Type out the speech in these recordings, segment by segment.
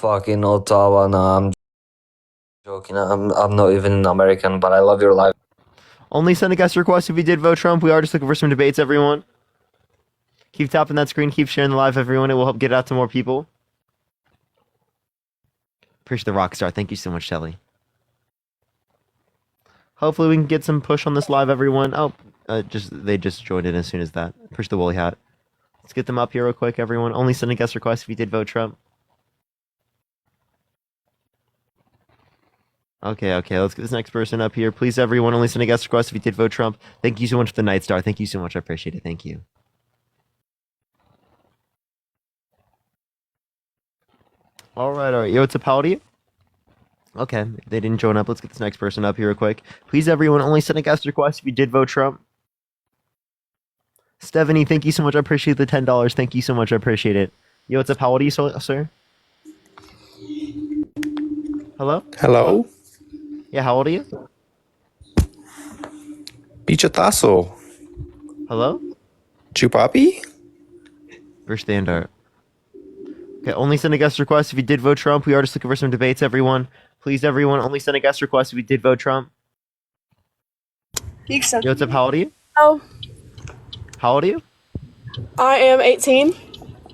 Fucking Ottawa. No, I'm joking. I'm not even American, but I love your life. Only send a guest request if you did vote Trump. We are just looking for some debates, everyone. Keep tapping that screen. Keep sharing the live, everyone. It will help get it out to more people. Appreciate the rock star. Thank you so much, Shelly. Hopefully we can get some push on this live, everyone. Oh, they just joined in as soon as that. Push the woolly hat. Let's get them up here real quick, everyone. Only send a guest request if you did vote Trump. Okay. Let's get this next person up here. Please, everyone, only send a guest request if you did vote Trump. Thank you so much for the Night Star. Thank you so much. I appreciate it. Thank you. All right. Yo, it's a Paladin. Okay, they didn't join up. Let's get this next person up here real quick. Please, everyone, only send a guest request if you did vote Trump. Stephanie, thank you so much. I appreciate the $10. Thank you so much. I appreciate it. Yo, what's up? How old are you, sir? Hello? Hello? Yeah, how old are you? Bichatazo. Hello? Chupapi? For standard. Okay, only send a guest request if you did vote Trump. We are just looking for some debates, everyone. Please, everyone, only send a guest request if you did vote Trump. Yo, what's up? How old are you? Oh. How old are you? I am 18.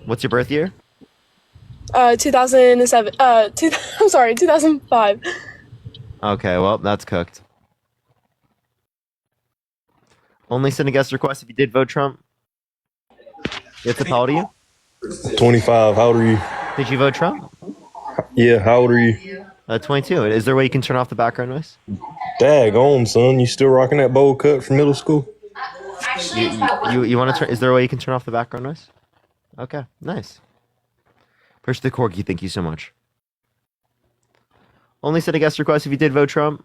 What's your birth year? 2007. I'm sorry, 2005. Okay, well, that's cooked. Only send a guest request if you did vote Trump. Yo, what's up? How old are you? 25. How old are you? Did you vote Trump? Yeah, how old are you? 22. Is there a way you can turn off the background noise? Daggone, son. You still rocking that bowl cut from middle school? You want to turn? Is there a way you can turn off the background noise? Okay, nice. Push the corgi. Thank you so much. Only send a guest request if you did vote Trump.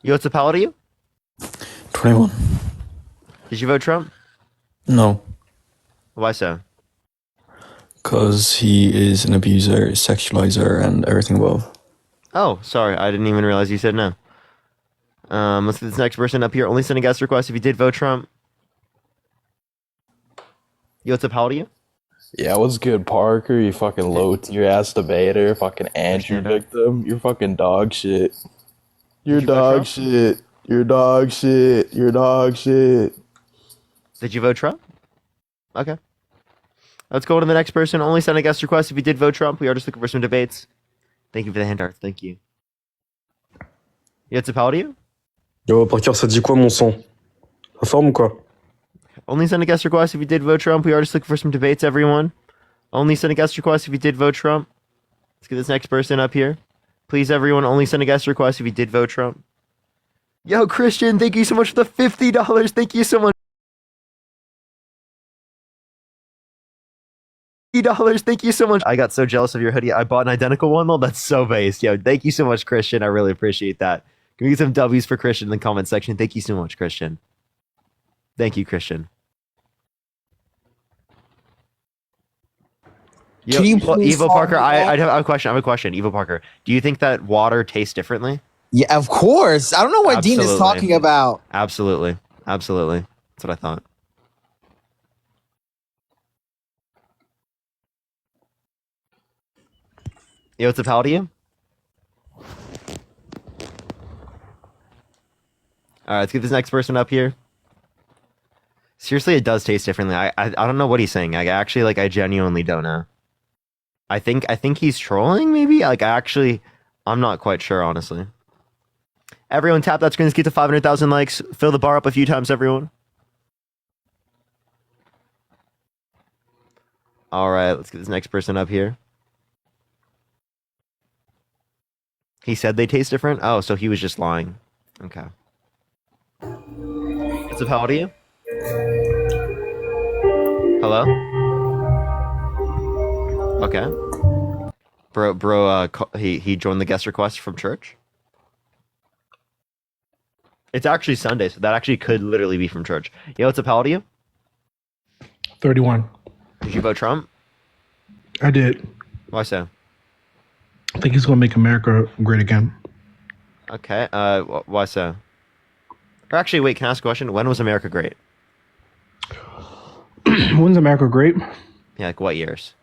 Yo, what's up? How old are you? 21. Did you vote Trump? No. Why so? Because he is an abuser, sexualizer, and everything above. Oh, sorry. I didn't even realize you said no. Let's get this next person up here. Only send a guest request if you did vote Trump. Yo, what's up? How old are you? Yeah, what's good, Parker? You fucking low tier ass debater, fucking Andrew victim. You're fucking dog shit. You're dog shit. You're dog shit. You're dog shit. Did you vote Trump? Okay. Let's go to the next person. Only send a guest request if you did vote Trump. We are just looking for some debates. Thank you for the hand art. Thank you. Yo, what's up? How old are you? Yo, Parker, ça dit quoi, mon sang? La forme ou quoi? Only send a guest request if you did vote Trump. We are just looking for some debates, everyone. Only send a guest request if you did vote Trump. Let's get this next person up here. Please, everyone, only send a guest request if you did vote Trump. Yo, Christian, thank you so much for the $50. Thank you so much. $50. Thank you so much. I got so jealous of your hoodie. I bought an identical one, though. That's so based. Yo, thank you so much, Christian. I really appreciate that. Can we get some W's for Christian in the comment section? Thank you so much, Christian. Thank you, Christian. Yo, Evo Parker, I have a question. Evo Parker, do you think that water tastes differently? Yeah, of course. I don't know what Dean is talking about. Absolutely. That's what I thought. Yo, what's up? How old are you? All right, let's get this next person up here. Seriously, it does taste differently. I don't know what he's saying. I genuinely don't know. I think he's trolling, maybe? I'm not quite sure, honestly. Everyone tap that screen. Let's get to 500,000 likes. Fill the bar up a few times, everyone. All right, let's get this next person up here. He said they taste different? Oh, so he was just lying. Okay. What's up? How old are you? Hello? Okay. Bro, he joined the guest request from church? It's actually Sunday, so that actually could literally be from church. Yo, what's up? How old are you? 31. Did you vote Trump? I did. Why so? I think he's going to make America great again. Okay. Why so? Or actually, wait, can I ask a question? When was America great? When's America great? Yeah, like what years?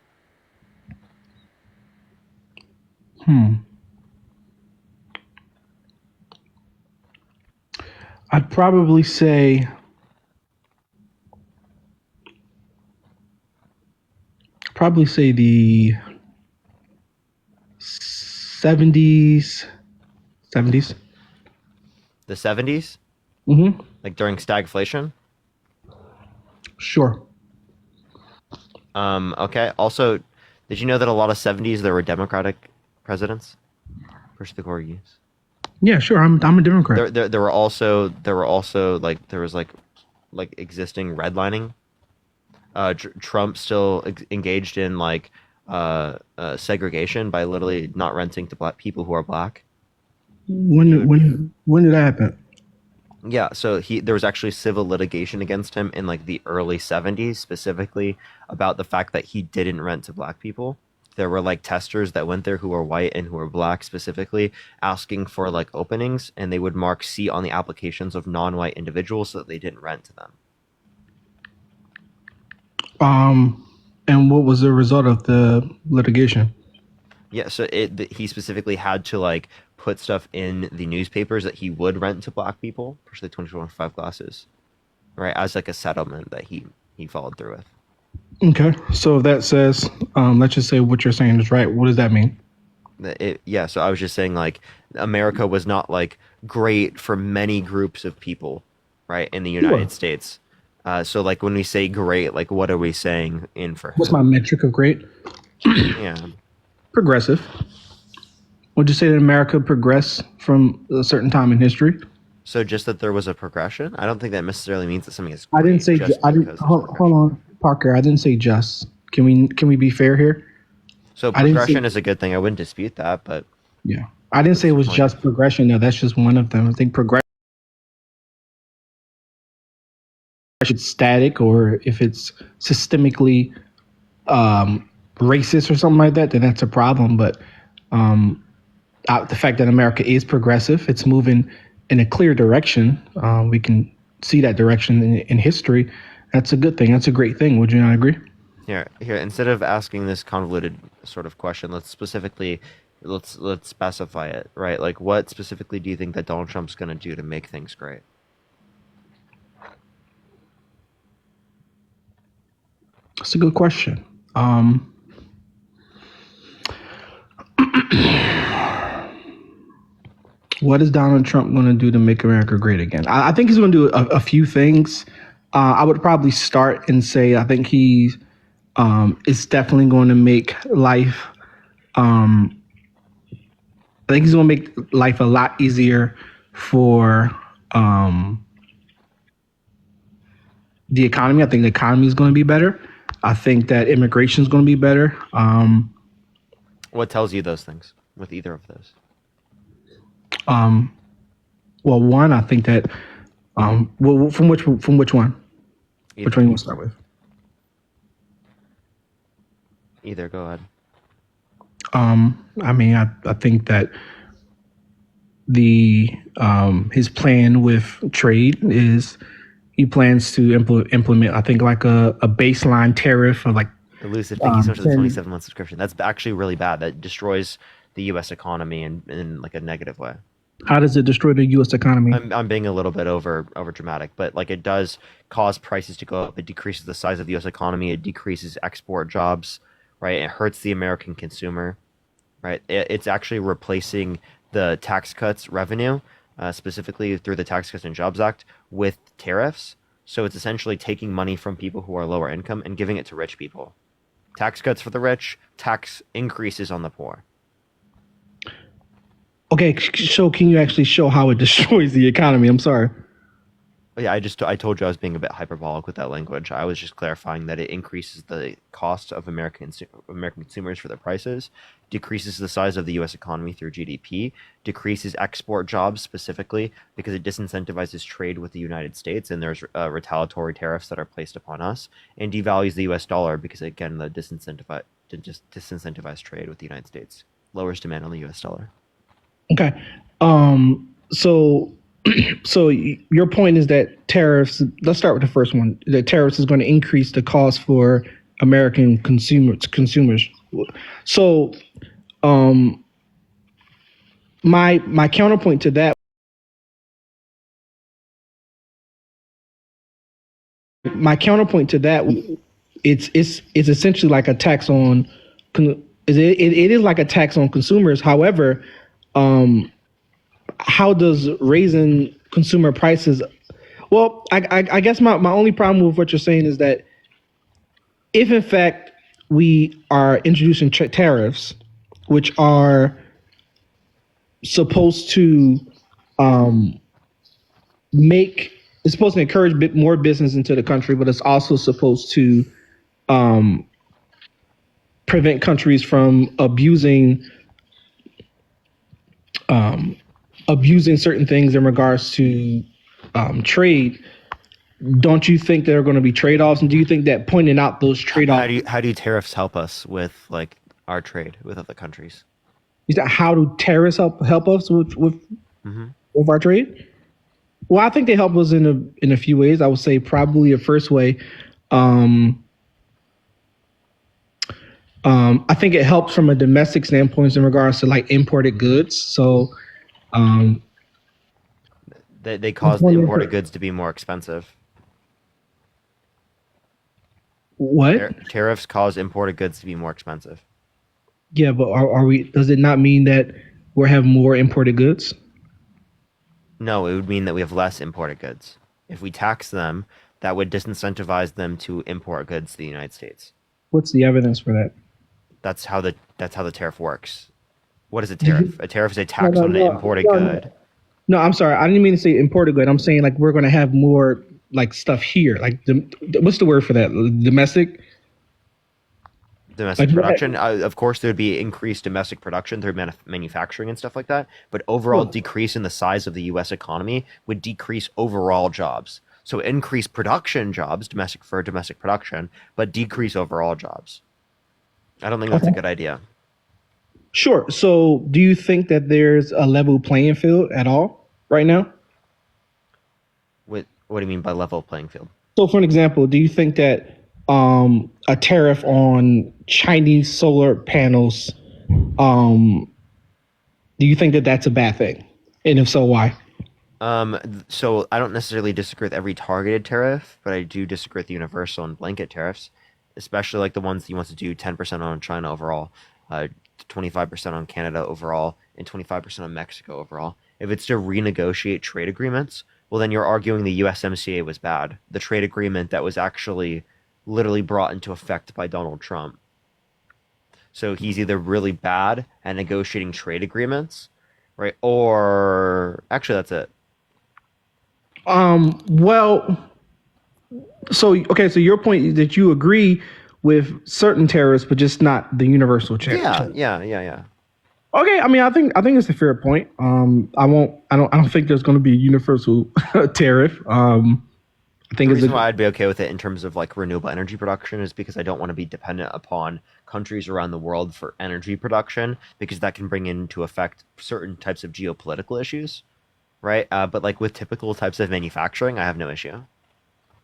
I'd probably say the 70s. 70s. The 70s? Mm-hmm. Like during stagflation? Sure. Okay. Also, did you know that a lot of 70s there were Democratic presidents? Push the corgis. Yeah, sure. I'm a Democrat. There were also like there was like existing redlining. Trump still engaged in like segregation by literally not renting to black people who are black. When did that happen? Yeah, so there was actually civil litigation against him in like the early 70s specifically about the fact that he didn't rent to black people. There were like testers that went there who were white and who were black specifically asking for like openings, and they would mark C on the applications of non-white individuals so that they didn't rent to them. And what was the result of the litigation? Yeah, so he specifically had to like put stuff in the newspapers that he would rent to black people, especially 2025 classes, right? As like a settlement that he followed through with. Okay, so if that says, let's just say what you're saying is right. What does that mean? Yeah, so I was just saying like America was not like great for many groups of people, right, in the United States. So like when we say great, like what are we saying in for him? What's my metric of great? Yeah. Progressive. Would you say that America progressed from a certain time in history? So just that there was a progression? I don't think that necessarily means that something is I didn't great say just I didn't because hold on, Parker. I didn't say just. Can we be fair here? So progression is a good thing. I wouldn't dispute that, but yeah. I didn't say it was just progression. No, that's just one of them. I think progression is static, or if it's systemically racist or something like that, then that's a problem. But the fact that America is progressive, it's moving in a clear direction. We can see that direction in history. That's a good thing. That's a great thing. Would you not agree? Here. Instead of asking this convoluted sort of question, let's specify it, right? Like, what specifically do you think that Donald Trump's going to do to make things great? That's a good question. What is Donald Trump going to do to make America great again? I think he's going to do a few things. I would probably start and say I think he is definitely going to make life. I think he's going to make life a lot easier for the economy. I think the economy is going to be better. I think that immigration is going to be better. What tells you those things with either of those? Well, one, I think that well, from which one? Either. Which one you want to start with? Either, go ahead. I mean, I think that the his plan with trade is he plans to implement, I think, like a baseline tariff of like Elusive, thank you so much for the 27-month subscription. That's actually really bad. That destroys the U.S. economy in like a negative way. How does it destroy the U.S. economy? I'm being a little bit over dramatic, but like it does cause prices to go up. It decreases the size of the U.S. economy. It decreases export jobs, right? It hurts the American consumer, right? It's actually replacing the tax cuts revenue, specifically through the Tax Cuts and Jobs Act, with tariffs. So it's essentially taking money from people who are lower income and giving it to rich people. Tax cuts for the rich, tax increases on the poor. Okay, so can you actually show how it destroys the economy? I'm sorry. Yeah, I told you I was being a bit hyperbolic with that language. I was just clarifying that it increases the cost of American consumers for their prices, decreases the size of the U.S. economy through GDP, decreases export jobs specifically because it disincentivizes trade with the United States, and there's retaliatory tariffs that are placed upon us, and devalues the U.S. dollar because, again, the disincentivized trade with the United States lowers demand on the U.S. dollar. Okay. So your point is that tariffs, let's start with the first one, that tariffs is going to increase the cost for American consumers. So, my counterpoint to that. My counterpoint to that, it's essentially like a tax on. It is like a tax on consumers. However, how does raising consumer prices? Well, I guess my only problem with what you're saying is that if in fact we are introducing tariffs, which are supposed to it's supposed to encourage more business into the country, but it's also supposed to prevent countries from abusing certain things in regards to trade. Don't you think there are going to be trade-offs? And do you think that pointing out those trade-offs? How do tariffs help us with like our trade with other countries? How do tariffs help us with our trade? Well, I think they help us in a few ways. I would say probably a first way. I think it helps from a domestic standpoint in regards to like imported goods. So they cause the imported goods to be more expensive. What? Tariffs cause imported goods to be more expensive. Yeah, but are we? Does it not mean that we're having more imported goods? No, it would mean that we have less imported goods. If we tax them, that would disincentivize them to import goods to the United States. What's the evidence for that? That's how the tariff works. What is a tariff? A tariff is a tax on an imported good. No, I'm sorry. I didn't mean to say imported good. I'm saying like we're going to have more like stuff here. Like what's the word for that? Domestic Production. Of course, there would be increased domestic production through manufacturing and stuff like that. But overall decrease in the size of the U.S. economy would decrease overall jobs. So increase production jobs, domestic production, but decrease overall jobs. I don't think that's a good idea. Sure. So do you think that there's a level playing field at all right now? What do you mean by level playing field? So for an example, do you think that a tariff on Chinese solar panels, do you think that that's a bad thing? And if so, why? So I don't necessarily disagree with every targeted tariff, but I do disagree with the universal and blanket tariffs, especially like the ones he wants to do 10% on China overall, 25% on Canada overall, and 25% on Mexico overall. If it's to renegotiate trade agreements, well, then you're arguing the USMCA was bad. The trade agreement that was actually literally brought into effect by Donald Trump. So he's either really bad at negotiating trade agreements, right? Or actually, that's it. Well, so your point is that you agree with certain tariffs, but just not the universal tariff. Yeah. Okay, I mean, I think it's a fair point. I don't think there's going to be a universal tariff. I think the reason why I'd be okay with it in terms of like renewable energy production is because I don't want to be dependent upon countries around the world for energy production, because that can bring into effect certain types of geopolitical issues, right? But like with typical types of manufacturing, I have no issue.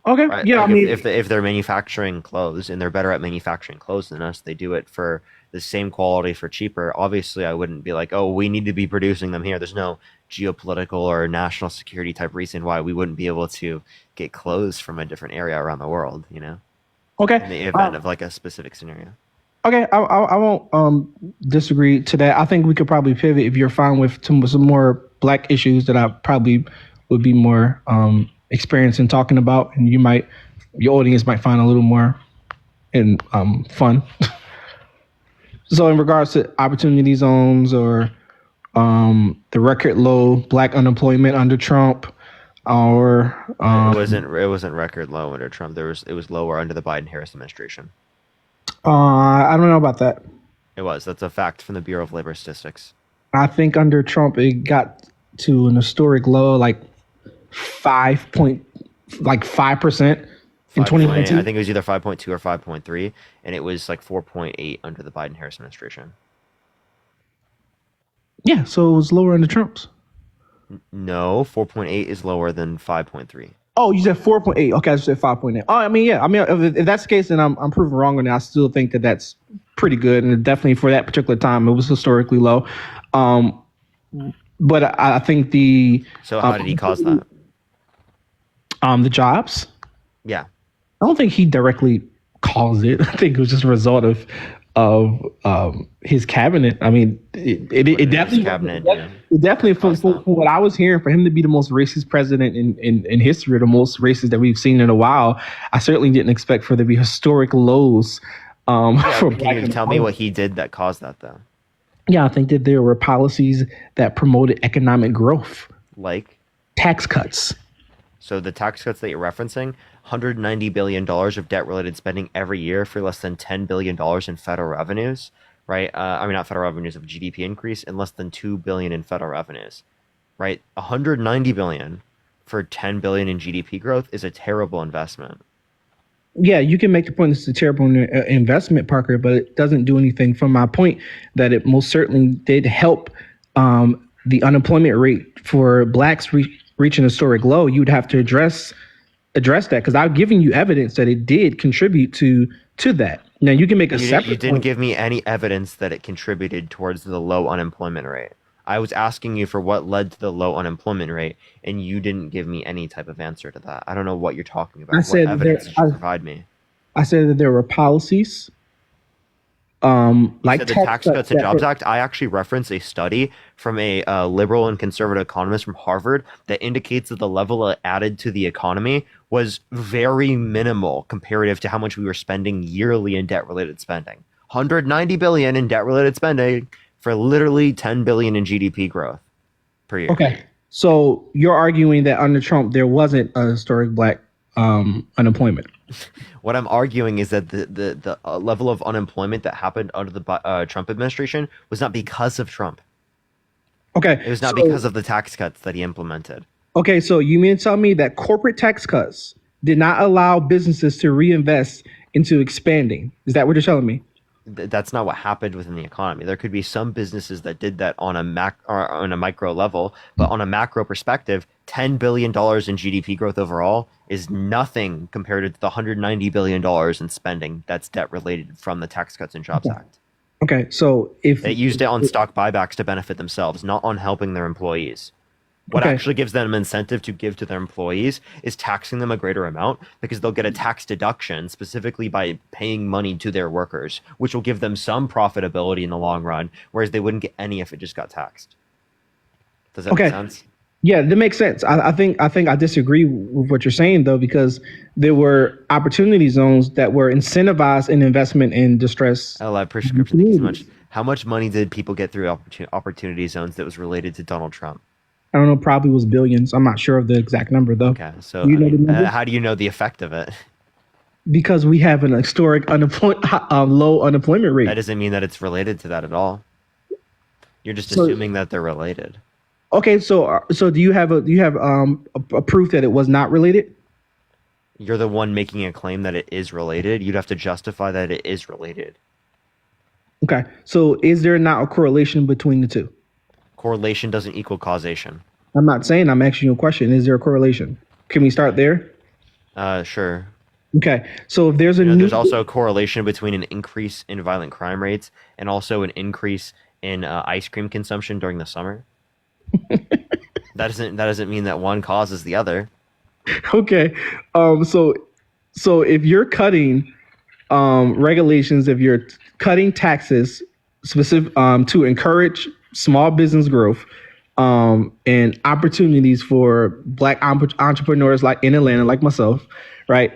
Okay, right? yeah, Like I mean, if they're manufacturing clothes and they're better at manufacturing clothes than us, they do it for the same quality for cheaper. Obviously, I wouldn't be like, oh, we need to be producing them here. There's no geopolitical or national security type reason why we wouldn't be able to get clothes from a different area around the world, you know? Okay. In the event of like a specific scenario. Okay, I won't disagree to that. I think we could probably pivot if you're fine with some more black issues that I probably would be more experienced in talking about, and your audience might find a little more fun. So in regards to opportunity zones or the record low black unemployment under Trump, or it wasn't record low under Trump. It was lower under the Biden-Harris administration. I don't know about that. It was. That's a fact from the Bureau of Labor Statistics. I think under Trump it got to an historic low, like 5% in 2019. I think it was either 5.2 or 5.3, and it was like 4.8 under the Biden-Harris administration. Yeah, so it was lower under Trump's. No, 4.8 is lower than 5.3. Oh, you said 4.8. Okay, I said 5.8. Oh, I mean, yeah. I mean, if that's the case, then I'm proven wrong on it. I still think that that's pretty good, and definitely for that particular time, it was historically low. But I think So how did he cause that? The jobs. Yeah. I don't think he directly caused it. I think it was just a result of his cabinet. I mean, it definitely cabinet, it definitely from what I was hearing, for him to be the most racist president in history, or the most racist that we've seen in a while, I certainly didn't expect for there to be historic lows. For Can you tell me what he did that caused that, though? Yeah, I think that there were policies that promoted economic growth, Like? tax cuts. So the tax cuts that you're referencing, $190 billion of debt-related spending every year for less than $10 billion in federal revenues, right? I mean, not federal revenues of GDP increase, and less than $2 billion in federal revenues, right? $190 billion for $10 billion in GDP growth is a terrible investment. Yeah, you can make the point it's a terrible investment, Parker, but it doesn't do anything from my point that it most certainly did help the unemployment rate for blacks reach an historic low. You'd have to address that, because I've given you evidence that it did contribute to that. Now you can make a separate. You didn't give me any evidence that it contributed towards the low unemployment rate. I was asking you for what led to the low unemployment rate, and you didn't give me any type of answer to that. I don't know what you're talking about. I said what evidence did you provide me? I said that there were policies, like the Tax Cuts and Jobs Act. I actually referenced a study from a liberal and conservative economist from Harvard that indicates that the level added to the economy was very minimal comparative to how much we were spending yearly in debt-related spending. $190 billion in debt-related spending for literally $10 billion in GDP growth per year. Okay, so you're arguing that under Trump there wasn't a historic black unemployment. What I'm arguing is that the level of unemployment that happened under the Trump administration was not because of Trump. Okay, It was not because of the tax cuts that he implemented. Okay, so you mean to tell me that corporate tax cuts did not allow businesses to reinvest into expanding? Is that what you're telling me? That's not what happened within the economy. There could be some businesses that did that on a micro level, but on a macro perspective, $10 billion in GDP growth overall is nothing compared to the $190 billion in spending that's debt related from the Tax Cuts and Jobs Act. Okay, so if They used it on stock buybacks to benefit themselves, not on helping their employees. What Okay. actually gives them incentive to give to their employees is taxing them a greater amount, because they'll get a tax deduction specifically by paying money to their workers, which will give them some profitability in the long run, whereas they wouldn't get any if it just got taxed. Does that Okay. make sense? Yeah, that makes sense. I think I disagree with what you're saying, though, because there were opportunity zones that were incentivized in investment in distress. I love prescription. Thank you so much. How much money did people get through opportunity zones that was related to Donald Trump? I don't know, probably was billions. I'm not sure of the exact number, though. Okay, so You know the number? how do you know the effect of it? Because we have an historic low unemployment rate. That doesn't mean that it's related to that at all. You're just So- assuming that they're related. Okay, so do you have a proof that it was not related? You're the one making a claim that it is related. You'd have to justify that it is related. Okay, so is there not a correlation between the two? Correlation doesn't equal causation. I'm not saying, I'm asking you a question. Is there a correlation? Can we start there? Sure. Okay, so if there's a There's also a correlation between an increase in violent crime rates and also an increase in ice cream consumption during the summer. That doesn't mean that one causes the other. Okay, so if you're cutting regulations, if you're cutting taxes specific to encourage small business growth and opportunities for black entrepreneurs like in Atlanta, like myself, right?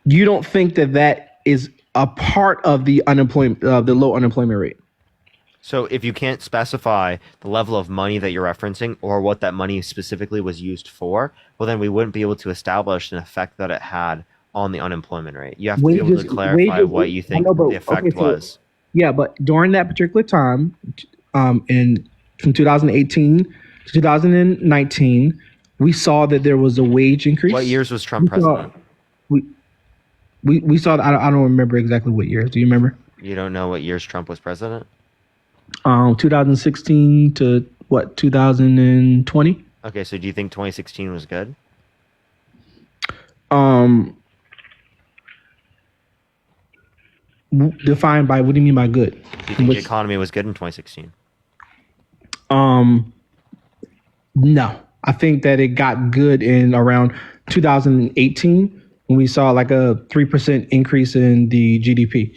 You don't think that is a part of the unemployment, the low unemployment rate? So if you can't specify the level of money that you're referencing or what that money specifically was used for, well, then we wouldn't be able to establish an effect that it had on the unemployment rate. You have to be able to clarify what you think the effect was. Yeah, but during that particular time, from 2018 to 2019, we saw that there was a wage increase. What years was Trump president? We saw that. I don't remember exactly what years. Do you remember? You don't know what years Trump was president? 2016 to what, 2020? Okay, so do you think 2016 was good? Um, defined by what do you mean by good? Do you think the economy was good in 2016? No, I think that it got good in around 2018 when we saw like a 3% increase in the GDP.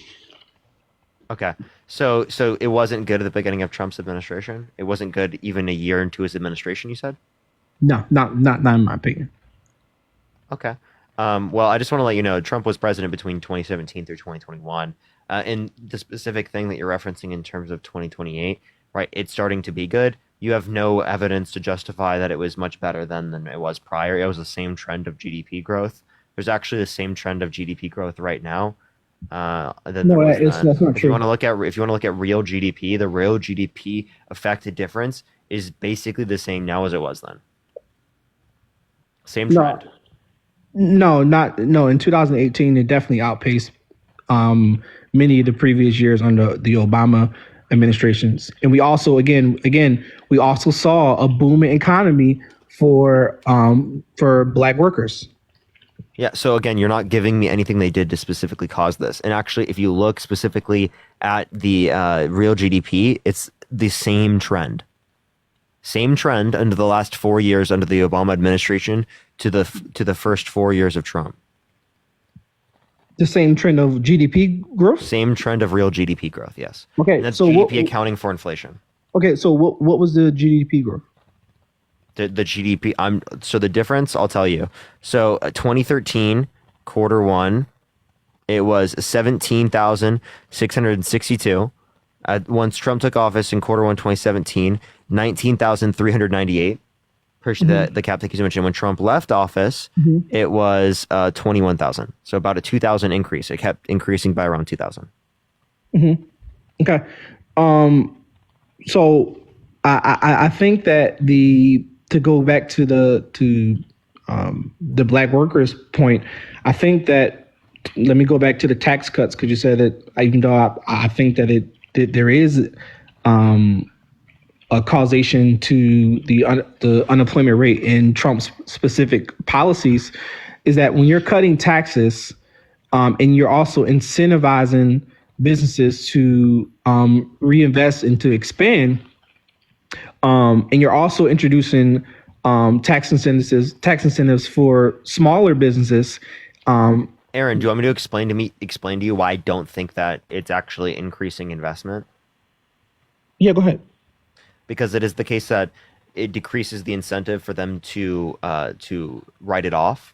Okay. So it wasn't good at the beginning of Trump's administration? It wasn't good even a year into his administration, you said? No, not in my opinion. Okay. Well, I just want to let you know, Trump was president between 2017 through 2021. And the specific thing that you're referencing in terms of 2028, right? It's starting to be good. You have no evidence to justify that it was much better than it was prior. It was the same trend of GDP growth. There's actually the same trend of GDP growth right now. Than No, there was then. that's not If you true. want to look at real GDP, the real GDP affected difference is basically the same now as it was then. Same trend. No. In 2018, it definitely outpaced many of the previous years under the Obama administrations, and we also we also saw a booming economy for Black workers. Yeah, so again, you're not giving me anything they did to specifically cause this. And actually, if you look specifically at the real GDP, it's the same trend. Same trend under the last 4 years under the Obama administration to the first 4 years of Trump. The same trend of GDP growth? Same trend of real GDP growth, yes. Okay, and that's so GDP accounting for inflation. Okay, so what was the GDP growth? The GDP, so the difference, I'll tell you. So 2013, quarter one, it was 17,662. Once Trump took office in quarter one, 2017, 19,398. The cap that you mentioned. When Trump left office, it was 21,000. So about a 2,000 increase. It kept increasing by around 2,000. Okay. So I think that to go back to the Black workers point, I think that let me go back to the tax cuts because you said that even though I think that there is a causation to the unemployment rate in Trump's specific policies, is that when you're cutting taxes and you're also incentivizing businesses to reinvest and to expand, and you're also introducing tax incentives for smaller businesses. Aaron, do you want me to explain to you why I don't think that it's actually increasing investment? Yeah, go ahead. Because it is the case that it decreases the incentive for them to write it off,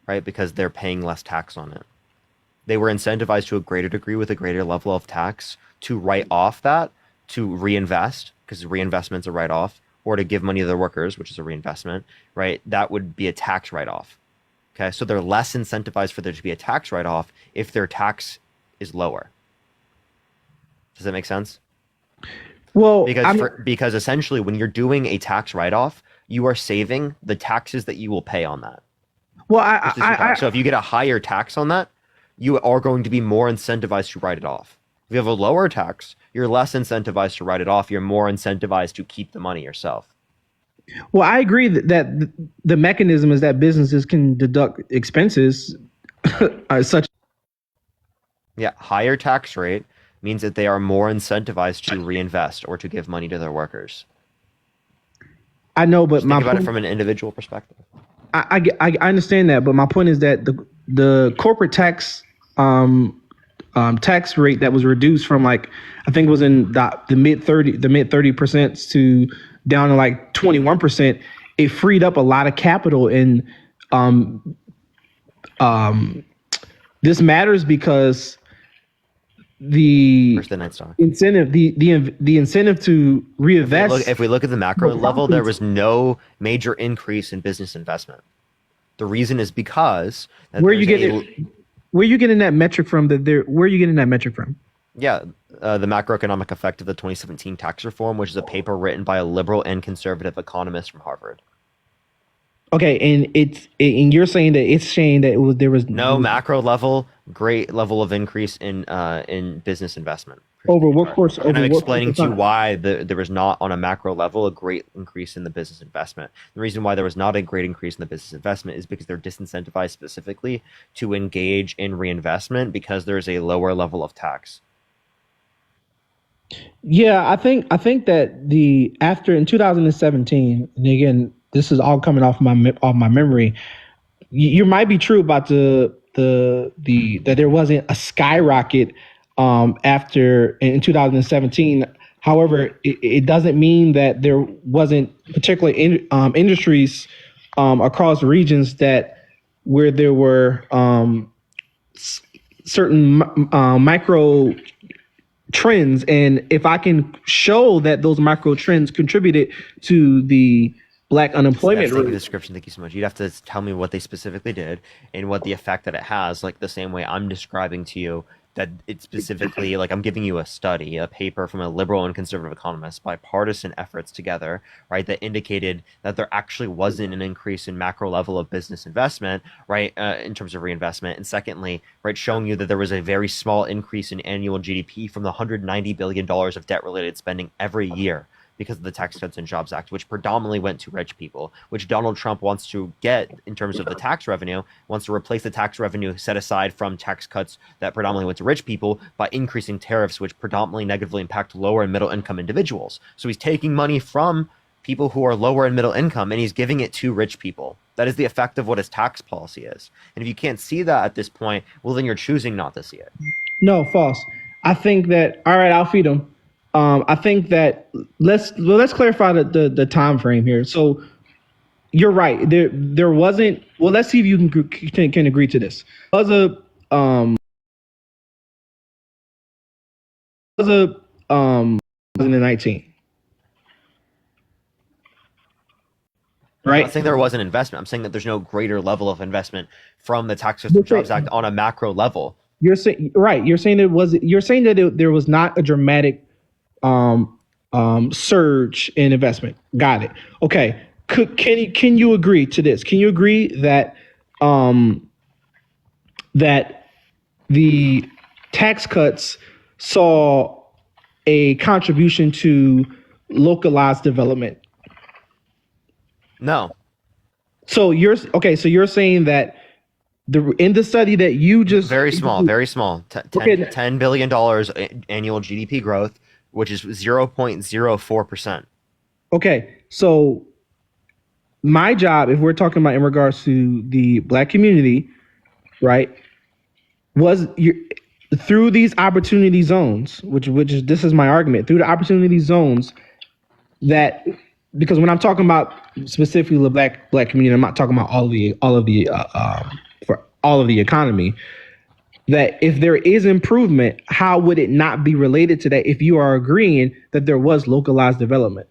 right? Because they're paying less tax on it. They were incentivized to a greater degree with a greater level of tax to write off that, to reinvest, because reinvestment's a write-off, or to give money to their workers, which is a reinvestment, right? That would be a tax write-off. Okay, so they're less incentivized for there to be a tax write-off if their tax is lower. Does that make sense? Well, because essentially when you're doing a tax write-off, you are saving the taxes that you will pay on that. Well, so if you get a higher tax on that, you are going to be more incentivized to write it off. If you have a lower tax, you're less incentivized to write it off. You're more incentivized to keep the money yourself. Well, I agree that the mechanism is that businesses can deduct expenses such. Yeah, higher tax rate means that they are more incentivized to reinvest or to give money to their workers. I know, but think about it from an individual perspective. I understand that, but my point is that the corporate tax tax rate that was reduced from I think it was in the mid 30% to down to 21%. It freed up a lot of capital, and this matters because the incentive, the incentive to reinvest. If we look at the macro level, there was no major increase in business investment. The reason is because where are you getting that metric from? Where are you getting that metric from? Yeah, the macroeconomic effect of the 2017 tax reform, which is a paper written by a liberal and conservative economist from Harvard. Okay, and you're saying that it's saying that there was No macro level, great level of increase in business investment. over what course? And I'm over what explaining course to of you time? why there was not on a macro level a great increase in the business investment. The reason why there was not a great increase in the business investment is because they're disincentivized specifically to engage in reinvestment because there's a lower level of tax. Yeah, I think that the after in 2017, and again, this is all coming off my memory. You might be true about the that there wasn't a skyrocket after in 2017. However, it doesn't mean that there wasn't particular industries across regions that where there were certain micro trends, and if I can show that those micro trends contributed to the black unemployment Thank you, rate. description. Thank you so much. You'd have to tell me what they specifically did and what the effect that it has, like the same way I'm describing to you that it's specifically like I'm giving you a study, a paper from a liberal and conservative economist, bipartisan efforts together, right, that indicated that there actually wasn't an increase in macro level of business investment, right, in terms of reinvestment. And secondly, right, showing you that there was a very small increase in annual GDP from the $190 billion of debt related spending every year because of the Tax Cuts and Jobs Act, which predominantly went to rich people, which Donald Trump wants to get in terms of the tax revenue, wants to replace the tax revenue set aside from tax cuts that predominantly went to rich people by increasing tariffs, which predominantly negatively impact lower and middle income individuals. So he's taking money from people who are lower and middle income and he's giving it to rich people. That is the effect of what his tax policy is. And if you can't see that at this point, well, then you're choosing not to see it. No, false. I think that all right, I'll feed them. I think that let's clarify the time frame here. So you're right. There wasn't. Well, let's see if you can agree to this. Was a 2019, I'm right? not saying there wasn't investment. I'm saying that there's no greater level of investment from the Tax Cuts and Jobs Act on a macro level. You're saying right. You're saying it was. You're saying that there was not a dramatic surge in investment. Got it. Okay. Can you agree to this? Can you agree that that the tax cuts saw a contribution to localized development? No. So you're okay. So you're saying that in the study that you just Very small, very small. Okay. $10 billion annual GDP growth, which is 0.04%. Okay, so my job, if we're talking about in regards to the black community, right, was through these opportunity zones, which is this is my argument, through the opportunity zones that because when I'm talking about specifically the black community, I'm not talking about for all of the economy. That if there is improvement, how would it not be related to that if you are agreeing that there was localized development?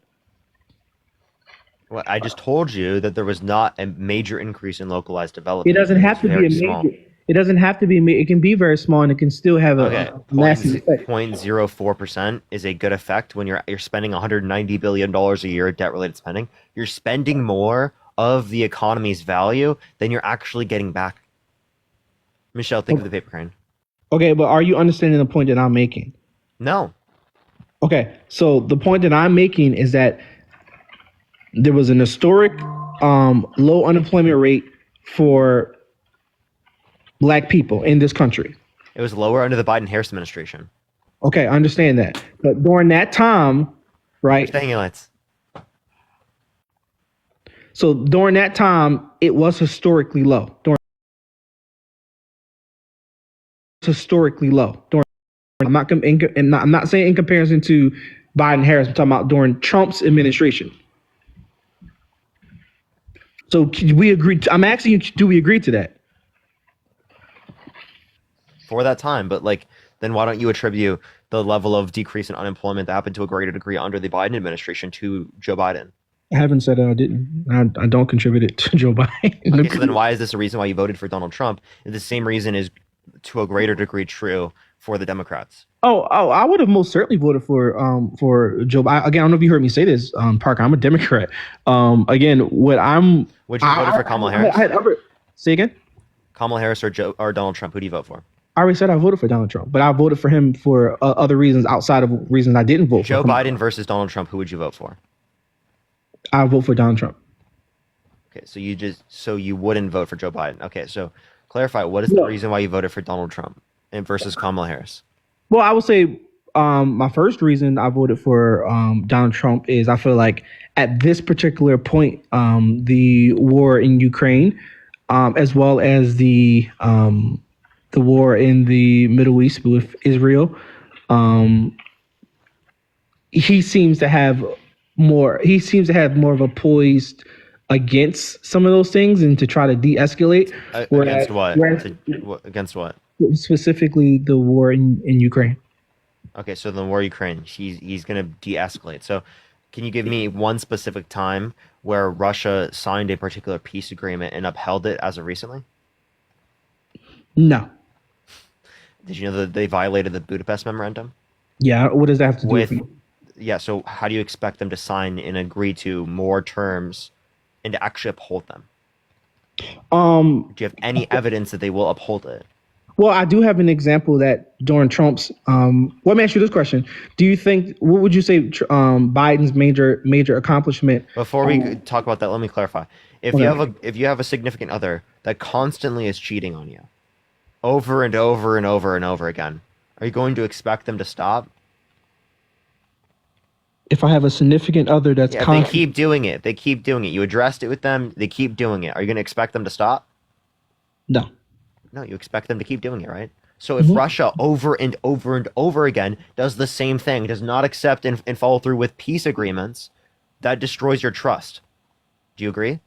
Well, I just told you that there was not a major increase in localized development. It doesn't have to be a major. It doesn't have to be. It can be very small, and it can still have a massive effect. 0.04% is a good effect when you're spending $190 billion a year of debt-related spending. You're spending more of the economy's value than you're actually getting back. Michelle, think of the paper crane. Okay, but are you understanding the point that I'm making? No. Okay, so the point that I'm making is that there was an historic low unemployment rate for black people in this country. It was lower under the Biden-Harris administration. Okay, I understand that. But during that time, right? Staying lights. So during that time, it was historically low. Historically low. I'm not saying in comparison to Biden-Harris. I'm talking about during Trump's administration. So can we agree? I'm asking you, do we agree to that? For that time, but then why don't you attribute the level of decrease in unemployment that happened to a greater degree under the Biden administration to Joe Biden? I haven't said I didn't. I don't contribute it to Joe Biden. Okay, so then why is this a reason why you voted for Donald Trump? The same reason is to a greater degree true for the Democrats? I would have most certainly voted for Joe Biden. Again, I don't know if you heard me say this, Parker. I'm a Democrat. Again, what I'm. Would you vote for Kamala Harris? Say again. Kamala Harris or Donald Trump? Who do you vote for? I already said I voted for Donald Trump, but I voted for him for other reasons outside of reasons I didn't vote Joe for. Biden versus Donald Trump. Who would you vote for? I vote for Donald Trump. Okay, so you wouldn't vote for Joe Biden. Okay, so clarify, what is the reason why you voted for Donald Trump and versus Kamala Harris? Well, I would say my first reason I voted for Donald Trump is I feel like at this particular point, the war in Ukraine, as well as the war in the Middle East with Israel, he seems to have more. He seems to have more of a poised against some of those things and to try to de-escalate. Against what? Against what? Specifically, the war in Ukraine. Okay, so the war in Ukraine, he's going to de-escalate. So can you give me one specific time where Russia signed a particular peace agreement and upheld it as of recently? No. Did you know that they violated the Budapest Memorandum? Yeah, what does that have to do with? Yeah, so how do you expect them to sign and agree to more terms and to actually uphold them? Do you have any evidence that they will uphold it? Well, I do have an example that during Trump's. Let me ask you this question: do you think? What would you say Biden's major accomplishment? Before we talk about that, let me clarify. If you have a significant other that constantly is cheating on you, over and over and over and over again, are you going to expect them to stop? If I have a significant other that's they keep doing it. They keep doing it. You addressed it with them. They keep doing it. Are you going to expect them to stop? No. No, you expect them to keep doing it, right? So if Russia over and over and over again does the same thing, does not accept and follow through with peace agreements, that destroys your trust. Do you agree?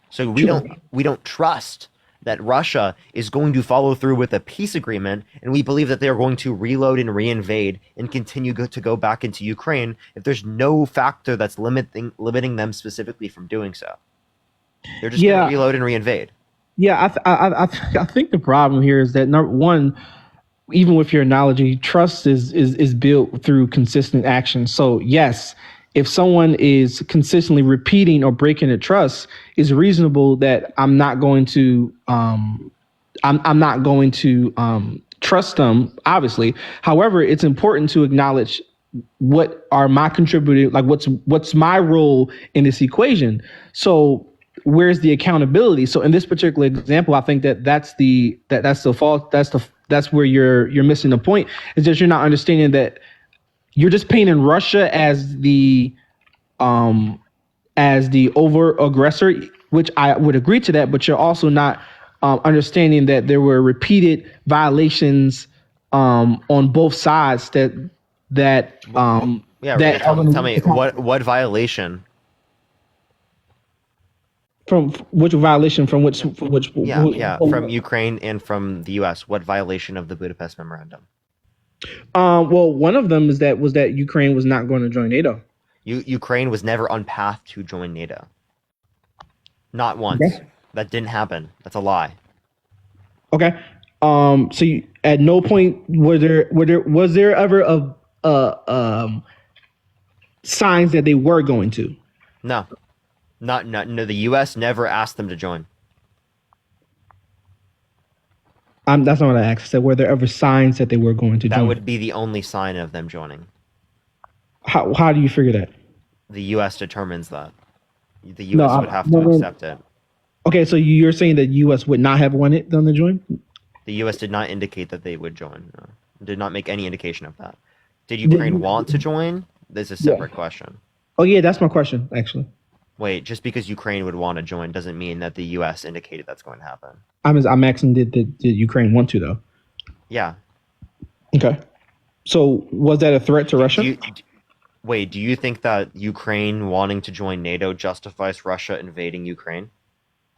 So we don't trust that Russia is going to follow through with a peace agreement, and we believe that they are going to reload and reinvade and continue to go back into Ukraine if there's no factor that's limiting them specifically from doing so. They're just going to reload and reinvade. Yeah, I think the problem here is that number one, even with your analogy, trust is built through consistent action. So yes, if someone is consistently repeating or breaking a trust, it's reasonable that I'm not going to trust them. Obviously, however, it's important to acknowledge what are my contributing, like what's my role in this equation. So where's the accountability? So in this particular example, I think that's the fault. That's where you're missing the point, is that you're not understanding that you're just painting Russia as the over aggressor, which I would agree to that, but you're also not understanding that there were repeated violations on both sides tell me what violation? From which violation? From which? From Ukraine and from the U.S. What violation of the Budapest Memorandum? Well, one of them was that Ukraine was not going to join NATO. Ukraine was never on path to join NATO. Not once. Okay. That didn't happen. That's a lie. Okay. So at no point was there ever signs that they were going to? No. No, the U.S. never asked them to join. That's not what I asked. I said, were there ever signs that they were going to join? That would be the only sign of them joining. How do you figure that? The U.S. determines that. The U.S. would have to accept it. Okay, so you're saying that U.S. would not have wanted them to join? The U.S. did not indicate that they would join. No. Did not make any indication of that. Did Ukraine want to join? This is a separate question. Oh, yeah, that's my question, actually. Wait, just because Ukraine would want to join doesn't mean that the U.S. indicated that's going to happen. I'm asking, did Ukraine want to, though? Yeah. Okay. So was that a threat to Russia? Do you think that Ukraine wanting to join NATO justifies Russia invading Ukraine?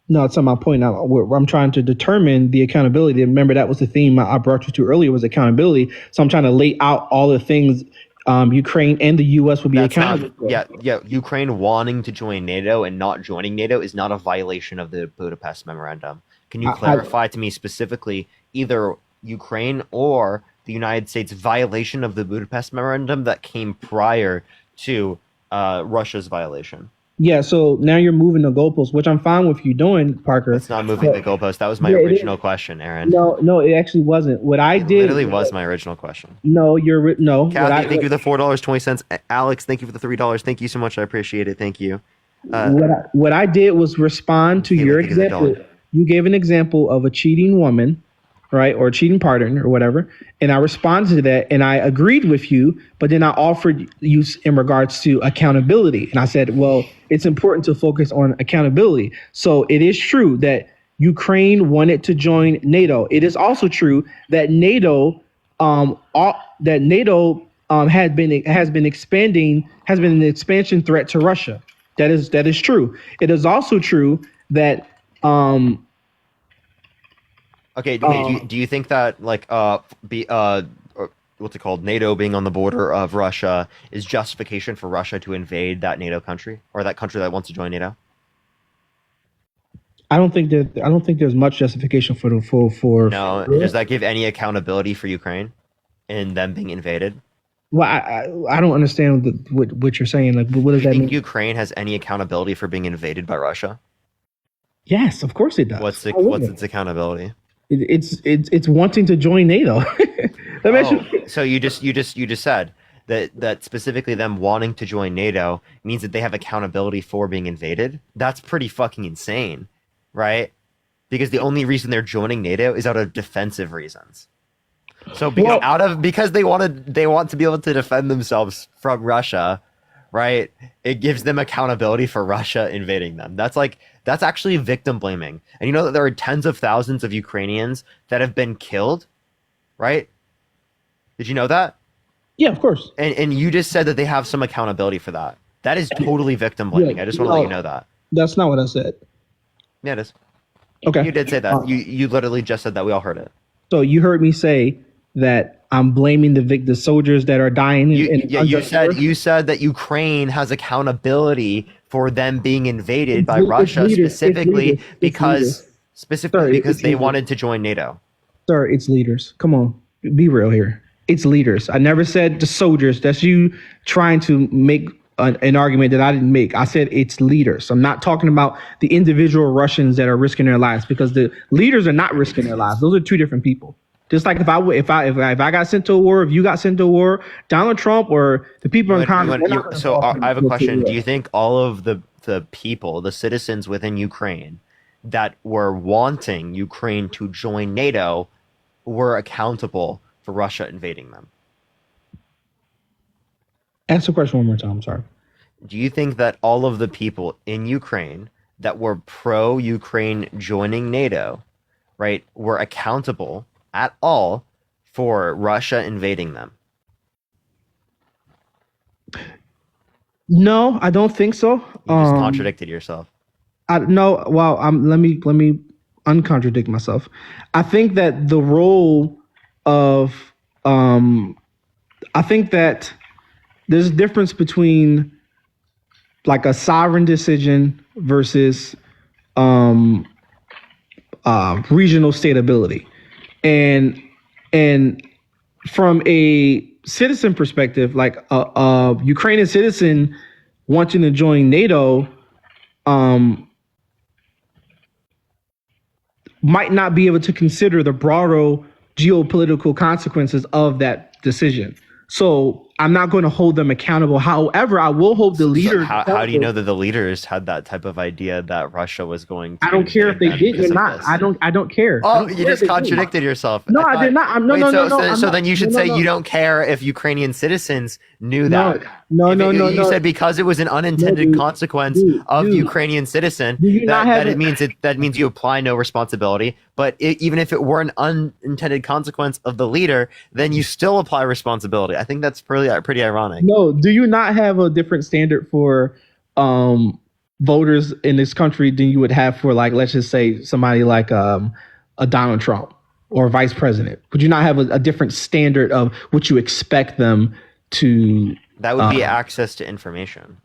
No, that's not my point. I'm trying to determine the accountability. Remember, that was the theme I brought you to earlier, was accountability. So I'm trying to lay out all the things Ukraine and the U.S. would be accountable for. Yeah. Ukraine wanting to join NATO and not joining NATO is not a violation of the Budapest Memorandum. Can you clarify to me specifically either Ukraine or the United States violation of the Budapest Memorandum that came prior to Russia's violation. Yeah, so now you're moving the goalposts, which I'm fine with you doing, Parker. It's not moving the goalpost. That was my Yeah, it original is. question, Aaron. No, it actually wasn't. What I It did literally was my original question. No, no. Kathy, thank you for the $4.20. Alex, thank you for the $3. Thank you so much. I appreciate it. Thank you. What I did was respond to your thank you for the example. dollar. You gave an example of a cheating woman, right, or a cheating partner or whatever, and I responded to that, and I agreed with you, but then I offered you in regards to accountability, and I said, well, it's important to focus on accountability. So it is true that Ukraine wanted to join NATO. It is also true that NATO has been an expansion threat to Russia. That is true. It is also true that Okay, do you think that what's it called? NATO being on the border of Russia is justification for Russia to invade that NATO country or that country that wants to join NATO? I don't think there's much justification for. No, does that give any accountability for Ukraine in them being invaded? Well, I don't understand what you're saying. Like, what does Do that you mean? think Ukraine has any accountability for being invaded by Russia? Yes, of course it does. What's Why wouldn't its accountability? It's wanting to join NATO. So you just said that specifically them wanting to join NATO means that they have accountability for being invaded. That's pretty fucking insane, right? Because the only reason they're joining NATO is out of defensive reasons. So because they want to be able to defend themselves from Russia, right? It gives them accountability for Russia invading them. That's actually victim blaming. And you know that there are tens of thousands of Ukrainians that have been killed, right? Did you know that? Yeah, of course. And you just said that they have some accountability for that. That is totally victim blaming. Yeah, I just want to let you know that. That's not what I said. Yeah, it is. Okay. You did say that. You literally just said that. We all heard it. So you heard me say that I'm blaming the soldiers that are dying. You said that Ukraine has accountability for them being invaded by Russia specifically because they wanted to join NATO. Sir, it's leaders. Come on, be real here. It's leaders. I never said the soldiers. That's you trying to make an argument that I didn't make. I said it's leaders. I'm not talking about the individual Russians that are risking their lives because the leaders are not risking their lives. Those are two different people. Just like if I got sent to a war, if you got sent to a war, Donald Trump or the people in Congress. I have a question. Do you think all of the people, the citizens within Ukraine that were wanting Ukraine to join NATO were accountable for Russia invading them? Ask the question one more time. I'm sorry. Do you think that all of the people in Ukraine that were pro-Ukraine joining NATO, right, were accountable at all for Russia invading them? No, I don't think so. You just contradicted yourself. Let me uncontradict myself. I think that the role of I think that there's a difference between like a sovereign decision versus regional stability. And from a citizen perspective, like a Ukrainian citizen wanting to join NATO might not be able to consider the broader geopolitical consequences of that decision. So I'm not going to hold them accountable. However, I will hold the leaders. How do you know that the leaders had that type of idea that Russia was going to? I don't care if they did or not. I don't care. Oh, you just contradicted yourself. No, I did not. So then you should say you don't care if Ukrainian citizens knew that. No. You said because it was an unintended consequence of the Ukrainian citizen, that means you apply no responsibility. But even if it were an unintended consequence of the leader, then you still apply responsibility. I think that's pretty ironic. No, do you not have a different standard for voters in this country than you would have for, like, let's just say somebody like a Donald Trump or vice president? Would you not have a different standard of what you expect them to? That would be access to information.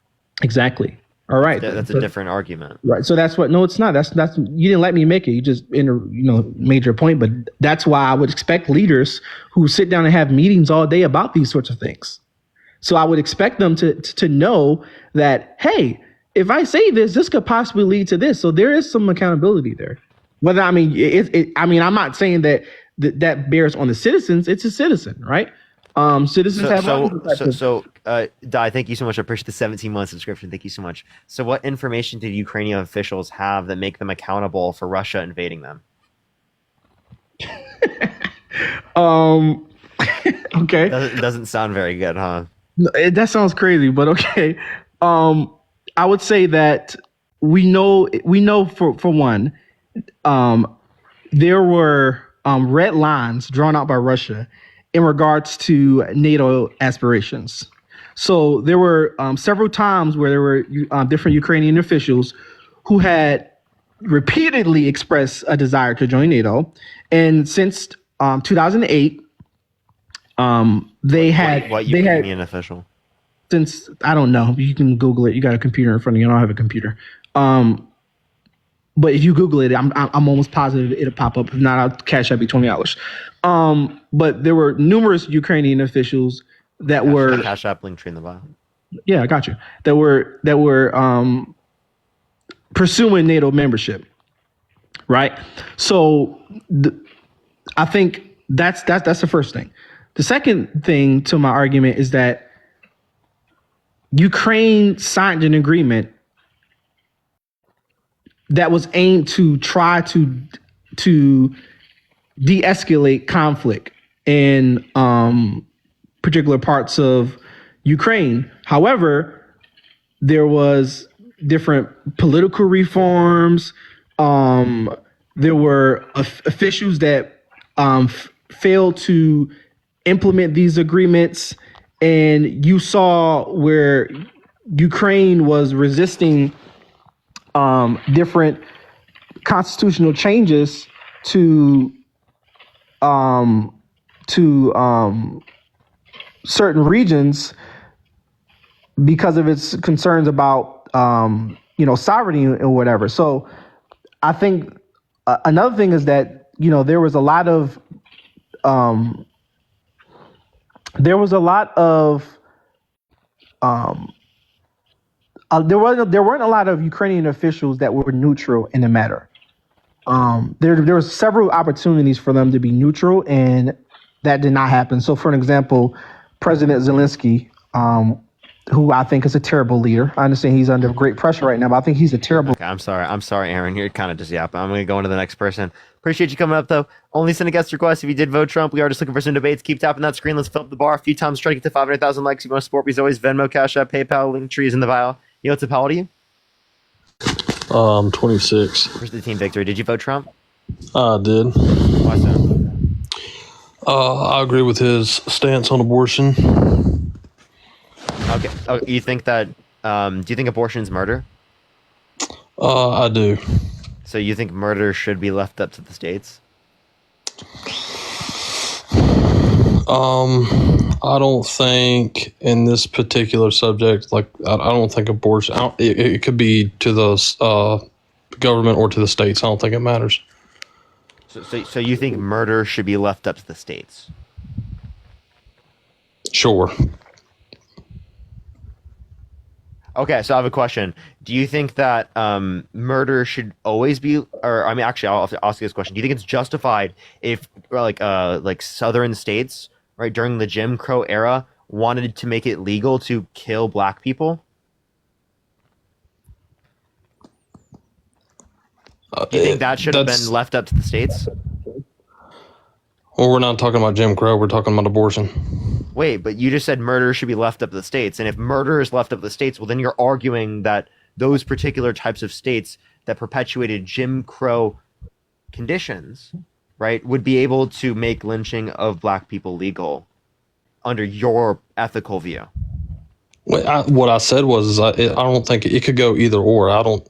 Exactly. All right. That's a different argument. Right. So that's what. No, it's not. That's you didn't let me make it. You just made your point. But that's why I would expect leaders who sit down and have meetings all day about these sorts of things. So I would expect them to know that, hey, if I say this, this could possibly lead to this. So there is some accountability there. Whether I'm not saying that bears on the citizens. It's a citizen, right? Citizens have. Di, thank you so much. I appreciate the 17-month subscription. Thank you so much. So, what information did Ukrainian officials have that make them accountable for Russia invading them? Okay. Doesn't sound very good, huh? No, that sounds crazy, but okay. I would say that we know for one, there were red lines drawn out by Russia in regards to NATO aspirations. So there were several times where there were different Ukrainian officials who had repeatedly expressed a desire to join NATO, and since 2008. They had Ukrainian official. Since I don't know, you can Google it. You got a computer in front of you. I don't have a computer. But if you Google it, I'm almost positive it'll pop up. If not, I'll cash up you $20. But there were numerous Ukrainian officials that were cash app link tree in the bio. Yeah, I got you. That were pursuing NATO membership, right? So I think that's the first thing. The second thing to my argument is that Ukraine signed an agreement that was aimed to try to de-escalate conflict in particular parts of Ukraine. However, there was different political reforms. There were officials that failed to implement these agreements, and you saw where Ukraine was resisting different constitutional changes to certain regions because of its concerns about sovereignty or whatever. So I think another thing is that there was a lot of there weren't a lot of Ukrainian officials that were neutral in the matter. There were several opportunities for them to be neutral, and that did not happen. So, for an example, President Zelensky, who I think is a terrible leader. I understand he's under great pressure right now, but I think he's a terrible. Okay, I'm sorry, Aaron. You're kind of just yapping. I'm going to go into the next person. Appreciate you coming up, though. Only send a guest request if you did vote Trump. We are just looking for some debates. Keep tapping that screen. Let's fill up the bar a few times. Try to get to 500,000 likes. If you want to support me, as always, Venmo, Cash App, PayPal, link trees in the bio. What's up? How old are you? 26. Where's the team victory? Did you vote Trump? I did. Why so? I agree with his stance on abortion. Okay. Oh, you think that? Do you think abortion is murder? I do. So you think murder should be left up to the states? I don't think in this particular subject, I don't think abortion. It could be to the government or to the states. I don't think it matters. So you think murder should be left up to the states? Sure. Okay, so I have a question. Do you think that murder should always be, actually, I'll ask you this question. Do you think it's justified if, like southern states, right, during the Jim Crow era, wanted to make it legal to kill black people? Do you think that should have been left up to the states? Well, we're not talking about Jim Crow. We're talking about abortion. Wait, but you just said murder should be left up to the states. And if murder is left up to the states, well, then you're arguing that those particular types of states that perpetuated Jim Crow conditions, right, would be able to make lynching of black people legal under your ethical view. What I said was I don't think it could go either or. I'm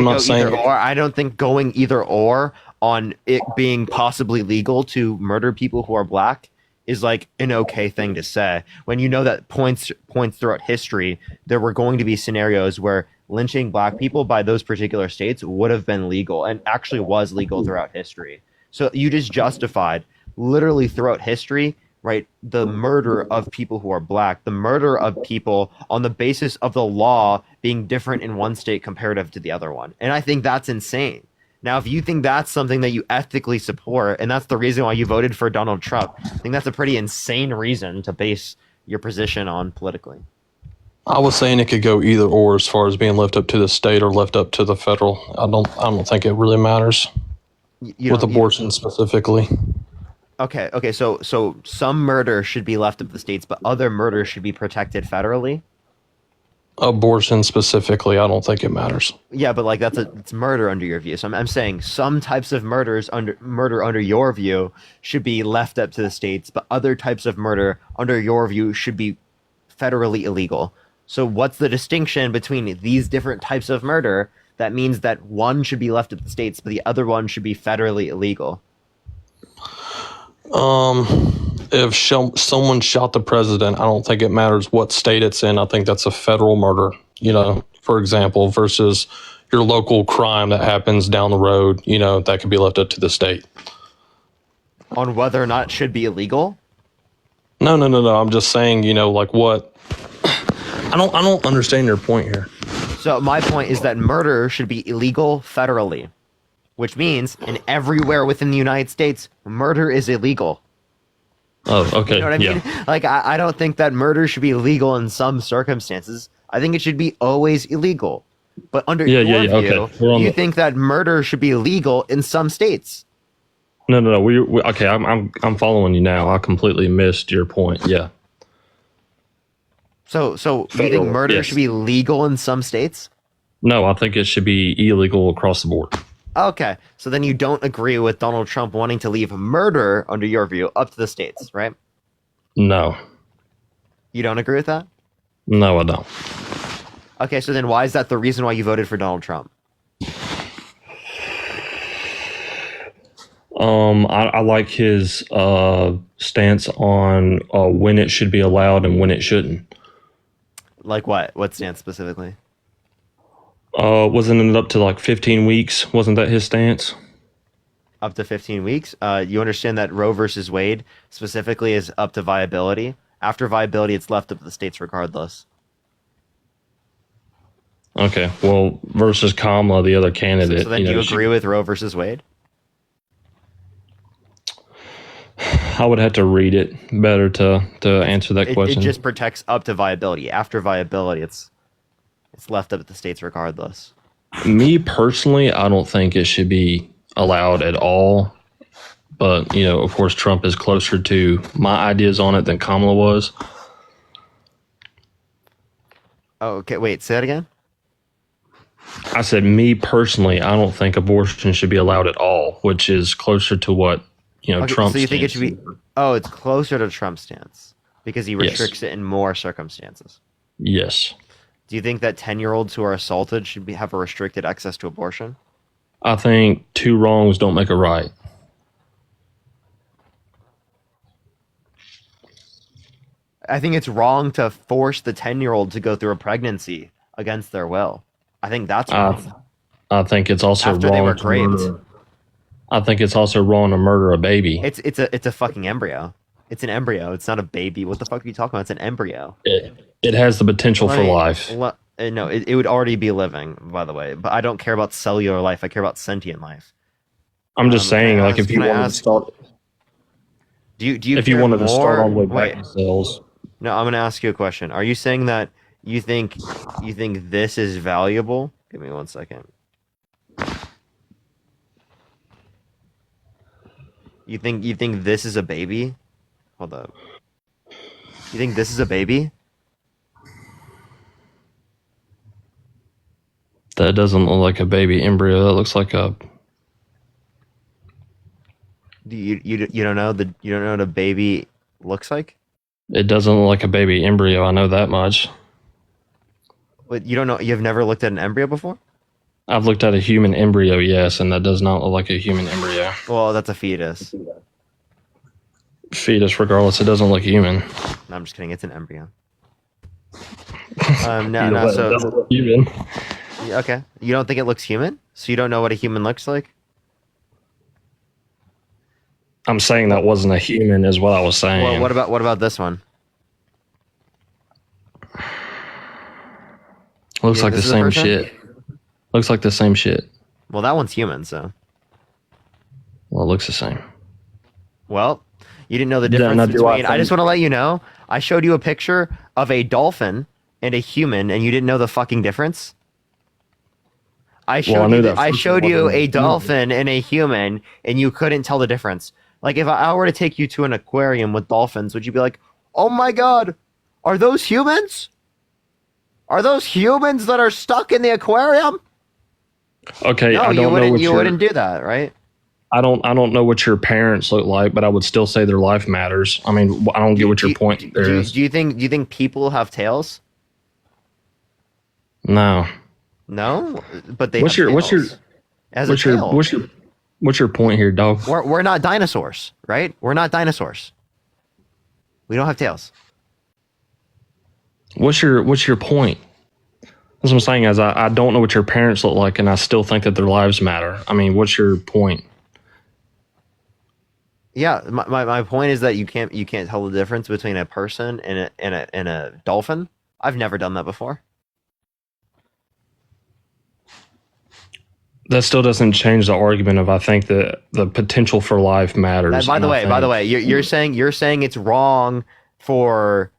not saying either or. I don't think going either or on it being possibly legal to murder people who are black is like an okay thing to say when you know that points throughout history there were going to be scenarios where lynching black people by those particular states would have been legal and actually was legal throughout history. So you just justified literally throughout history, right, the murder of people who are black, the murder of people on the basis of the law being different in one state comparative to the other one. And I think that's insane. Now, if you think that's something that you ethically support, and that's the reason why you voted for Donald Trump, I think that's a pretty insane reason to base your position on politically. I was saying it could go either or as far as being left up to the state or left up to the federal. I don't think it really matters with abortion specifically. Okay. So some murder should be left up to the states, but other murder should be protected federally. Abortion specifically, I don't think it matters. Yeah, but like it's murder under your view. So I'm saying some types of murder under your view should be left up to the states, but other types of murder under your view should be federally illegal. So what's the distinction between these different types of murder that means that one should be left up to the states, but the other one should be federally illegal? If someone shot the president, I don't think it matters what state it's in. I think that's a federal murder, for example, versus your local crime that happens down the road, that could be left up to the state. On whether or not it should be illegal? No. I'm just saying, like what? I don't understand your point here. So my point is that murder should be illegal federally, which means in everywhere within the United States, murder is illegal. Oh, okay. You know what I mean? Like, I don't think that murder should be legal in some circumstances. I think it should be always illegal. But under your view, okay. You think that murder should be legal in some states. No. Okay, I'm following you now. I completely missed your point. Yeah. So you think murder should be legal in some states? No, I think it should be illegal across the board. Okay, so then you don't agree with Donald Trump wanting to leave murder, under your view, up to the states, right? No. You don't agree with that? No, I don't. Okay, so then why is that the reason why you voted for Donald Trump? I like his stance on when it should be allowed and when it shouldn't. Like what? What stance specifically? Wasn't it up to like 15 weeks? Wasn't that his stance? Up to 15 weeks? You understand that Roe versus Wade specifically is up to viability. After viability, it's left up to the states regardless. Okay, well, versus Kamala, the other candidate. So then do you agree with Roe versus Wade? I would have to read it better to answer that question. It just protects up to viability. After viability, it's left up to the states regardless. Me personally, I don't think it should be allowed at all. But, of course, Trump is closer to my ideas on it than Kamala was. Oh, okay. Wait, say that again? I said, me personally, I don't think abortion should be allowed at all, which is closer to what, Trump. So you think it should be... Oh, it's closer to Trump's stance because he restricts it in more circumstances. Yes. Do you think that 10-year-olds who are assaulted should have a restricted access to abortion? I think two wrongs don't make a right. I think it's wrong to force the 10-year-old to go through a pregnancy against their will. I think that's wrong. I think it's also After wrong they were raped. I think it's also wrong to murder a baby. It's a fucking embryo. It's an embryo. It's not a baby. What the fuck are you talking about? It's an embryo. It has the potential for life. No, it would already be living, by the way. But I don't care about cellular life. I care about sentient life. I'm just saying, like, if you wanted to start... Do you if you wanted to start all the way back to cells... No, I'm going to ask you a question. Are you saying that you think this is valuable? Give me 1 second. You think this is a baby? Hold up. You think this is a baby? That doesn't look like a baby embryo. That looks like a... You don't know what a baby looks like? It doesn't look like a baby embryo. I know that much. But you don't know? You've never looked at an embryo before? I've looked at a human embryo, yes, and that does not look like a human embryo. Well, that's a fetus. Fetus, regardless, it doesn't look human. No, I'm just kidding. It's an embryo. So human. Okay. You don't think it looks human? So you don't know what a human looks like? I'm saying that wasn't a human, is what I was saying. Well, what about this one? Looks You think like the this is a same person? shit. Looks like the same shit. Well, that one's human, so. Well, it looks the same. Well, you didn't know the Yeah, difference now do I between. I just think- want to let you know. I showed you a picture of a dolphin and a human, and you didn't know the fucking difference. I showed knew you. that I first showed one you wasn't a a human. dolphin and a human, and you couldn't tell the difference. Like if I were to take you to an aquarium with dolphins, would you be like, "Oh my god, are those humans? Are those humans that are stuck in the aquarium?" Okay, No, I you don't know wouldn't. what You your, wouldn't do that, right? I don't know what your parents look like, but I would still say their life matters. I mean, I don't get what your point there is. Do you think people have tails? No. No, but they. What's have your tails. As a what's your tail. what's your point here, dog? We're not dinosaurs, right? We're not dinosaurs. We don't have tails. What's your point? That's what I'm saying is I don't know what your parents look like, and I still think that their lives matter. I mean, what's your point? Yeah, my point is that you can't tell the difference between a person and a dolphin. I've never done that before. That still doesn't change the argument of I think that the potential for life matters. By the and I way, think- you're saying it's wrong for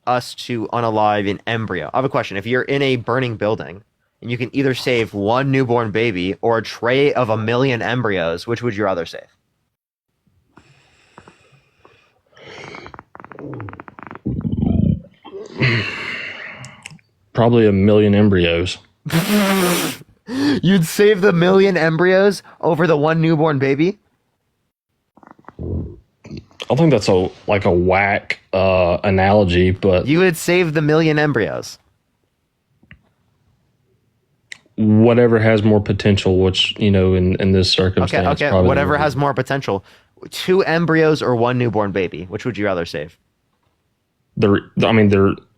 us to unalive an embryo. I have a question. If you're in a burning building and you can either save one newborn baby or a tray of 1,000,000 embryos, which would you rather save? probably 1,000,000 embryos. You'd save the 1,000,000 embryos over the one newborn baby? I think that's a whack analogy, but You would save the 1,000,000 embryos. whatever has more potential, which in this circumstance, Okay, probably whatever has more potential. 2 embryos or 1 newborn baby? Which would you rather save? they're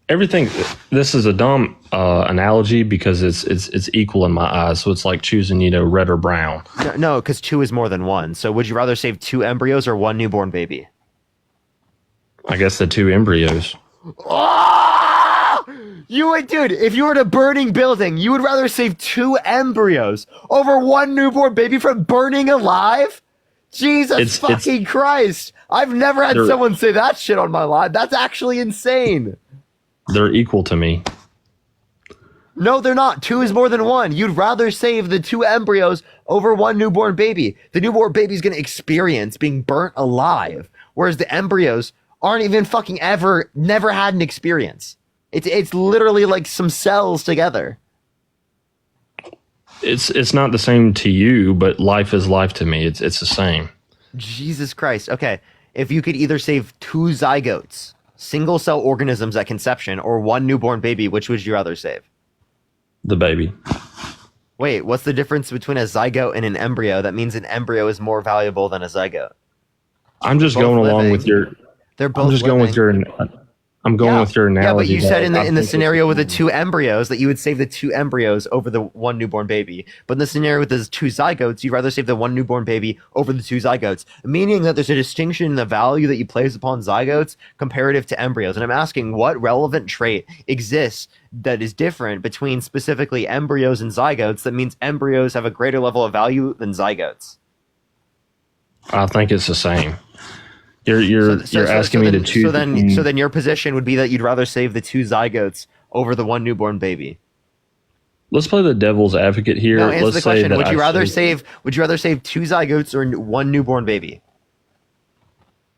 everything. This is a dumb analogy because it's equal in my eyes. So it's like choosing red or brown. No, because 2 is more than 1. So would you rather save 2 embryos or 1 newborn baby? I guess the 2 embryos. Oh! You would, dude, if you were in a burning building, you would rather save 2 embryos over 1 newborn baby from burning alive? Jesus fucking Christ. I've never had someone say that shit on my live. That's actually insane. They're equal to me. No, they're not. 2 is more than 1. You'd rather save the 2 embryos over 1 newborn baby. The newborn baby's going to experience being burnt alive, whereas the embryos aren't even fucking never had an experience. It's literally like some cells together. It's not the same to you, but life is life to me. It's the same. Jesus Christ. Okay, if you could either save 2 zygotes, single cell organisms at conception, or 1 newborn baby, which would you rather save? The baby. Wait, what's the difference between a zygote and an embryo? That means an embryo is more valuable than a zygote. I'm just Both going along living. with your. They're both I'm just going with living. your. I'm going with your analogy. Yeah, but you said in that I the think scenario with the it's- 2 embryos that you would save the 2 embryos over the 1 newborn baby. But in the scenario with the 2 zygotes, you'd rather save the 1 newborn baby over the 2 zygotes, meaning that there's a distinction in the value that you place upon zygotes comparative to embryos. And I'm asking what relevant trait exists that is different between specifically embryos and zygotes that means embryos have a greater level of value than zygotes. I think it's the same. You're asking me to choose. So then your position would be that you'd rather save the 2 zygotes over the 1 newborn baby. Let's play the devil's advocate here. No, answer Let's the say question. that Would you I rather save 2 zygotes or 1 newborn baby?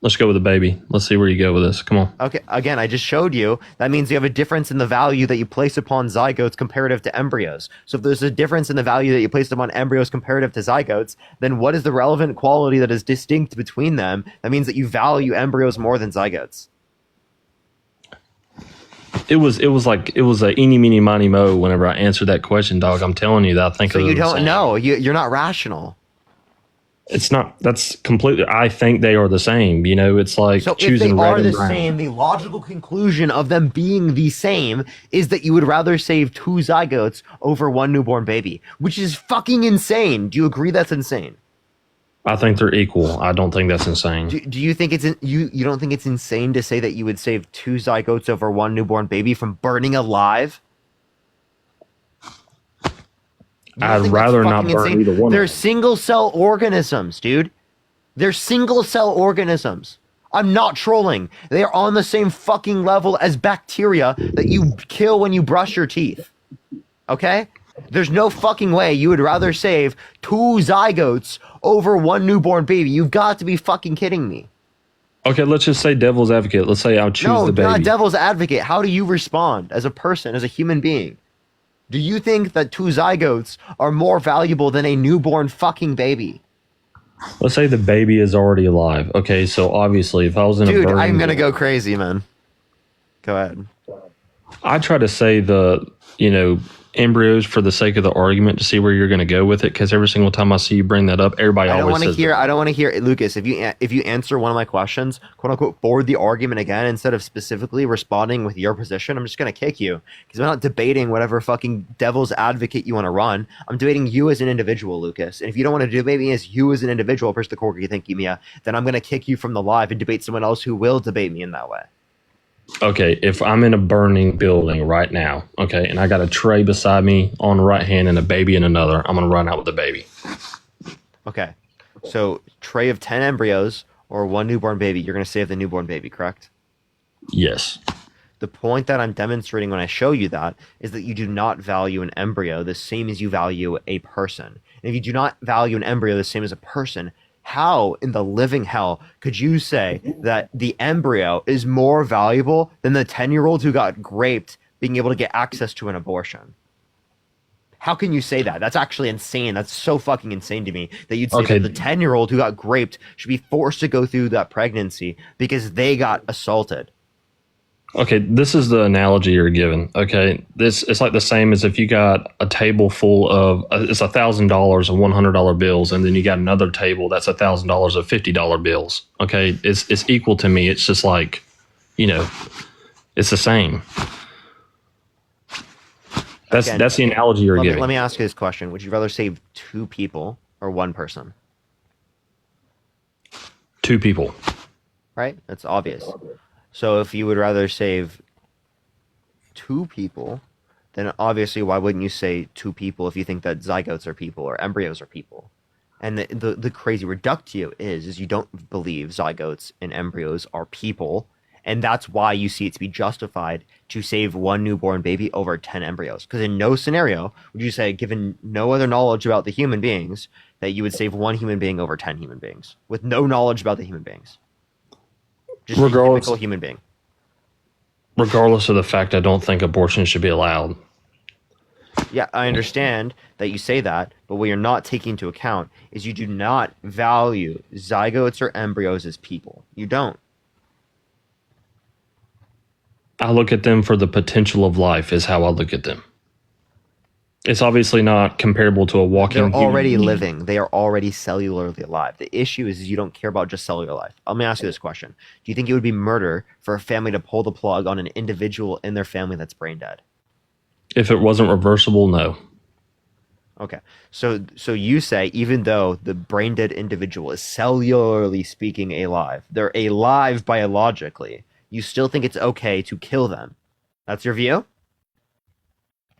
Let's go with the baby. Let's see where you go with this. Come on. Okay, again, I just showed you. That means you have a difference in the value that you place upon zygotes comparative to embryos. So if there's a difference in the value that you placed upon embryos comparative to zygotes, then what is the relevant quality that is distinct between them? That means that you value embryos more than zygotes. It was a eeny meeny miny mo whenever I answered that question, dog. I'm telling you that I think So of you the don't same. know. You're not rational. It's not. That's completely. I think they are the same. You know, it's like So if they choosing red are and the brown. same, the logical conclusion of them being the same is that you would rather save 2 zygotes over 1 newborn baby, which is fucking insane. Do you agree that's insane? I think they're equal. I don't think that's insane. Do you think you don't think it's insane to say that you would save 2 zygotes over 1 newborn baby from burning alive? You don't I'd think that's rather not fucking burn insane? either one. They're single cell organisms, dude. They're single cell organisms. I'm not trolling. They are on the same fucking level as bacteria that you kill when you brush your teeth. Okay? There's no fucking way you would rather save 2 zygotes over 1 newborn baby. You've got to be fucking kidding me. Okay, let's just say devil's advocate. Let's say I'll choose No, the baby. not devil's advocate. How do you respond as a person, as a human being? Do you think that 2 zygotes are more valuable than a newborn fucking baby? Let's say the baby is already alive. Okay, so obviously, if I was in Dude, a burning, I'm gonna go crazy, man. Go ahead. I try to say the embryos for the sake of the argument to see where you're going to go with it. Because every single time I see you bring that up, everybody I don't always want to says hear. that. I don't want to hear, Lucas. If you answer one of my questions, quote unquote, forward the argument again instead of specifically responding with your position, I'm just gonna kick you because I'm not debating whatever fucking devil's advocate you want to run. I'm debating you as an individual, Lucas. And if you don't want to debate me as you as an individual, press the corgi, thank you, Mia. Then I'm gonna kick you from the live and debate someone else who will debate me in that way. Okay, if I'm in a burning building right now, okay, and I got a tray beside me on the right hand and a baby in another, I'm going to run out with the baby. Okay. So tray of 10 embryos or 1 newborn baby, you're gonna save the newborn baby, correct? Yes. The point that I'm demonstrating when I show you that is that you do not value an embryo the same as you value a person. And if you do not value an embryo the same as a person, how in the living hell could you say that the embryo is more valuable than the 10-year-old who got raped being able to get access to an abortion? How can you say that? That's actually insane. That's so fucking insane to me that you'd say Okay. that the 10-year-old who got raped should be forced to go through that pregnancy because they got assaulted. Okay, this is the analogy you're given. Okay, it's like the same as if you got a table full of it's $1,000 of $100 bills, and then you got another table that's $1,000 of $50 bills. Okay, it's equal to me. It's just like, it's the same. That's the analogy you're giving. Let me ask you this question: would you rather save 2 people or 1 person? 2 people. Right? That's obvious. So if you would rather save 2 people, then obviously why wouldn't you say 2 people if you think that zygotes are people or embryos are people? And the crazy reductio is you don't believe zygotes and embryos are people, and that's why you see it to be justified to save 1 newborn baby over 10 embryos. Because in no scenario would you say, given no other knowledge about the human beings, that you would save 1 human being over 10 human beings with no knowledge about the human beings. Just a typical human being. Regardless of the fact I don't think abortion should be allowed. Yeah, I understand that you say that, but what you're not taking into account is you do not value zygotes or embryos as people. You don't. I look at them for the potential of life is how I look at them. It's obviously not comparable to a walking They're human already being. living. They are already cellularly alive. The issue is you don't care about just cellular life. Let me ask you this question. Do you think it would be murder for a family to pull the plug on an individual in their family that's brain dead? If it wasn't reversible, no. Okay. So you say even though the brain dead individual is cellularly speaking alive, they're alive biologically, you still think it's okay to kill them. That's your view?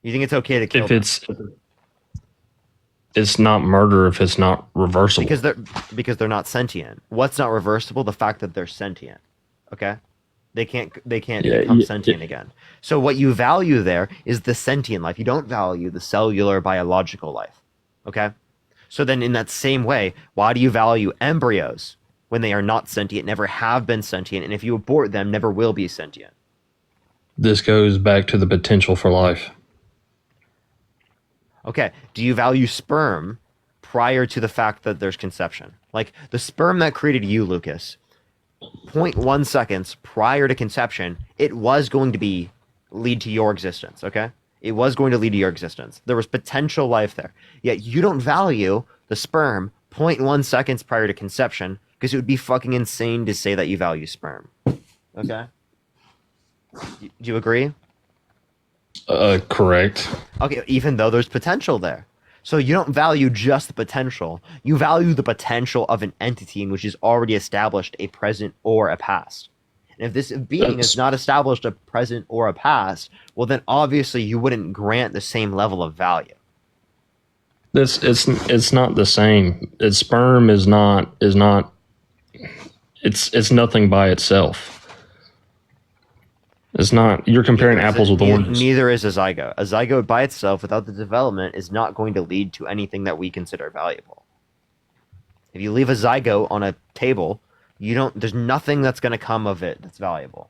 You think it's okay to kill them? It's not murder if it's not reversible. Because they're not sentient. What's not reversible? The fact that they're sentient. Okay? They can't become sentient again. So what you value there is the sentient life. You don't value the cellular biological life. Okay? So then in that same way, why do you value embryos when they are not sentient, never have been sentient, and if you abort them, never will be sentient? This goes back to the potential for life. Okay. Do you value sperm prior to the fact that there's conception? Like the sperm that created you, Lucas, 0.1 seconds prior to conception, it was going to lead to your existence, okay? It was going to lead to your existence. There was potential life there. Yet you don't value the sperm 0.1 seconds prior to conception, because it would be fucking insane to say that you value sperm. Okay? Do you agree? Correct. Okay, even though there's potential there. So you don't value just the potential. You value the potential of an entity in which is already established a present or a past. And if this being has not established a present or a past, well, then obviously you wouldn't grant the same level of value. It's not the same. Sperm is not it's nothing by itself. It's not. You're comparing apples with oranges. Neither is a zygote. A zygote by itself, without the development, is not going to lead to anything that we consider valuable. If you leave a zygote on a table, there's nothing that's going to come of it that's valuable.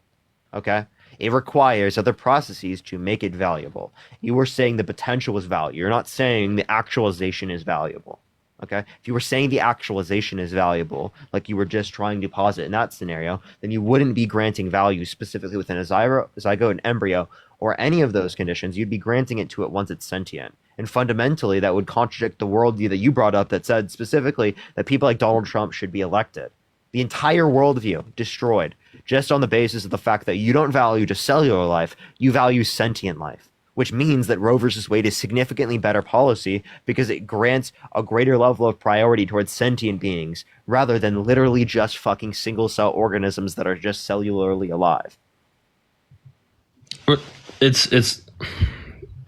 Okay? It requires other processes to make it valuable. You were saying the potential was value. You're not saying the actualization is valuable. Okay? If you were saying the actualization is valuable, like you were just trying to posit in that scenario, then you wouldn't be granting value specifically within a zygote, an embryo, or any of those conditions. You'd be granting it to it once it's sentient. And fundamentally, that would contradict the worldview that you brought up that said specifically that people like Donald Trump should be elected. The entire worldview destroyed just on the basis of the fact that you don't value just cellular life, you value sentient life, which means that Roe versus Wade is significantly better policy because it grants a greater level of priority towards sentient beings rather than literally just fucking single cell organisms that are just cellularly alive.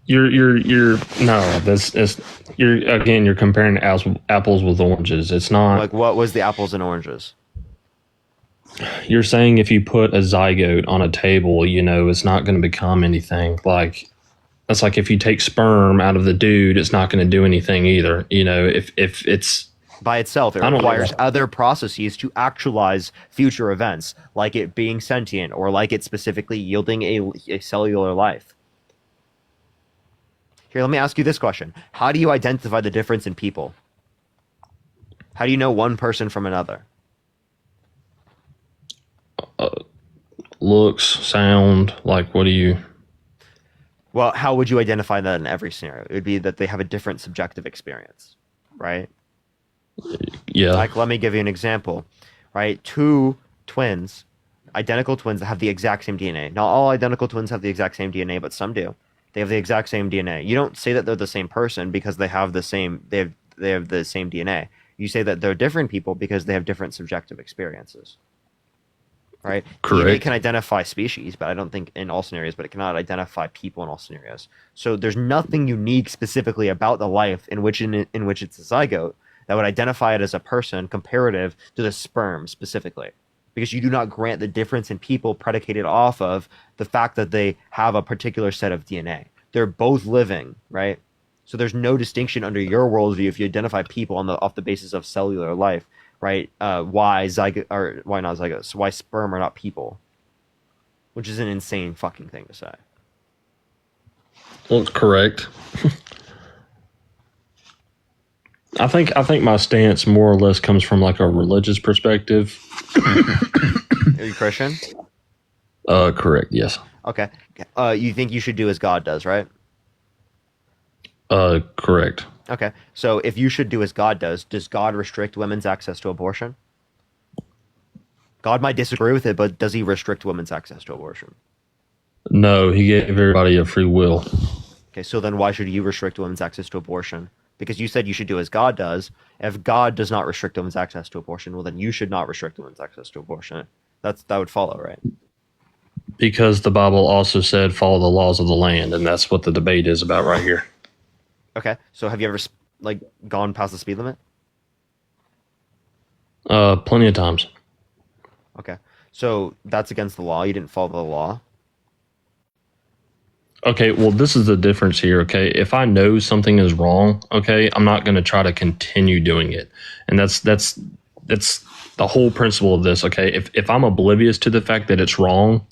You're comparing apples with oranges. It's not like what was the apples and oranges? You're saying if you put a zygote on a table, it's not going to become anything. Like that's like if you take sperm out of the dude, it's not going to do anything either. If it's by itself, it requires other processes to actualize future events, like it being sentient or like it specifically yielding a cellular life. Here, let me ask you this question. How do you identify the difference in people? How do you know one person from another? Looks, sound, like what do you... Well, how would you identify that in every scenario? It would be that they have a different subjective experience, right? Yeah. Like, let me give you an example, right? Two twins, identical twins that have the exact same DNA. Not all identical twins have the exact same DNA, but some do. They have the exact same DNA. You don't say that they're the same person because they have the same DNA. You say that they're different people because they have different subjective experiences. Right? Correct. DNA can identify species, but I don't think in all scenarios, but it cannot identify people in all scenarios. So there's nothing unique specifically about the life in which it's a zygote that would identify it as a person comparative to the sperm specifically. Because you do not grant the difference in people predicated off of the fact that they have a particular set of DNA. They're both living, right? So there's no distinction under your worldview if you identify people off the basis of cellular life, right? Why zygote or why not zygotes? Why sperm are not people? Which is an insane fucking thing to say. Well, it's correct. I think my stance more or less comes from like a religious perspective. Are you Christian? Correct. Yes. Okay. You think you should do as God does, right? Correct. Okay. So if you should do as God does God restrict women's access to abortion? God might disagree with it, but does he restrict women's access to abortion? No, he gave everybody a free will. Okay, so then why should you restrict women's access to abortion? Because you said you should do as God does. If God does not restrict women's access to abortion, well, then you should not restrict women's access to abortion. That would follow, right? Because the Bible also said follow the laws of the land, and that's what the debate is about right here. Okay, so have you ever gone past the speed limit? Plenty of times. Okay, so that's against the law. You didn't follow the law. Okay, well, this is the difference here, okay? If I know something is wrong, okay, I'm not going to try to continue doing it. And that's the whole principle of this, okay? If I'm oblivious to the fact that it's wrong,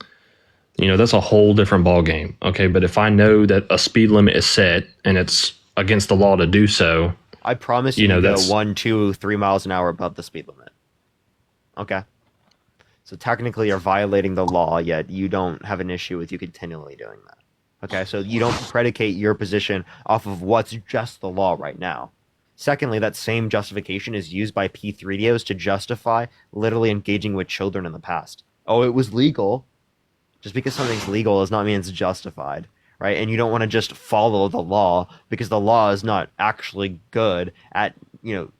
that's a whole different ballgame, okay? But if I know that a speed limit is set and it's against the law to do so... I promise you go 1, 2, 3 miles an hour above the speed limit. Okay? So technically you're violating the law, yet you don't have an issue with you continually doing that. Okay, so you don't predicate your position off of what's just the law right now. Secondly, that same justification is used by P3DOs to justify literally engaging with children in the past. Oh, it was legal. Just because something's legal does not mean it's justified, right? And you don't want to just follow the law because the law is not actually good at,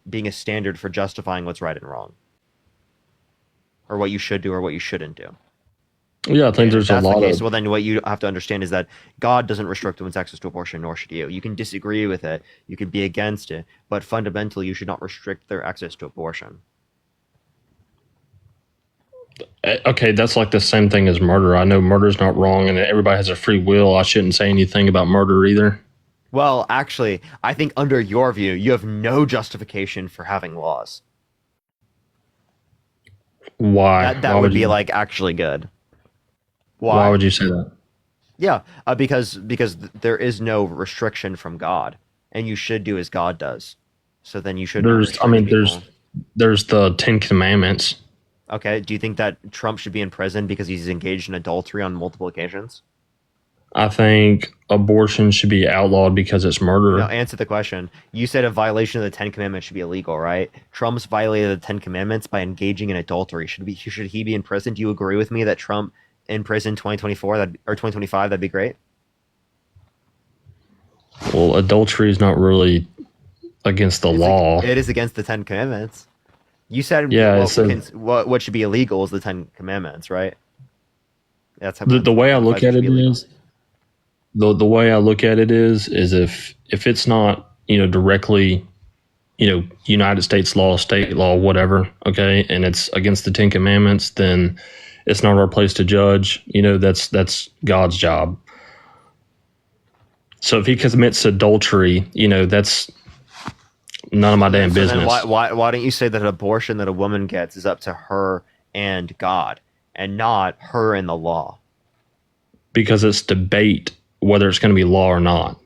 being a standard for justifying what's right and wrong, or what you should do or what you shouldn't do. Yeah, I think there's a lot of. Well, then what you have to understand is that God doesn't restrict women's access to abortion, nor should you. You can disagree with it, you can be against it, but fundamentally, you should not restrict their access to abortion. Okay, that's like the same thing as murder. I know murder's not wrong, and everybody has a free will. I shouldn't say anything about murder either. Well, actually, I think under your view, you have no justification for having laws. Why? That would be like actually good. Why would you say that? Yeah, because there is no restriction from God, and you should do as God does. So then you should. There's the 10 Commandments. Okay. Do you think that Trump should be in prison because he's engaged in adultery on multiple occasions? I think abortion should be outlawed because it's murder. Now, answer the question. You said a violation of the 10 Commandments should be illegal, right? Trump's violated the 10 Commandments by engaging in adultery. Should he be in prison? Do you agree with me that Trump in prison 2024 or 2025? That'd be great. Well, adultery is not really against the law. It is against the 10 Commandments. You said what should be illegal is the 10 Commandments, right? That's how the way I look at it is the way I look at it is if it's not directly United States law, state law, whatever, okay, and it's against the 10 Commandments, then it's not our place to judge. That's God's job. So if he commits adultery, that's none of my damn business. Why don't you say that an abortion that a woman gets is up to her and God and not her and the law? Because it's debate whether it's going to be law or not.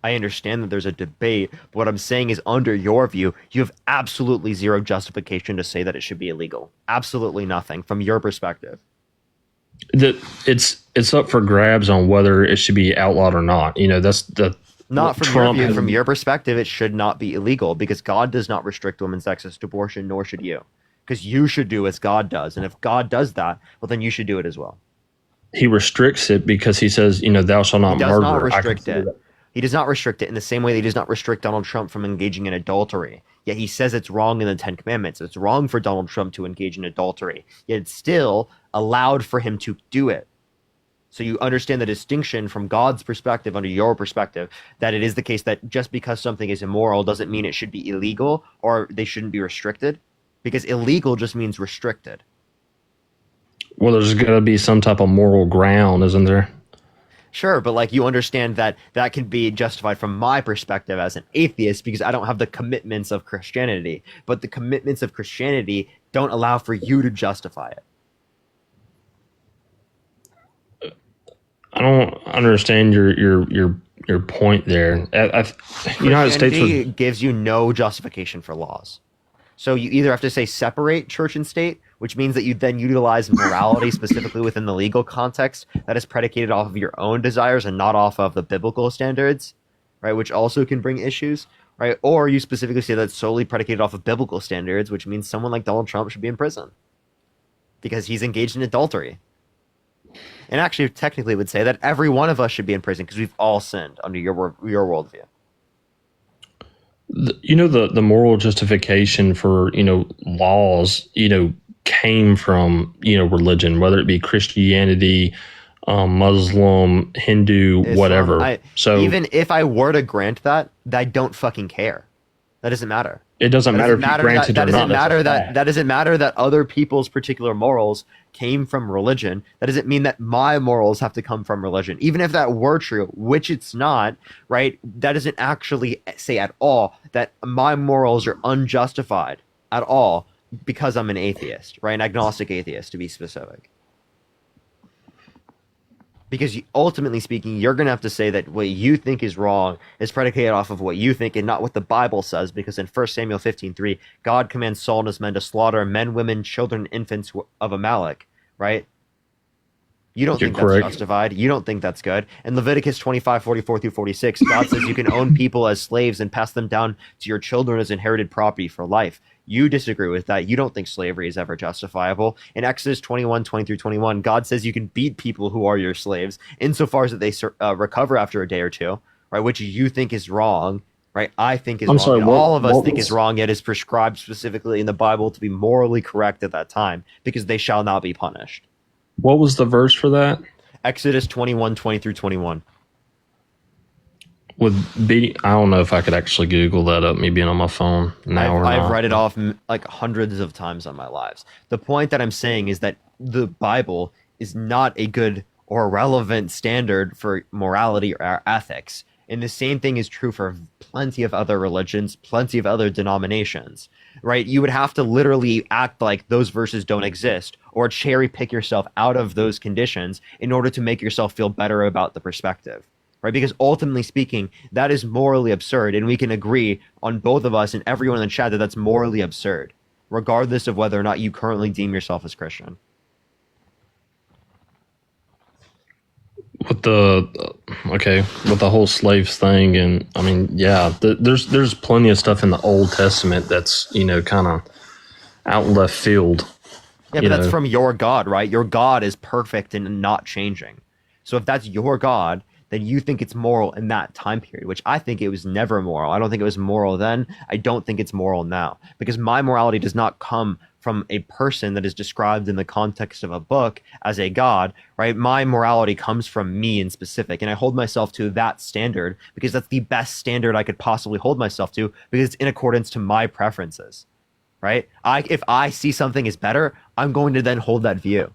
I understand that there's a debate, but what I'm saying is under your view, you have absolutely zero justification to say that it should be illegal. Absolutely nothing from your perspective. It's up for grabs on whether it should be outlawed or not. That's the not from Trump your view. From your perspective, it should not be illegal because God does not restrict women's access to abortion, nor should you. Because you should do as God does, and if God does that, well, then you should do it as well. He restricts it because he says, thou shalt not murder. He does not restrict it. He does not restrict it in the same way that he does not restrict Donald Trump from engaging in adultery. Yet he says it's wrong in the 10 Commandments. It's wrong for Donald Trump to engage in adultery. Yet it's still allowed for him to do it. So you understand the distinction from God's perspective under your perspective, that it is the case that just because something is immoral doesn't mean it should be illegal or they shouldn't be restricted. Because illegal just means restricted. Well, there's got to be some type of moral ground, isn't there? Sure, but you understand that can be justified from my perspective as an atheist because I don't have the commitments of Christianity. But the commitments of Christianity don't allow for you to justify it. I don't understand your point there. United States gives you no justification for laws. So you either have to say separate church and state, which means that you then utilize morality specifically within the legal context that is predicated off of your own desires and not off of the biblical standards, right? Which also can bring issues, right? Or you specifically say that's solely predicated off of biblical standards, which means someone like Donald Trump should be in prison because he's engaged in adultery. And actually, technically, would say that every one of us should be in prison because we've all sinned under your worldview. The moral justification for laws came from religion, whether it be Christianity, Muslim, Hindu, Islam, whatever. So even if I were to grant that, I don't fucking care. That doesn't matter. It doesn't matter if you grant it or not. That doesn't matter that other people's particular morals came from religion. That doesn't mean that my morals have to come from religion. Even if that were true, which it's not, right? That doesn't actually say at all that my morals are unjustified at all because I'm an atheist, right? An agnostic atheist, to be specific. Because ultimately speaking, you're going to have to say that what you think is wrong is predicated off of what you think and not what the Bible says. Because in 1 Samuel 15:3, God commands Saul and his men to slaughter men, women, children, and infants of Amalek, right? You don't You're think correct. that's justified. You don't think that's good. In Leviticus 25:44-46, God says you can own people as slaves and pass them down to your children as inherited property for life. You disagree with that. You don't think slavery is ever justifiable. In Exodus 21:20-21, God says you can beat people who are your slaves insofar as that they recover after a day or two, right? Which you think is wrong, right? I think is I'm wrong. sorry, and what- all of us what think was- is wrong, yet is prescribed specifically in the Bible to be morally correct at that time because they shall not be punished. What was the verse for that? Exodus 21:20-21. I don't know if I could actually Google that up, me being on my phone now or not. I've read it off like hundreds of times on my lives. The point that I'm saying is that the Bible is not a good or relevant standard for morality or ethics. And the same thing is true for plenty of other religions, plenty of other denominations, right? You would have to literally act like those verses don't exist or cherry pick yourself out of those conditions in order to make yourself feel better about the perspective, right? Because ultimately speaking, that is morally absurd. And we can agree on both of us and everyone in the chat that that's morally absurd, regardless of whether or not you currently deem yourself as Christian. With the whole slaves thing, and I mean, yeah, there's plenty of stuff in the Old Testament that's kind of out in left field. Yeah, but that's from your God, right? Your God is perfect and not changing. So if that's your God, then you think it's moral in that time period, which I think it was never moral. I don't think it was moral then. I don't think it's moral now, because my morality does not come from a person that is described in the context of a book as a God, right? My morality comes from me in specific, and I hold myself to that standard because that's the best standard I could possibly hold myself to because it's in accordance to my preferences, right? If I see something is better, I'm going to then hold that view.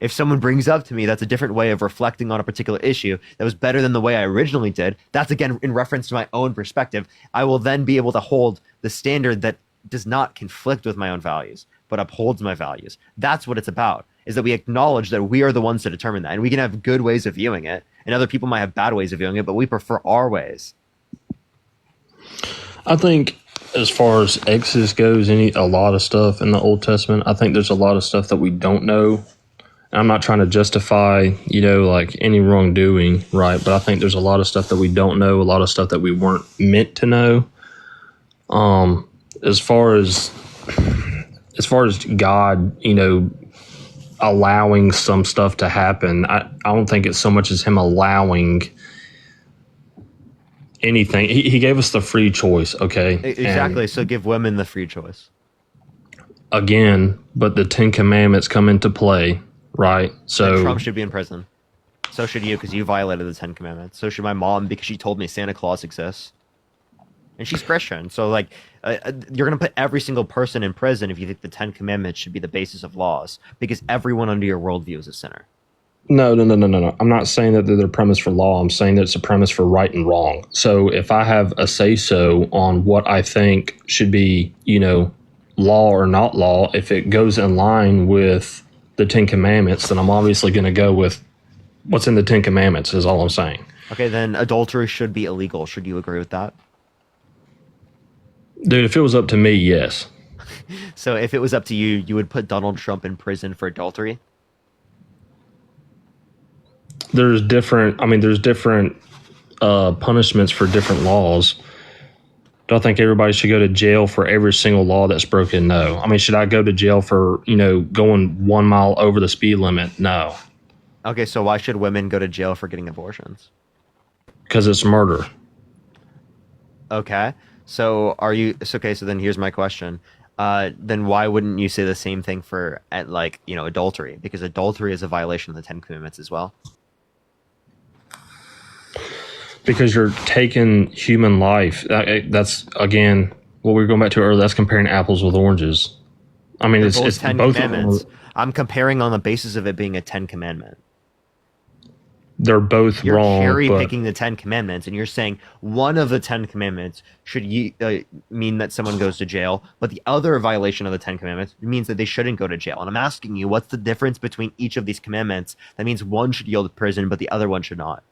If someone brings up to me that's a different way of reflecting on a particular issue that was better than the way I originally did, that's again in reference to my own perspective, I will then be able to hold the standard that does not conflict with my own values, but upholds my values. That's what it's about, is that we acknowledge that we are the ones to determine that. And we can have good ways of viewing it, and other people might have bad ways of viewing it, but we prefer our ways. I think as far as Exodus goes, a lot of stuff in the Old Testament, I think there's a lot of stuff that we don't know. I'm not trying to justify, like any wrongdoing, right? But I think there's a lot of stuff that we don't know, a lot of stuff that we weren't meant to know. As far as God, allowing some stuff to happen, I don't think it's so much as him allowing anything. He gave us the free choice, okay? Exactly. And so give women the free choice. again, but the 10 Commandments come into play, right? So And Trump should be in prison. So should you, because you violated the 10 Commandments. So should my mom, because she told me Santa Claus exists. And she's Christian. So, you're going to put every single person in prison if you think the 10 Commandments should be the basis of laws, because everyone under your worldview is a sinner. No. I'm not saying that they're the premise for law. I'm saying that it's a premise for right and wrong. So if I have a say-so on what I think should be, law or not law, if it goes in line with the 10 Commandments, then I'm obviously going to go with what's in the 10 Commandments is all I'm saying. Okay, then adultery should be illegal. Should you agree with that? Dude, if it was up to me, yes. So if it was up to you, you would put Donald Trump in prison for adultery? There's different punishments for different laws. Do I think everybody should go to jail for every single law that's broken? No. I mean, should I go to jail for, going 1 mile over the speed limit? No. Okay, so why should women go to jail for getting abortions? Because it's murder. Okay, so so then here's my question. Then why wouldn't you say the same thing for adultery? Because adultery is a violation of the 10 Commandments as well. Because you're taking human life. That's, again, what we were going back to earlier. That's comparing apples with oranges. I mean, it's 10 both Commandments. I'm comparing on the basis of it being a 10 Commandment. They're both You're wrong. cherry but picking the 10 Commandments, and you're saying one of the 10 Commandments should mean that someone goes to jail, but the other violation of the 10 Commandments means that they shouldn't go to jail. And I'm asking you, what's the difference between each of these commandments that means one should yield to prison, but the other one should not?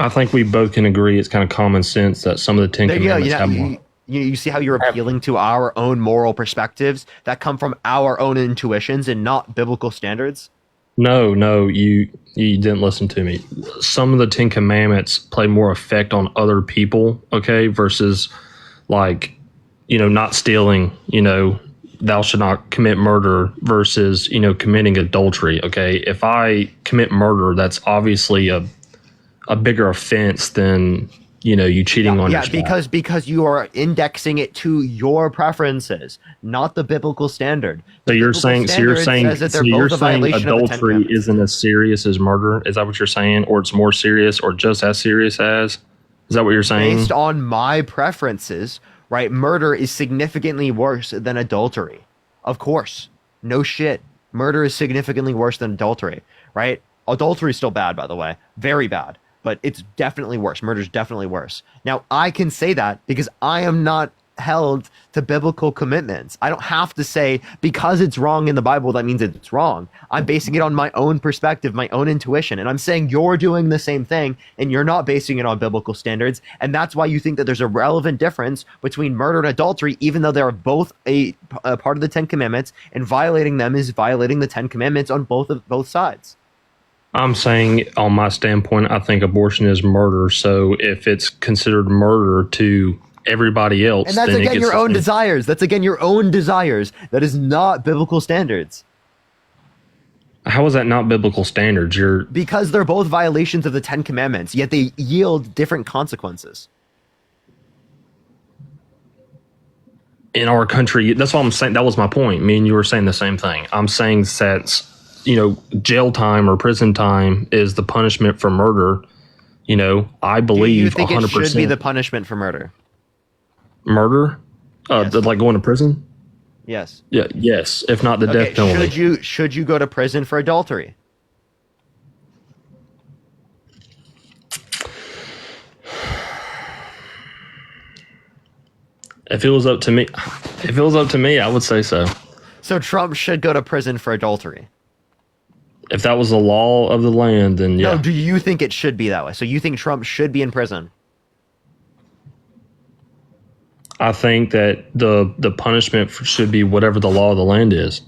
I think we both can agree it's kind of common sense that some of the 10 There you go. Commandments have more. You see how you're appealing to our own moral perspectives that come from our own intuitions and not biblical standards? No, you didn't listen to me. Some of the Ten Commandments play more effect on other people, okay, versus like, not stealing, thou shalt not commit murder versus, committing adultery, okay? If I commit murder, that's obviously a bigger offense than, you cheating on your spouse. because you are indexing it to your preferences, not the biblical standard. So you're saying adultery adultery isn't as serious as murder? Is that what you're saying? Or it's more serious or just as serious as? Is that what you're saying? Based on my preferences, right? Murder is significantly worse than adultery. Of course. No shit. Murder is significantly worse than adultery, right? Adultery is still bad, by the way. Very bad. But it's definitely worse. Murder is definitely worse. Now, I can say that because I am not held to biblical commitments. I don't have to say because it's wrong in the Bible, that means it's wrong. I'm basing it on my own perspective, my own intuition. And I'm saying you're doing the same thing and you're not basing it on biblical standards. And that's why you think that there's a relevant difference between murder and adultery, even though they're both a part of the Ten Commandments, and violating them is violating the Ten Commandments on both sides. I'm saying, on my standpoint, I think abortion is murder. So if it's considered murder to everybody else, and that's then again your own desires. That's again your own desires. That is not biblical standards. How is that not biblical standards? Because they're both violations of the Ten Commandments, yet they yield different consequences. In our country, that's what I'm saying. That was my point. Me and you were saying the same thing. I'm saying that jail time or prison time is the punishment for murder. I believe. Do you think 100%. It should be the punishment for murder? Murder? Yes. Like going to prison? Yes. Yeah. Yes. If not the death penalty. Should you go to prison for adultery? If it was up to me, I would say so. So Trump should go to prison for adultery. If that was the law of the land, then yeah. No, do you think it should be that way? So you think Trump should be in prison? I think that the punishment should be whatever the law of the land is.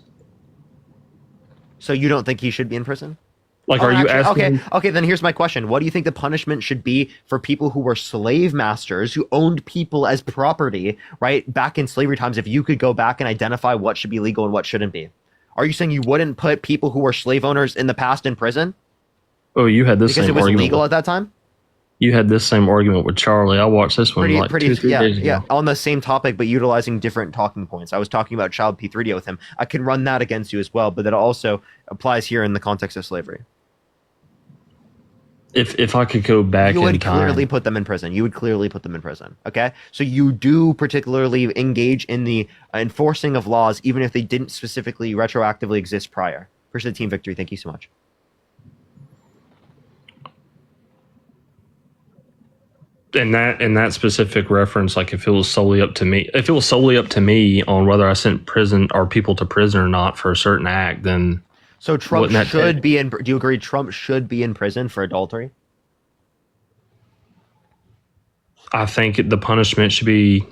So you don't think he should be in prison? Like, are you asking? Okay, then here's my question. What do you think the punishment should be for people who were slave masters, who owned people as property, right? Back in slavery times, if you could go back and identify what should be legal and what shouldn't be. Are you saying you wouldn't put people who were slave owners in the past in prison? Oh, you had this because same it was argument. legal at that time? You had this same argument with Charlie. I watched this one 2 days ago. Yeah, on the same topic, but utilizing different talking points. I was talking about child P3D with him. I can run that against you as well, but that also applies here in the context of slavery. If I could go back in time, you would clearly put them in prison. You would clearly put them in prison. Okay, so you do particularly engage in the enforcing of laws, even if they didn't specifically retroactively exist prior. Appreciate the team victory. Thank you so much. in that specific reference, like if it was solely up to me on whether I sent prison or people to prison or not for a certain act, then so Trump should be in. Do you agree Trump should be in prison for adultery? I think the punishment should be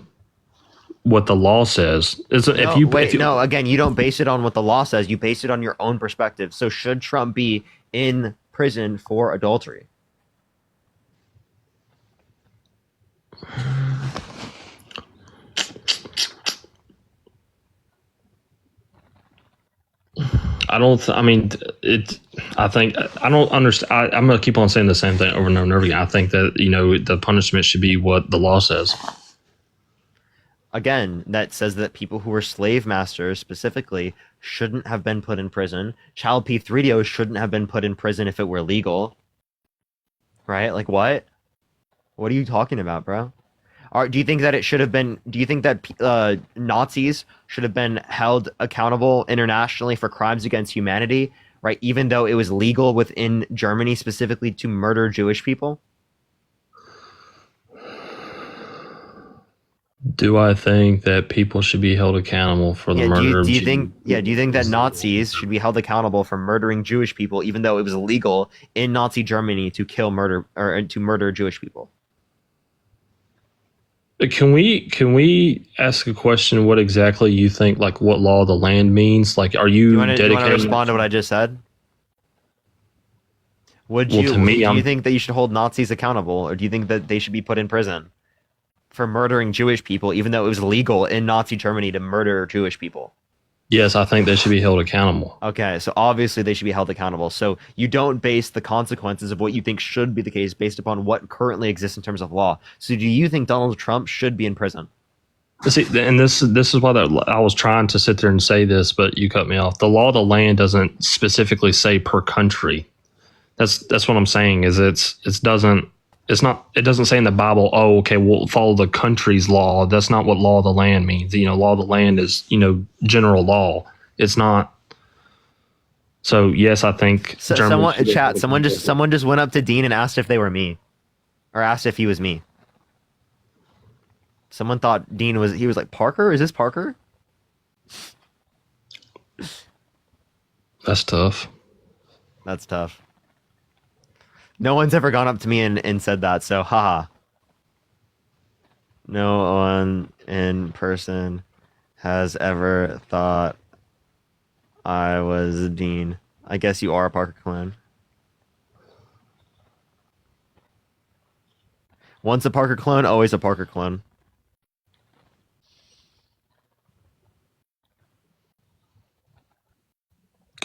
what the law says. Again, you don't base it on what the law says. You base it on your own perspective. So should Trump be in prison for adultery? I'm going to keep on saying the same thing over and over and over again. I think that, the punishment should be what the law says. Again, that says that people who were slave masters specifically shouldn't have been put in prison. Child P3DO shouldn't have been put in prison if it were legal. Right? Like what? What are you talking about, bro? Do you think that it should have been? Do you think that Nazis should have been held accountable internationally for crimes against humanity, right? Even though it was legal within Germany specifically to murder Jewish people? Do I think that people should be held accountable for the murder of Jews? Do you think that Nazis should be held accountable for murdering Jewish people, even though it was illegal in Nazi Germany to murder Jewish people? Can we ask a question? What exactly you think, like what law of the land means? Like, are you dedicated? Do you want to respond to what I just said? Would Well, you? to me, do you I'm think that you should hold Nazis accountable, or do you think that they should be put in prison for murdering Jewish people, even though it was legal in Nazi Germany to murder Jewish people? yes, I think they should be held accountable. Okay, so obviously they should be held accountable. So you don't base the consequences of what you think should be the case based upon what currently exists in terms of law. So do you think Donald Trump should be in prison? See, and this is why I was trying to sit there and say this, but you cut me off. The law of the land doesn't specifically say per country. That's what I'm saying. Is it doesn't say in the Bible, oh, okay, we'll follow the country's law. That's not what law of the land means. Law of the land is, general law. It's not. So yes, I think Someone just went up to Dean and asked if they were me, or asked if he was me. Someone thought Dean was. He was like, Parker. Is this Parker? That's tough. That's tough. No one's ever gone up to me and said that, so haha. No one in person has ever thought I was Dean. I guess you are a Parker clone. Once a Parker clone, always a Parker clone.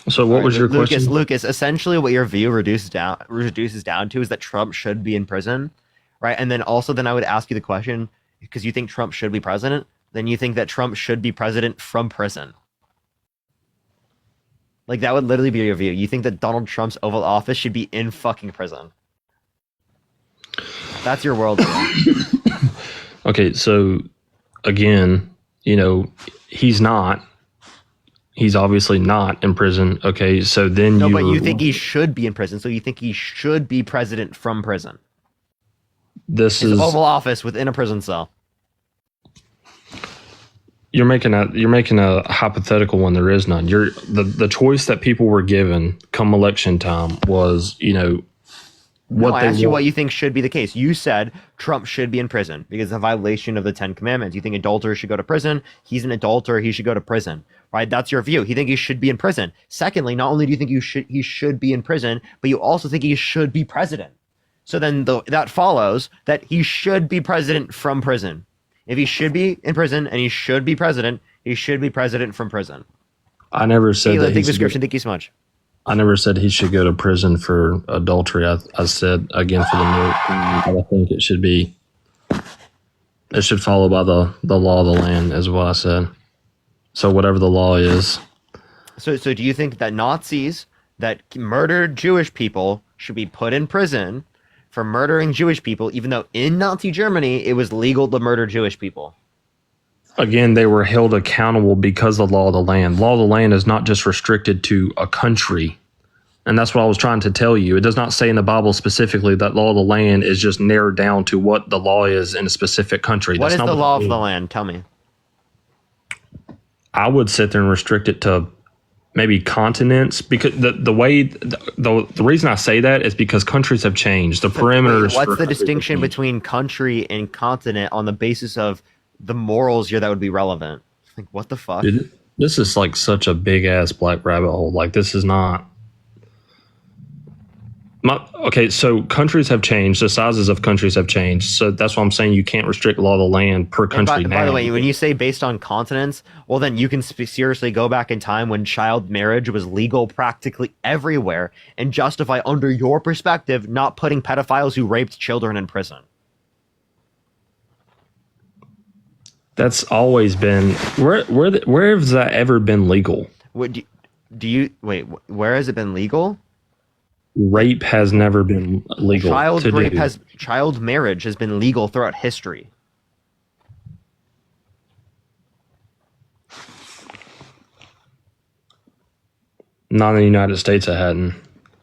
So what was your question? Lucas, essentially what your view reduces down to is that Trump should be in prison, right? And then I would ask you the question, because you think Trump should be president, then you think that Trump should be president from prison. Like, that would literally be your view. You think that Donald Trump's Oval Office should be in fucking prison. That's your worldview. Okay, so again, he's not. He's obviously not in prison. Okay, so then but you think he should be in prison, so you think he should be president from prison. This His is Oval Office within a prison cell. You're making a hypothetical when there is none. The choice that people were given come election time was, I asked you what you think should be the case. You said Trump should be in prison because of a violation of the 10 Commandments. You think adulterers should go to prison. He's an adulterer. He should go to prison. Right? That's your view. You think he should be in prison. Secondly, not only do you think he should be in prison, but you also think he should be president. So then that follows that he should be president from prison. If he should be in prison and he should be president from prison. I never said that. Discretion. Thank you so much. I never said he should go to prison for adultery. I said, again, for the note, I think it should follow by the law of the land, is what I said. So whatever the law is. So do you think that Nazis that murdered Jewish people should be put in prison for murdering Jewish people, even though in Nazi Germany it was legal to murder Jewish people? Again, they were held accountable because of the law of the land. Law of the land is not just restricted to a country. And that's what I was trying to tell you. It does not say in the Bible specifically that law of the land is just narrowed down to what the law is in a specific country. What is the law of the land? Tell me. I would sit there and restrict it to maybe continents, because the reason I say that is because countries have changed. The perimeters. What's the distinction between country and continent on the basis of the morals here that would be relevant? Like, what the fuck? Dude, this is like such a big ass black rabbit hole. Like, this is not. Okay, so countries have changed. The sizes of countries have changed. So that's why I'm saying you can't restrict law of the land per country. By the way, when you say based on continents, well, then you can seriously go back in time when child marriage was legal practically everywhere and justify, under your perspective, not putting pedophiles who raped children in prison. That's always been where has that ever been legal? Where has it been legal? Rape has never been legal. Child marriage has been legal throughout history. Not in the United States, it hadn't.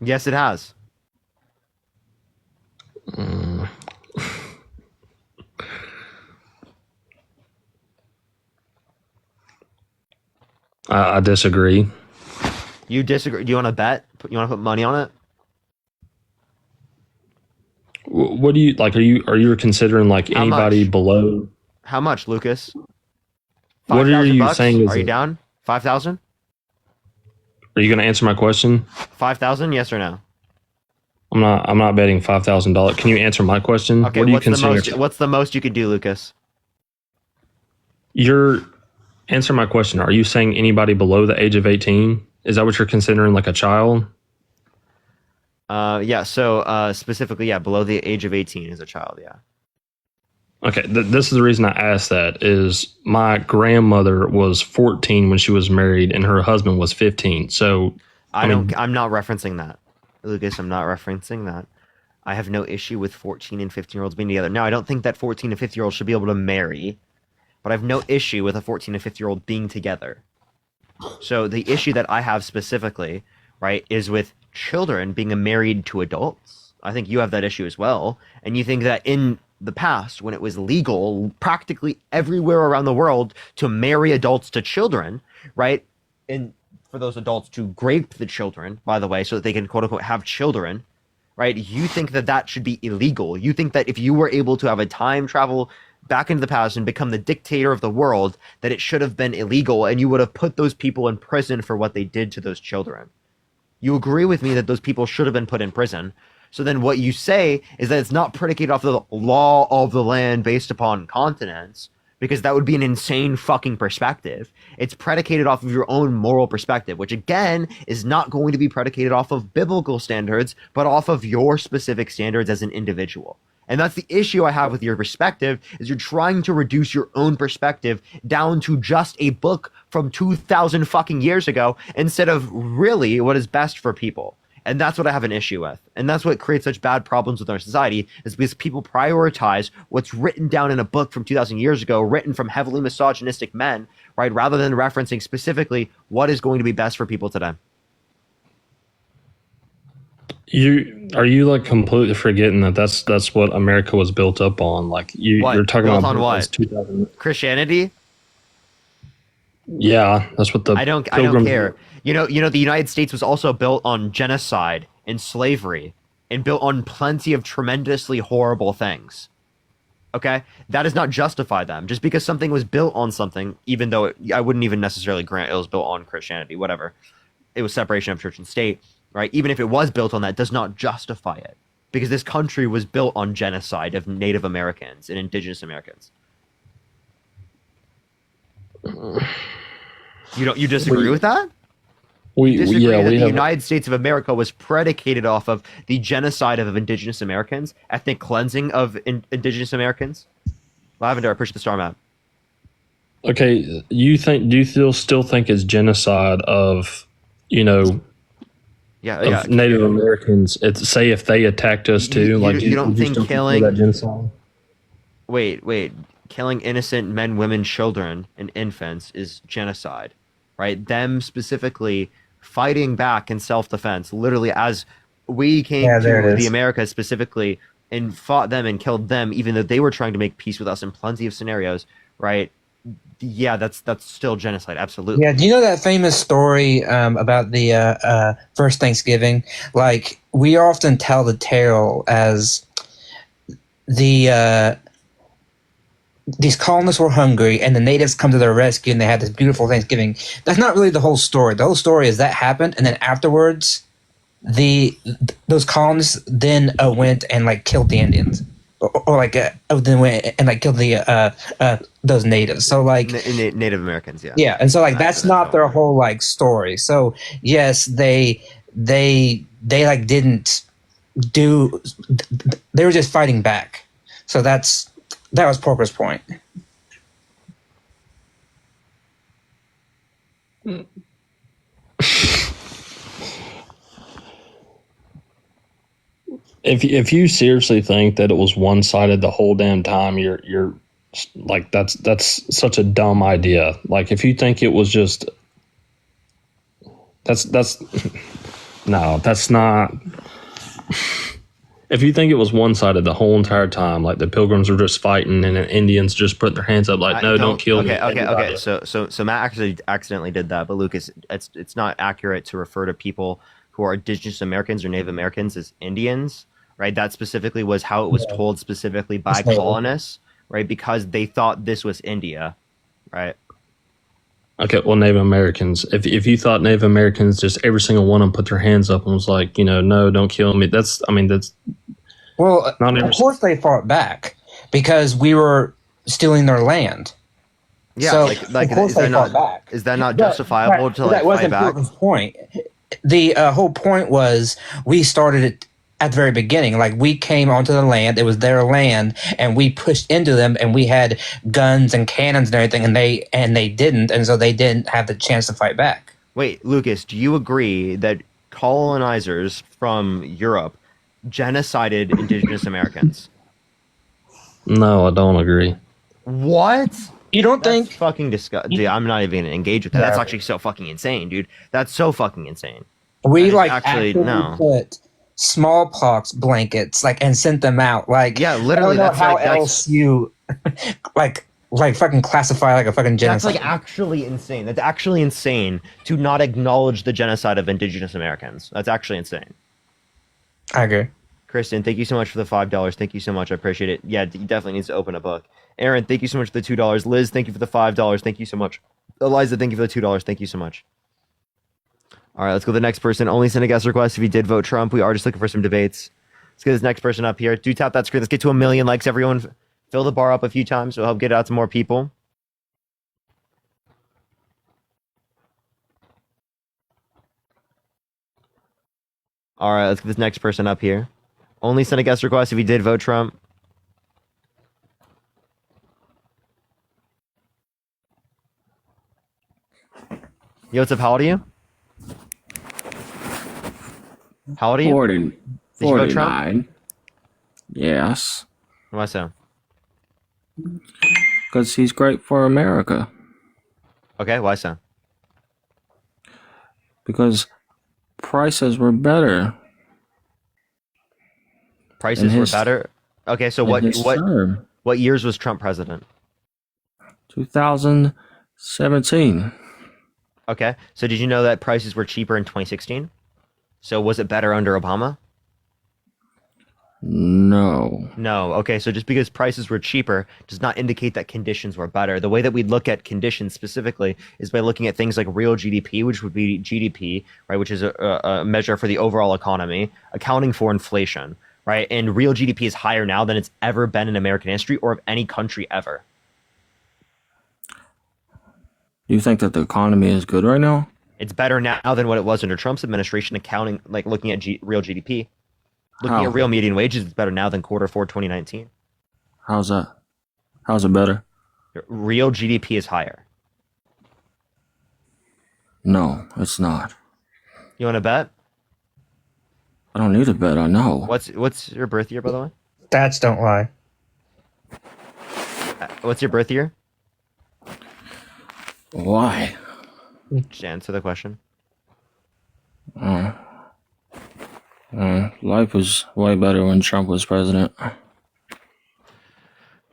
Yes, it has. I disagree. You disagree? Do you want to bet? You want to put money on it? What do you like? Are you considering like anybody below? How much, Lucas? What are you saying? Are you down? 5,000? Are you going to answer my question? 5,000? Yes or no? I'm not betting $5,000. Can you answer my question? Okay, What do you what's the consider? most? What's the most you could do, Lucas? Answer my question. Are you saying anybody below the age of 18? Is that what you're considering, like a child? Yeah. So specifically, yeah, below the age of 18 is a child. Yeah. Okay, this is the reason I asked that. Is my grandmother was 14 when she was married, and her husband was 15. So I'm not referencing that, Lucas. I'm not referencing that. I have no issue with 14 and 15-year-olds being together. Now, I don't think that 14 and 15-year-olds should be able to marry, but I have no issue with a 14 and 15-year-old being together. So the issue that I have specifically, right, is with children being married to adults. I think you have that issue as well, and you think that in the past, when it was legal practically everywhere around the world to marry adults to children, right, and for those adults to grape the children, by the way, so that they can quote unquote have children, right? You think that that should be illegal. You think that if you were able to have a time travel back into the past and become the dictator of the world, that it should have been illegal and you would have put those people in prison for what they did to those children. You agree with me that those people should have been put in prison. So then what you say is that it's not predicated off the law of the land based upon continents, because that would be an insane fucking perspective. It's predicated off of your own moral perspective, which again is not going to be predicated off of biblical standards, but off of your specific standards as an individual. And that's the issue I have with your perspective, is you're trying to reduce your own perspective down to just a book from 2,000 fucking years ago instead of really what is best for people. And that's what I have an issue with. And that's what creates such bad problems with our society, is because people prioritize what's written down in a book from 2,000 years ago, written from heavily misogynistic men, right, rather than referencing specifically what is going to be best for people today. Are you like completely forgetting that that's what America was built up on? Like you're talking built about on what? 2000. Christianity? Yeah, that's what I don't care. You know, the United States was also built on genocide and slavery and built on plenty of tremendously horrible things. Okay? That does not justify them. Just because something was built on something, even though I wouldn't even necessarily grant it was built on Christianity, whatever. It was separation of church and state, right? Even if it was built on that, does not justify it. Because this country was built on genocide of Native Americans and Indigenous Americans. You disagree with that? We that have the United States of America was predicated off of the genocide of Indigenous Americans, ethnic cleansing of Indigenous Americans. Lavender, I push the star map. Okay, do you still think it's genocide of, Native Americans? It's, say if they attacked us too, you don't think killing that genocide? Wait, killing innocent men, women, children, and infants is genocide, right? Them specifically fighting back in self-defense, literally as we came to the Americas specifically and fought them and killed them, even though they were trying to make peace with us in plenty of scenarios, right? Yeah, that's still genocide, absolutely. Yeah, do you know that famous story about the first Thanksgiving? Like, we often tell the tale as these colonists were hungry and the natives come to their rescue and they had this beautiful Thanksgiving. That's not really the whole story. The whole story is that happened, and then afterwards those colonists then went and like killed the Indians, or then went and like killed the those natives. So like Native Americans, yeah. Yeah, and so like that's not their whole like story. So yes, they like didn't do. They were just fighting back. So that was Porker's point. If you seriously think that it was one-sided the whole damn time, you're like that's such a dumb idea. Like if you think it was just that's no, that's not. If you think it was one-sided the whole entire time, like the Pilgrims were just fighting and the Indians just put their hands up, like, no, don't kill me. Okay. So Matt actually accidentally did that, but Lucas, it's not accurate to refer to people who are Indigenous Americans or Native Americans as Indians, right? That specifically was how it was told specifically by colonists, right? Because they thought this was India, right? Okay, well, Native Americans. If you thought Native Americans, just every single one of them put their hands up and was like, no, don't kill me. That's Well, not of course they fought back because we were stealing their land. Yeah, So, like of course is they that fought not back. is that not justifiable to like that wasn't fight back? Putin's point. The whole point was we started it at the very beginning. Like we came onto the land, it was their land, and we pushed into them, and we had guns and cannons and everything, and they didn't, and so they didn't have the chance to fight back. Wait, Lucas, do you agree that colonizers from Europe genocided indigenous Americans? No, I don't agree. What? You don't That's think? fucking disgusting. Dude, I'm not even gonna engage with that. That's actually so fucking insane, dude. That's so fucking insane. We That is actually put smallpox blankets and sent them out. Yeah, literally. I don't know That's how like else you like fucking classify like a fucking genocide. that's like actually insane. That's actually insane to not acknowledge the genocide of indigenous Americans. That's actually insane. I agree. Kristen, thank you so much for the $5. Thank you so much. I appreciate it. Yeah, he definitely needs to open a book. Aaron, thank you so much for the $2. Liz, thank you for the $5. Thank you so much. Eliza, thank you for the $2. Thank you so much. All right, let's go to the next person. Only send a guest request if you did vote Trump. We are just looking for some debates. Let's get this next person up here. Do tap that screen. Let's get to 1 million likes. Everyone, fill the bar up a few times. It'll help get it out to more people. All right, let's get this next person up here. Only send a guest request if you did vote Trump. Yo, what's up? How old are you? How old are you? 40, Did you vote Trump? 49. Yes. Why so? Because he's great for America. Okay, why so? Because prices were better. Prices were better? Okay, so what term. what years was Trump president? 2017. Okay, so did you know that prices were cheaper in 2016? So was it better under Obama? No. No. Okay, so just because prices were cheaper does not indicate that conditions were better. The way that we'd look at conditions specifically is by looking at things like real GDP, which would be GDP, right, which is a measure for the overall economy, accounting for inflation, right? And real GDP is higher now than it's ever been in American history or of any country ever. Do you think that the economy is good right now? It's better now than what it was under Trump's administration, accounting, like looking at real GDP. Looking How? at real median wages, it's better now than Q4 2019. How's that? How's it better? Real GDP is higher. No, it's not. You want to bet? I don't need to bet. I know. What's your birth year, by the way? Stats don't lie. What's your birth year? Why? Just answer the question. Life was way better when Trump was president. You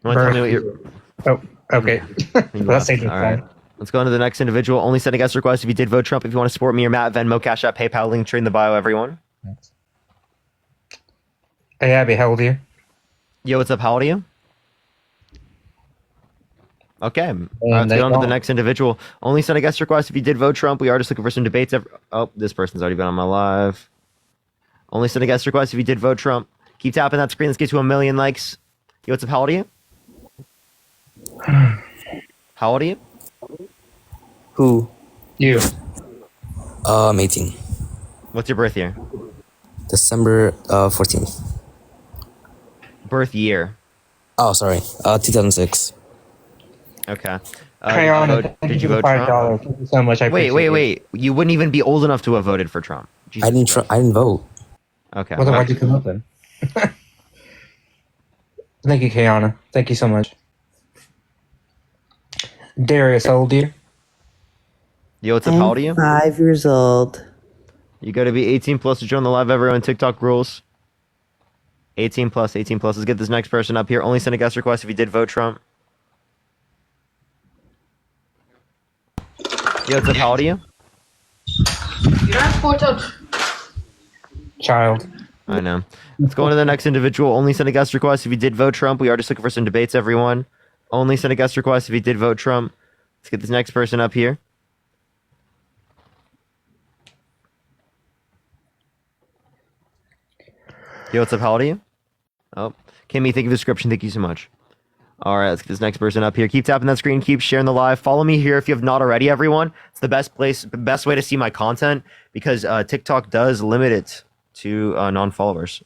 want to tell me what your... Oh, okay. Let's say All right. Let's go on to the next individual. Only send a guest request if you did vote Trump. If you want to support me or Matt, Venmo, Cash App, PayPal, link tree in the bio, everyone. Hey, Abby, how old are you? Yo, what's up? How old are you? Okay. Let's get on to the next individual. Only send a guest request if you did vote Trump. We are just looking for some debates. Oh, this person's already been on my live. Only send a guest request if you did vote Trump. Keep tapping that screen. Let's get to 1 million likes. Yo, what's up? How old are you? How old are you? Who? You. I'm 18. What's your birth year? December 14th. Birth year. Oh, sorry. 2006. Okay. Did you vote Trump? Thank you so much. I Wait. You wouldn't even be old enough to have voted for Trump. I didn't vote. Okay. Well, then why'd you come up then? Thank you, Kayana. Thank you so much. Darius, how old are you? Yo, what's up? How old are you? 5 years old. You got to be 18 plus to join the live, everyone. TikTok rules. 18 plus, 18 plus. Let's get this next person up here. Only send a guest request if you did vote Trump. Yo, what's up? How old are you? Child. I know. Let's go on to the next individual. Only send a guest request if you did vote Trump. We are just looking for some debates, everyone. Only send a guest request if you did vote Trump. Let's get this next person up here. Yo, what's up? How old are you? Oh, Kimmy, thank you for the description. Thank you so much. All right, let's get this next person up here. Keep tapping that screen. Keep sharing the live. Follow me here if you have not already, everyone. It's the best way to see my content because TikTok does limit it to non-followers.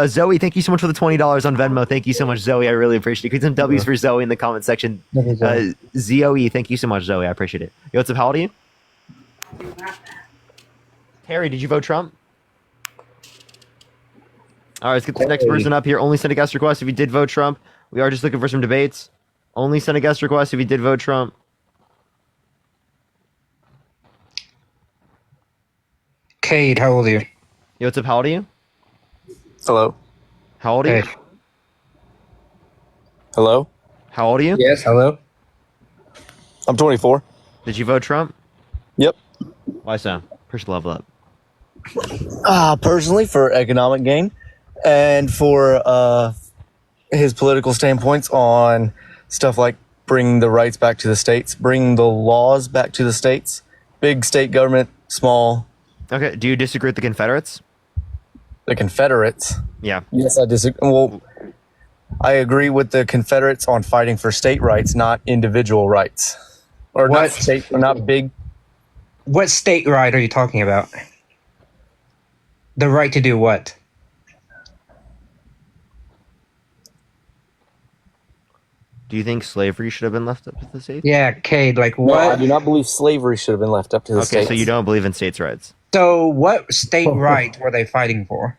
Zoe, thank you so much for the $20 on Venmo. Thank you so much, Zoe. I really appreciate it. Get some W's for Zoe in the comment section. ZOE, thank you so much, Zoe. I appreciate it. Yo, what's up? How old are you? Harry, did you vote Trump? All right, let's get the next person up here. Only send a guest request if you did vote Trump. We are just looking for some debates. Only send a guest request if you did vote Trump. Cade, how old are you? Yo, what's up? How old are you? Hello. How old are you? Hey. Hello. How old are you? Yes, hello. I'm 24. Did you vote Trump? Yep. Why so? Push level up. Personally, for economic gain and for his political standpoints on stuff like bringing the rights back to the states, bringing the laws back to the states, big state government, small. Okay, do you disagree with the Confederates? The Confederates? Yeah. Yes, I disagree. Well, I agree with the Confederates on fighting for state rights, not individual rights. Or not state, or not big. What state right are you talking about? The right to do what? Do you think slavery should have been left up to the states? Yeah, Cade, like No, what? I do not believe slavery should have been left up to the Okay, states. so you don't believe in states' rights. So what state right were they fighting for?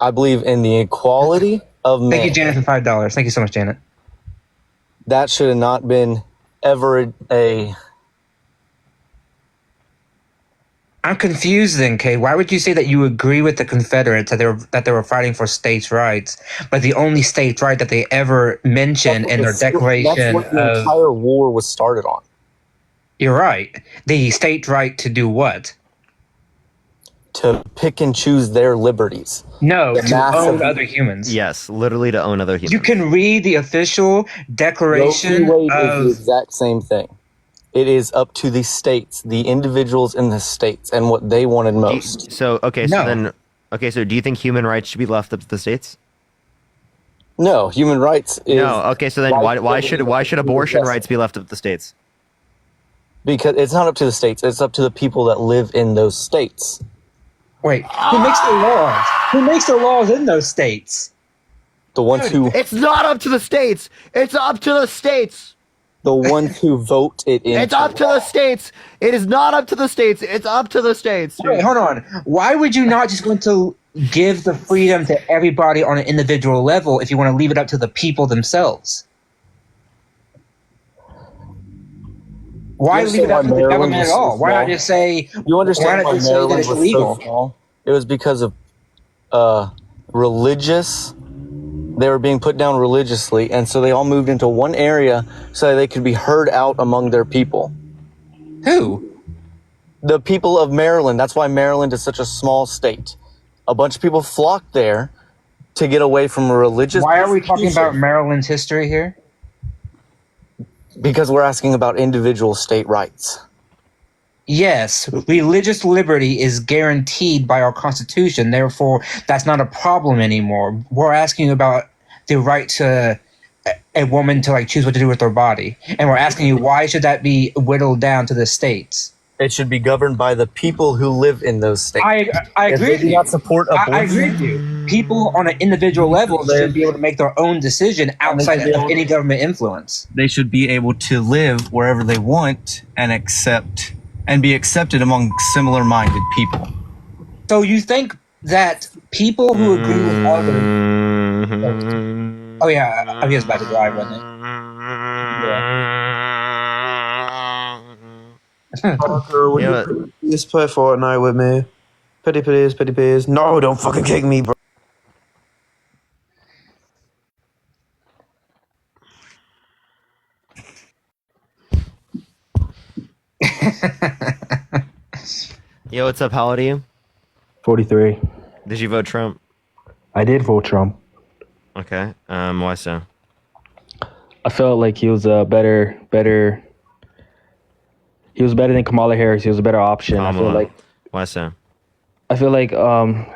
I believe in the equality of man. Thank you, Janet, for $5. Thank you so much, Janet. That should have not been ever a... I'm confused then, Kay. Why would you say that you agree with the Confederates that they were fighting for states' rights, but the only states' right that they ever mentioned in their declaration That's what the entire war was started on. You're right. The state right to do what? To pick and choose their liberties. No, The to massive- own other humans. Yes, literally to own other humans. You can read the official declaration Roe v. Wade is of... the exact same thing. It is up to the states, the individuals in the states, and what they wanted most. So do you think human rights should be left up to the states? No, human rights is... No, okay, so then why should abortion rights be left up to the states? Because it's not up to the states, it's up to the people that live in those states. Wait, who makes the laws? Who makes the laws in those states? The ones who... It's not up to the states! It's up to the states! The ones who vote it in. It's up to the states! It is not up to the states! It's up to the states! Wait, hold on. Why would you not just want to give the freedom to everybody on an individual level if you want to leave it up to the people themselves? Why leave it up to the government at all? Why not just say... You understand why why not just say that Maryland it's was illegal? so small? It was because of religious... They were being put down religiously, and so they all moved into one area so they could be heard out among their people. Who? The people of Maryland. That's why Maryland is such a small state. A bunch of people flocked there to get away from religious... Why are we talking about Maryland's history here? Because we're asking about individual state rights. Yes, religious liberty is guaranteed by our Constitution. Therefore, that's not a problem anymore. We're asking about the right to a woman to choose what to do with her body, and we're asking you why should that be whittled down to the states? It should be governed by the people who live in those states. I If agree. they with do you. not support abortion. I agree with you. People on an individual level should be able to make their own decision outside of any government influence. They should be able to live wherever they want and be accepted among similar-minded people. So you think that people who agree with others... Oh yeah, he was about to drive, wasn't he? Parker, would you please play Fortnite with me? Pretty please. No, don't fucking kick me, bro. Yo, what's up? How old are you? 43. Did you vote Trump? I did vote Trump. Okay. Why so? I felt like he was better. He was better than Kamala Harris. He was a better option. I feel like Why so? I feel like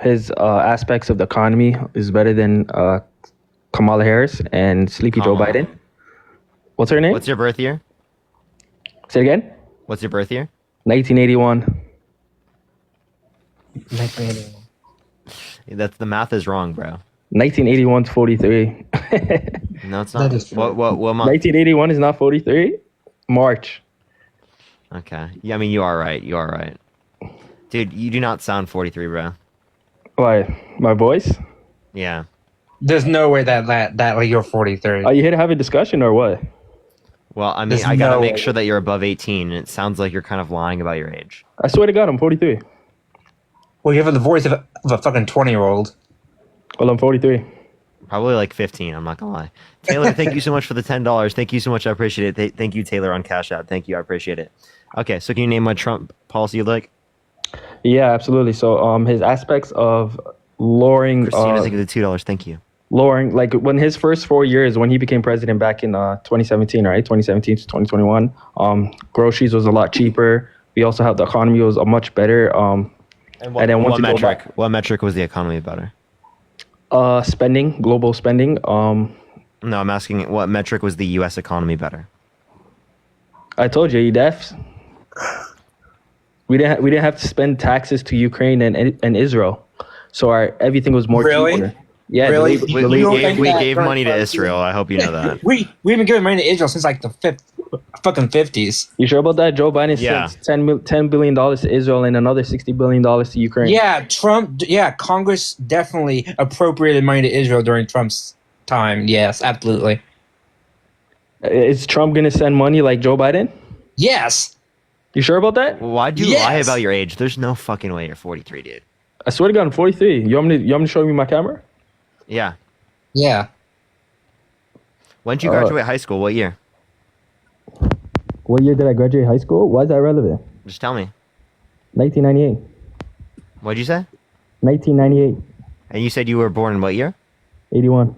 his aspects of the economy is better than Kamala Harris and Sleepy Joe Kamala. Biden. What's her name? What's your birth year? Say it again. What's your birth year? 1981. 1981. That's the math is wrong, bro. 1981 to 43. No, it's not. That is true. What month? 1981 is not 43. March. Okay. Yeah, I mean you are right. You are right. Dude, you do not sound 43, bro. Why? My voice? Yeah. There's no way that like you're 43. Are you here to have a discussion or what? Well, I mean, There's I gotta no make way. sure that you're above 18, and it sounds like you're kind of lying about your age. I swear to God, I'm 43. Well, you have the voice of a fucking 20-year-old. Well, I'm 43. Probably like 15, I'm not gonna lie. Taylor, thank you so much for the $10. Thank you so much, I appreciate it. Thank you, Taylor, on Cash App. Thank you, I appreciate it. Okay, so can you name what Trump policy you'd like? Yeah, absolutely. So, his aspects of lowering, Christina, thank you the $2. Thank you. lowering, like when his first 4 years, when he became president back in 2017, right? 2017 to 2021, groceries was a lot cheaper. We also had the economy was a much better. And then once what you go metric? What metric was the economy better? Spending, global spending. No, I'm asking what metric was the U.S. economy better? I told you, deaf. We didn't have to spend taxes to Ukraine and Israel, so everything was more Really? cheaper. Yeah, Really? We gave money to Israel. I hope you know that. We've been giving money to Israel since like the fucking 50s. You sure about that? Joe Biden Yeah. sent $10 billion to Israel and another $60 billion to Ukraine. Yeah, Trump. Yeah, Congress definitely appropriated money to Israel during Trump's time. Yes, absolutely. Is Trump gonna send money like Joe Biden? Yes. You sure about that? Why'd you lie Yes. about your age? There's no fucking way you're 43, dude. I swear to God, I'm 43. You want me to show you my camera? Yeah. Yeah. When did you graduate high school? What year? What year did I graduate high school? Why is that relevant? Just tell me. 1998. What'd you say? 1998. And you said you were born in what year? 81.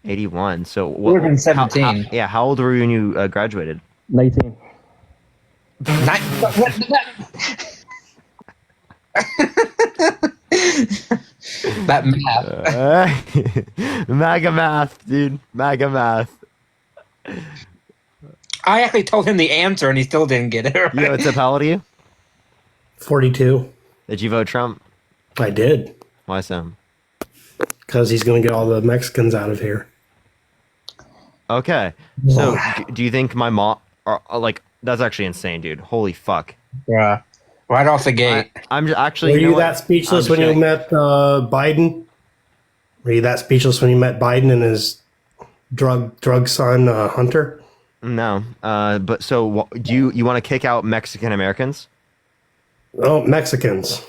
81. So what? Would have been 17. Yeah. How old were you when you graduated? 19. That math. MAGA math, dude. MAGA math. I actually told him the answer and he still didn't get it right. Yo, what's up? How old are you? 42. Did you vote Trump? I did. Why so? Because he's going to get all the Mexicans out of here. Okay. So, do you think my mom, like, that's actually insane, dude. Holy fuck. Yeah. Right off the gate. I'm just, actually. Were you know you what? that speechless I'm when you kidding. met Biden? Were you that speechless when you met Biden and his drug son Hunter? No. But so, do you want to kick out Mexican Americans? Oh, Mexicans.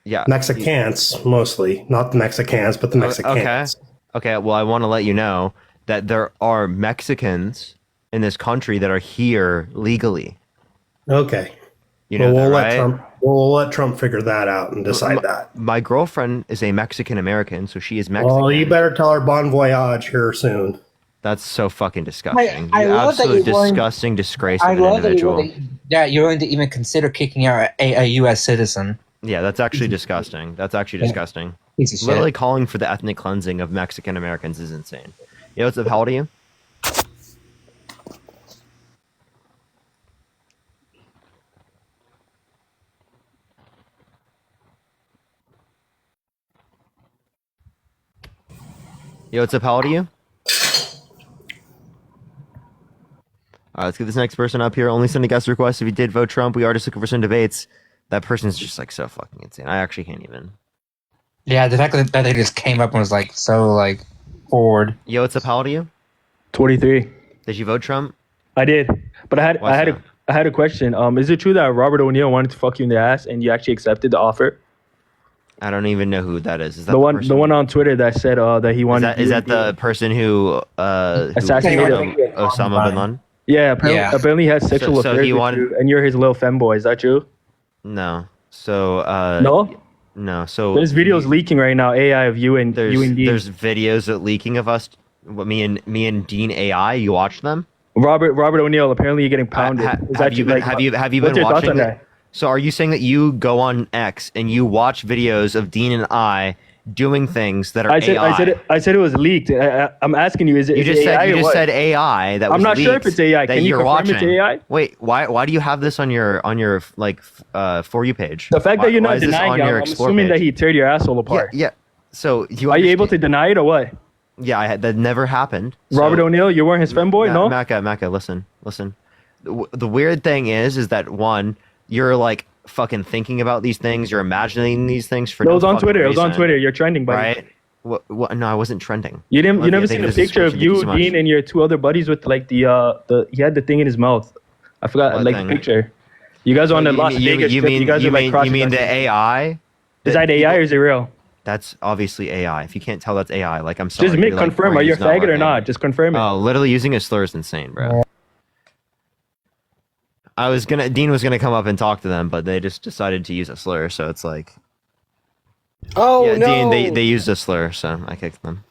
Yeah. Mexicans, mostly. Not the Mexicans, but the Mexicans. Okay. Well, I want to let you know that there are Mexicans in this country that are here legally. Okay. You know well, that, right? We'll let Trump figure that out and decide that. My girlfriend is a Mexican American, so she is Mexican. Well, you better tell her bon voyage here soon. That's so fucking disgusting. I You love that absolute you're willing- disgusting disgrace I of an love that individual. you're willing to even consider kicking out a U.S. citizen. Yeah, that's actually disgusting. That's actually disgusting. Piece of shit. Literally calling for the ethnic cleansing of Mexican Americans is insane. Yo, what's up? How old are you? Yo, what's up? How old are you? All right, let's get this next person up here. Only send a guest request if you did vote Trump. We are just looking for some debates. That person's just like so fucking insane. I actually can't even. Yeah, the fact that they just came up and was like so like forward. Yo, what's up? How old are you? 23. Did you vote Trump? I did, but I Why had so? I had a question. Is it true that Robert O'Neill wanted to fuck you in the ass and you actually accepted the offer? I don't even know who that is. Is that The one person? on Twitter that said that he wanted. Is that the person who Assassinated Osama bin Laden? Yeah, apparently he has sexual So affairs he with wanted- you, and you're his little femboy. Is that true? No. So No. no. So There's videos leaking right now. AI of you and there's you and Dean. there's videos that leaking of us. What me and Dean AI. You watched them? Robert O'Neill. Apparently you're getting pounded. Is Have that you true? been have you what's been your thoughts watching on that? So are you saying that you go on X and you watch videos of Dean and I doing things that are AI? I said it was leaked. I'm asking you, is it? You is just it said AI you or just what? said AI. That was I'm not sure leaked if it's AI. that Can you you're confirm watching. it's AI? Wait, why do you have this on your like For You page? The fact Why- that you're why not is this denying on it, your I'm Explore assuming that page? he teared your asshole apart. Yeah. So you Are you able to deny it or what? Yeah, that never happened. Robert So- O'Neill, you weren't his femboy, no? Macca, listen. The weird thing is that one, you're like fucking thinking about these things, you're imagining these things for It no was on fucking Twitter. It was on reason, Twitter. You're trending, buddy. right? What? No, I wasn't trending. You didn't. You Okay, never thank seen a for the picture of subscription. Thank you you, so much. Dean, and your two other buddies with like the he had the thing in his mouth. I forgot What like thing? the picture. You guys are on the Las Vegas trip. You guys are like you mean the AI? Is that AI or is it real? That's obviously AI. If you can't tell that's AI, like I'm sorry. Just make your, like, confirm. Are you a brain's not faggot or working. not? Just confirm it. Oh, literally using a slur is insane, bro. Dean was gonna come up and talk to them, but they just decided to use a slur, so it's like, Oh yeah, no! Dean, they used a slur, so I kicked them.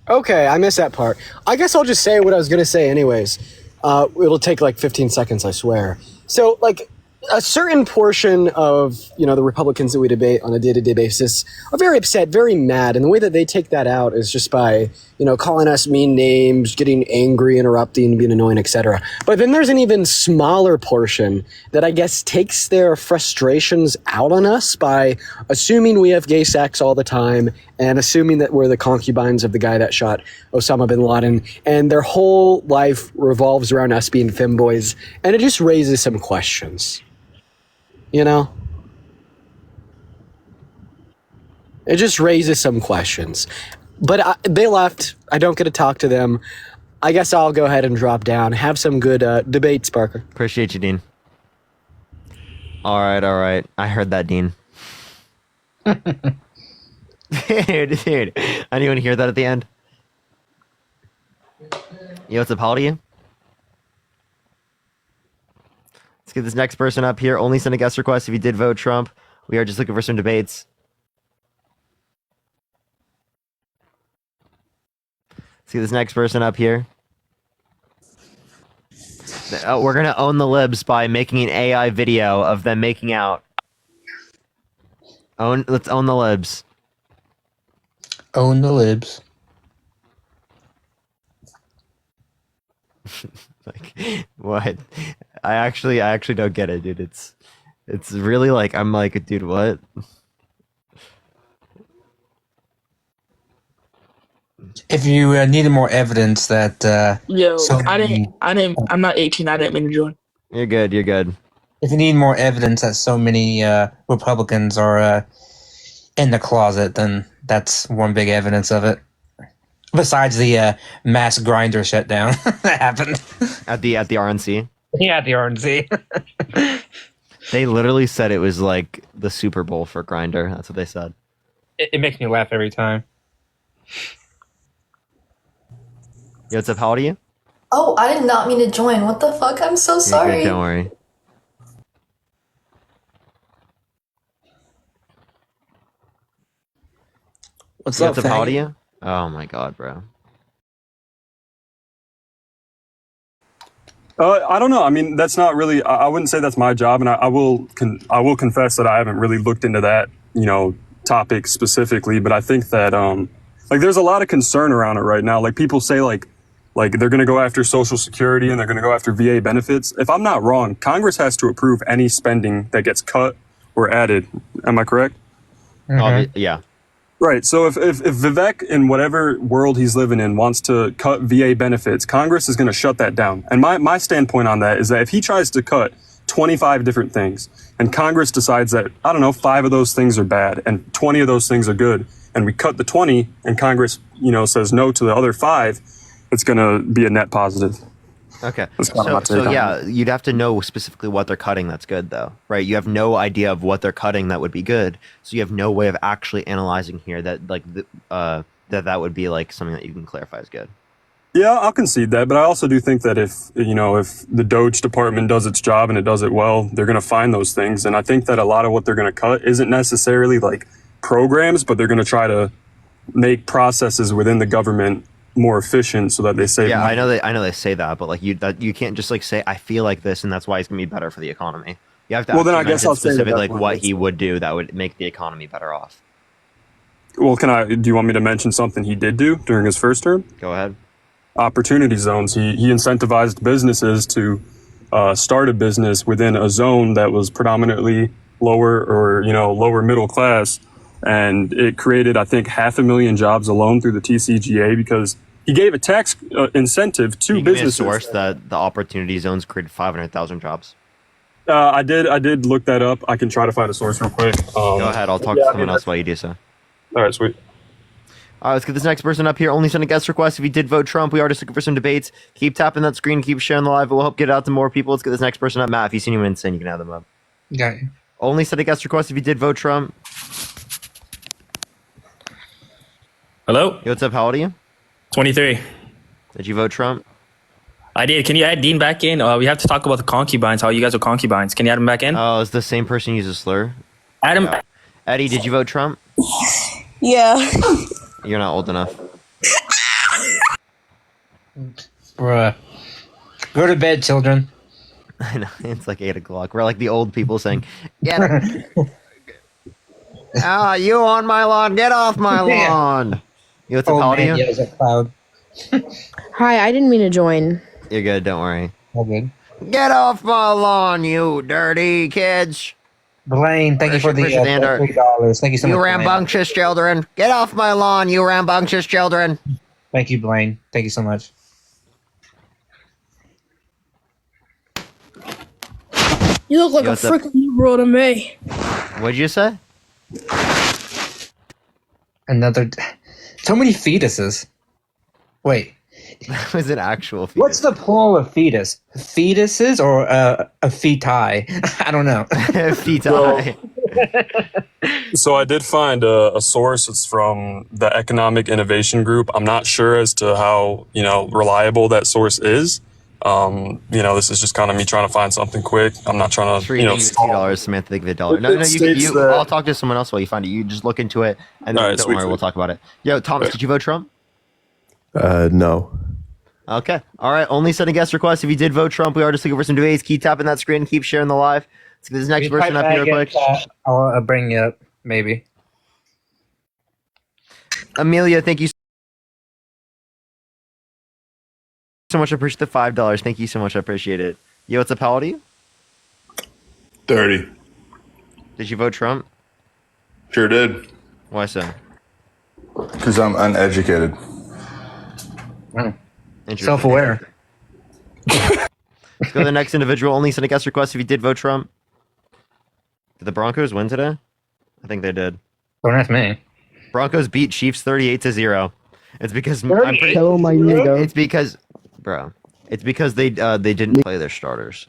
Okay, I missed that part. I guess I'll just say what I was gonna say anyways. It'll take like 15 seconds, I swear. So, like, a certain portion of, the Republicans that we debate on a day-to-day basis are very upset, very mad, and the way that they take that out is just by, calling us mean names, getting angry, interrupting, being annoying, etc. But then there's an even smaller portion that I guess takes their frustrations out on us by assuming we have gay sex all the time and assuming that we're the concubines of the guy that shot Osama bin Laden, and their whole life revolves around us being femboys, and it just raises some questions. It just raises some questions. But they left. I don't get to talk to them. I guess I'll go ahead and drop down. Have some good debates, Parker. Appreciate you, Dean. All right. I heard that, Dean. dude, anyone hear that at the end? Yo, what's up, how old are you? Let's get this next person up here. Only send a guest request if you did vote Trump. We are just looking for some debates. Let's get this next person up here. We're going to own the libs by making an AI video of them making out. Let's own the libs. Own the libs. Like, what? I actually don't get it, dude. It's really like, I'm like, dude, what? If you needed more evidence that Yo, I'm not 18. I didn't mean to join. You're good. if you need more evidence that so many Republicans are in the closet, then that's one big evidence of it. Besides the mass grinder shutdown that happened at the RNC. Yeah, at the RNC. They literally said it was like the Super Bowl for Grindr. That's what they said. It makes me laugh every time. Yo, what's up? How old are you? Oh, I did not mean to join. What the fuck? I'm so sorry. Good, don't worry. What's Yo, up, How old are faggot? you? Oh my god, bro. I don't know. I mean, that's not really. I wouldn't say that's my job, and I will confess that I haven't really looked into that, topic specifically. But I think that there's a lot of concern around it right now. Like people say, like they're going to go after Social Security and they're going to go after VA benefits. If I'm not wrong, Congress has to approve any spending that gets cut or added. Am I correct? Yeah. Right. So if Vivek, in whatever world he's living in, wants to cut VA benefits, Congress is going to shut that down. And my standpoint on that is that if he tries to cut 25 different things and Congress decides that, 5 of those things are bad and 20 of those things are good, and we cut the 20 and Congress, says no to the other 5, it's going to be a net positive. Okay. That's kinda my take So on yeah, it. you'd have to know specifically what they're cutting that's good, though, right? You have no idea of what they're cutting that would be good, so you have no way of actually analyzing here that that would be like something that you can clarify as good. Yeah, I'll concede that, but I also do think that if the Doge department does its job and it does it well, they're going to find those things. And I think that a lot of what they're going to cut isn't necessarily like programs, but they're going to try to make processes within the government more efficient so that they save money. I know they say that, but like you can't just like say I feel like this and that's why it's going to be better for the economy. You have to Well, ask then him I guess I'll say that specifically that's like what what it he is. would do that would make the economy better off. Well, do you want me to mention something he did do during his first term? Go ahead. Opportunity zones. He incentivized businesses to start a business within a zone that was predominantly lower or lower middle class, and it created, I think, 500,000 jobs alone through the TCGA because he gave a tax incentive to Can you give me a businesses. source that the opportunity zones created 500,000 jobs? I did look that up. I can try to find a source real quick. Go ahead. I'll talk to someone else while you do so. All right, sweet. All right, let's get this next person up here. Only send a guest request if you did vote Trump. We are just looking for some debates. Keep tapping that screen. Keep sharing the live. It will help get it out to more people. Let's get this next person up. Matt, if you see anyone insane, you can have them up. Okay. Only send a guest request if you did vote Trump. Hello? Yo, what's up? How old are you? 23. Did you vote Trump? I did. Can you add Dean back in? We have to talk about the concubines, how you guys are concubines. Can you add him back in? Oh, is the same person use a slur? Adam. Yeah. Eddie, did you vote Trump? Yeah. You're not old enough. Bruh. Go to bed, children. I know. It's like 8 o'clock. We're like the old people saying, "Yeah, you on my lawn? Get off my lawn!" You what's up, how old are you? Yeah, a cloud. Hi, I didn't mean to join. You're good. Don't worry. All good. Get off my lawn, you dirty kids! Blaine, thank you for the $3. Thank you so much. You rambunctious children! Get off my lawn, you rambunctious children! Thank you, Blaine. Thank you so much. You look like Yo, a what's up? freaking liberal to me. What'd you say? Another. So many fetuses. Wait. That was an actual fetus. What's the plural of fetus? Fetuses or a feti? I don't know. Feti. So I did find a source. It's from the Economic Innovation Group. I'm not sure as to how reliable that source is. This is just kind of me trying to find something quick. I'm not trying to $2, Samantha, think of the dollar. No, I'll talk to someone else while you find it. You just look into it, and then don't worry, we'll talk about it. Yo, Thomas, did you vote Trump? No. Okay. All right. Only send a guest request if you did vote Trump. We are just looking for some debates. Keep tapping that screen. Keep sharing the live. Let's get this next person up here real quick. I'll bring you up, maybe. Amelia, thank you so much. I appreciate the $5. Thank you so much. I appreciate it. Yo, what's up? How old are you? 30. Did you vote Trump? Sure did. Why so? Because I'm uneducated. Self-aware. Let's go to the next individual. Only send a guest request if you did vote Trump. Did the Broncos win today? I think they did. Don't ask me. Broncos beat Chiefs 38-0. It's because It's because, bro. It's because they didn't play their starters.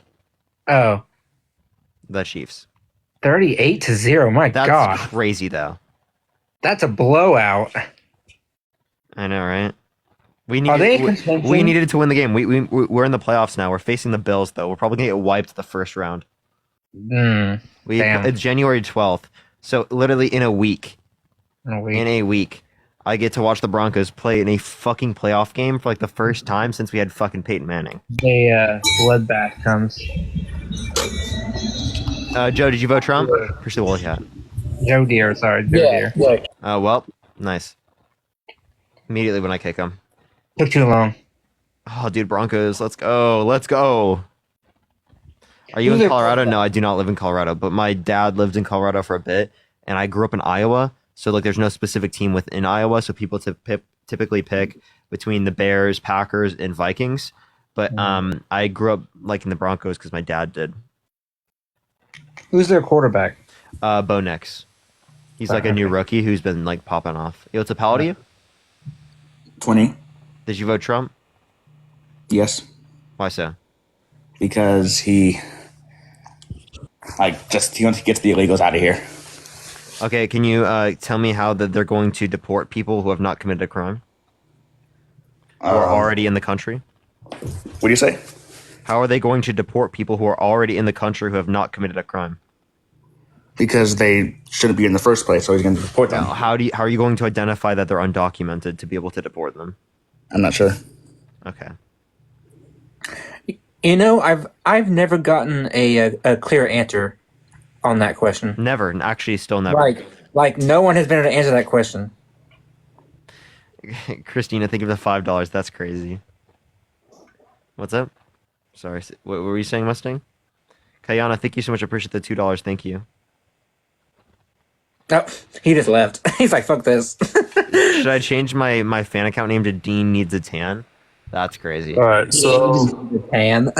Oh. The Chiefs. 38-0. My God. That's crazy though. That's a blowout. I know, right? We needed to win the game. We're in the playoffs now. We're facing the Bills though. We're probably gonna get wiped the first round. Damn. It's January 12th. So literally in a week. In a week. I get to watch the Broncos play in a fucking playoff game for like the first time since we had fucking Peyton Manning. Bloodbath comes. Joe, did you vote Trump? Push the woolly hat. Joe Deere, sorry. Joe Deere. Yeah. Well, nice. Immediately when I kick him. Took too long. Oh, dude, Broncos, let's go. Let's go. Are you in Colorado? No, I do not live in Colorado, but my dad lived in Colorado for a bit, and I grew up in Iowa. So, like, there's no specific team within Iowa, so people typically pick between the Bears, Packers, and Vikings. But I grew up liking the Broncos because my dad did. Who's their quarterback? Bo Nix. He's like a new rookie who's been, like, popping off. Yo, what's up, how old are you? 20. Did you vote Trump? Yes. Why so? Because he wants to get the illegals out of here. Okay, can you tell me how that they're going to deport people who have not committed a crime? Or are already in the country? What do you say? How are they going to deport people who are already in the country who have not committed a crime? Because they shouldn't be in the first place, so he's going to deport them. How are you going to identify that they're undocumented to be able to deport them? I'm not sure. Okay. You know, I've never gotten a clear answer on that question. Never, actually, still never. Like no one has been able to answer that question. Christina, think of the $5. That's crazy. What's up? Sorry, what were you saying, Mustang? Kayana, thank you so much. I appreciate the $2. Thank you. Oh, he just left. He's like, fuck this. Should I change my fan account name to Dean Needs a Tan? That's crazy. All right, so tan.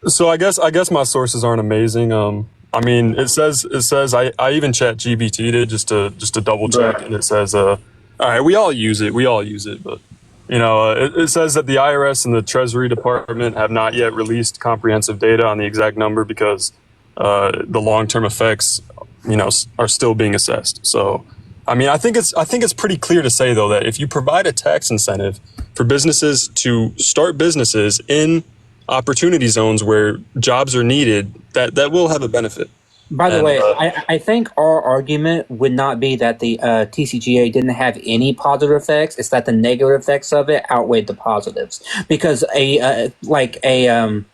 So I guess my sources aren't amazing. I mean, it says I even chat GBT'd it just to double check, and it says all right, we all use it, but you know, it says that the IRS and the Treasury Department have not yet released comprehensive data on the exact number because the long-term effects, you know, are still being assessed. So, I mean, I think it's pretty clear to say though that if you provide a tax incentive for businesses to start businesses in opportunity zones where jobs are needed, that will have a benefit. By the way, I think our argument would not be that the TCGA didn't have any positive effects. It's that the negative effects of it outweighed the positives. Because a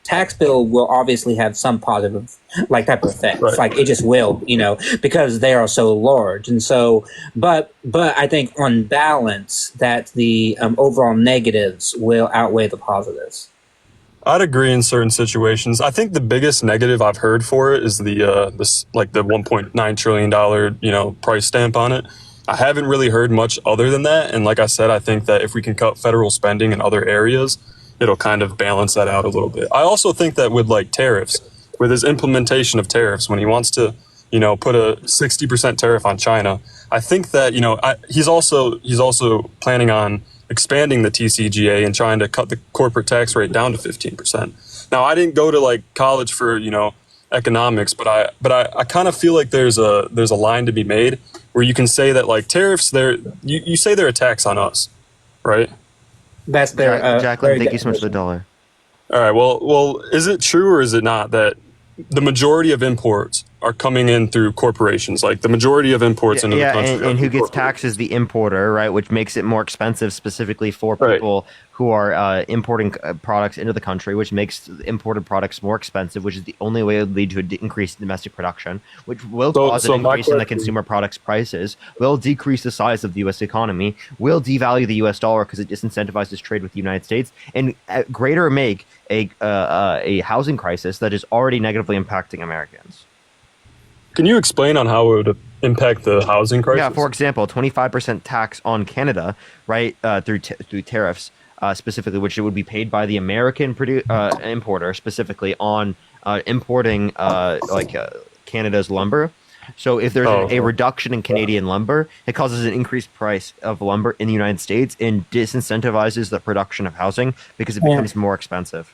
tax bill will obviously have some positive type of effects. Right. Like it just will, you know, because they are so large. And so, but I think on balance that the overall negatives will outweigh the positives. I'd agree in certain situations. I think the biggest negative I've heard for it is the $1.9 trillion price stamp on it. I haven't really heard much other than that. And like I said, I think that if we can cut federal spending in other areas, it'll kind of balance that out a little bit. I also think that with tariffs, with his implementation of tariffs, when he wants to, put a 60% tariff on China, I think that, he's also planning on expanding the TCGA and trying to cut the corporate tax rate down to 15%. Now, I didn't go to college for, economics, but I kind of feel like there's a line to be made where you can say that tariffs, you say they're a tax on us, right? That's their Jacqueline, thank you so much for the $1. All right. Well, is it true or is it not that the majority of imports are coming in through corporations? Like the majority of imports into the country. And who gets taxed is the importer, right? Which makes it more expensive specifically for people who are importing products into the country, which makes imported products more expensive, which is the only way it would lead to an increase in domestic production, which will cause an increase in the consumer products prices, will decrease the size of the U.S. economy, will devalue the U.S. dollar because it disincentivizes trade with the United States, and greater make a housing crisis that is already negatively impacting Americans. Can you explain on how it would impact the housing crisis? Yeah, for example, 25% tax on Canada, right, through tariffs, specifically, which it would be paid by the American importer, specifically on importing Canada's lumber. So if there's a reduction in Canadian lumber, it causes an increased price of lumber in the United States and disincentivizes the production of housing because it becomes more expensive.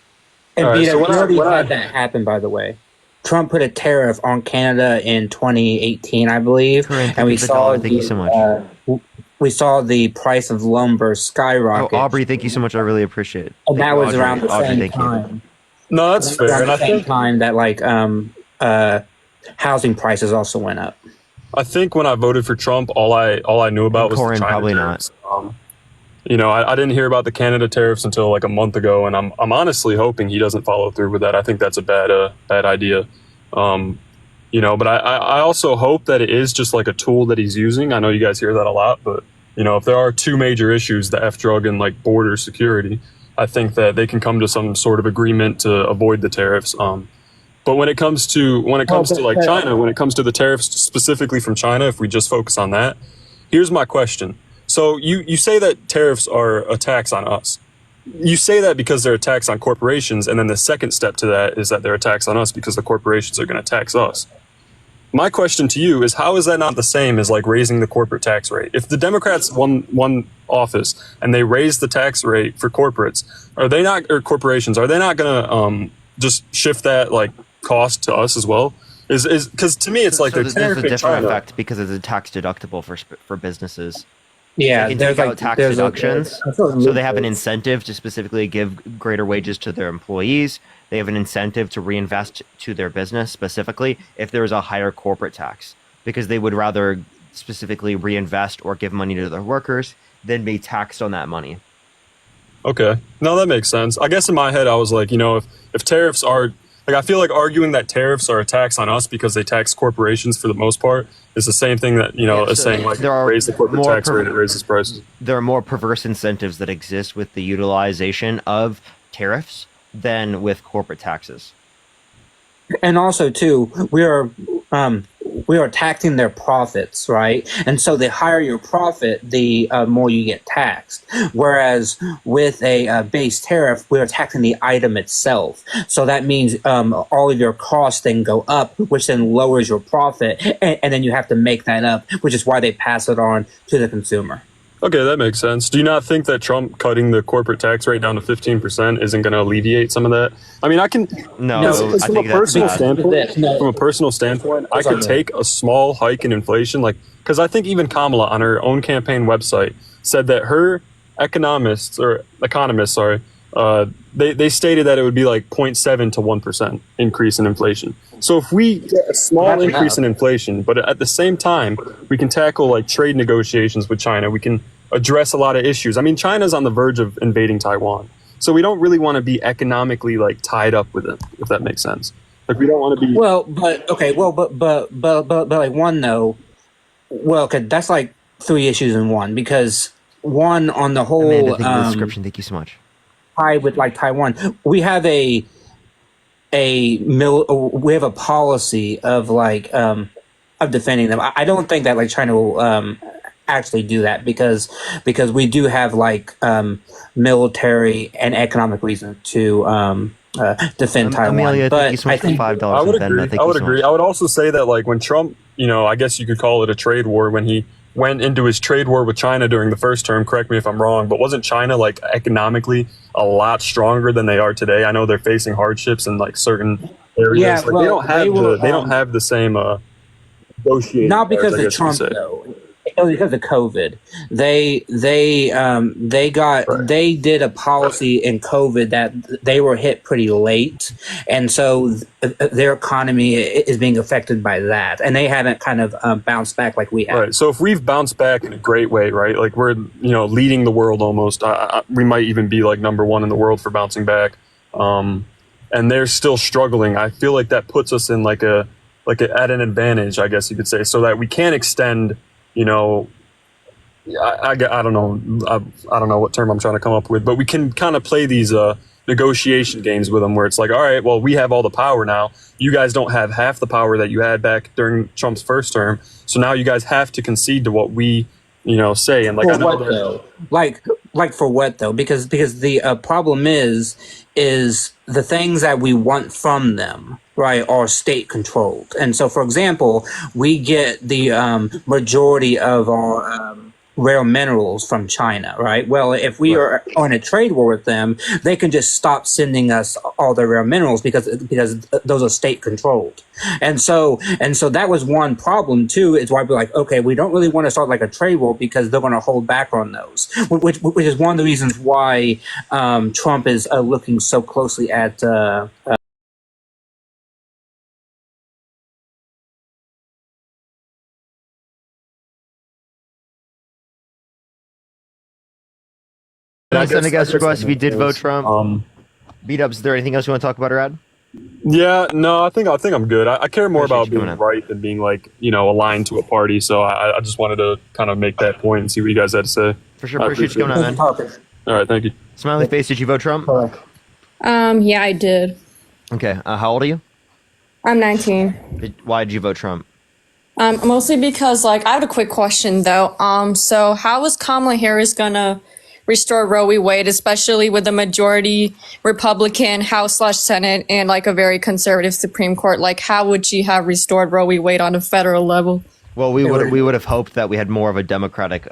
And we already had that happen, by the way. Trump put a tariff on Canada in 2018, I believe, and we saw thank you so much. We saw the price of lumber skyrocket. Oh, Aubrey, thank you so much. I really appreciate it. And that was around the same time. No, that's fair. Around the same time that housing prices also went up. I think when I voted for Trump, all I knew about was the China probably tariffs. I didn't hear about the Canada tariffs until a month ago, and I'm honestly hoping he doesn't follow through with that. I think that's a bad idea. But I also hope that it is just a tool that he's using. I know you guys hear that a lot, but if there are two major issues, the F drug and border security, I think that they can come to some sort of agreement to avoid the tariffs. But when it comes to China, when it comes to the tariffs specifically from China, if we just focus on that, here's my question. So you say that tariffs are a tax on us. You say that because they're a tax on corporations, and then the second step to that is that they're a tax on us because the corporations are going to tax us. My question to you is, how is that not the same as raising the corporate tax rate? If the Democrats won office and they raised the tax rate for corporations, are they not going to just shift that cost to us as well? Is because to me it's they're there's a different China. effect because it's a tax deductible for businesses. Yeah, they can take out tax deductions, so they have an incentive to specifically give greater wages to their employees. They have an incentive to reinvest to their business specifically if there is a higher corporate tax, because they would rather specifically reinvest or give money to their workers than be taxed on that money. Okay. No, that makes sense. I guess in my head, I was like, if tariffs are, like, I feel like arguing that tariffs are a tax on us because they tax corporations for the most part is the same thing that, as saying, like, raise the corporate tax rate, it raises prices. There are more perverse incentives that exist with the utilization of tariffs than with corporate taxes. And also, too, we are taxing their profits, right? And so the higher your profit, the more you get taxed. Whereas with a base tariff, we are taxing the item itself. So that means all of your costs then go up, which then lowers your profit, and then you have to make that up, which is why they pass it on to the consumer. Okay, that makes sense. Do you not think that Trump cutting the corporate tax rate down to 15% isn't going to alleviate some of that? I mean, I can. No, from a personal standpoint, I could take a small hike in inflation, like, because I think even Kamala on her own campaign website said that her economists, they stated that it would be like 0.7 to 1% increase in inflation. So if we get a small increase in inflation, but at the same time, we can tackle like trade negotiations with China, we can address a lot of issues. I mean, China's on the verge of invading Taiwan. So we don't really want to be economically like tied up with it, if that makes sense. Like we don't want to be but like one though, that's like three issues in one, because one on the whole Amanda, thank you for the description. Thank you so much. With like Taiwan, we have a policy of like of defending them. I don't think that like China will actually do that because we do have like military and economic reason to defend Taiwan. Amelia, but thank you so much for $5. I would agree. I would also say that like when Trump, I guess you could call it a trade war, when he went into his trade war with China during the first term, correct me if I'm wrong, but wasn't China like economically a lot stronger than they are today? I know they're facing hardships in like certain areas. Yeah, like, they don't have the same negotiating. Not because powers, I of guess you could Trump say. though. It was because of COVID. They did a policy in COVID that they were hit pretty late, and so their economy is being affected by that, and they haven't kind of bounced back like we have. Right. So if we've bounced back in a great way, right? Like we're leading the world almost. We might even be like number one in the world for bouncing back, and they're still struggling. I feel like that puts us in like at an advantage, I guess you could say, so that we can extend. I don't know. I don't know what term I'm trying to come up with, but we can kind of play these negotiation games with them where it's like, all right, well, we have all the power now. You guys don't have half the power that you had back during Trump's first term. So now you guys have to concede to what we, say. And like, For I know what though? Like for what though? Because the problem is the things that we want from them, right, are state controlled. And so, for example, we get the majority of our rare minerals from China, right? Well, if we are on a trade war with them, they can just stop sending us all the rare minerals because those are state controlled. And so that was one problem too, is why we're like, okay, we don't really want to start like a trade war because they're going to hold back on those, which is one of the reasons why Trump is looking so closely at Can I send a guest request if you did vote Trump? Beat-ups, is there anything else you want to talk about, Rad? Yeah, no, I think I'm good. I care more about being right than being like, aligned to a party. So I just wanted to kind of make that point and see what you guys had to say. For sure. Appreciate you coming on, man. All right, thank you. Smiley face, did you vote Trump? Yeah, I did. Okay. How old are you? I'm 19. Why did you vote Trump? Mostly because, I have a quick question, though. So how is Kamala Harris gonna restore Roe v. Wade, especially with a majority Republican House/Senate and a very conservative Supreme Court? How would she have restored Roe v. Wade on a federal level? Well, we would have hoped that we had more of a democratic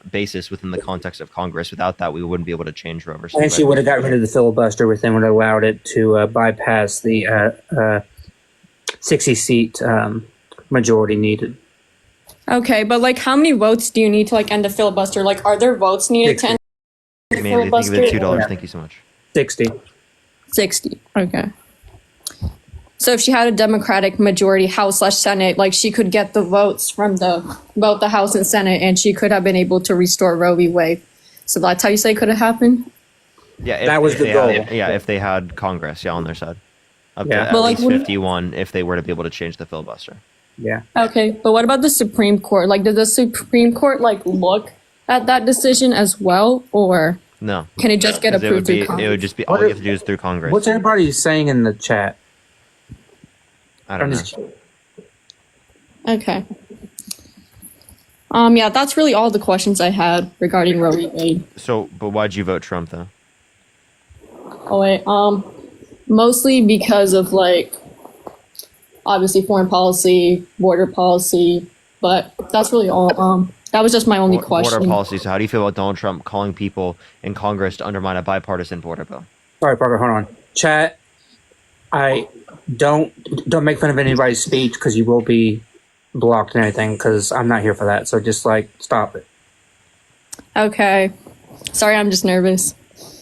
basis within the context of Congress. Without that, we wouldn't be able to change Roe versus Wade. And she would have got rid of the filibuster, which then would have allowed it to bypass the 60-seat majority needed. Okay, but how many votes do you need to end the filibuster? Are there votes needed to end the filibuster? Thank you, $2. Thank you so much. 60. 60. Okay. So if she had a Democratic majority House/Senate, she could get the votes from both the House and Senate, and she could have been able to restore Roe v. Wade. So that's how you say it could have happened? Yeah, That was if the they goal. if they had Congress, on their side, up Yeah. to But, at like, least when- 51, if they were to be able to change the filibuster. Yeah. Okay, but what about the Supreme Court? Like, does the Supreme Court like look at that decision as well, or No. can it just get 'Cause approved through it Congress? would just be all you have to do is through Congress. What's everybody saying in the chat? I don't know. Okay. Yeah, that's really all the questions I had regarding Roe v. Wade. So, but why'd you vote Trump though? Oh wait, mostly because of like, obviously foreign policy, border policy, but that's really all. That was just my only question. Border policy. So, how do you feel about Donald Trump calling people in Congress to undermine a bipartisan border bill? Sorry, Parker, hold on. Chat, I don't make fun of anybody's speech because you will be blocked and everything because I'm not here for that. So just like stop it. Okay. Sorry, I'm just nervous.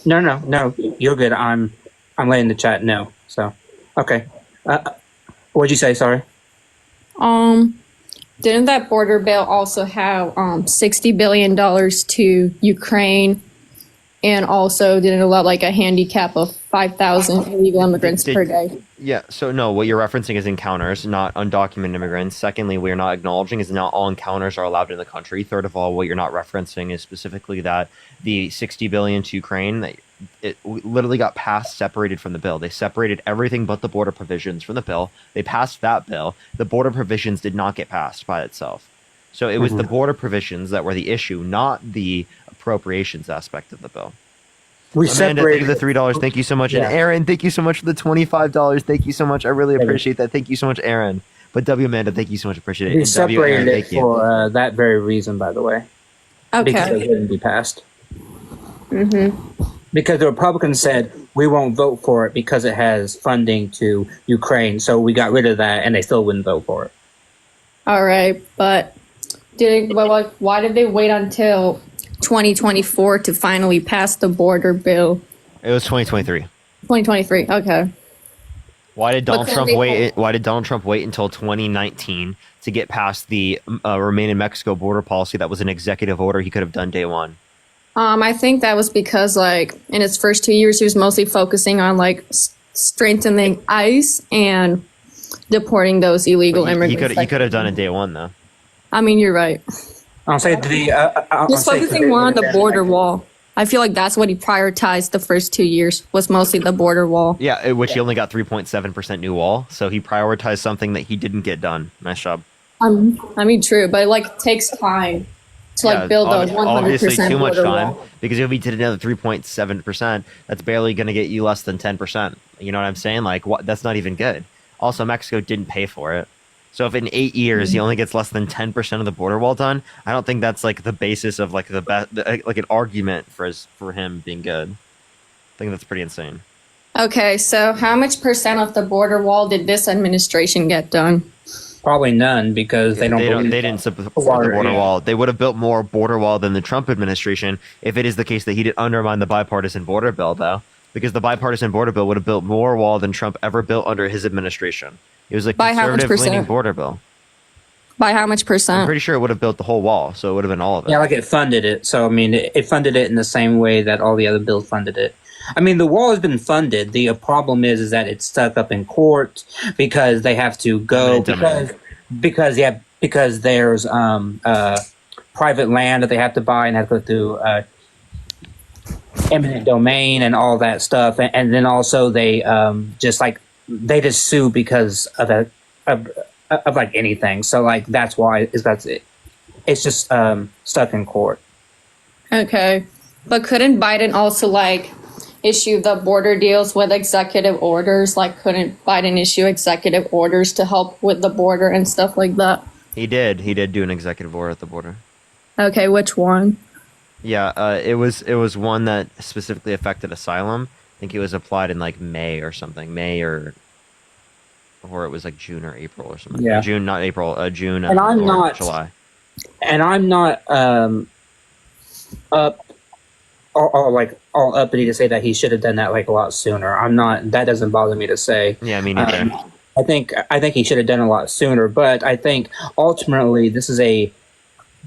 No, you're good. I'm letting the chat know. So, okay. What'd you say? Sorry. Didn't that border bill also have $60 billion to Ukraine, and also didn't allow like a handicap of 5,000 illegal immigrants per day? Yeah. So no, what you're referencing is encounters, not undocumented immigrants. Secondly, what you're not acknowledging is not all encounters are allowed in the country. Third of all, what you're not referencing is specifically that the 60 billion to Ukraine, that it literally got passed separated from the bill. They separated everything but the border provisions from the bill. They passed that bill. The border provisions did not get passed by itself. So it was the border provisions that were the issue, not the appropriations aspect of the bill. We Amanda, separated thank you for the $3. Thank you so much. Yeah. And Aaron, thank you so much for the $25. Thank you so much. I really appreciate that. Thank you so much, Aaron. But W Amanda, thank you so much. Appreciate it. We And W, Aaron, separated it thank you. for that very reason, by the way. Because Okay. it wouldn't be passed. Mm-hmm. Because the Republicans said we won't vote for it because it has funding to Ukraine, so we got rid of that, and they still wouldn't vote for it. All right, but why did they wait until 2024 to finally pass the border bill? It was 2023. 2023. Okay. Why did Donald But Trump they- wait? Why did Donald Trump wait until 2019 to get past the Remain in Mexico border policy that was an executive order he could have done day one? I think that was because, like, in his first 2 years, he was mostly focusing on like strengthening ICE and deporting those illegal immigrants. He could have done it day one though. I mean, you're right. I'll say Just focusing more on the border wall. I feel like that's what he prioritized the first 2 years, was mostly the border wall. Yeah, which he only got 3.7% new wall, so he prioritized something that he didn't get done. Nice job. I mean, true, but it takes time to like build a 100% obviously too much border time, wall. because if he did another 3.7%, that's barely going to get you less than 10%. You know what I'm saying? Like, what? That's not even good. Also, Mexico didn't pay for it. So if in 8 years he only gets less than 10% of the border wall done, I don't think that's like the basis of like the best, like an argument for him being good. I think that's pretty insane. Okay, so how much percent of the border wall did this administration get done? Probably none, because they didn't support the border wall. They would have built more border wall than the Trump administration if it is the case that he did undermine the bipartisan border bill, though, because the bipartisan border bill would have built more wall than Trump ever built under his administration. It was a By how much conservative leaning percent? border bill. By how much I'm percent? pretty sure it would have built the whole wall, so it would have been all of it. Yeah, like it funded it. So, I mean, it funded it in the same way that all the other bills funded it. I mean, the wall has been funded. The problem is that it's stuck up in court because they have to go because there's private land that they have to buy and have to go through eminent domain and all that stuff, and then also they just sue because of like anything. So like that's why that's it. It's just stuck in court. Okay, but couldn't Biden also like issue the border deals with executive orders? Like, couldn't Biden issue executive orders to help with the border and stuff like that? He did do an executive order at the border. Okay, which one? Yeah, it was one that specifically affected asylum. I think it was applied in like May or something, or it was like June or April or something. Yeah. June, not April. June And I'm or not July. And I'm not up or like all uppity to say that he should have done that like a lot sooner. I'm not. That doesn't bother me to say. Yeah, me neither. I think he should have done a lot sooner. But I think ultimately this is a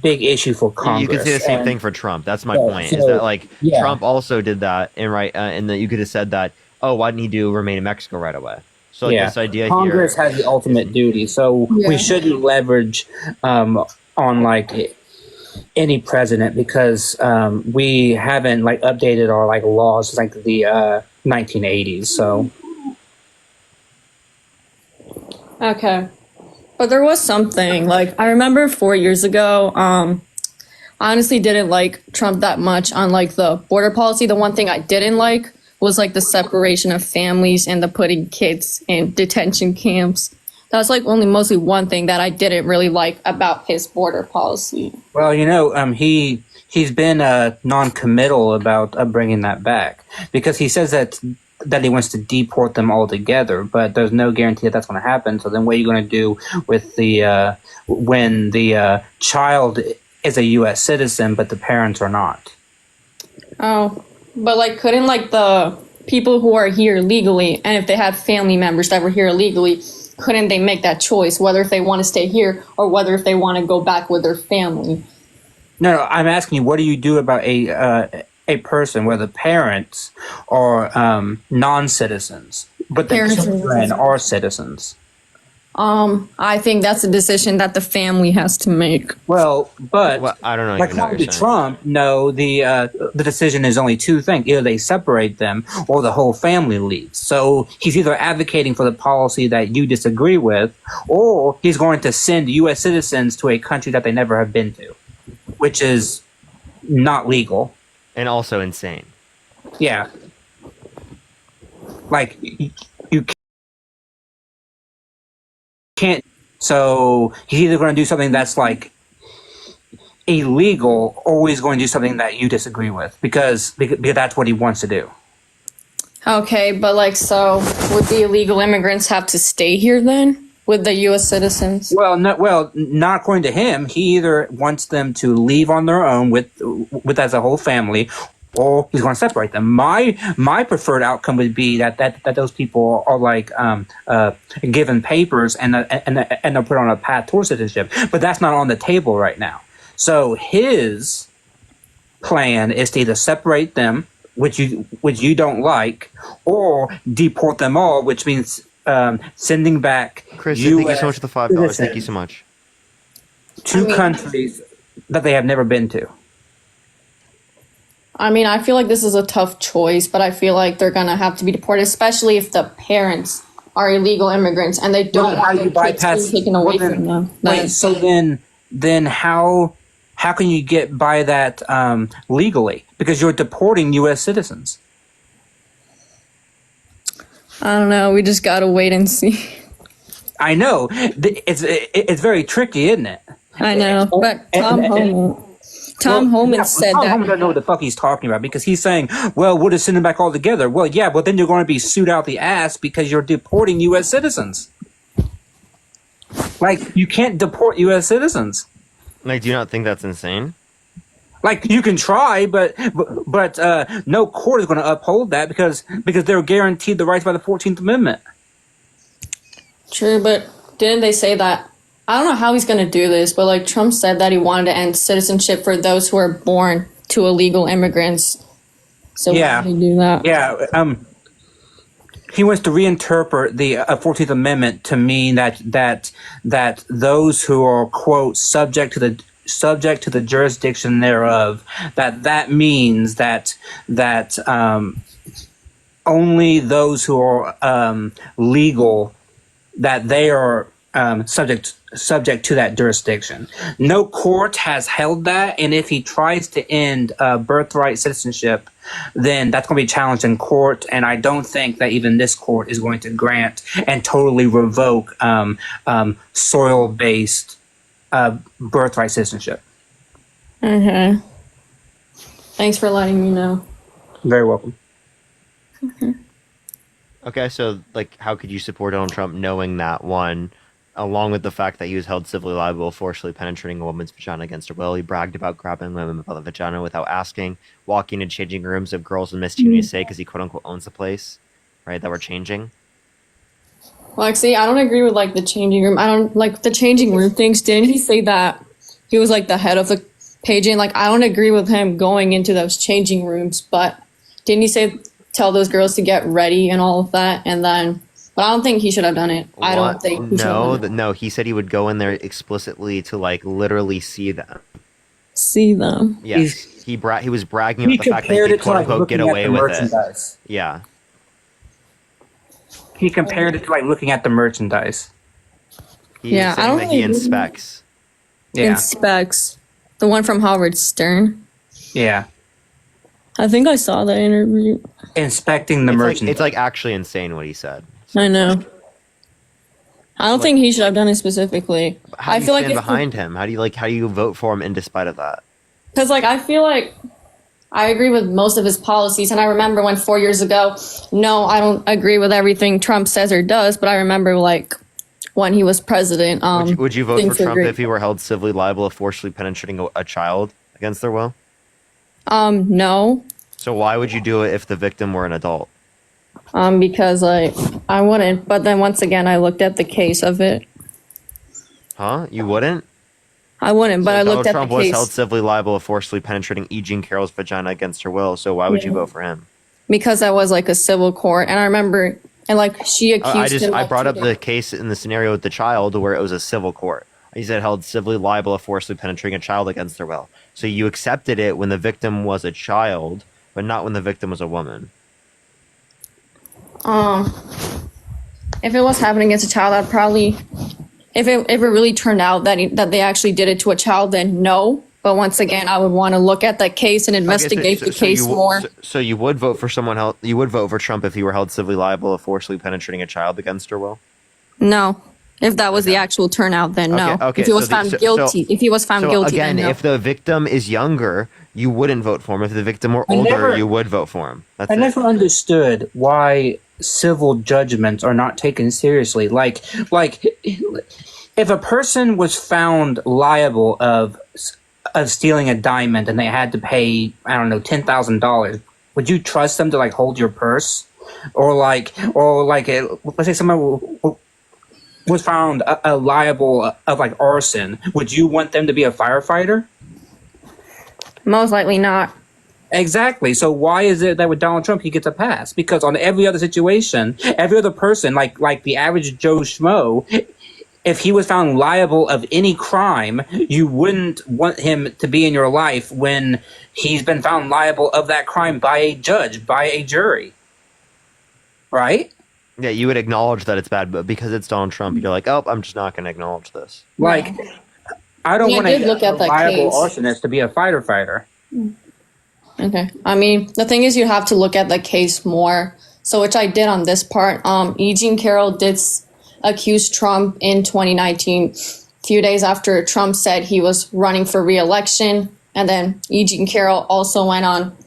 big issue for Congress. You could say the same And- thing for Trump. That's my Yeah, point. Is so- that like yeah. Trump also did that, and that you could have said that. Oh, why didn't he do remain in Mexico right away? So like, this idea Congress here has the ultimate duty, so Yeah. we shouldn't leverage on like any president because we haven't like updated our like laws since like the 1980s. So Okay. But there was something, like, I remember 4 years ago, I honestly didn't like Trump that much on, like, the border policy. The one thing I didn't like was, like, the separation of families and the putting kids in detention camps. That was, like, only mostly one thing that I didn't really like about his border policy. well, he's been non-committal about bringing that back because he says that he wants to deport them all together, but there's no guarantee that that's going to happen. So then, what are you going to do with the when the child is a U.S. citizen but the parents are not? Oh, but, like, couldn't, like, the people who are here legally, and if they had family members that were here illegally, couldn't they make that choice, whether if they want to stay here or whether if they want to go back with their family? No, I'm asking you, what do you do about a person where the parents are non-citizens, but the Parents are children are citizens? I think that's a decision that the family has to make. Well, but I don't know. like even know what according you're to saying. Trump, no, the decision is only two things: either they separate them or the whole family leaves. So he's either advocating for the policy that you disagree with, or he's going to send U.S. citizens to a country that they never have been to, which is not legal and also insane. Yeah, like you can't. So he's either going to do something that's like illegal, or he's going to do something that you disagree with because that's what he wants to do. Okay, but like, so would the illegal immigrants have to stay here then with the U.S. citizens? Well, not according to him. He either wants them to leave on their own with as a whole family, or he's going to separate them. My preferred outcome would be that those people are like given papers and they're put on a path towards citizenship. But that's not on the table right now. So his plan is to either separate them, which you don't like, or deport them all, which means sending back. Chris, thank you so much for the $5. Thank you so much. To countries that they have never been to. I mean, I feel like this is a tough choice, but I feel like they're gonna have to be deported, especially if the parents are illegal immigrants and they don't want their kids being taken away from them. Wait, so then how can you get by that legally? Because you're deporting U.S. citizens. I don't know. We just gotta wait and see. I know it's very tricky, isn't it? I know, but Tom Homan said Tom that. Homan doesn't know what the fuck he's talking about because he's saying, well, we'll just send them back all together. Well, yeah, but then you're going to be sued out the ass because you're deporting U.S. citizens. Like, you can't deport U.S. citizens. Like, do you not think that's insane? Like, you can try, but no court is going to uphold that because they're guaranteed the rights by the 14th Amendment. True, but didn't they say that? I don't know how he's going to do this, but like Trump said that he wanted to end citizenship for those who are born to illegal immigrants. So Yeah. why did he do that? Yeah, he wants to reinterpret the 14th Amendment to mean that those who are, quote, subject to the jurisdiction thereof, that means that only those who are legal, that they are subject to that jurisdiction. No court has held that, and if he tries to end birthright citizenship, then that's going to be challenged in court, and I don't think that even this court is going to grant and totally revoke soil-based birthright citizenship. Okay. Thanks for letting me know. Very welcome. Okay, so like, how could you support Donald Trump knowing that one, along with the fact that he was held civilly liable, forcibly penetrating a woman's vagina against her will? He bragged about grabbing women by the vagina without asking, walking in changing rooms of girls with misdemeanor say because he quote unquote owns the place, right? That we're changing. Like, see, I don't agree with like the changing room. I don't like the changing room things. Didn't he say that he was like the head of the pageant. Like, I don't agree with him going into those changing rooms, but didn't he say tell those girls to get ready and all of that? And then, but I don't think he should have done it. I don't think he should have done it. No, he said he would go in there explicitly to like literally see them. See them. Yes, he was bragging about the fact that he could quote unquote get away with it. Yeah. He compared it to like looking at the merchandise. Yeah, I don't think he inspects. Yeah. Inspects. The one from Howard Stern. Yeah. I think I saw that interview. Inspecting the merchandise. It's like actually insane what he said. I know. I don't think he should have done it specifically. How do I you feel stand like behind him? How do you vote for him in despite of that? because like I feel like I agree with most of his policies, and I remember when 4 years ago, no, I don't agree with everything Trump says or does, but I remember like when he was president. Would you vote for things were Trump great. if he were held civilly liable of forcibly penetrating a child against their will? No. So why would you do it if the victim were an adult? Because like I wouldn't. But then once again, I looked at the case of it. Huh? You wouldn't? I wouldn't, but I looked at Trump the was case held civilly liable of forcibly penetrating E. Jean Carroll's vagina against her will. So why would you vote for him? because that was like a civil court, and I remember, and like she accused him. I of brought up cheating. the case in the scenario with the child where it was a civil court. He said held civilly liable of forcibly penetrating a child against their will. So you accepted it when the victim was a child, but not when the victim was a woman. If it was happening against a child, I'd probably, if it really turned out that they actually did it to a child, then no. But once again, I would want to look at that case and investigate the case more. So you would vote for someone else? You would vote for Trump if he were held civilly liable of forcibly penetrating a child against her will? No. If that was the actual turnout, then no. Okay, if he was so found guilty, if he was found guilty, again, then no. if the victim is younger, you wouldn't vote for him. If the victim were older, you would vote for him. That's I it. never understood why civil judgments are not taken seriously. Like if a person was found liable of stealing a diamond and they had to pay, I don't know, $10,000, would you trust them to like hold your purse? Or let's say someone was found liable of like arson, would you want them to be a firefighter? Most likely not. Exactly. So why is it that with Donald Trump he gets a pass? Because on every other situation, every other person, like the average Joe Schmo, if he was found liable of any crime, you wouldn't want him to be in your life when he's been found liable of that crime by a judge, by a jury. Right? Yeah, you would acknowledge that it's bad, but because it's Donald Trump, you're like, oh, I'm just not going to acknowledge this. Like, I don't want did look a at that liable case. arsonist to be a firefighter. Okay. I mean, the thing is, you have to look at the case more. So, which I did on this part. E. Jean Carroll did accuse Trump in 2019, a few days after Trump said he was running for re-election. And then E. Jean Carroll also went on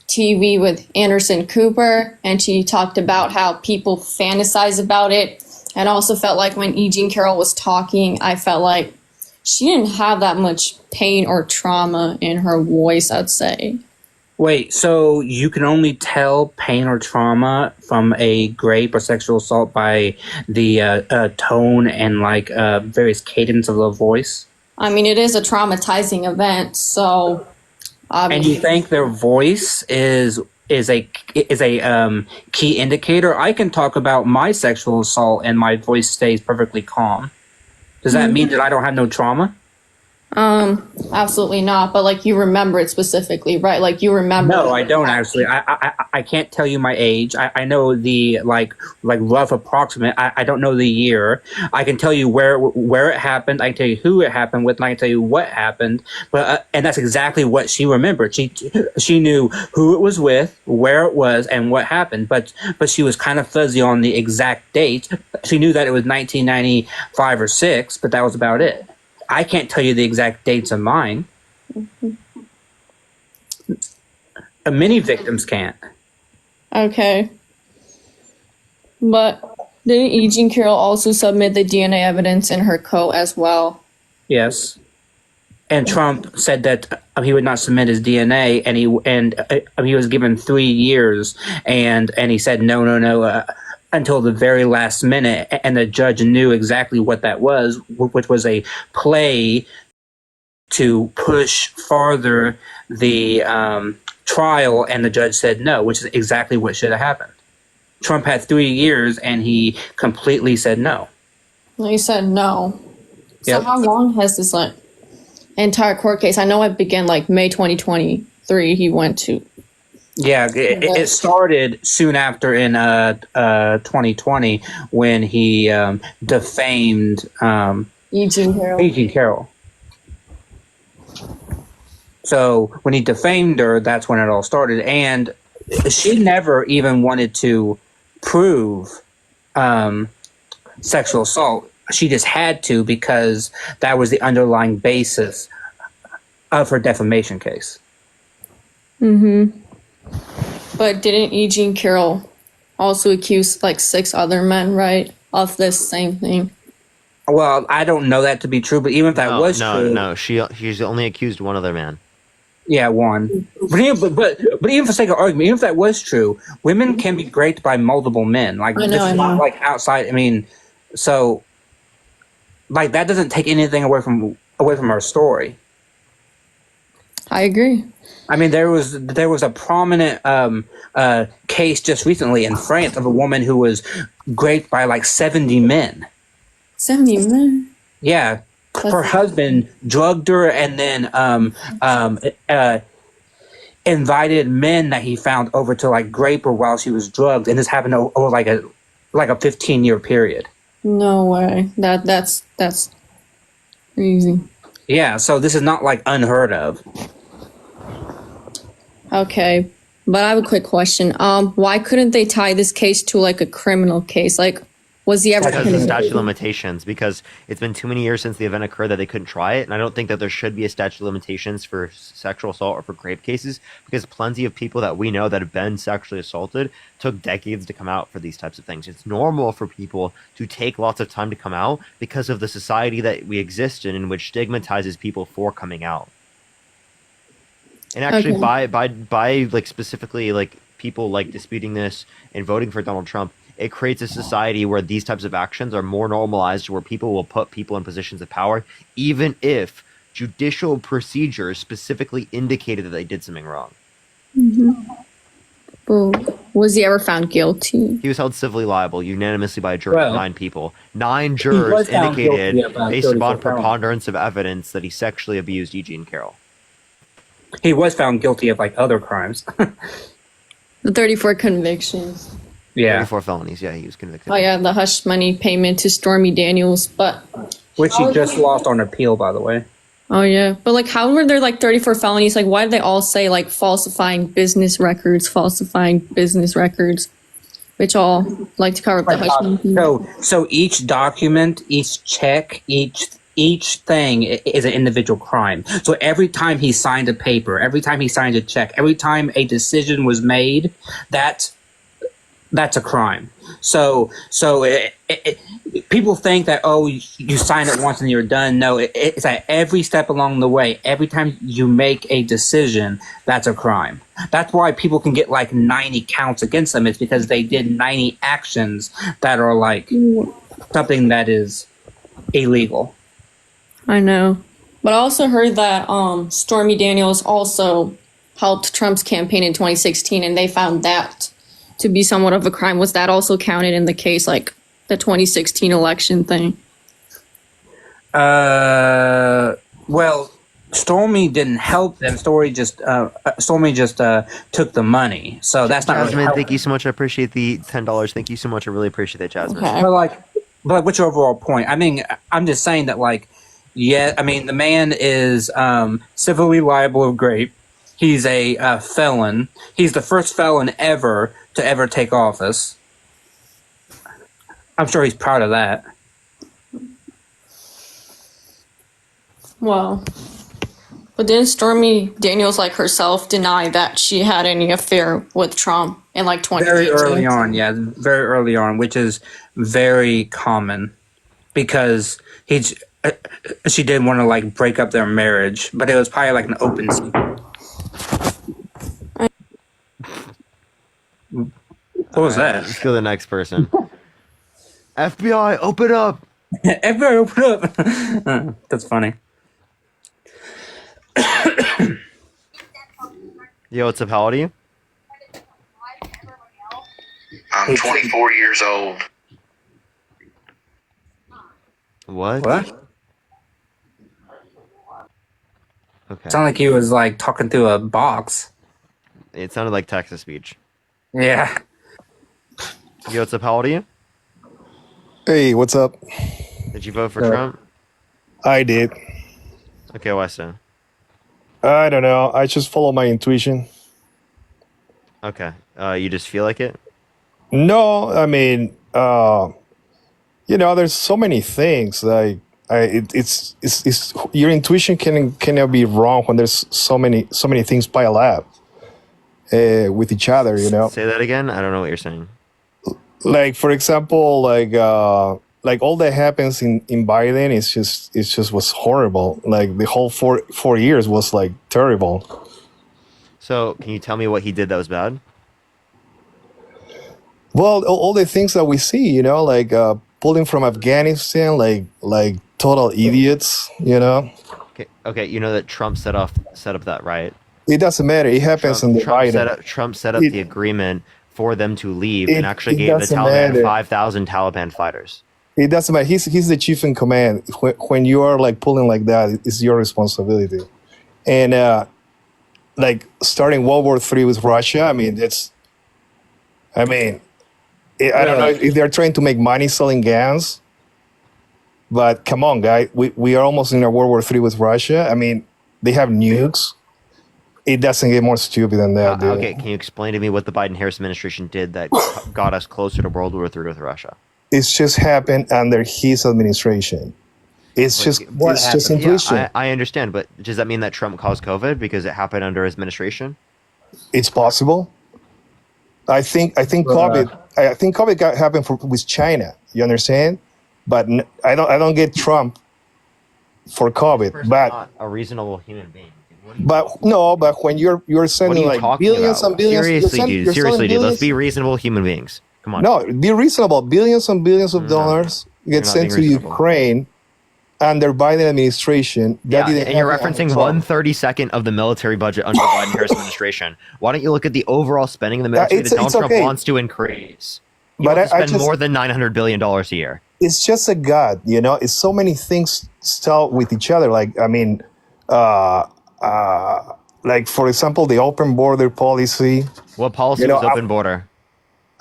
TV with Anderson Cooper, and she talked about how people fantasize about it. And also felt like when E. Jean Carroll was talking, I felt like she didn't have that much pain or trauma in her voice, I'd say. Wait, so you can only tell pain or trauma from a rape or sexual assault by the tone and like various cadence of the voice? I mean, it is a traumatizing event, so. And you think their voice is a key indicator? I can talk about my sexual assault and my voice stays perfectly calm. Does that mean that I don't have no trauma? Absolutely not. But like you remember it specifically, right? Like you remember. No, I don't actually. I can't tell you my age. I know the like rough approximate. I don't know the year. I can tell you where it happened. I can tell you who it happened with, and I can tell you what happened. But and that's exactly what she remembered. She knew who it was with, where it was, and what happened. But she was kind of fuzzy on the exact date. She knew that it was 1995 or 6, but that was about it. I can't tell you the exact dates of mine. Many victims can't. Okay. But didn't E. Jean Carroll also submit the DNA evidence in her coat as well? Yes. And Trump said that he would not submit his DNA, and he was given 3 years, and he said no. Until the very last minute, and the judge knew exactly what that was, which was a play to push farther the trial, and the judge said no, which is exactly what should have happened. Trump had 3 years, and he completely said no. He said no. So Yep. how long has this like entire court case? I know it began like May 2023. He went to. Yeah, it started soon after in 2020 when he defamed Eugene Carroll. Eugene Carroll. So when he defamed her, that's when it all started. And she never even wanted to prove sexual assault. She just had to because that was the underlying basis of her defamation case. Mm-hmm. But didn't Eugene Carroll also accuse like 6 other men, right, of this same thing? Well, I don't know that to be true, but even if that was true, no, she's only accused one other man. yeah, one. But even for sake of argument, even if that was true, women can be raped by multiple men. Like I know, this I is not know. like outside. I mean, so like that doesn't take anything away from our story. I agree. I mean, there was a prominent case just recently in France of a woman who was raped by like 70 men. 70 men? Yeah. Her husband drugged her and then invited men that he found over to like rape her while she was drugged, and this happened over like a 15-year period. No way. That's crazy. Yeah, so this is not like unheard of. Okay, but I have a quick question. Why couldn't they tie this case to like a criminal case? Like, was he ever Because of the statute of convicted? limitations, because it's been too many years since the event occurred that they couldn't try it, and I don't think that there should be a statute of limitations for sexual assault or for rape cases, because plenty of people that we know that have been sexually assaulted took decades to come out for these types of things. It's normal for people to take lots of time to come out because of the society that we exist in which stigmatizes people for coming out. And actually, Okay. by like specifically like people like disputing this and voting for Donald Trump, it creates a society where these types of actions are more normalized, where people will put people in positions of power, even if judicial procedures specifically indicated that they did something wrong. Mm-hmm. Well, was he ever found guilty? He was held civilly liable unanimously by a jury Well, of 9 people. 9 was jurors found indicated, guilty of, based 34 upon felonies. preponderance of evidence, that he sexually abused Eugene Carroll. He was found guilty of like other crimes. The 34 convictions. Yeah. 34 felonies, yeah, he was convicted. Oh yeah, the hush money payment to Stormy Daniels, but Which he just lost on appeal, by the way. oh yeah, but like how were there like 34 felonies? Like why did they all say like falsifying business records, which all like to cover up the hush money payment? So each document, each check, each thing is an individual crime. So every time he signed a paper, every time he signed a check, every time a decision was made, that's a crime. So people think that, oh, you sign it once and you're done. No, it's at every step along the way. Every time you make a decision, that's a crime. That's why people can get like 90 counts against them. It's because they did 90 actions that are like something that is illegal. I know, but I also heard that Stormy Daniels also helped Trump's campaign in 2016, and they found that to be somewhat of a crime. Was that also counted in the case, like the 2016 election thing? Well, Stormy didn't help them. Stormy just took the money. So that's not Jasmine, really thank you so much. I appreciate the $10. Thank you so much. I really appreciate that, Jasmine. Okay. But what's your overall point? I mean, I'm just saying that, like, yeah, I mean, the man is civilly liable of rape. He's a felon. He's the first felon ever to ever take office. I'm sure he's proud of that. Well, but didn't Stormy Daniels like herself deny that she had any affair with Trump in like 2018? Very early on, yeah, very early on, which is very common because she did want to like break up their marriage, but it was probably like an open secret. What was that? Let's go to the next person. FBI, open up! FBI, open up! That's funny. Yo, what's up? How old are you? I'm 24 years old. What? Okay. Sounded like he was like talking to a box. It sounded like Texas speech. Yeah. Yo, what's up? How old are you? Hey, what's up? Did you vote for Trump? I did. Okay, why so? I don't know. I just follow my intuition. Okay. You just feel like it? No, I mean, there's so many things like it's your intuition cannot be wrong when there's so many things pile up with each other. Say that again. I don't know what you're saying. Like for example, like all that happens in Biden is just was horrible. Like the whole 4 years was like terrible. So can you tell me what he did that was bad? Well, all the things that we see, like pulling from Afghanistan, like total idiots, Okay. You know that Trump set up that riot. It doesn't matter. It happens in the Biden. Trump set up the agreement for them to leave and actually gave the Taliban matter. 5,000 Taliban fighters. It doesn't matter. He's the chief in command. When you are like pulling like that, it's your responsibility. And like starting World War III with Russia, I don't know if they're trying to make money selling guns, but come on, guy. We are almost in a World War III with Russia. I mean, they have nukes. It doesn't get more stupid than that, dude. Okay, can you explain to me what the Biden-Harris administration did that got us closer to World War III with Russia? It's just happened under his administration. It's just intuition. Yeah, I understand, but does that mean that Trump caused COVID because it happened under his administration? It's possible. I think COVID happened with China. You understand? But I don't get Trump for COVID. But not a reasonable human being. But when you're sending like billions and billions, seriously, dude. Let's be reasonable human beings. Come on. No, be reasonable. Billions and billions of dollars get sent to Ukraine under Biden administration. Yeah, and you're referencing 1/32 of the military budget under the Biden-Harris administration. Why don't you look at the overall spending in the military that Donald Trump wants to increase? He wants to spend more than $900 billion a year. It's just a god, It's so many things still with each other. Like like for example, the open border policy. What policy is open border?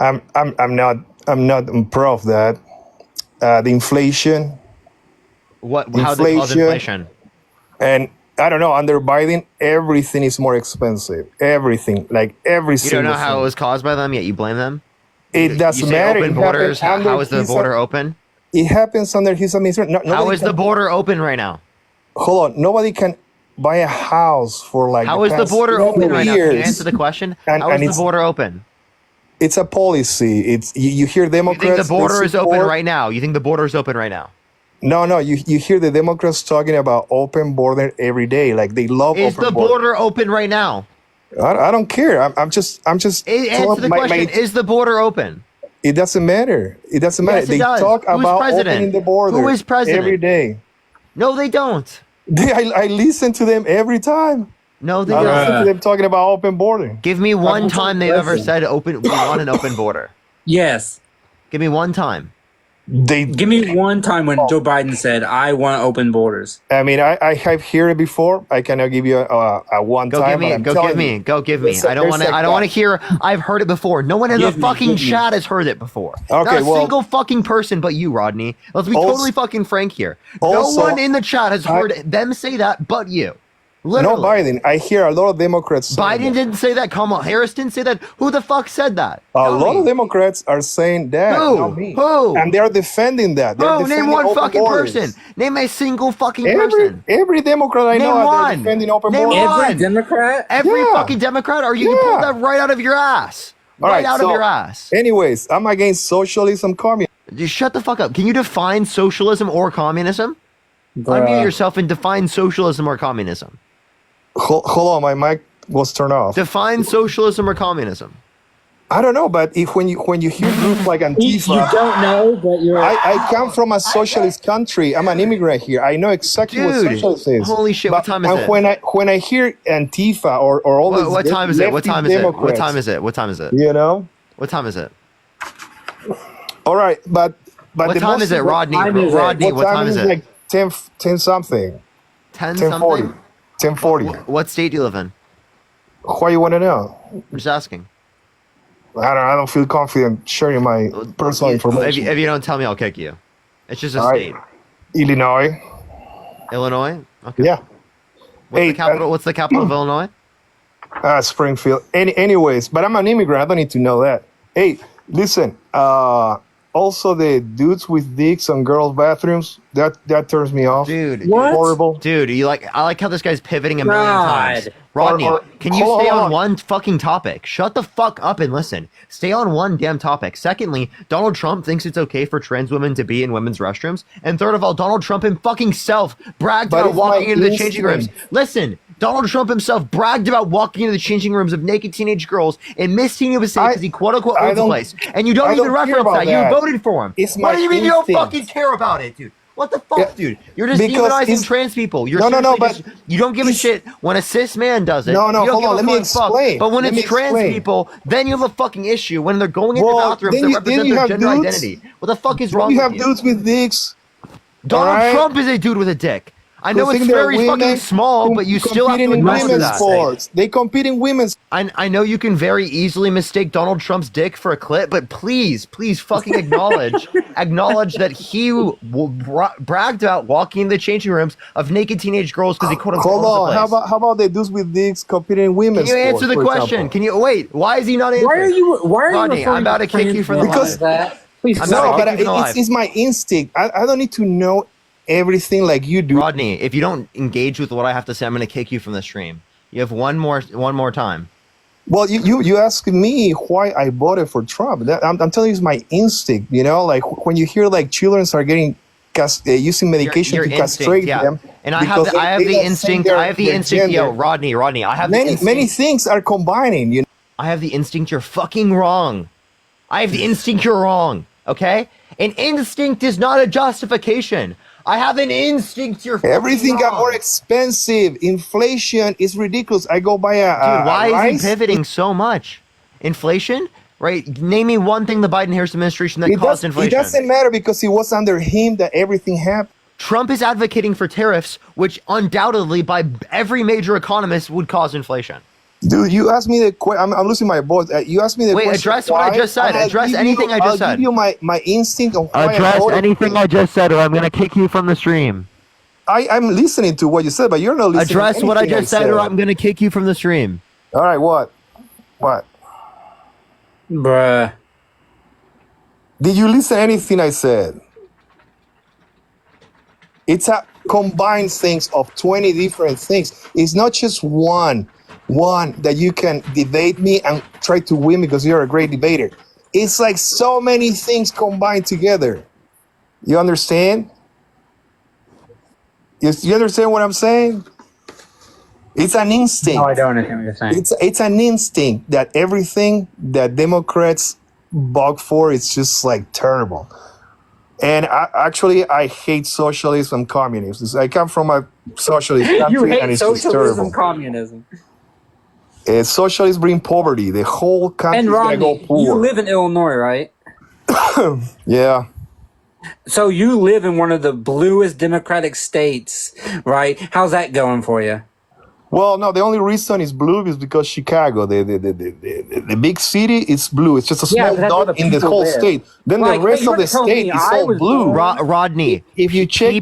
I'm not pro of that. The inflation. How they cause inflation? And I don't know. Under Biden, everything is more expensive. Everything, like every single. You don't know how thing. it was caused by them, yet you blame them. It doesn't matter. Open borders. How is the border open? It happens under his administration. How is the border open right now? Hold on. Nobody can buy a house for like. How is the border open right now? Can you answer the question? How is the border open? It's a policy. It's you hear Democrats. You think the border is open right now? You think the border is open right now? No. You hear the Democrats talking about open border every day. Like they love. Is the border open right now? I don't care. I'm just. Answer the question. Is the border open? It doesn't matter. It doesn't matter. Yes, They does. talk Who's about president? opening the border. Who is president? Every day. No, they don't. I listen to them every time. No, they I don't. listen to them talking about open border. Give me one time they've ever said we want an open border. Yes. Give me one time. Give me one time when Joe Biden said, "I want open borders." I mean, I have heard it before. I cannot give you a one time. Go give me. I don't want to hear. I've heard it before. No one in the fucking chat has heard it before. Okay, Not a single fucking person but you, Rodney. Let's be totally fucking frank here. No one in the chat has heard them say that but you. Literally. No Biden. I hear a lot of Democrats. Biden didn't say that. Kamala Harris didn't say that. Who the fuck said that? A lot of Democrats are saying that. Not me. Who? And they're defending that. Name one fucking person. Name a single fucking person. Every Democrat I know are defending open borders. Every Democrat? Every fucking Democrat? Are you pulled that right out of your ass? Right out of your ass. Anyways, I'm against socialism, communism. Just shut the fuck up. Can you define socialism or communism? Unmute yourself and define socialism or communism. Hold on, my mic was turned off. Define socialism or communism. I don't know, but if when you hear groups like Antifa, You don't know, but you're. I come from a socialist country. I'm an immigrant here. I know exactly what Dude, socialist is. holy shit! What time is and it? when I hear Antifa or all these What time is it? What leftist time is it? What Democrats, time is it? What time is it? You know. What time is it? All right, but What the time most is it, Rodney? important- Rodney, what time is it? Like 10 something. 10 10:40. something? 10:40. What state do you live in? Why you want to know? I'm just asking. I don't feel confident sharing my personal information. If you don't tell me, I'll kick you. It's just a All right. state. Illinois. Illinois? Okay. Yeah. What's the capital of Illinois? Springfield. Anyways, but I'm an immigrant. I don't need to know that. Hey, listen. Also, the dudes with dicks on girls' bathrooms, that turns me off. Dude, horrible. Dude, I like how this guy's pivoting a million times. Rodney, can you hold stay on. on one fucking topic? Shut the fuck up and listen. Stay on one damn topic. Secondly, Donald Trump thinks it's okay for trans women to be in women's restrooms. And third of all, Donald Trump himself bragged But about it's walking my into the changing rooms. instinct. Listen, Donald Trump himself bragged about walking into the changing rooms of naked teenage girls in Miss Teen USA because he quote unquote I owns the don't- place. And you don't I even don't care reference about that. that. You voted for him. It's What my do you mean you don't instinct. fucking care about it, dude? What the fuck, Yeah, dude? You're just because demonizing it's- trans people. You're No, seriously you don't give a shit when a cis man does it. No, You don't hold give on. a Let me fucking fuck. explain. But when Let it's me trans explain. people, then you have a fucking issue when they're going into Well, bathrooms then that you represent have their gender dudes- identity. What the fuck is Then wrong you with have you? dudes with dicks. Donald all right? Trump is a dude with a dick. I know who it's think they're very fucking women small, but you still have to competing in acknowledge women's that. sports. They compete in women's. I know you can very easily mistake Donald Trump's dick for a clit, but please fucking acknowledge that he bragged about walking in the changing rooms of naked teenage girls because he quote unquote Hold owns the on. place. How about the dudes with dicks competing in women's Can you sports? answer the for question? example? Can you wait? Why is he not answering? Why are you Rodney, referring I'm about to kick you from the Because- live. Please I'm No, about to but kick you from the live. it's my instinct. I don't need to know everything like you do. Rodney, if you don't engage with what I have to say, I'm going to kick you from the stream. You have one more time. Well, you asked me why I voted for Trump. I'm telling you, it's my instinct. You know, like when you hear like children are getting using medication Your to instinct, castrate yeah. them, And I have because the, I have they the don't think instinct. their- I have the their instinct. Yo, gender. Rodney, I have the Many instinct. things are combining. You know? I have the instinct. You're fucking wrong. I have the instinct. You're wrong. Okay? An instinct is not a justification. I have an instinct. You're Everything fucking got wrong. more expensive. Inflation is ridiculous. I go buy Dude, why rice. is he pivoting so much? Inflation? Right? Name me one thing the Biden-Harris administration that caused inflation. It doesn't matter because it was under him that everything happened. Trump is advocating for tariffs, which undoubtedly, by every major economist, would cause inflation. Dude, you asked me the question. I'm losing my voice. You asked me the Wait, question. address what I why, just said. and I'll Address give anything I just I'll said. give you my instinct on why I Address voted. anything I just said, or I'm going to kick you from the stream. I'm listening to what you said, but you're not listening. Address to what I anything just said, or I'm going to kick you from the stream. All right, what? What? Bruh. Did you listen to anything I said? It's a combined things of 20 different things. It's not just one that you can debate me and try to win because you're a great debater. It's like so many things combined together. You understand? You understand what I'm saying? It's an instinct. No, I don't understand what you're saying. It's an instinct that everything that Democrats bug for is just like terrible. And I hate socialism and communism. I come from a socialist country, You hate and it's just socialism, terrible. communism. Socialists bring poverty. The whole country And is gonna go Rodney, poor. you live in Illinois, right? Yeah. So you live in one of the bluest Democratic states, right? How's that going for you? Well, no, the only reason it's blue is because Chicago, the big city, is blue. It's just a Yeah, small but that's where dot the in the people whole live. state. Then Like, the rest you of the were telling state me is I all was blue. Rodney, if you check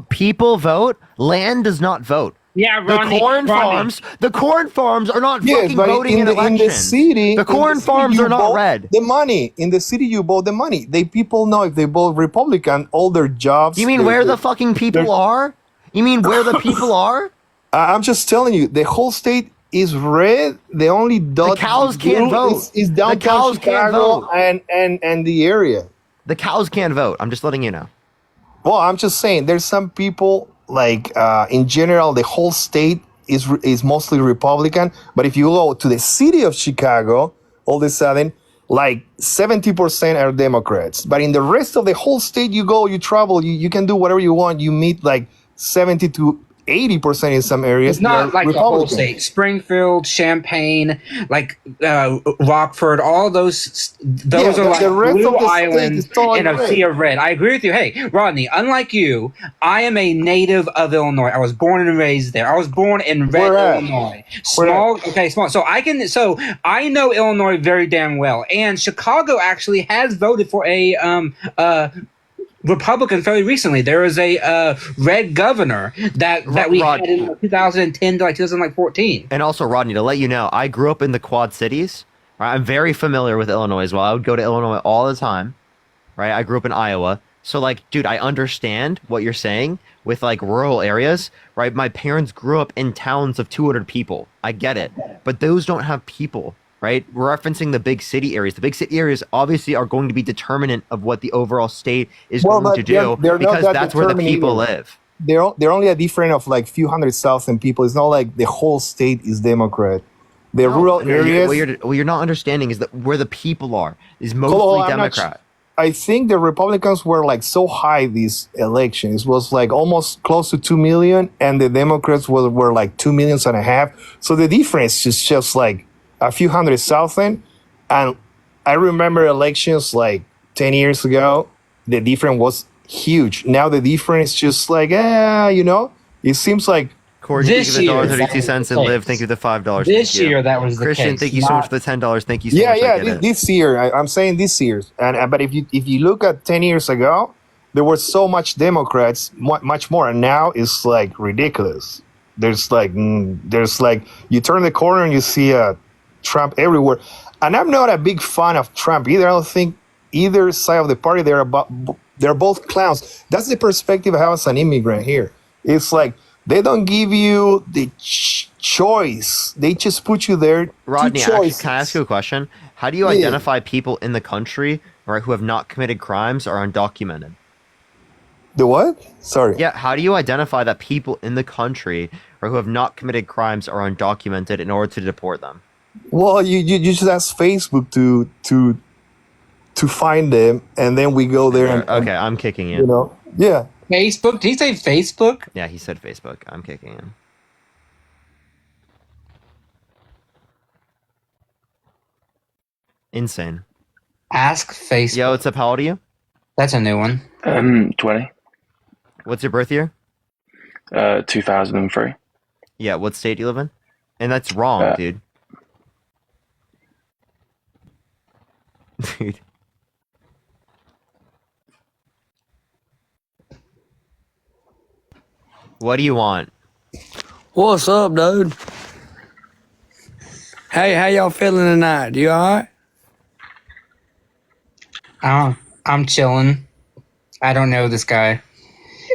people vote, land does not vote. Yeah, The corn farms are not Yes, fucking but voting in in the elections. city, The corn farms are not vote red. the money in the city. You vote the money. People know if they vote Republican, all their jobs. You mean where the fucking people are? You mean where the people are? I'm just telling you, the whole state is red. The only dot The cows blue can't vote. is The downtown cows can't Chicago vote. and the area. The cows can't vote. I'm just letting you know. Well, I'm just saying, there's some people like in general, the whole state is mostly Republican. But if you go to the city of Chicago, all of a sudden, like 70% are Democrats. But in the rest of the whole state, you go, you travel, you can do whatever you want. You meet like 70 to 80% in some areas. It's not like the whole state. Springfield, Champaign, like Rockford, all those are like blue islands in a sea of red. I agree with you. Hey, Rodney, unlike you, I am a native of Illinois. I was born and raised there. I was born in Red, Illinois. Small. So I know Illinois very damn well. And Chicago actually has voted for a Republican fairly recently. There was a red governor that we had in 2010 to like 2014. And also, Rodney, to let you know, I grew up in the Quad Cities. Right? I'm very familiar with Illinois as well. I would go to Illinois all the time. Right? I grew up in Iowa. So, like, dude, I understand what you're saying with, like, rural areas. Right? My parents grew up in towns of 200 people. I get it. But those don't have people. Right? We're referencing the big city areas. The big city areas obviously are going to be determinant of what the overall state is going to do because that's where the people live. They're only a difference of like few 100,000 people. It's not like the whole state is Democrat. The rural areas. What you're not understanding is that where the people are is mostly Democrat. I think the Republicans were like so high these elections. It was like almost close to 2 million, and the Democrats were like 2.5 million. So the difference is just like a few 100,000. And I remember elections like 10 years ago, the difference was huge. Now the difference is just like, it seems like Corey, thank you for the $1.32 and Liv, thank you for the $5. This year, that was the Christian, case. thank you so much for the $10. Thank you so much. This year. I'm saying this year. But if you look at 10 years ago, there were so much Democrats, much more, and now it's like ridiculous. There's like you turn the corner and you see Trump everywhere. And I'm not a big fan of Trump either. I don't think either side of the party, they're both clowns. That's the perspective I have as an immigrant here. It's like they don't give you the choice. They just put you there. Rodney, actually, can I ask you a question? How do you identify people in the country who have not committed crimes or are undocumented? The what? Sorry. Yeah, how do you identify that people in the country who have not committed crimes are undocumented in order to deport them? Well, you just ask Facebook to find them, and then we go there. Okay, I'm kicking in. Yeah. Facebook? Did he say Facebook? Yeah, he said Facebook. I'm kicking in. Insane. Ask Facebook. Yo, what's up? How old are you? That's a new one. 20. What's your birth year? 2003. Yeah, what state do you live in? And that's wrong, dude. Dude. What do you want? What's up, dude? Hey, how y'all feeling tonight? You alright? I'm chilling. I don't know this guy.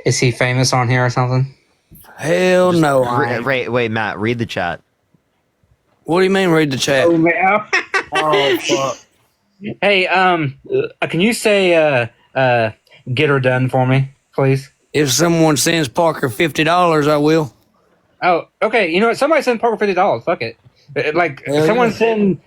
Is he famous on here or something? Hell no. Wait, Matt, read the chat. What do you mean read the chat? Oh, man. Oh, fuck. Hey, can you say, get her done for me, please? If someone sends Parker $50, I will. Oh, okay. You know what? Somebody send Parker $50. Fuck it. Like, send...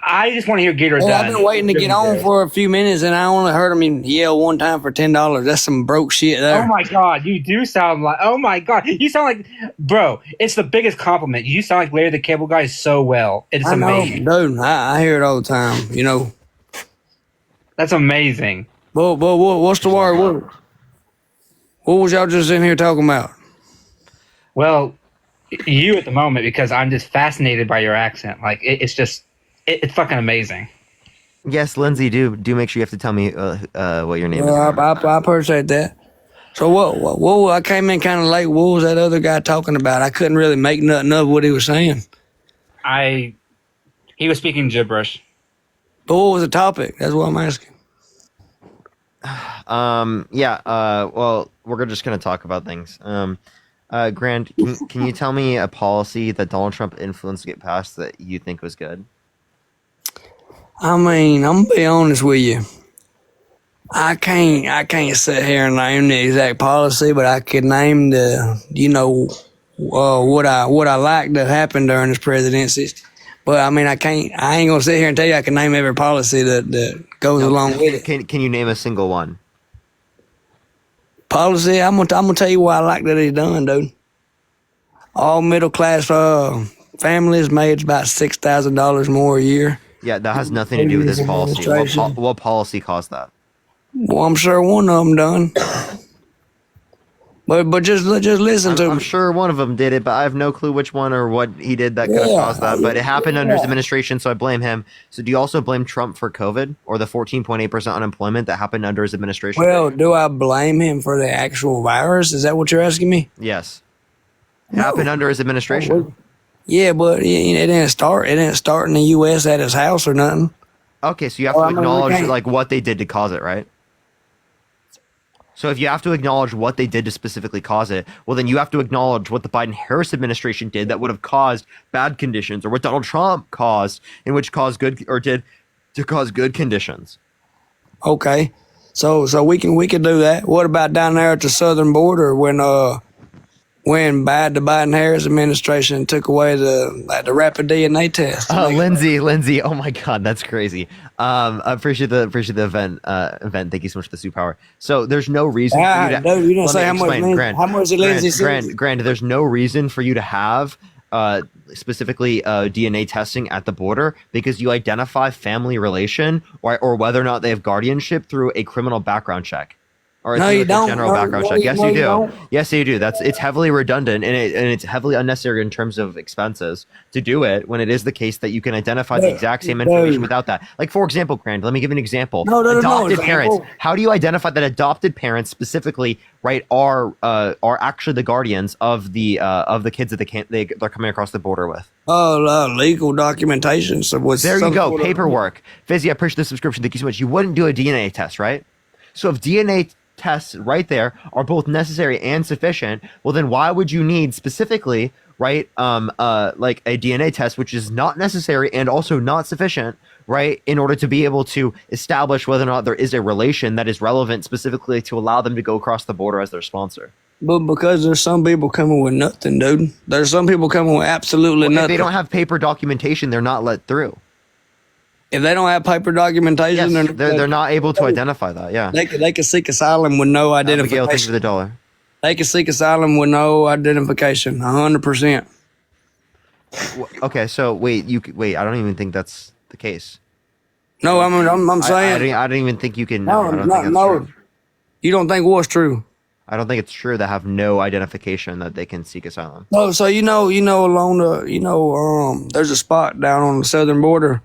I just want to hear get her done. I've been waiting to get on for a few minutes, and I only heard him yell one time for $10. That's some broke shit there. Oh, my God. You do sound like... Oh, my God. You sound like... Bro, it's the biggest compliment. You sound like Larry the Cable Guy so well. It's amazing. Dude, I hear it all the time, you know. That's amazing. But what's the word? What was y'all just in here talking about? Well, you at the moment, because I'm just fascinated by your accent. Like, it's just... It's fucking amazing. Yes, Lindsay, do make sure you have to tell me what your name is. I appreciate that. So what? I came in kind of late. What was that other guy talking about? I couldn't really make nothing of what he was saying. He was speaking gibberish. But what was the topic? That's what I'm asking. Well, we're just gonna talk about things. Grant, can you tell me a policy that Donald Trump influenced to get passed that you think was good? I mean, I'm gonna be honest with you. I can't sit here and name the exact policy, but I could name what I liked that happened during his presidency. But I mean, I ain't gonna sit here and tell you I can name every policy that goes along with it. Can you name a single one? Policy, I'm gonna tell you what I like that he's done, dude. All middle class families made about $6,000 more a year. Yeah, that has nothing to do with this policy. What policy caused that? Well, I'm sure one of them done. But just listen to me. I'm sure one of them did it, but I have no clue which one or what he did that could have caused that. But it happened under his administration, so I blame him. So do you also blame Trump for COVID or the 14.8% unemployment that happened under his administration? Well, do I blame him for the actual virus? Is that what you're asking me? Yes. It happened under his administration. Yeah, but it didn't start. It didn't start in the U.S. at his house or nothing. Okay, so you have to acknowledge like what they did to cause it, right? So if you have to acknowledge what they did to specifically cause it, well, then you have to acknowledge what the Biden-Harris administration did that would have caused bad conditions, or what Donald Trump caused, in which caused good or did to cause good conditions. Okay, so we can do that. What about down there at the southern border when the Biden-Harris administration took away the rapid DNA test? Oh, Lindsay! Oh my God, that's crazy. I appreciate the event. Thank you so much for the superpower. So there's no reason for you to. Dude, you didn't say how much Lindsay said. Grant, there's no reason for you to have specifically DNA testing at the border because you identify family relation or whether or not they have guardianship through a criminal background check. Or no, you don't. General background check. Yes, you do. Yes, you do. It's heavily redundant and it's heavily unnecessary in terms of expenses to do it when it is the case that you can identify the exact same information without that. Like, for example, Grant, let me give you an example. Adopted parents. How do you identify that adopted parents specifically, right, are actually the guardians of the kids that they're coming across the border with? Legal documentation. So there you go. Paperwork. Fizzy, I appreciate the subscription. Thank you so much. You wouldn't do a DNA test, right? So if DNA tests right there are both necessary and sufficient, well then why would you need specifically, right, like a DNA test which is not necessary and also not sufficient, right, in order to be able to establish whether or not there is a relation that is relevant specifically to allow them to go across the border as their sponsor? But because there's some people coming with nothing, dude. There's some people coming with absolutely nothing. If they don't have paper documentation, they're not let through. If they don't have paper documentation, yes, they're not able to identify that. Yeah, they can seek asylum with no identification. Abigail, thank you for the dollar. They can seek asylum with no identification, 100%. Okay, so wait. I don't even think that's the case. No, I'm saying I don't even think you can. No. You don't think what's true? I don't think it's true that have no identification that they can seek asylum. Oh, so along the there's a spot down on the southern border.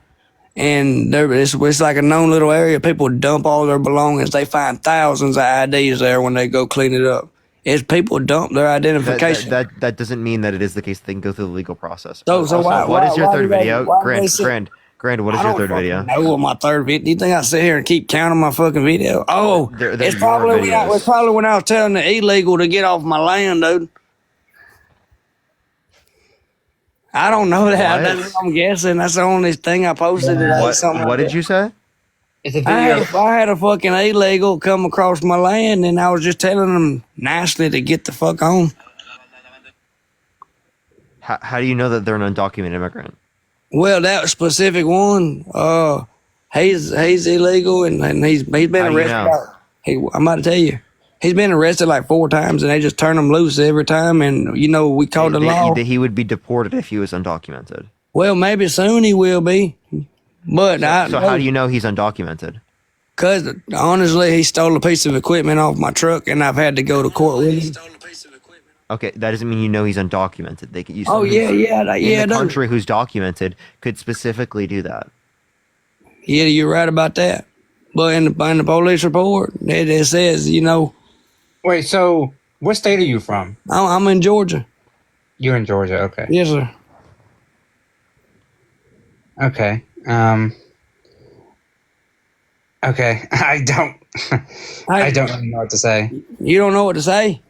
And it's like a known little area. People dump all their belongings. They find thousands of IDs there when they go clean it up. It's people dump their identification. That doesn't mean that it is the case that they can go through the legal process. So what is your third video? Grant, what is your third video? I don't know what my third video. Do you think I sit here and keep counting my fucking video? Oh, it's probably when I was telling the illegal to get off my land, dude. I don't know that. That's what I'm guessing. That's the only thing I posted today. What did you say? I had a fucking illegal come across my land, and I was just telling them nicely to get the fuck on. How do you know that they're an undocumented immigrant? Well, that specific one, he's illegal, and he's been arrested. I'm about to tell you. He's been arrested like 4 times, and they just turn him loose every time. And, we called the law. He would be deported if he was undocumented. Well, maybe soon he will be. But so how do you know he's undocumented? Because, honestly, he stole a piece of equipment off my truck, and I've had to go to court with him. Okay, that doesn't mean you know he's undocumented. They could use the country who's documented could specifically do that. Yeah, you're right about that. But in the police report, it says, Wait, so what state are you from? I'm in Georgia. You're in Georgia, okay. Yes, sir. Okay. Okay. I don't really know what to say. You don't know what to say?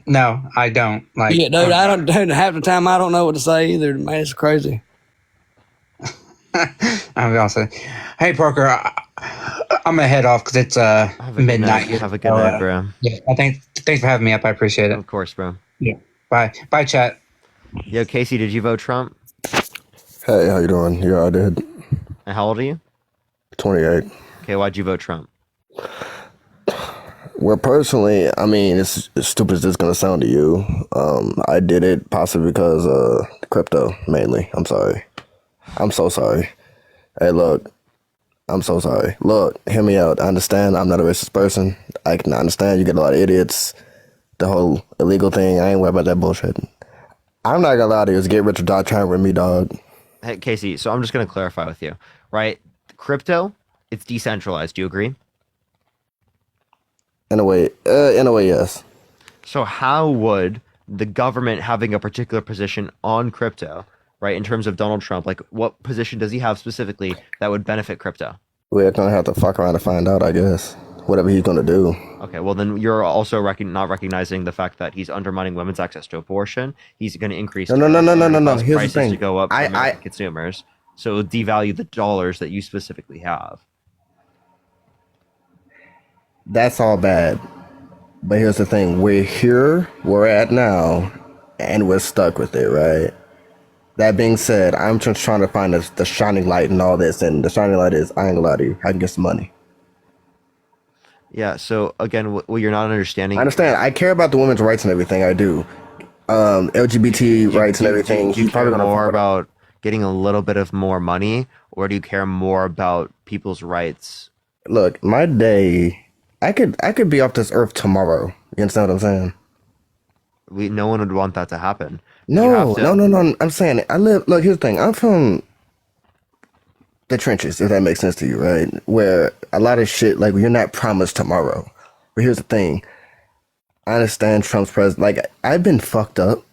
No, I don't. Yeah, dude, I don't. Dude, half the time I don't know what to say either. Man, it's crazy. I'm gonna say, hey Parker, I'm gonna head off because it's midnight. Have a good night, bro. Yeah, thanks for having me up. I appreciate it. Of course, bro. Yeah. Bye, chat. Yo, Casey, did you vote Trump? Hey, how you doing? Yeah, I did. And how old are you? 28. Okay, why'd you vote Trump? Well, personally, I mean, it's as stupid as this gonna sound to you. I did it possibly because crypto mainly. I'm sorry. I'm so sorry. Hey, look, I'm so sorry. Look, hear me out. I understand I'm not a racist person. I can understand you get a lot of idiots. The whole illegal thing, I ain't worried about that bullshit. I'm not gonna lie to you. It's get rich or die trying with me, dog. Hey, Casey, so I'm just going to clarify with you, right? Crypto, it's decentralized. Do you agree? In a way, yes. So how would the government having a particular position on crypto, right, in terms of Donald Trump, like what position does he have specifically that would benefit crypto? We're gonna have to fuck around to find out, I guess. Whatever he's gonna do. Okay, well then you're also not recognizing the fact that he's undermining women's access to abortion. He's going to increase No. Here's the prices thing. to go up for American consumers. So it would devalue the dollars that you specifically have. That's all bad. But here's the thing. We're here, we're at now, and we're stuck with it, right? That being said, I'm just trying to find the shining light in all this, and the shining light is, I ain't gonna lie to you, I can get some money. Yeah, so again, what you're not understanding... I understand. I care about the women's rights and everything, I do. LGBT rights and everything. Do you care more about getting a little bit of more money, or do you care more about people's rights? Look, my day, I could be off this earth tomorrow. You understand what I'm saying? No one would want that to happen. No. I'm saying, look, here's the thing. I'm from the trenches, if that makes sense to you, right? Where a lot of shit, like, you're not promised tomorrow. But here's the thing. I understand Trump's president. Like, I've been fucked up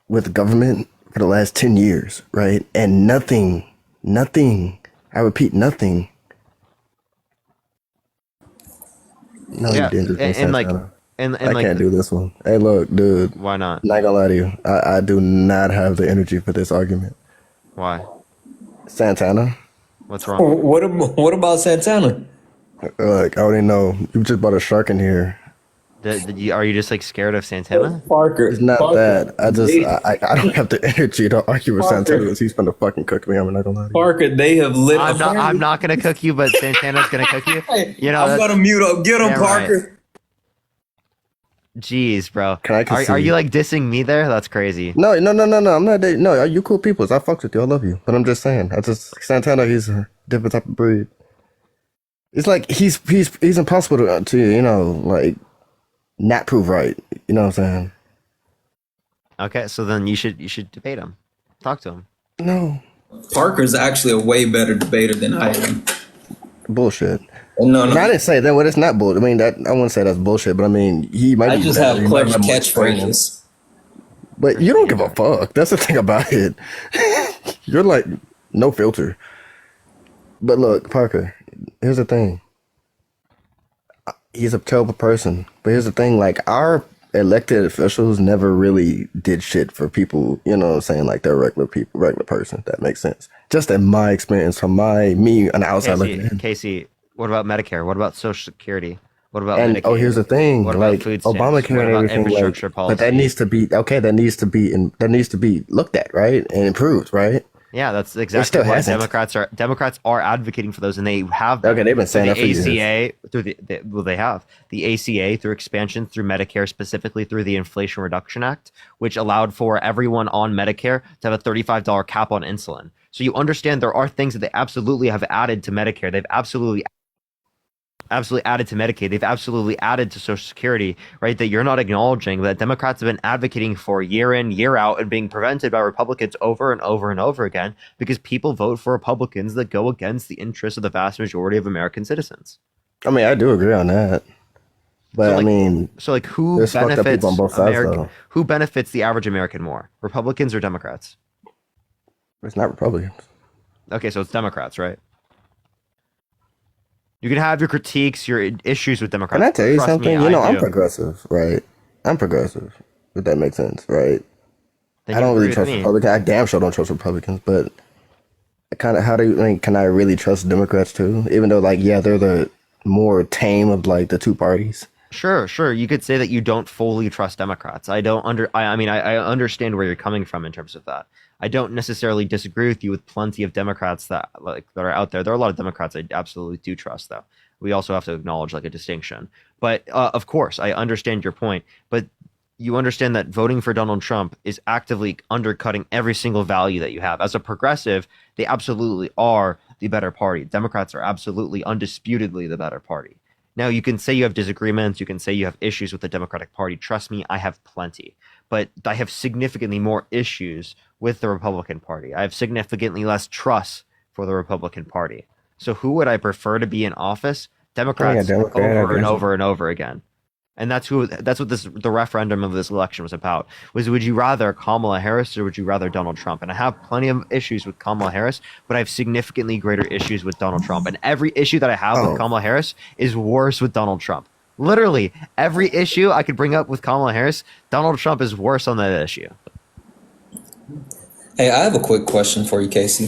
with the government for the last 10 years, right? And nothing, I repeat, nothing. No, Yeah, you didn't. I can't do this one. Hey, look, dude. Why not? Not gonna lie to you. I do not have the energy for this argument. Why? Santana. What's wrong? What about Santana? Look, I already know. You just brought a shark in here. Are you just like scared of Santana? Parker. It's not that. I don't have the energy to argue with Santana because he's gonna fucking cook me. I'm not gonna lie to you. Parker, they have lit. I'm not gonna cook you, but Santana's gonna cook you. You know, I'm gonna mute up. Get him, Parker. Right. Jeez, bro. Are you like dissing me there? That's crazy. No. I'm not. No, you cool people. I fucks with you. I love you. But I'm just saying. Santana. He's a different type of breed. It's like he's impossible to like not prove right. You know what I'm saying? Okay, so then you should debate him. Talk to him. No. Parker's actually a way better debater than I am. Bullshit. No. I didn't say that. Well, it's not bullshit. I mean, I wouldn't say that's bullshit, but I mean, he might. I just have clever catchphrases. But you don't give a fuck. That's the thing about it. You're like no filter. But look, Parker. Here's the thing. He's a terrible person. But here's the thing. Like, our elected officials never really did shit for people. You know what I'm saying? Like, they're regular people, regular person. If that makes sense. Just in my experience, from me, an outside looking in. Casey, what about Medicare? What about Social Security? What about Medicaid? Oh, here's the thing. What like about food stamps? Obamacare What and about everything. infrastructure policy? But that needs to be okay. That needs to be looked at, right, and improved, right? Yeah, that's exactly what Democrats are advocating for those, and they have. Okay, they've been saying that for years. years. They have the ACA through expansion through Medicare, specifically through the Inflation Reduction Act, which allowed for everyone on Medicare to have a $35 cap on insulin. So you understand there are things that they absolutely have added to Medicare. They've absolutely added to Medicaid. They've absolutely added to Social Security, right? That you're not acknowledging, that Democrats have been advocating for year in, year out, and being prevented by Republicans over and over and over again because people vote for Republicans that go against the interests of the vast majority of American citizens. I mean, I do agree on that. But who benefits on both sides, though. Who benefits the average American more, Republicans or Democrats? It's not Republicans. Okay, so it's Democrats, right? You can have your critiques, your issues with Democrats. Can I tell you Trust something? me, I'm progressive, right? I'm progressive, if that makes sense, right? Then I don't really trust Republicans. I damn sure don't trust Republicans, but kind of, can I really trust Democrats too? Even though, they're the more tame of, the two parties. Sure. You could say that you don't fully trust Democrats. I understand where you're coming from in terms of that. I don't necessarily disagree with you with plenty of Democrats that are out there. There are a lot of Democrats I absolutely do trust, though. We also have to acknowledge like a distinction. But of course, I understand your point. But you understand that voting for Donald Trump is actively undercutting every single value that you have. As a progressive, they absolutely are the better party. Democrats are absolutely, undisputedly the better party. Now, you can say you have disagreements. You can say you have issues with the Democratic Party. Trust me, I have plenty. But I have significantly more issues with the Republican Party. I have significantly less trust for the Republican Party. So who would I prefer to be in office? Democrats over and over and over again. And that's what the referendum of this election was about. Would you rather Kamala Harris or would you rather Donald Trump? And I have plenty of issues with Kamala Harris, but I have significantly greater issues with Donald Trump. And every issue that I have with Kamala Harris is worse with Donald Trump. Literally, every issue I could bring up with Kamala Harris, Donald Trump is worse on that issue. Hey, I have a quick question for you, Casey.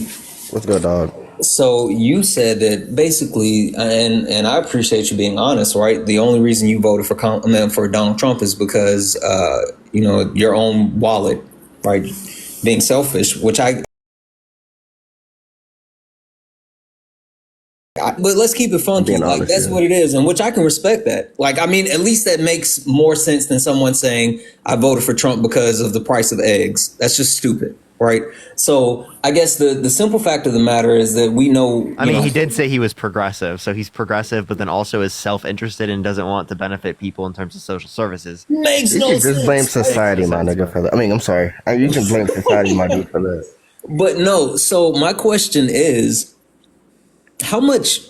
What's good, dog? So you said that basically, and I appreciate you being honest, right? The only reason you voted for Donald Trump is because your own wallet, right? Being selfish, which but let's keep it funky. Like that's what it is, and which I can respect that. Like, I mean, at least that makes more sense than someone saying I voted for Trump because of the price of eggs. That's just stupid. Right. So I guess the simple fact of the matter is that we know. I mean, he did say he was progressive. So he's progressive, but then also is self-interested and doesn't want to benefit people in terms of social services. Makes you no can sense. Just blame society, my nigga, for that. I mean, I'm sorry. You can blame society, my dude, for that. But no. So my question is, how much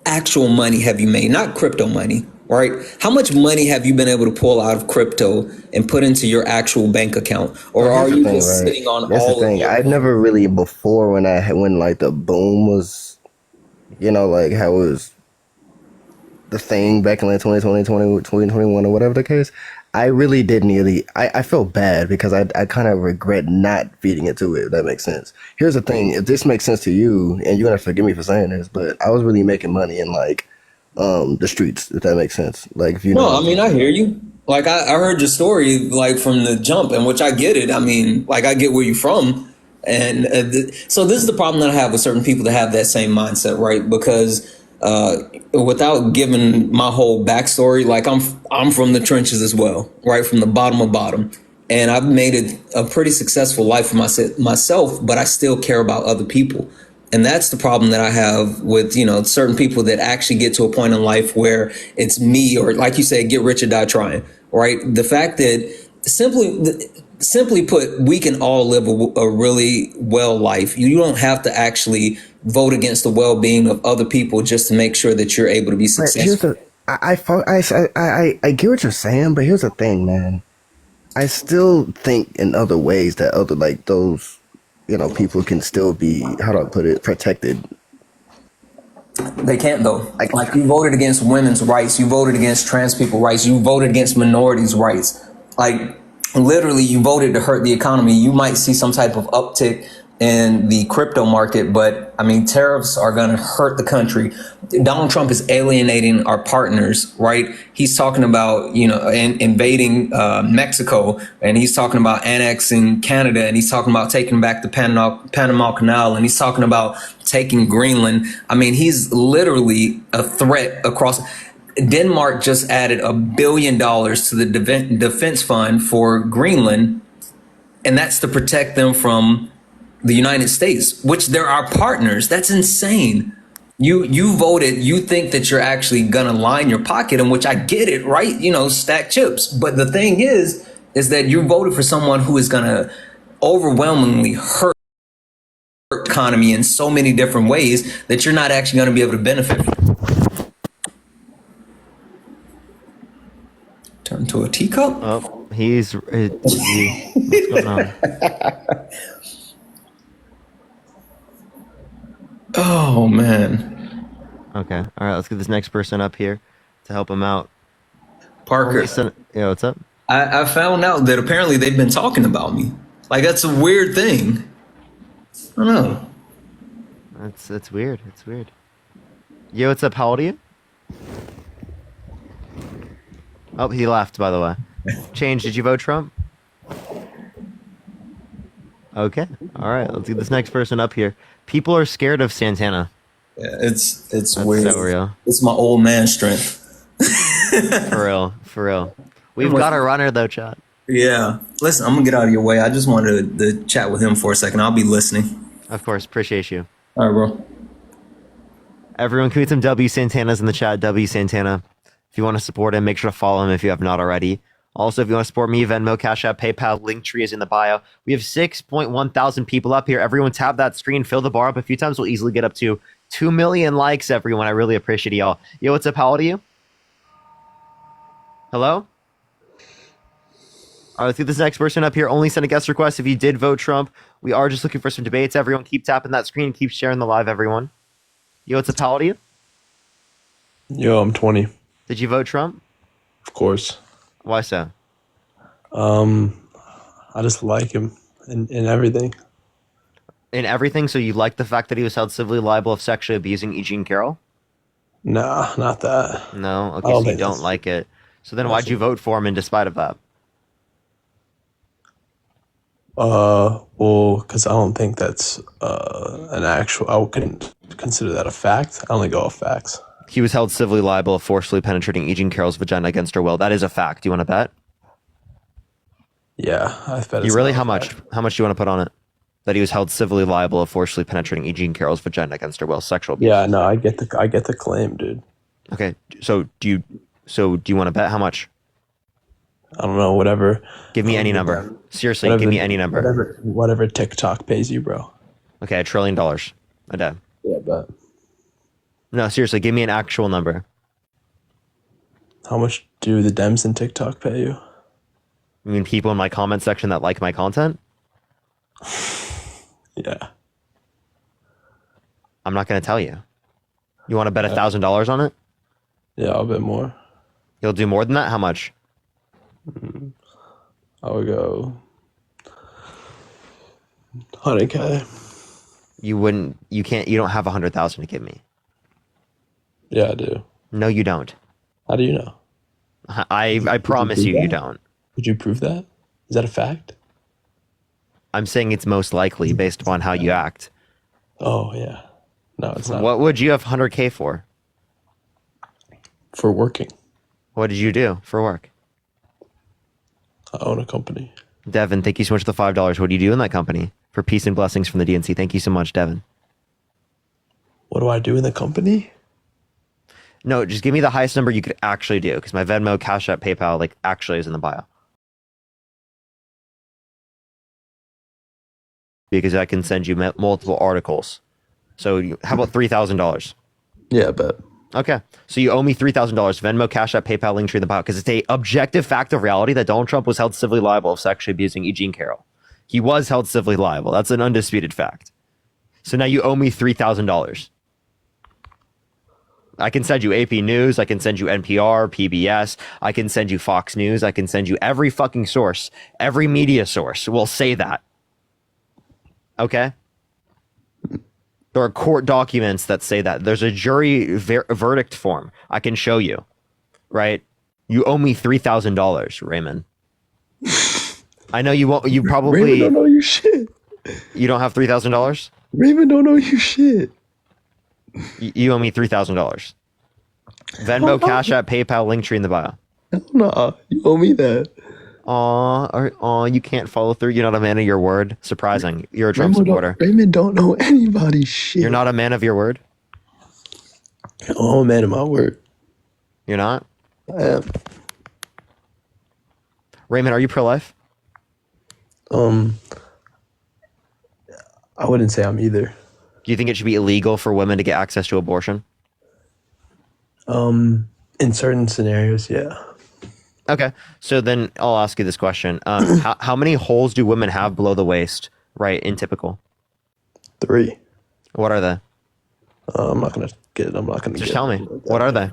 actual money have you made? Not crypto money. Right? How much money have you been able to pull out of crypto and put into your actual bank account, or are you just sitting on That's all? The thing. I never really before when like the boom was, like how it was the thing back in like 2020, 2021 or whatever the case. I really didn't really. I felt bad because I kind of regret not feeding into it. If that makes sense. Here's the thing. If this makes sense to you, and you're gonna forgive me for saying this, but I was really making money in like. The streets, if that makes sense. Like if you know. No, I mean I hear you. Like I heard your story like from the jump, and which I get it. I mean, like I get where you're from, and so this is the problem that I have with certain people that have that same mindset, right? Because without giving my whole backstory, like I'm from the trenches as well, right? From the bottom of bottom, and I've made it a pretty successful life for myself, but I still care about other people. And that's the problem that I have with, certain people that actually get to a point in life where it's me, or like you said, get rich or die trying, right? The fact that simply put, we can all live a really well life. You don't have to actually vote against the well-being of other people just to make sure that you're able to be successful. I get what you're saying, but here's the thing, man. I still think in other ways that other like those. People can still be, how do I put it, protected. They can't though. Like you voted against women's rights, you voted against trans people rights, you voted against minorities' rights. Like literally you voted to hurt the economy. You might see some type of uptick in the crypto market, but I mean, tariffs are going to hurt the country. Donald Trump is alienating our partners, right? He's talking about, invading Mexico, and he's talking about annexing Canada, and he's talking about taking back the Panama Canal, and he's talking about taking Greenland. I mean, he's literally a threat across. Denmark just added $1 billion to the defense fund for Greenland, and that's to protect them from the United States, which they're our partners. That's insane. You voted, you think that you're actually gonna line your pocket, in which I get it, right? Stack chips. But the thing is that you voted for someone who is gonna overwhelmingly hurt the economy in so many different ways that you're not actually gonna be able to benefit from. Turn to a teacup? Oh, what's going on? Oh man. Okay. All right. Let's get this next person up here to help him out. Parker. Yeah. What's up? I found out that apparently they've been talking about me. Like that's a weird thing. I don't know. That's weird. It's weird. Yo, what's up? How old are you? Oh, he left, by the way. Change, did you vote Trump? Okay. All right. Let's get this next person up here. People are scared of Santana. Yeah, it's That's weird. so real. It's my old man strength. For real. For real. We've got a runner, though, chat. Yeah. Listen, I'm going to get out of your way. I just wanted to chat with him for a second. I'll be listening. Of course. Appreciate you. All right, bro. Everyone, can we get some W Santanas in the chat? W Santana. If you want to support him, make sure to follow him if you have not already. Also, if you want to support me, Venmo, Cash App, PayPal, Linktree is in the bio. We have 6.1 thousand people up here. Everyone tap that screen, fill the bar up a few times. We'll easily get up to 2 million likes, everyone. I really appreciate y'all. Yo, what's up? How old are you? Hello? All right, let's get this next person up here. Only send a guest request if you did vote Trump. We are just looking for some debates. Everyone, keep tapping that screen. Keep sharing the live, everyone. Yo, what's up? How old are you? Yo, I'm 20. Did you vote Trump? Of course. Why so? I just like him in everything. In everything? So you like the fact that he was held civilly liable of sexually abusing E. Jean Carroll? Nah, not that. No? Okay, I don't so you think don't that's- like it. So then why'd you vote for him in despite of that? Well, because I don't think that's an actual. I wouldn't consider that a fact. I only go off facts. He was held civilly liable of forcefully penetrating E. Jean Carroll's vagina against her will. That is a fact. Do you want to bet? Yeah, I bet. You really? How much? How much do you want to put on it? That he was held civilly liable of forcefully penetrating E. Jean Carroll's vagina against her will. Sexual abuse. Yeah, no, I get the claim, dude. Okay, so do you want to bet how much? I don't know. Whatever. Give me any number. Seriously, Whatever- give me any number. Whatever TikTok pays you, bro. Okay, $1 trillion a day. Yeah, bet. No, seriously, give me an actual number. How much do the Dems in TikTok pay you? You mean people in my comment section that like my content? Yeah. I'm not going to tell you. You want to bet $1,000 on it? Yeah, I'll bet more. You'll do more than that? How much? I would go 100K. You wouldn't. You can't. You don't have 100,000 to give me. Yeah, I do. No, you don't. How do you know? I promise you, you don't. Could you prove that? Is that a fact? I'm saying it's most likely based upon how you act. Oh yeah. No, it's not. What would you have 100K for? For working. What did you do for work? I own a company. Devin, thank you so much for the $5. What do you do in that company? For peace and blessings from the DNC. Thank you so much, Devin. What do I do in the company? No, just give me the highest number you could actually do, because my Venmo, Cash App, PayPal, like actually is in the bio. Because I can send you multiple articles. So how about $3,000? Yeah, I bet. Okay, so you owe me $3,000. Venmo, Cash App, PayPal, Linktree in the bio, because it's a objective fact of reality that Donald Trump was held civilly liable of sexually abusing E. Jean Carroll. He was held civilly liable. That's an undisputed fact. So now you owe me $3,000. I can send you AP News. I can send you NPR, PBS. I can send you Fox News. I can send you every fucking source. Every media source will say that. Okay? There are court documents that say that. There's a jury verdict form I can show you. Right? You owe me $3,000, Raymond. I know you won't. You probably Raymond don't know you shit. You don't have $3,000? Raymond don't know you shit. You owe me $3,000. Venmo, Cash App, PayPal, Linktree in the bio. No, you owe me that. Aw, you can't follow through. You're not a man of your word. Surprising. You're a Trump supporter. Raymond don't know anybody's shit. You're not a man of your word? Oh, man of my word. You're not? I am. Raymond, are you pro-life? I wouldn't say I'm either. Do you think it should be illegal for women to get access to abortion? In certain scenarios, yeah. Okay, so then I'll ask you this question. How many holes do women have below the waist, right, in typical? 3. What are they? I'm not going to get it. I'm not going to Just tell me. What are they?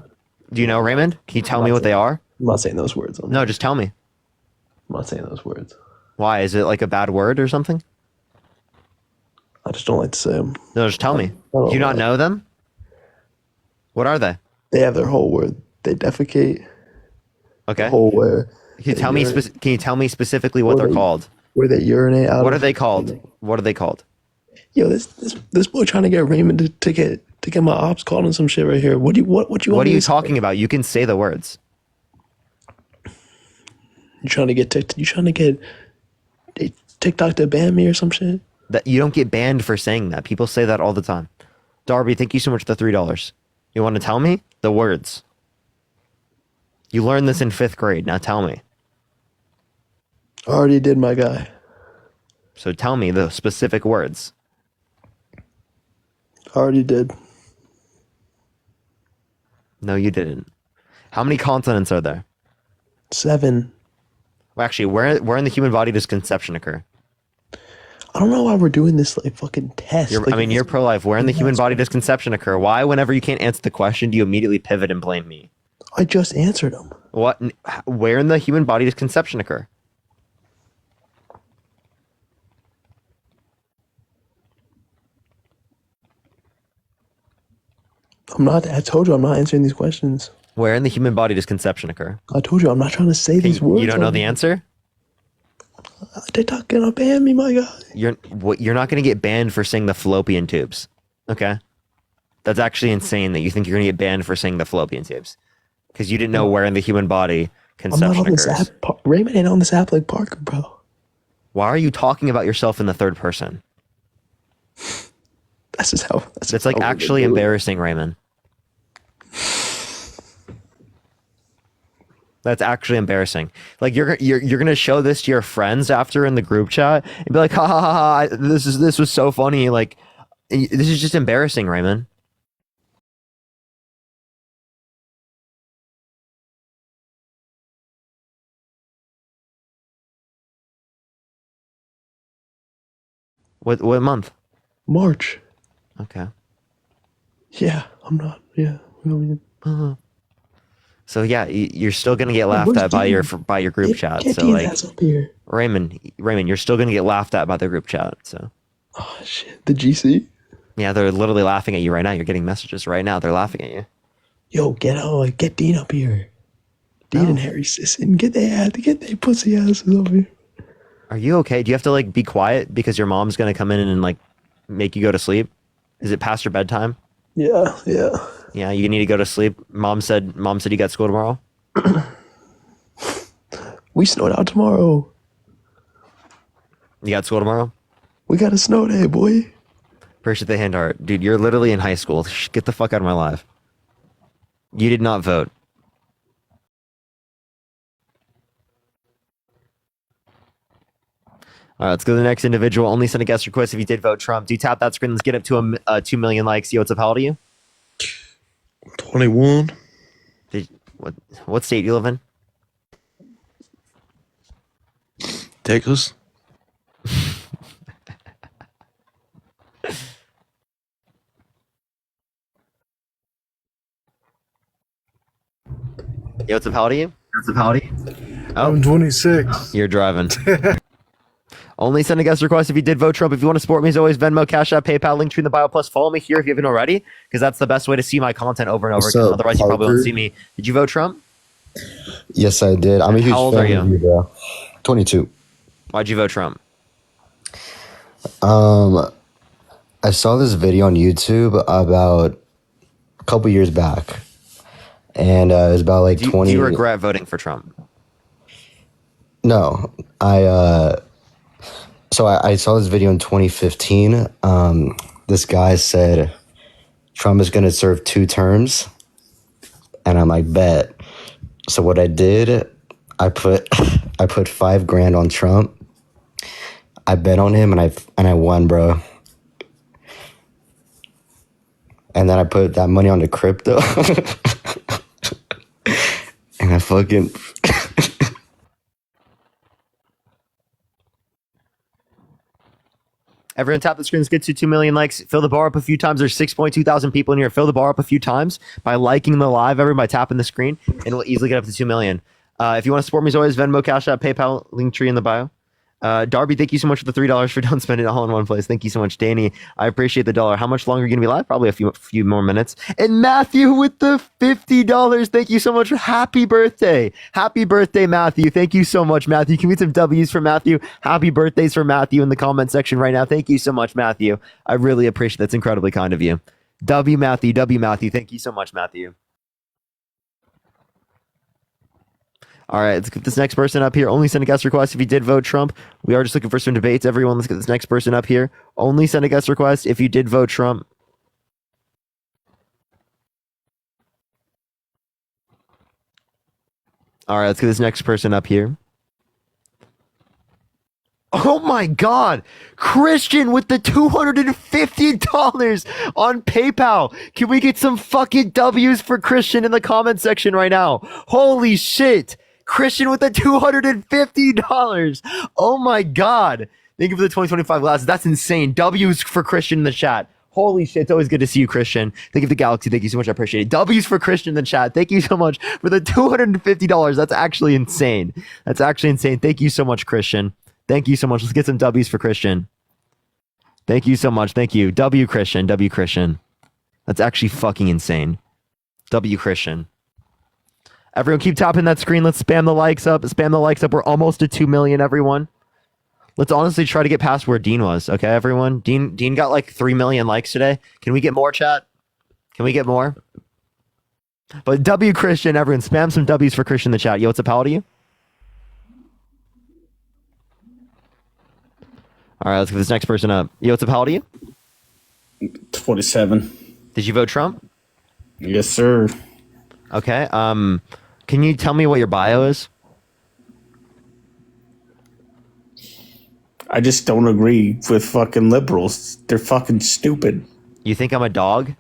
Do you know, Raymond? Can you tell me what they are? I'm not saying those words. No, just tell me. I'm not saying those words. Why? Is it like a bad word or something? I just don't like to say them. No, just tell me. Do you not know them? What are they? They have their whole word. They defecate. Okay. Oh, where? Can you tell me? Can you tell me specifically what they're called? Where they urinate out? What are they called? What are they called? Yo, this boy trying to get Raymond to get my ops called and some shit right here. What are you talking about? You can say the words. You trying to get TikTok to ban me or some shit? That you don't get banned for saying that. People say that all the time. Darby, thank you so much for the $3. You want to tell me the words? You learned this in 5th grade. Now tell me. I already did, my guy. So tell me the specific words. I already did. No, you didn't. How many consonants are there? 7. Well, actually, where in the human body does conception occur? I don't know why we're doing this like fucking test. You're pro-life. Where in the human body does conception occur? Why, whenever you can't answer the question, do you immediately pivot and blame me? I just answered them. What? Where in the human body does conception occur? I told you I'm not answering these questions. Where in the human body does conception occur? I told you I'm not trying to say these words. You don't know the answer? TikTok gonna ban me, my guy. You're not going to get banned for saying the fallopian tubes. Okay? That's actually insane that you think you're going to get banned for saying the fallopian tubes. Because you didn't know where in the human body conception I'm not on occurs. this app. Raymond ain't on this app like Parker, bro. Why are you talking about yourself in the third person? That's like actually embarrassing, Raymond. That's actually embarrassing. Like you're gonna show this to your friends after in the group chat and be like, ha ha ha ha, this was so funny. Like this is just embarrassing, Raymond. What month? March. Okay. Yeah, I'm not. Yeah. So yeah, you're still gonna get laughed at by your group chat. So like, up here. Raymond, you're still gonna get laughed at by the group chat. So. Oh shit! The GC. Yeah, they're literally laughing at you right now. You're getting messages right now. They're laughing at you. Yo, get Dean up here. Dean and Harry Sisson, get their pussy asses over here. Are you okay? Do you have to like be quiet because your mom's gonna come in and like make you go to sleep? Is it past your bedtime? Yeah. Yeah, you need to go to sleep. Mom said you got school tomorrow. We snowed out tomorrow. You got school tomorrow? We got a snow day, boy. Appreciate the hand art. Dude, you're literally in high school. Get the fuck out of my life. You did not vote. All right, let's go to the next individual. Only send a guest request if you did vote Trump. Do tap that screen. Let's get up to 2 million likes. Yo, what's up? How old are you? 21. What state do you live in? Texas. Yo, what's up? How old are you? Oh, I'm 26. You're driving. Only send a guest request if you did vote Trump. If you want to support me, as always, Venmo, Cash App, PayPal, link tree in the bio. Plus, follow me here if you haven't already, because that's the best way to see my content over and over again. Otherwise, you probably won't see me. Did you vote Trump? Yes, I did. I'm a huge How old fan are you? of you, bro. 22. Why'd you vote Trump? I saw this video on YouTube about a couple years back, and it was about like 20. Do you regret voting for Trump? No, So I saw this video in 2015. This guy said Trump is going to serve 2 terms, and I'm like, bet. So what I did, I put $5,000 on Trump. I bet on him, and I won, bro. And then I put that money onto crypto, and I fucking. Everyone tap the screen. Let's get to 2 million likes. Fill the bar up a few times. There's 6.2 thousand people in here. Fill the bar up a few times by liking the live, everyone, by tapping the screen, and we'll easily get up to 2 million. If you want to support me, as always, Venmo, Cash App, PayPal, link tree in the bio. Darby, thank you so much for the $3 for don't spend it all in one place. Thank you so much, Danny. I appreciate the $1. How much longer are you gonna be live? Probably a few more minutes. And Matthew with the $50. Thank you so much. Happy birthday, Matthew. Thank you so much, Matthew. Can we get some W's for Matthew? Happy birthdays for Matthew in the comment section right now. Thank you so much, Matthew. I really appreciate that's incredibly kind of you. W Matthew. Thank you so much, Matthew. All right, let's get this next person up here. Only send a guest request if you did vote Trump. We are just looking for some debates. Everyone, let's get this next person up here. Only send a guest request if you did vote Trump. All right, let's get this next person up here. Oh my God, Christian with the $250 on PayPal. Can we get some fucking W's for Christian in the comment section right now? Holy shit. Christian with the $250. Oh my God. Thank you for the 2025 glasses. That's insane. W's for Christian in the chat. Holy shit. It's always good to see you, Christian. Thank you for the Galaxy. Thank you so much. I appreciate it. W's for Christian in the chat. Thank you so much for the $250. That's actually insane. Thank you so much, Christian. Thank you so much. Let's get some W's for Christian. Thank you so much. Thank you. W Christian. That's actually fucking insane. W Christian. Everyone keep tapping that screen. Let's spam the likes up. We're almost at 2 million, everyone. Let's honestly try to get past where Dean was. Okay, everyone? Dean got like 3 million likes today. Can we get more, chat? Can we get more? But W Christian, everyone, spam some W's for Christian in the chat. Yo, what's up? How old are you? All right, let's get this next person up. Yo, what's up? How old are you? 27. Did you vote Trump? Yes, sir. Okay. Can you tell me what your bio is? I just don't agree with fucking liberals. They're fucking stupid. You think I'm a dog?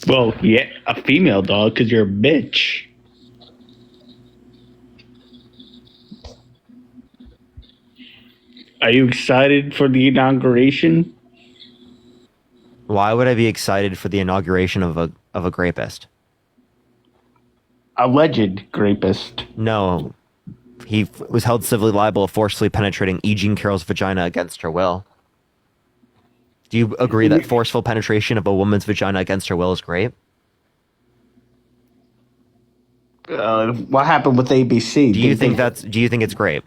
Well, yeah, a female dog because you're a bitch. Are you excited for the inauguration? Why would I be excited for the inauguration of a rapist? Alleged rapist. No. He was held civilly liable of forcefully penetrating E. Jean Carroll's vagina against her will. Do you agree that forceful penetration of a woman's vagina against her will is rape? What happened with ABC? Do you think it's rape?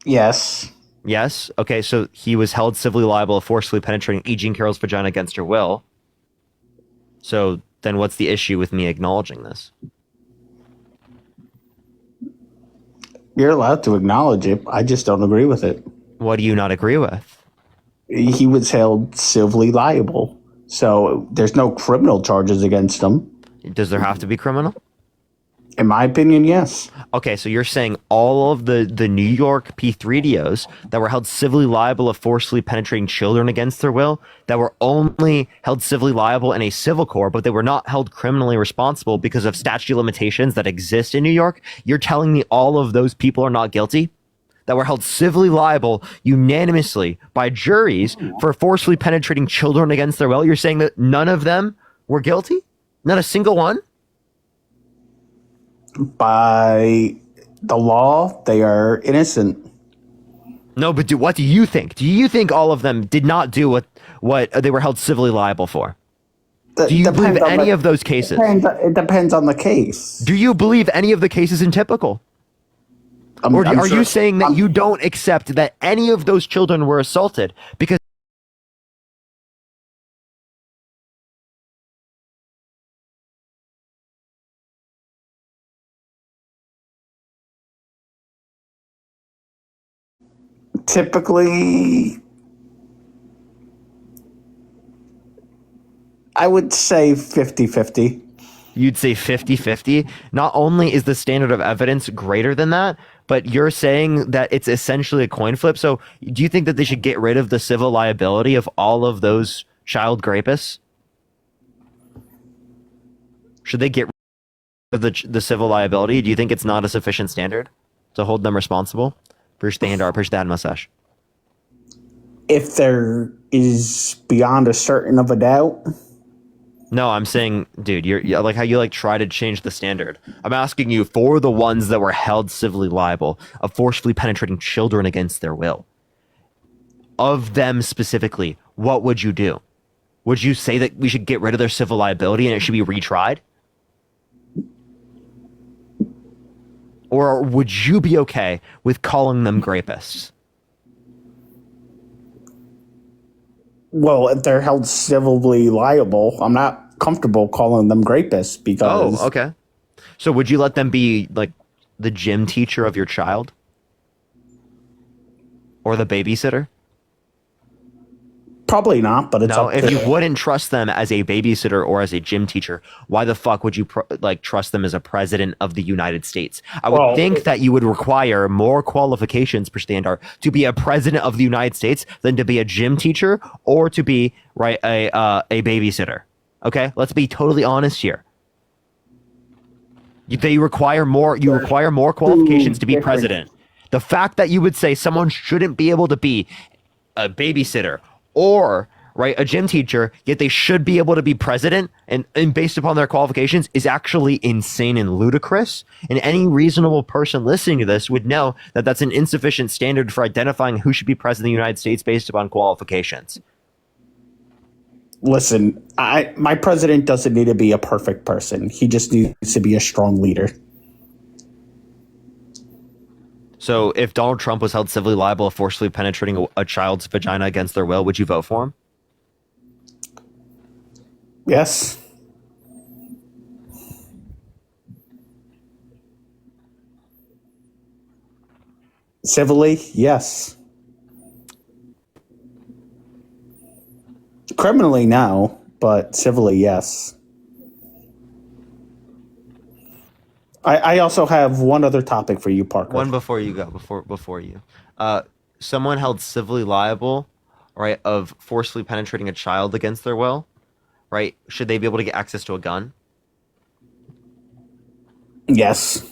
Yes. Yes? Okay, so he was held civilly liable of forcefully penetrating E. Jean Carroll's vagina against her will. So then what's the issue with me acknowledging this? You're allowed to acknowledge it. I just don't agree with it. What do you not agree with? He was held civilly liable. So there's no criminal charges against him. Does there have to be criminal? In my opinion, yes. Okay, so you're saying all of the New York P3DOs that were held civilly liable of forcefully penetrating children against their will, that were only held civilly liable in a civil court, but they were not held criminally responsible because of statute of limitations that exist in New York, you're telling me all of those people are not guilty? That were held civilly liable unanimously by juries for forcefully penetrating children against their will? You're saying that none of them were guilty? Not a single one? By the law, they are innocent. No, but what do you think? Do you think all of them did not do what they were held civilly liable for? Do you believe any of those cases? It depends on the case. Do you believe any of the cases in typical? Or are you saying that you don't accept that any of those children were assaulted because typically, I would say 50-50. You'd say 50-50? Not only is the standard of evidence greater than that, but you're saying that it's essentially a coin flip. So do you think that they should get rid of the civil liability of all of those child rapists? Should they get rid of the civil liability? Do you think it's not a sufficient standard to hold them responsible? Appreciate the hand, appreciate the hand mustache. If there is beyond a certain of a doubt, No, I'm saying, dude, you're like how you like try to change the standard. I'm asking you for the ones that were held civilly liable of forcefully penetrating children against their will. Of them specifically, what would you do? Would you say that we should get rid of their civil liability and it should be retried? Or would you be okay with calling them grapists? Well, if they're held civilly liable, I'm not comfortable calling them grapists because. Oh, okay. So would you let them be like the gym teacher of your child? Or the babysitter? Probably not, but it's no. up If to you wouldn't trust them as a babysitter or as a gym teacher, why the fuck would you trust them as a president of the United States? I would think that you would require more qualifications per standard to be a president of the United States than to be a gym teacher or to be a babysitter. Okay, let's be totally honest here. They require more. You require more qualifications to be president. The fact that you would say someone shouldn't be able to be a babysitter or a gym teacher, yet they should be able to be president and based upon their qualifications is actually insane and ludicrous. And any reasonable person listening to this would know that that's an insufficient standard for identifying who should be president of the United States based upon qualifications. Listen, my president doesn't need to be a perfect person. He just needs to be a strong leader. So if Donald Trump was held civilly liable of forcibly penetrating a child's vagina against their will, would you vote for him? Yes. Civilly, yes. Criminally, no, but civilly, yes. I also have one other topic for you, Parker. One before you go, before you. Someone held civilly liable, of forcibly penetrating a child against their will, should they be able to get access to a gun? Yes.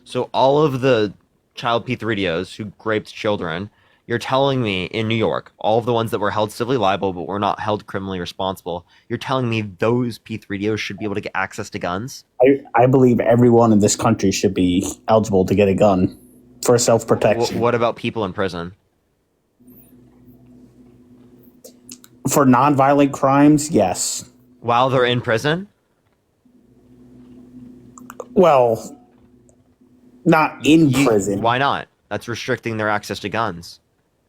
So all of the child P3DOs who raped children, you're telling me in New York, all of the ones that were held civilly liable but were not held criminally responsible, you're telling me those P3DOs should be able to get access to guns? I believe everyone in this country should be eligible to get a gun for self-protection. What about people in prison? For nonviolent crimes, yes. While they're in prison? Well, not in prison. Why not? That's restricting their access to guns.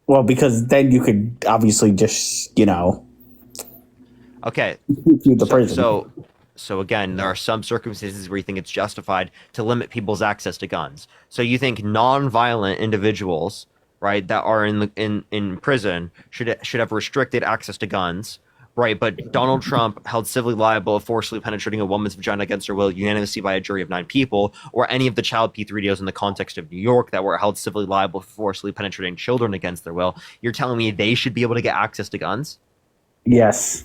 Well, because then you could obviously just, Okay. the prison. So again, there are some circumstances where you think it's justified to limit people's access to guns. So you think non-violent individuals, that are in prison should have restricted access to guns, but Donald Trump held civilly liable of forcibly penetrating a woman's vagina against her will unanimously by a jury of 9 people, or any of the child P3DOs in the context of New York that were held civilly liable for forcibly penetrating children against their will, you're telling me they should be able to get access to guns? Yes.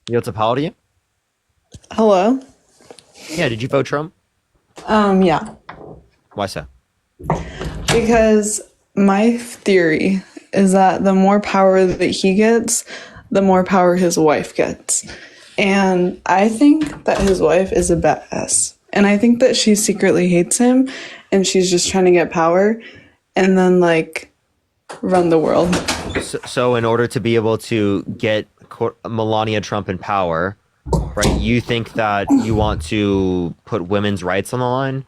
Yo, what's up, how old are you? Hello. Yeah, did you vote Trump? Yeah. Why so? Because my theory is that the more power that he gets, the more power his wife gets. And I think that his wife is a badass. And I think that she secretly hates him and she's just trying to get power and then run the world. So in order to be able to get Melania Trump in power, you think that you want to put women's rights on the line?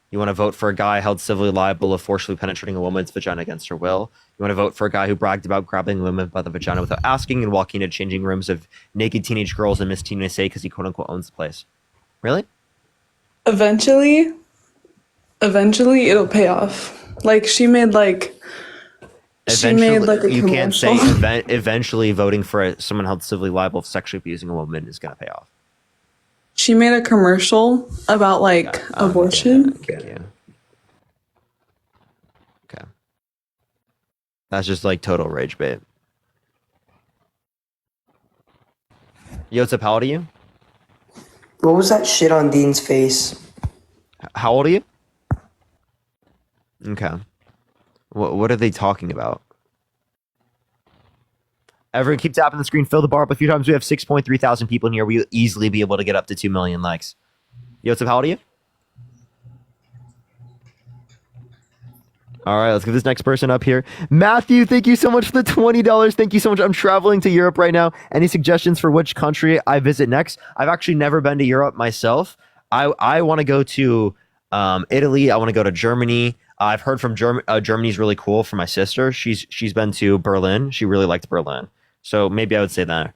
You want to vote for a guy held civilly liable of forcibly penetrating a woman's vagina against her will? You want to vote for a guy who bragged about grabbing women by the vagina without asking and walking into changing rooms of naked teenage girls and Miss Teen USA because he quote-unquote owns the place? Really? Eventually it'll pay off. She made a you can't commercial. say eventually voting for someone held civilly liable of sexually abusing a woman is going to pay off. She made a commercial about abortion. Okay. That's just like total rage bait. Yo, what's up? How old are you? What was that shit on Dean's face? How old are you? Okay. What are they talking about? Everyone keep tapping the screen. Fill the bar up a few times. We have 6.3 thousand people in here. We'll easily be able to get up to 2 million likes. Yo, what's up? How old are you? All right, let's get this next person up here. Matthew, thank you so much for the $20. Thank you so much. I'm traveling to Europe right now. Any suggestions for which country I visit next? I've actually never been to Europe myself. I want to go to Italy. I want to go to Germany. I've heard from Germany's really cool from my sister. She's been to Berlin. She really liked Berlin. So maybe I would say that.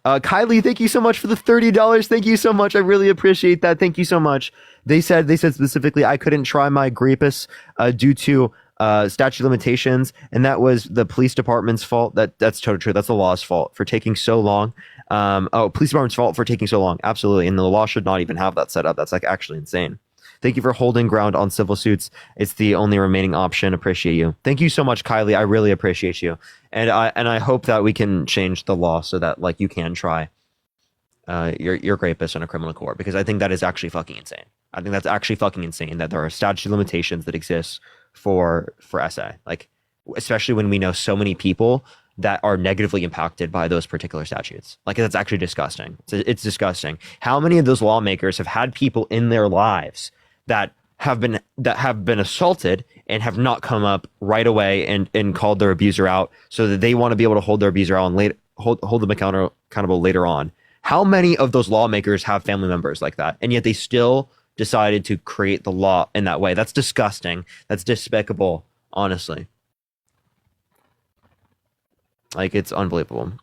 Kylie, thank you so much for the $30. Thank you so much. I really appreciate that. Thank you so much. They said specifically I couldn't try my grapus due to statute of limitations, and that was the police department's fault. That's totally true. That's the law's fault for taking so long. Police department's fault for taking so long. Absolutely, and the law should not even have that set up. That's like actually insane. Thank you for holding ground on civil suits. It's the only remaining option. Appreciate you. Thank you so much, Kylie. I really appreciate you. And I hope that we can change the law so that like you can try your rapist in a criminal court, because I think that is actually fucking insane. I think that's actually fucking insane that there are statute of limitations that exist for SA. Like, especially when we know so many people that are negatively impacted by those particular statutes. Like, that's actually disgusting. It's disgusting. How many of those lawmakers have had people in their lives that have been assaulted and have not come up right away and called their abuser out, so that they want to be able to hold their abuser out and hold them accountable later on? How many of those lawmakers have family members like that, and yet they still decided to create the law in that way? That's disgusting. That's despicable, honestly. Like, it's unbelievable.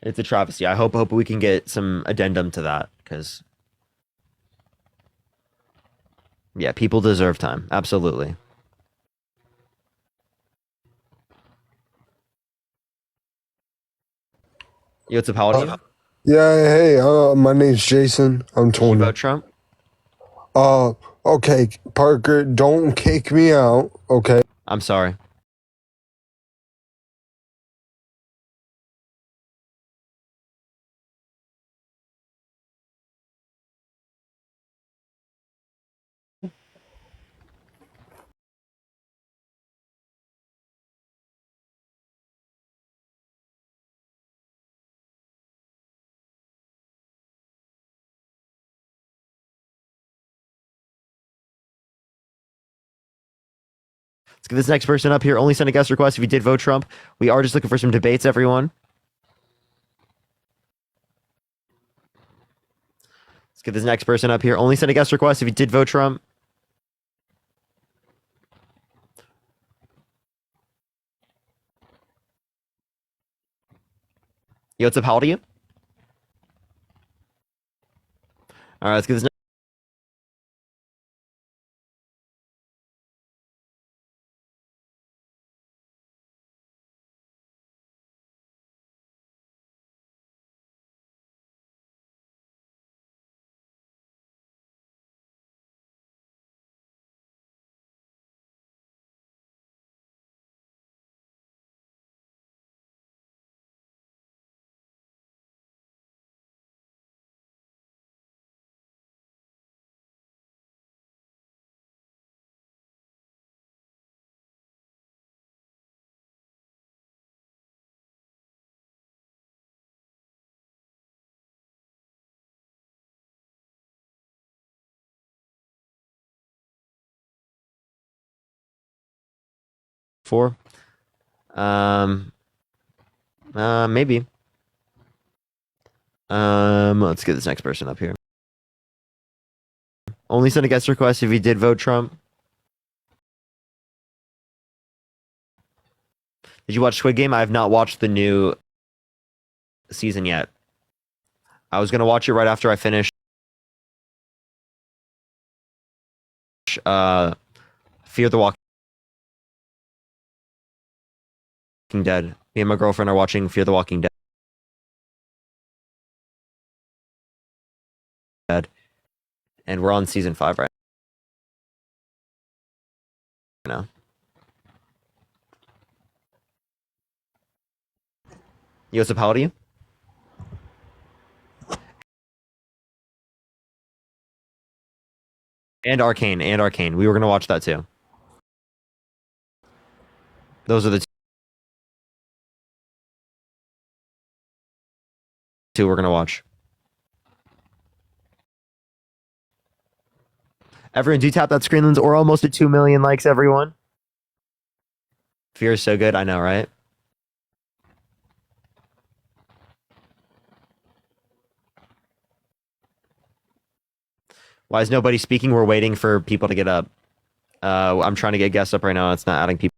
It's a travesty. I hope we can get some addendum to that, because yeah, people deserve time. Absolutely. Yo, what's up? How old are you? Yeah, hey, my name's Jason. I'm 20. You vote Trump? Okay, Parker, don't kick me out, okay? I'm sorry. Let's get this next person up here. Only send a guest request if you did vote Trump. We are just looking for some debates, everyone. Let's get this next person up here. Only send a guest request if you did vote Trump. Yo, what's up? How old are you? All right, let's get this next. Four. Maybe. Let's get this next person up here. Only send a guest request if you did vote Trump. Did you watch Squid Game? I have not watched the new season yet. I was gonna watch it right after I finish Fear the Walking Dead. Me and my girlfriend are watching Fear the Walking Dead, and we're on season 5 right now. Yosef, how old are you? And Arcane. We were gonna watch that too. Those are the two we're gonna watch. Everyone, do tap that screen lens. Or almost at 2 million likes, everyone. Fear is so good, I know, right? Why is nobody speaking? We're waiting for people to get up. I'm trying to get guests up right now. It's not adding people.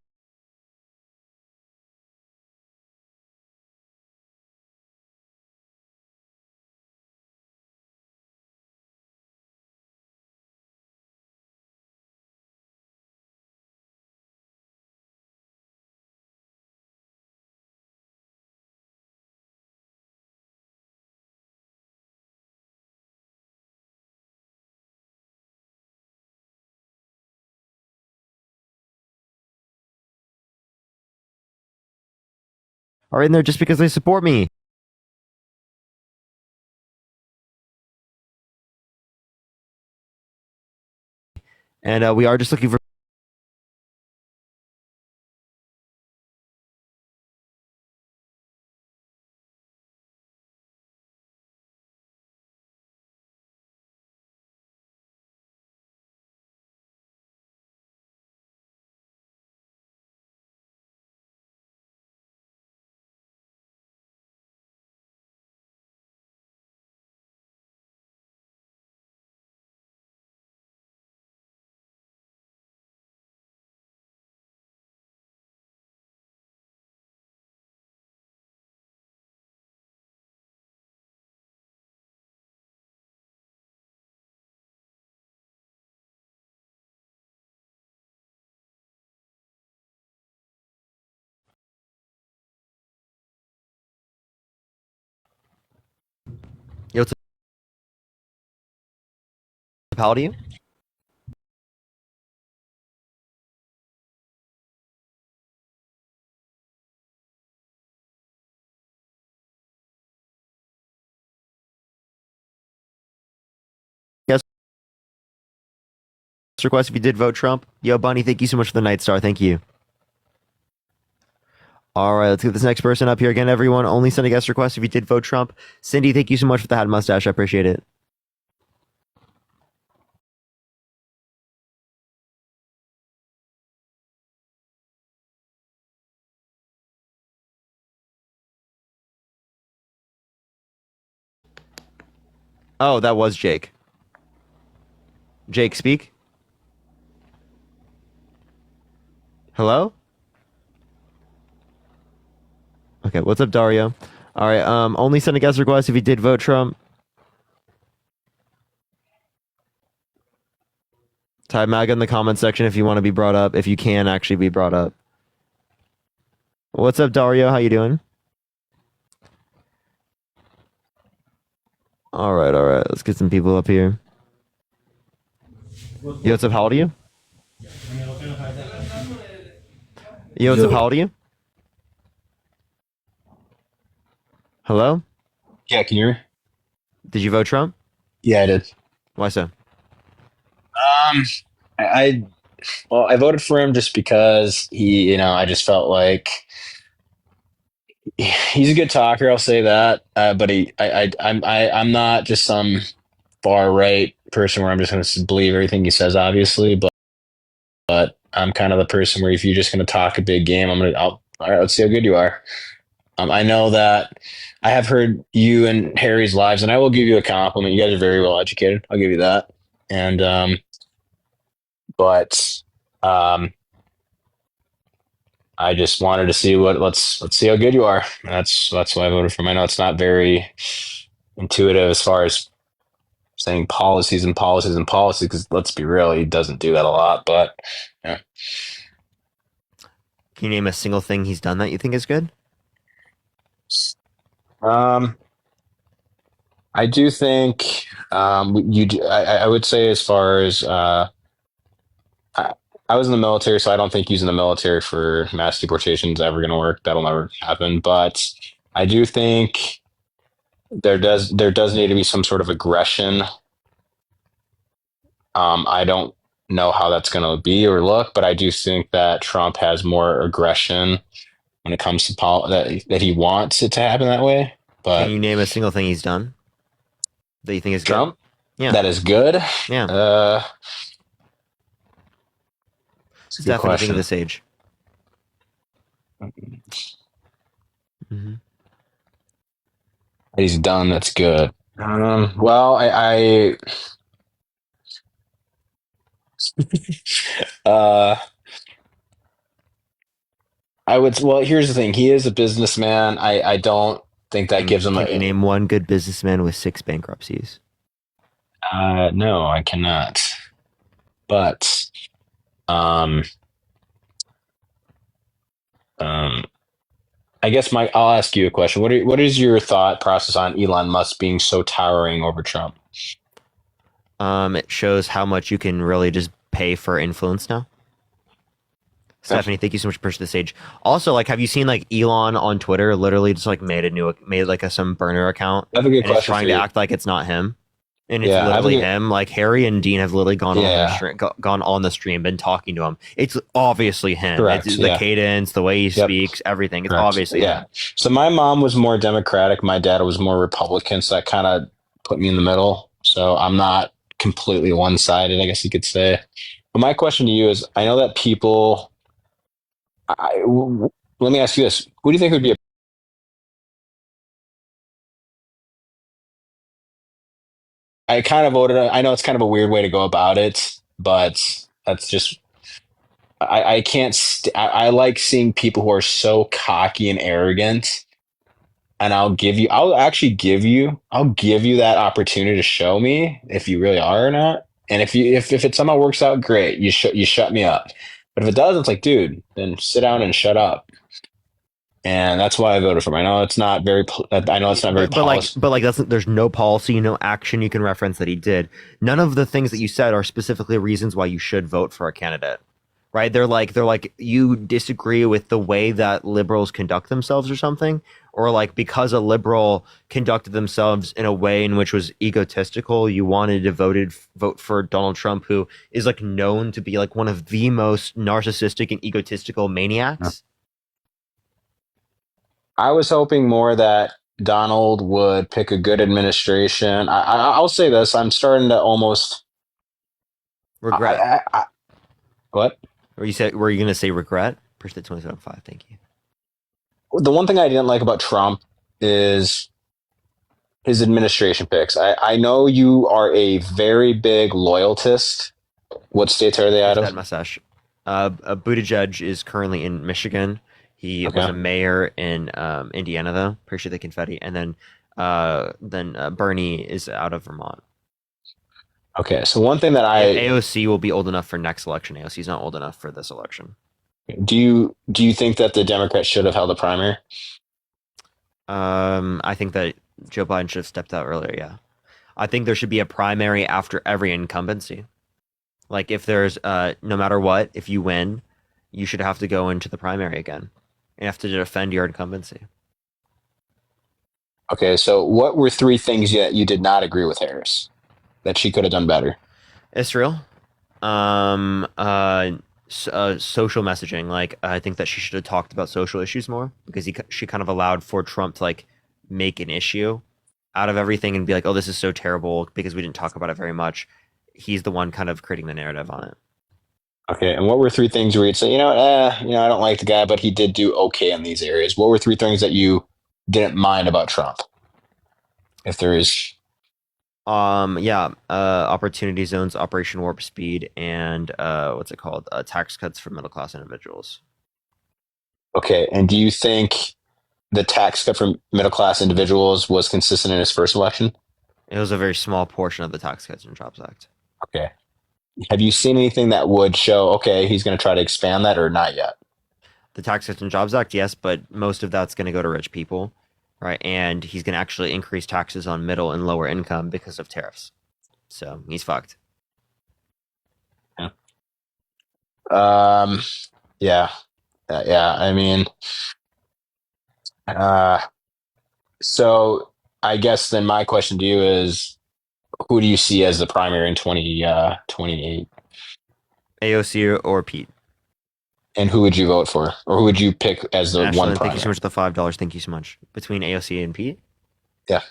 Are in there just because they support me. And we are just looking for Yo, how old are you? Yes. Request if you did vote Trump. Yo, Bunny, thank you so much for the Night Star. Thank you. All right, let's get this next person up here again, everyone. Only send a guest request if you did vote Trump. Cindy, thank you so much for the hat and mustache. I appreciate it. Oh, that was Jake. Jake, speak. Hello? Okay, what's up, Dario? All right, only send a guest request if you did vote Trump. Type MAGA in the comment section if you want to be brought up, if you can actually be brought up. What's up, Dario? How you doing? All right. Let's get some people up here. Yo, what's up? How old are you? Yo, what's up? How old are you? Hello? Yeah, can you hear me? Did you vote Trump? Yeah, I did. Why so? I well, I voted for him just because he, I just felt like he's a good talker. I'll say that. But I'm not just some far right person where I'm just going to believe everything he says, obviously. But I'm kind of the person where if you're just going to talk a big game, all right, let's see how good you are. I know that I have heard you and Harry's lives, and I will give you a compliment. You guys are very well educated. I'll give you that. And but I just wanted to see let's see how good you are. That's why I voted for him. I know it's not very intuitive as far as saying policies and policies and policies, because let's be real, he doesn't do that a lot. But yeah. Can you name a single thing he's done that you think is good? I do think I would say as far as I was in the military, so I don't think using the military for mass deportation is ever going to work. That'll never happen. But I do think there does need to be some sort of aggression. I don't know how that's going to be or look, but I do think that Trump has more aggression when it comes to that he wants it to happen that way. But Can you name a single thing he's done that you think is Trump, good? Yeah, that is good. yeah. It's a good Stephanie, think of question. this age. Mm-hmm. That he's done. That's good. Well, I uh, I would. Well, here's the thing. He is a businessman. I don't think that gives him Can you a. name one good businessman with 6 bankruptcies? No, I cannot. But I guess I'll ask you a question. What is your thought process on Elon Musk being so towering over Trump? It shows how much you can really just pay for influence now. Stephanie, thank you so much for pushing the stage. Also, like, have you seen like Elon on Twitter literally just like made some burner account I have a good and is question trying for to you. act like it's not him, and it's Yeah, literally him. Like Harry and Dean have literally gone on the stream, been talking to him. It's obviously him. Correct, It's the yeah. cadence, the way he speaks, everything. It's Correct. obviously him. So my mom was more Democratic. My dad was more Republican. So that kind of put me in the middle. So I'm not completely one sided, I guess you could say. But my question to you is, I know that people. Let me ask you this: who do you think would be a I kind of voted. I know it's kind of a weird way to go about it, but that's just. I can't. I like seeing people who are so cocky and arrogant, and I'll actually give you. I'll give you that opportunity to show me if you really are or not. And if it somehow works out, great. You shut me up. But if it doesn't, it's like, dude, then sit down and shut up. And that's why I voted for him. I know it's not very. I know it's not very. But like there's no policy, no action you can reference that he did. None of the things that you said are specifically reasons why you should vote for a candidate, right? They're like you disagree with the way that liberals conduct themselves or something, or like because a liberal conducted themselves in a way in which was egotistical, you wanted to vote for Donald Trump, who is like known to be like one of the most narcissistic and egotistical maniacs. I was hoping more that Donald would pick a good administration. I'll say this: I'm starting to almost regret. What? Were you going to say regret? Push the 27.5. Thank you. The one thing I didn't like about Trump is his administration picks. I know you are a very big loyalist. What states are they out of? That mustache. Buttigieg is currently in Michigan. He was a mayor in Indiana, though. Pretty sure the confetti. And then Bernie is out of Vermont. Okay, so one thing that AOC will be old enough for next election. AOC is not old enough for this election. Do you think that the Democrats should have held a primary? I think that Joe Biden should have stepped out earlier. Yeah, I think there should be a primary after every incumbency. Like if there's no matter what, if you win, you should have to go into the primary again. You have to defend your incumbency. Okay, so what were 3 things that you did not agree with Harris that she could have done better? Israel, social messaging. Like I think that she should have talked about social issues more because she kind of allowed for Trump to like make an issue out of everything and be like, oh, this is so terrible because we didn't talk about it very much. He's the one kind of creating the narrative on it. Okay, and what were 3 things where you'd say, I don't like the guy, but he did do okay in these areas? What were 3 things that you didn't mind about Trump? If there is, opportunity zones, Operation Warp Speed, and what's it called? Tax cuts for middle class individuals. Okay, and do you think the tax cut for middle class individuals was consistent in his first election? It was a very small portion of the Tax Cuts and Jobs Act. Okay. Have you seen anything that would show, okay, he's going to try to expand that or not yet? The Tax Cuts and Jobs Act, yes, but most of that's going to go to rich people, right? And he's going to actually increase taxes on middle and lower income because of tariffs. So he's fucked. Yeah. Yeah. I mean, So I guess then my question to you is, who do you see as the primary in 2028? AOC or Pete. And who would you vote for? Or who would you pick as the one Ashlyn, thank you so primary? much for the $5. Thank you so much. Between AOC and Pete? Yeah.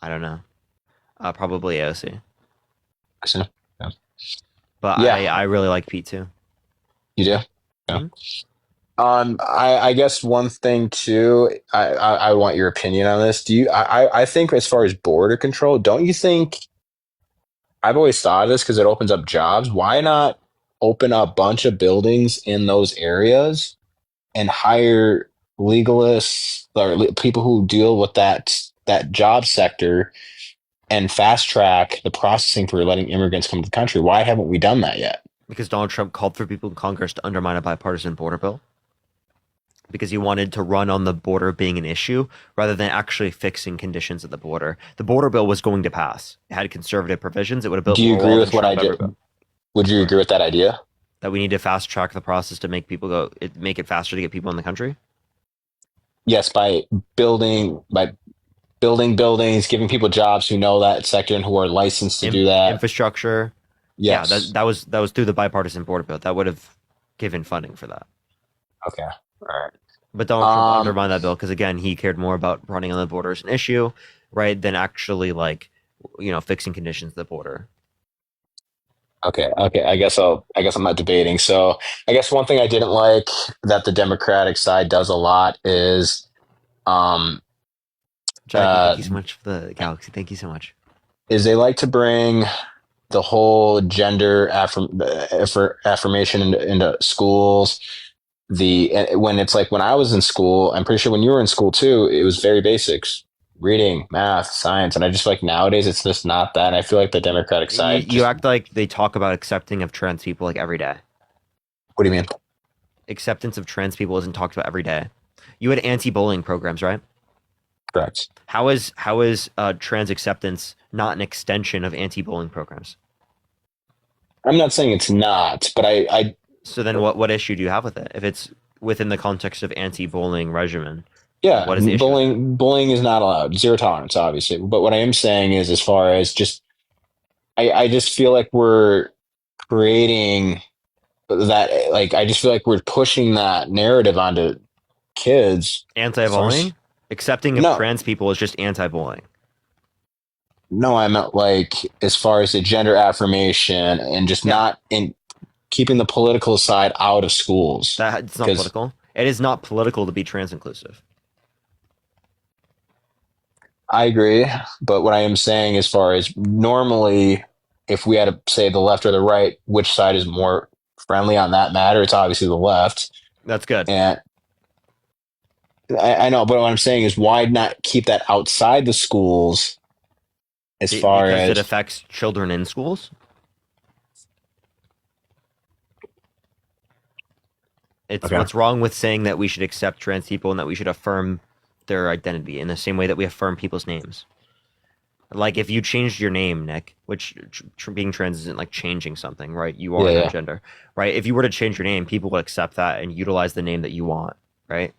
I don't know. Probably AOC. Yeah. But Yeah. I really like Pete too. You do? Yeah. Mhm. I guess one thing too, I want your opinion on this. I think as far as border control, don't you think, I've always thought of this because it opens up jobs. Why not open up a bunch of buildings in those areas and hire legalists or people who deal with that job sector and fast track the processing for letting immigrants come to the country? Why haven't we done that yet? Because Donald Trump called for people in Congress to undermine a bipartisan border bill. Because he wanted to run on the border being an issue rather than actually fixing conditions at the border. The border bill was going to pass. It had conservative provisions. It would have built. Do you more agree wall with than what I Trump ever did? built. Would you agree with that idea? That we need to fast track the process to make people make it faster to get people in the country? Yes, by building buildings, giving people jobs who know that sector and who are licensed to do that. Infrastructure. Yes. Yeah, that was through the bipartisan border bill. That would have given funding for that. Okay. All right. But Donald Trump undermined that bill because, again, he cared more about running on the border as an issue, right, than actually, fixing conditions at the border. Okay. I guess I'm not debating. So I guess one thing I didn't like that the Democratic side does a lot is, Jackie, thank you so much for the galaxy. Thank you so much. Is they like to bring the whole gender affirmation into schools. When it's like when I was in school, I'm pretty sure when you were in school too, it was very basics. Reading, math, science, and I just feel like nowadays it's just not that. And I feel like the Democratic side. You act like they talk about accepting of trans people like every day. What do you mean? Acceptance of trans people isn't talked about every day. You had anti-bullying programs, right? Correct. How is trans acceptance not an extension of anti-bullying programs? I'm not saying it's not, but I So then what issue do you have with it? If it's within the context of anti-bullying regimen? Yeah, what is the issue? bullying is not allowed. Zero tolerance, obviously. But what I am saying is, as far as just, I just feel like we're creating that. Like, I just feel like we're pushing that narrative onto kids. Anti-bullying? Accepting of trans people is just anti-bullying. No, I meant like as far as the gender affirmation and just not in keeping the political side out of schools. It's not political. It is not political to be trans inclusive. I agree, but what I am saying, as far as normally, if we had to say the left or the right, which side is more friendly on that matter, it's obviously the left. That's good. And I know, but what I'm saying is, why not keep that outside the schools? Because it affects children in schools. It's what's wrong with saying that we should accept trans people and that we should affirm their identity in the same way that we affirm people's names. Like if you changed your name, Nick, which being trans isn't like changing something, right? You are that gender, right? If you were to change your name, people would accept that and utilize the name that you want, right?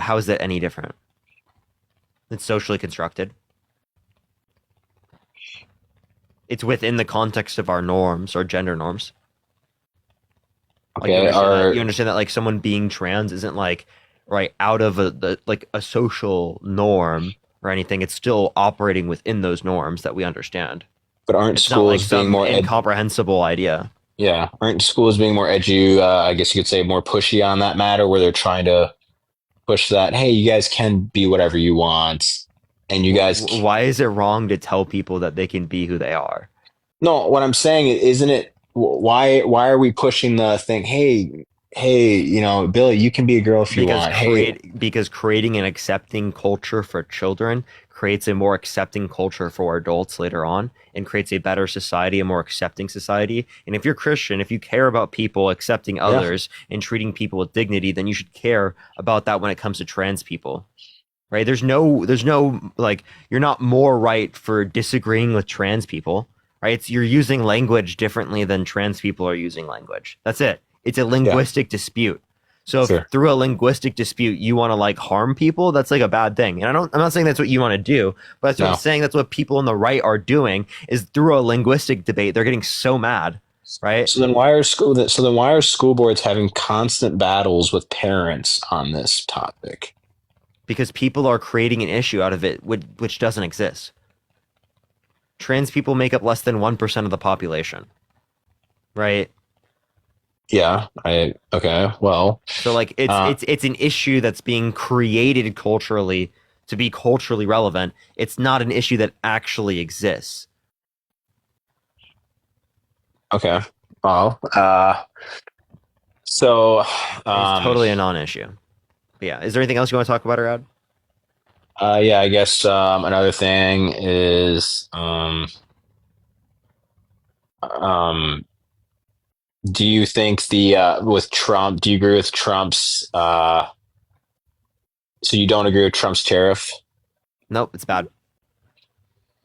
How is that any different? It's socially constructed. It's within the context of our norms, our gender norms. Okay, you understand that like someone being trans isn't like out of a social norm or anything. It's still operating within those norms that we understand. But aren't schools being more incomprehensible idea? Yeah, aren't schools being more I guess you could say more pushy on that matter, where they're trying to push that. Hey, you guys can be whatever you want, and you guys. Why is it wrong to tell people that they can be who they are? No, what I'm saying isn't it. Why are we pushing the thing? Hey, Billy, you can be a girl if you want. Because creating an accepting culture for children creates a more accepting culture for adults later on and creates a better society, a more accepting society. And if you're Christian, if you care about people accepting others and treating people with dignity, then you should care about that when it comes to trans people. Right? There's no you're not more right for disagreeing with trans people. Right? You're using language differently than trans people are using language. That's it. It's a linguistic dispute. So if Sure. through a linguistic dispute you want to like harm people, that's like a bad thing. And I'm not saying that's what you want to do, but that's what I'm saying. That's what people on the right are doing, is through a linguistic debate, they're getting so mad, right? So then why are school boards having constant battles with parents on this topic? Because people are creating an issue out of it which doesn't exist. Trans people make up less than 1% of the population, right? Yeah, okay. Well, so like it's an issue that's being created culturally to be culturally relevant. It's not an issue that actually exists. Okay. Well, so it's totally a non-issue. But yeah, is there anything else you want to talk about, Arad? Yeah, I guess another thing is do you think with Trump, do you agree with Trump's so you don't agree with Trump's tariff? Nope, it's bad.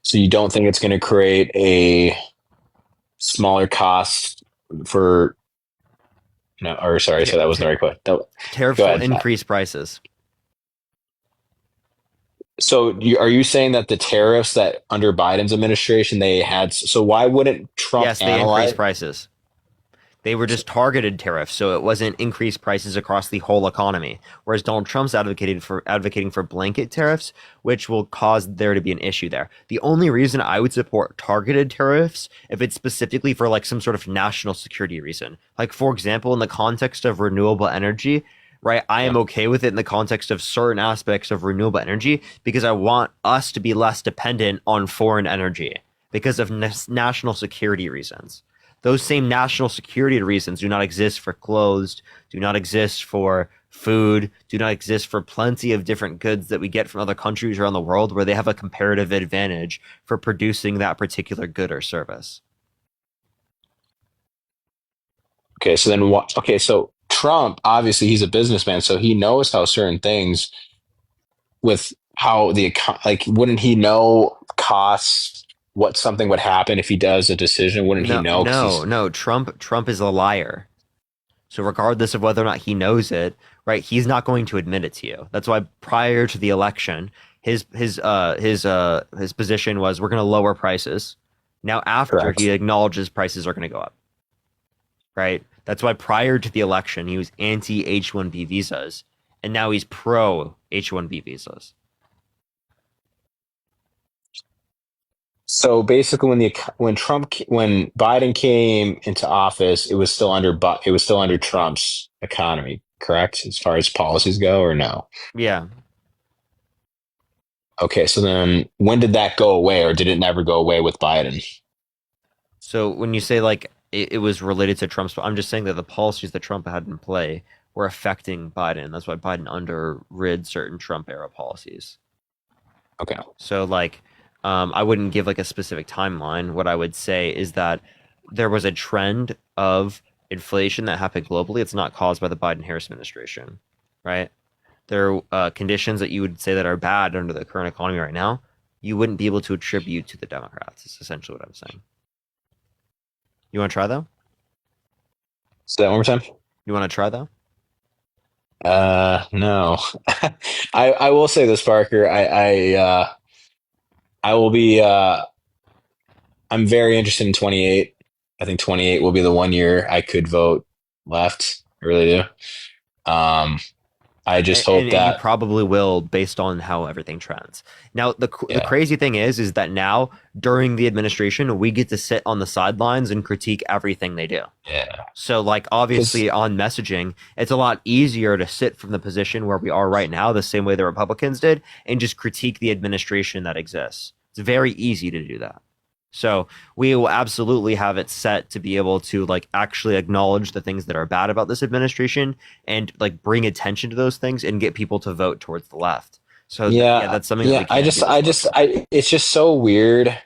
So you don't think it's going to create a smaller cost for so that wasn't the right quote. No, tariffs will increase prices. So are you saying that the tariffs that under Biden's administration they had? So why wouldn't Trump? Yes, they increased prices. They were just targeted tariffs, so it wasn't increased prices across the whole economy. Whereas Donald Trump's advocating for blanket tariffs, which will cause there to be an issue there. The only reason I would support targeted tariffs if it's specifically for like some sort of national security reason. Like for example, in the context of renewable energy, right? I am okay with it in the context of certain aspects of renewable energy because I want us to be less dependent on foreign energy because of national security reasons. Those same national security reasons do not exist for clothes, do not exist for food, do not exist for plenty of different goods that we get from other countries around the world where they have a comparative advantage for producing that particular good or service. Okay, so then what? Okay, so Trump, obviously he's a businessman, so he knows how certain things with how wouldn't he know costs, what something would happen if he does a decision? Wouldn't he know? No. Trump is a liar. So regardless of whether or not he knows it, right, he's not going to admit it to you. That's why prior to the election, his position was we're going to lower prices. Now after he acknowledges prices are going to go up. Right? That's why prior to the election, he was anti H-1B visas, and now he's pro H-1B visas. So basically, when Biden came into office, it was still under Trump's economy, correct? As far as policies go, or no? Yeah. Okay, so then when did that go away, or did it never go away with Biden? So when you say like it was related to Trump's, I'm just saying that the policies that Trump had in play were affecting Biden. That's why Biden underrid certain Trump era policies. Okay. So like, I wouldn't give like a specific timeline. What I would say is that there was a trend of inflation that happened globally. It's not caused by the Biden-Harris administration, right? There are conditions that you would say that are bad under the current economy right now. You wouldn't be able to attribute to the Democrats. Is essentially what I'm saying. You want to try though? Say that one more time. You want to try though? No. I will say this, Parker. I will be. I'm very interested in 28. I think 28 will be the 1 year I could vote left. I really do. I just hope that you probably will, based on how everything trends. Now, the crazy thing is that now during the administration, we get to sit on the sidelines and critique everything they do. Yeah. So, like, obviously, on messaging, it's a lot easier to sit from the position where we are right now, the same way the Republicans did, and just critique the administration that exists. It's very easy to do that. So we will absolutely have it set to be able to like actually acknowledge the things that are bad about this administration and like bring attention to those things and get people to vote towards the left. So that's something. Yeah, it's just so weird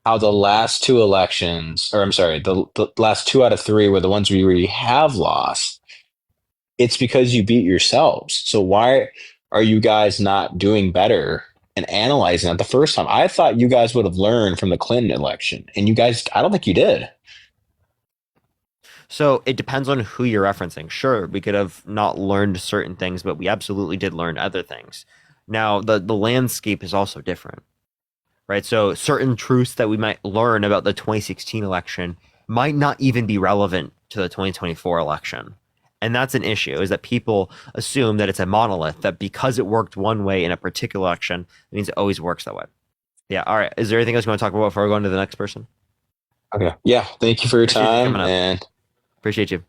how the last two elections, or I'm sorry, the last 2 out of 3 were the ones we really have lost. It's because you beat yourselves. So why are you guys not doing better and analyzing that the first time? I thought you guys would have learned from the Clinton election, and you guys, I don't think you did. So it depends on who you're referencing. Sure, we could have not learned certain things, but we absolutely did learn other things. Now, the landscape is also different, right? So certain truths that we might learn about the 2016 election might not even be relevant to the 2024 election. And that's an issue, is that people assume that it's a monolith, that because it worked one way in a particular election, it means it always works that way. Yeah, all right. Is there anything else you want to talk about before we go on to the next person? Okay. Yeah. Thank you for your time. And appreciate you.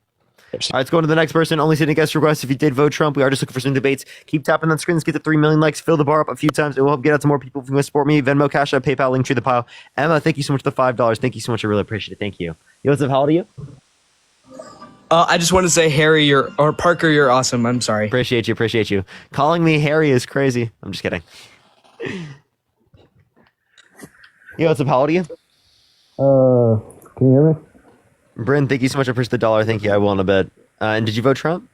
All right, let's go on to the next person. Only sending guest requests if you did vote Trump. We are just looking for some debates. Keep tapping on the screen. Let's get to 3 million likes. Fill the bar up a few times. It will help get out to more people. If you want to support me, Venmo, Cash App, PayPal, link to the pile. Emma, thank you so much for the $5. Thank you so much. I really appreciate it. Thank you. Joseph, how old are you? I just want to say, Harry, or Parker, you're awesome. I'm sorry. Appreciate you. Appreciate you. Calling me Harry is crazy. I'm just kidding. Joseph, how old are you? Can you hear me? Bryn, thank you so much. I appreciate the $1. Thank you. I will in a bit. And did you vote Trump?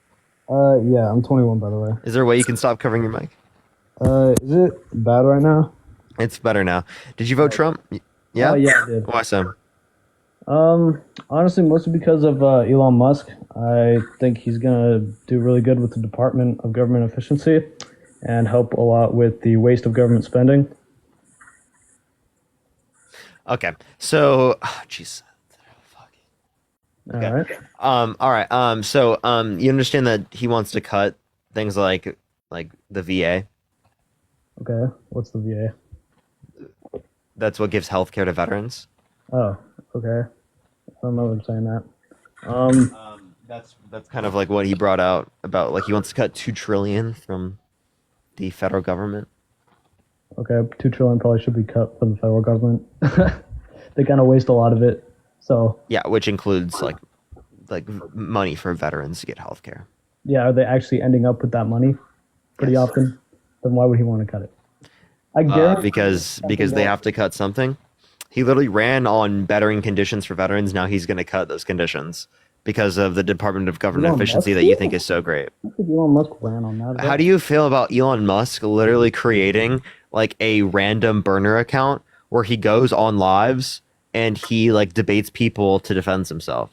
Yeah, I'm 21, by the way. Is there a way you can stop covering your mic? Is it bad right now? It's better now. Did you vote Trump? Yeah? Yeah, I did. Why so? Honestly, mostly because of Elon Musk. I think he's gonna do really good with the Department of Government Efficiency and help a lot with the waste of government spending. Okay. So, jeez. Okay. All right. So, you understand that he wants to cut things like the VA. Okay. What's the VA? That's what gives health care to veterans. Oh, okay. I don't remember saying that. That's kind of like what he brought out about, like, he wants to cut $2 trillion from the federal government. Okay, $2 trillion probably should be cut from the federal government. They kind of waste a lot of it. So yeah, which includes like money for veterans to get health care. Yeah, are they actually ending up with that money pretty often? Then why would he want to cut it? I guarantee because they have to cut something. He literally ran on bettering conditions for veterans. Now he's going to cut those conditions because of the Department of Government Efficiency that you think is so great. I think Elon Musk ran on that. How do you feel about Elon Musk literally creating like a random burner account where he goes on lives and he like debates people to defend himself?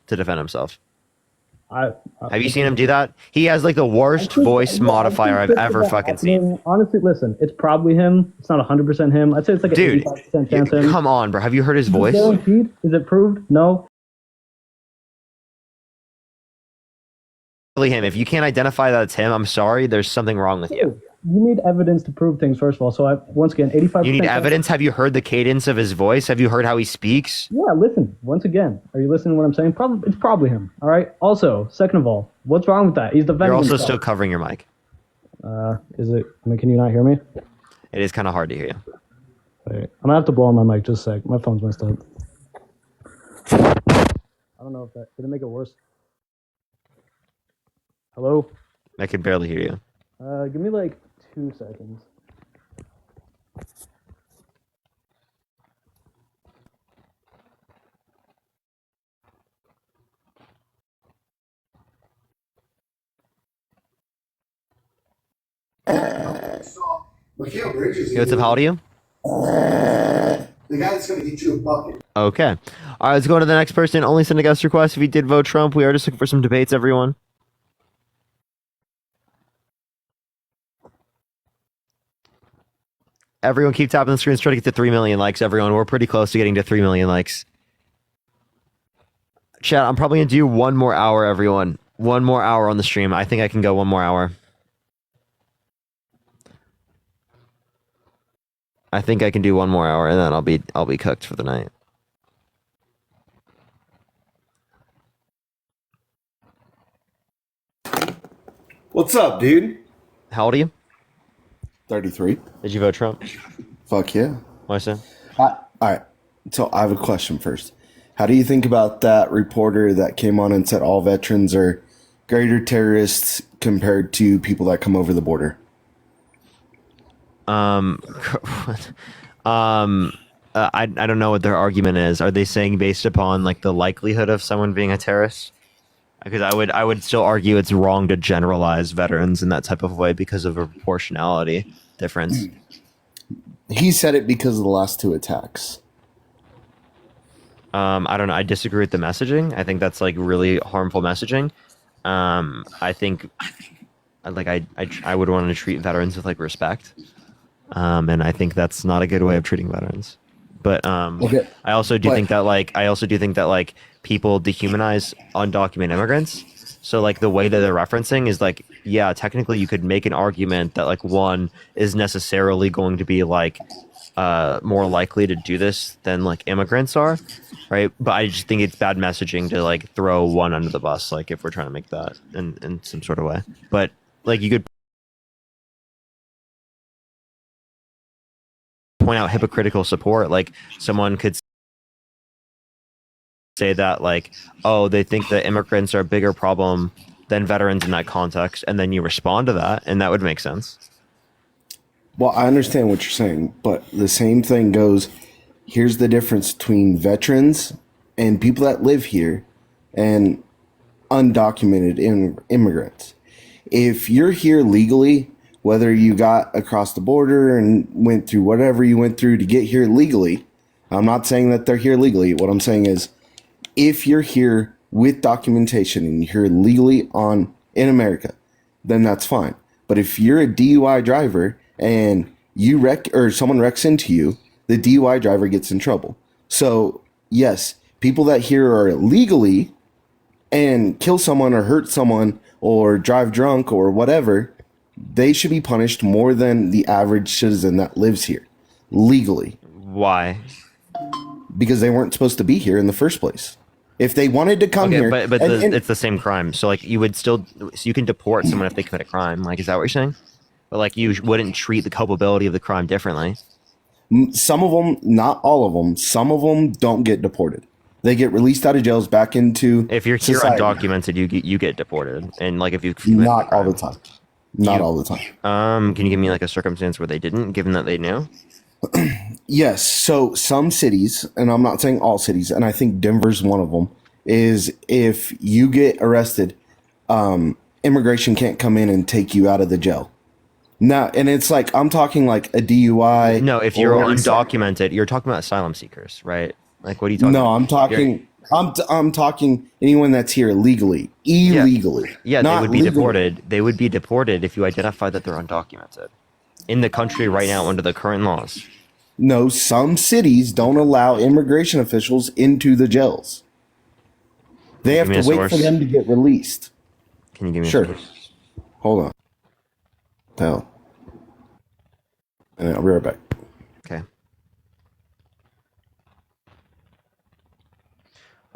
Have you seen him do that? He has like the worst voice modifier I've ever fucking seen. Honestly, listen, it's probably him. It's not 100% him. I'd say it's like an 85% chance him. Come on, bro. Have you heard his voice? Guaranteed? Is it proved? No. Him. If you can't identify that it's him, I'm sorry. There's something wrong with you. You need evidence to prove things, first of all. So once again, 85%. You need evidence? Have you heard the cadence of his voice? Have you heard how he speaks? Yeah, listen. Once again, are you listening to what I'm saying? It's probably him. All right. Also, second of all, what's wrong with that? He's defending You're also himself. still covering your mic. Is it? I mean, can you not hear me? It is kind of hard to hear you. Wait, I'm gonna have to blow on my mic just a sec. My phone's messed up. I don't know if that did it make it worse. Hello? I can barely hear you. Give me like 2 seconds. What's up? How old are you? The guy that's going to get you a bucket. Okay. All right, let's go on to the next person. Only send a guest request if you did vote Trump. We are just looking for some debates, everyone. Everyone keep tapping the screens. Try to get to 3 million likes, everyone. We're pretty close to getting to 3 million likes. Chat, I'm probably going to do one more hour, everyone. One more hour on the stream. I think I can go one more hour. I think I can do one more hour, and then I'll be cooked for the night. What's up, dude? How old are you? 33. Did you vote Trump? Fuck yeah. Why so? All right. So I have a question first. How do you think about that reporter that came on and said all veterans are greater terrorists compared to people that come over the border? I don't know what their argument is. Are they saying based upon like the likelihood of someone being a terrorist? Because I would still argue it's wrong to generalize veterans in that type of way because of a proportionality difference. He said it because of the last two attacks. I don't know. I disagree with the messaging. I think that's like really harmful messaging. I think like I would want to treat veterans with like respect. And I think that's not a good way of treating veterans. But Okay, I also do but- think that like people dehumanize undocumented immigrants. So like the way that they're referencing is like, yeah, technically you could make an argument that like one is necessarily going to be like more likely to do this than like immigrants are, right? But I just think it's bad messaging to like throw one under the bus, like if we're trying to make that in some sort of way. But like you could point out hypocritical support, like someone could say that like, oh, they think that immigrants are a bigger problem than veterans in that context, and then you respond to that, and that would make sense. Well, I understand what you're saying, but the same thing goes. Here's the difference between veterans and people that live here and undocumented immigrants. If you're here legally, whether you got across the border and went through whatever you went through to get here legally, I'm not saying that they're here legally. What I'm saying is, if you're here with documentation and you're here legally in America, then that's fine. But if you're a DUI driver and you wreck or someone wrecks into you, the DUI driver gets in trouble. So yes, people that here are illegally and kill someone or hurt someone or drive drunk or whatever, they should be punished more than the average citizen that lives here legally. Why? Because they weren't supposed to be here in the first place. If they wanted to come here, but it's the same crime. So like you would still, so you can deport someone if they commit a crime. Like, is that what you're saying? But like you wouldn't treat the culpability of the crime differently. Some of them, not all of them, some of them don't get deported. They get released out of jails back into If you're here society. undocumented, you get deported, and like if you Not all the time. Not all the time. Can you give me like a circumstance where they didn't, given that they knew? Yes. So some cities, and I'm not saying all cities, and I think Denver's one of them, is if you get arrested, immigration can't come in and take you out of the jail. No, and it's like I'm talking like a DUI. No, if you're undocumented, you're talking about asylum seekers, right? Like, what are you talking about? No, I'm talking. I'm talking anyone that's here illegally. Illegally. Yeah, Not they would be legally. deported. They would be deported if you identify that they're undocumented in the country right now under the current laws. No, some cities don't allow immigration officials into the jails. They have to wait for them to get released. Can you give me Sure. a source? Hold on. Hell. And I'll be right back. Okay.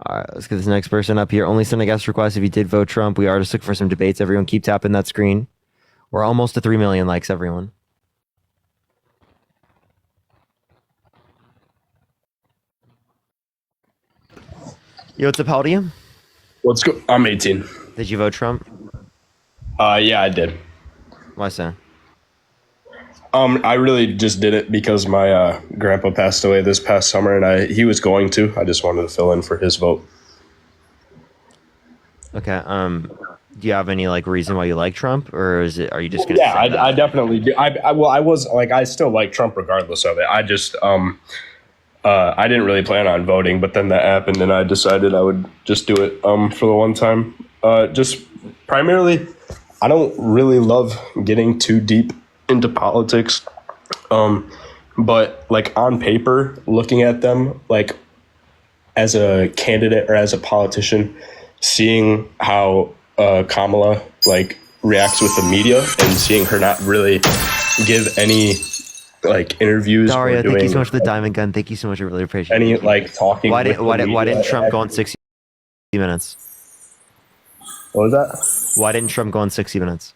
All right, let's get this next person up here. Only send a guest request if you did vote Trump. We are just looking for some debates. Everyone keep tapping that screen. We're almost to 3 million likes, everyone. Yo, what's up, how old are you? Let's go. I'm 18. Did you vote Trump? Yeah, I did. Why so? I really just did it because my grandpa passed away this past summer, and he was going to. I just wanted to fill in for his vote. Okay. Do you have any like reason why you like Trump, or are you just gonna? Yeah, say that? I definitely do. I was like, I still like Trump regardless of it. I just I didn't really plan on voting, but then that happened, and I decided I would just do it for the one time. Just primarily, I don't really love getting too deep into politics, but like on paper, looking at them like as a candidate or as a politician, seeing how Kamala like reacts with the media and seeing her not really give any like interviews. Daria, or doing, thank you so much for the diamond gun. Thank you so much. I really appreciate it. any like talking. Why with didn't the why didn't media. Trump go on 60 minutes? What was that? Why didn't Trump go on 60 minutes?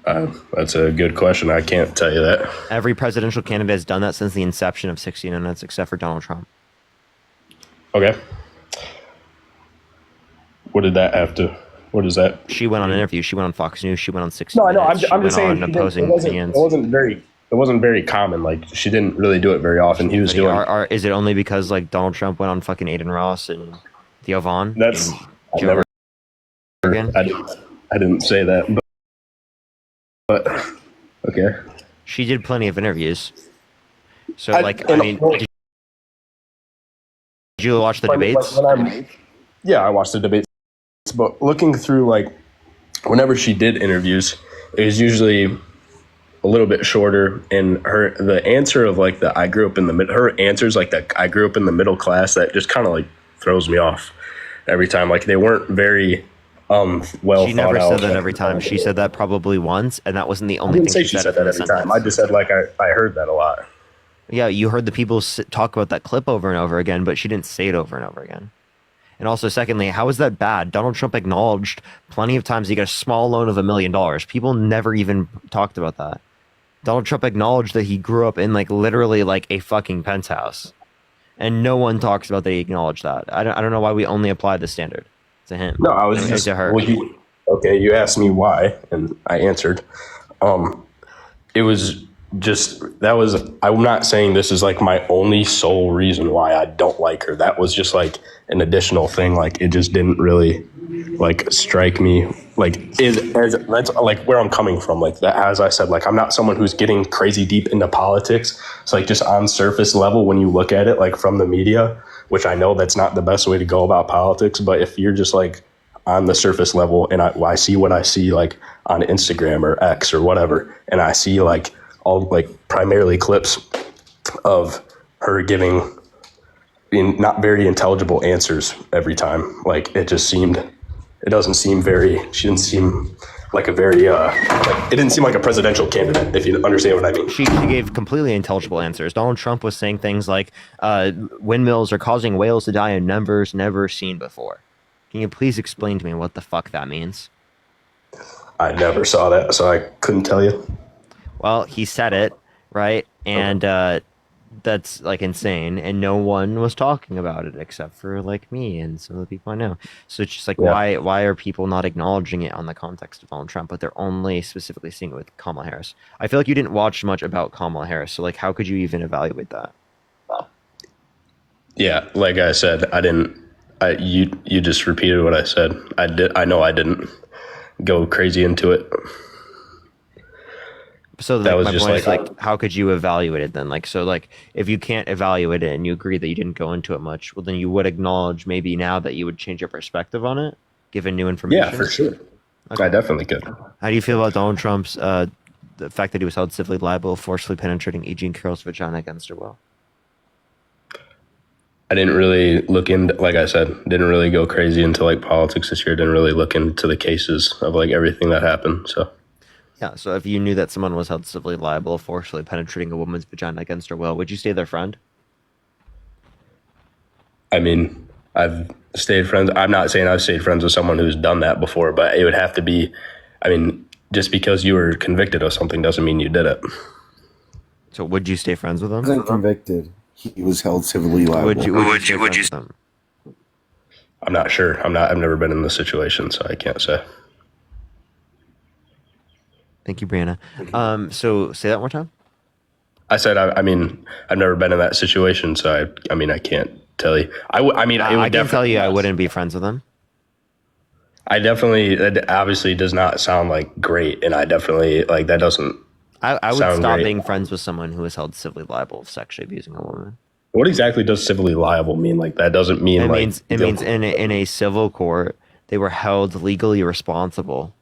That's a good question. I can't tell you that. Every presidential candidate has done that since the inception of 60 minutes, except for Donald Trump. Okay. What did that have to? What is that? She went on an interview. She went on Fox News. She went on 60 No, I know. Minutes. I'm She just went saying on it opposing opinions. It wasn't very common. Like she didn't really do it very often. He was doing. Is it only because like Donald Trump went on fucking Aiden Ross and Theo Vaughn? That's and Joe Rogan? I didn't say that, but okay. She did plenty of interviews. So I mean, Did you watch the I mean, like, debates? yeah, I watched the debates, but looking through like whenever she did interviews, it was usually a little bit shorter, and the answer of like the I grew up in the her answers like that I grew up in the middle class, that just kind of like throws me off every time. Like they weren't very well. She never said that every time. She said that probably once, and that wasn't the I only didn't thing say she said that every time. I just said like I heard that a lot. Yeah, you heard the people talk about that clip over and over again, but she didn't say it over and over again. And also, secondly, how is that bad? Donald Trump acknowledged plenty of times he got a small loan of $1 million. People never even talked about that. Donald Trump acknowledged that he grew up in like literally like a fucking penthouse, and no one talks about that he acknowledged that. I don't know why we only apply the standard to him. No, I was just to her. Well, you asked me why, and I answered. It was just I'm not saying this is like my only sole reason why I don't like her. That was just like an additional thing. Like it just didn't really like strike me like that's like where I'm coming from. Like that, as I said, like I'm not someone who's getting crazy deep into politics. It's like just on surface level when you look at it like from the media, which I know that's not the best way to go about politics. But if you're just like on the surface level and I see what I see like on Instagram or X or whatever, and I see like all like primarily clips of her giving not very intelligible answers every time. Like it doesn't seem she didn't seem like a very it didn't seem like a presidential candidate, if you understand what I mean. She gave completely intelligible answers. Donald Trump was saying things like windmills are causing whales to die in numbers never seen before. Can you please explain to me what the fuck that means? I never saw that, so I couldn't tell you. Well, he said it, right? And that's like insane, and no one was talking about it except for like me and some of the people I know. So it's just like, why are people not acknowledging it on the context of Donald Trump, but they're only specifically seeing it with Kamala Harris? I feel like you didn't watch much about Kamala Harris, so like, how could you even evaluate that? Yeah, like I said, I didn't. You just repeated what I said. I know I didn't go crazy into it. So that was my just point is like, how could you evaluate it then? Like, so like, if you can't evaluate it and you agree that you didn't go into it much, well, then you would acknowledge maybe now that you would change your perspective on it, given new information. Yeah, for sure. Okay. I definitely could. How do you feel about Donald Trump's the fact that he was held civilly liable, forcefully penetrating E. Jean Carroll's vagina against her will? I didn't really look into, like I said, didn't really go crazy into like politics this year. Didn't really look into the cases of like everything that happened. So. Yeah, so if you knew that someone was held civilly liable, forcefully penetrating a woman's vagina against her will, would you stay their friend? I mean, I've stayed friends. I'm not saying I've stayed friends with someone who's done that before, but it would have to be, I mean, just because you were convicted of something doesn't mean you did it. So would you stay friends with him? He wasn't convicted. He was held civilly liable. Would you? I'm not sure. I've never been in this situation, so I can't say. Thank you, Brianna. So say that one more time. I said, I mean, I've never been in that situation, so I mean, I can't tell you. I can tell you I wouldn't be friends with him. It obviously does not sound like great, and I definitely, like, that doesn't I would sound stop great. being friends with someone who is held civilly liable of sexually abusing a woman. What exactly does civilly liable mean? Like, that doesn't mean it like... means in a civil court, they were held legally responsible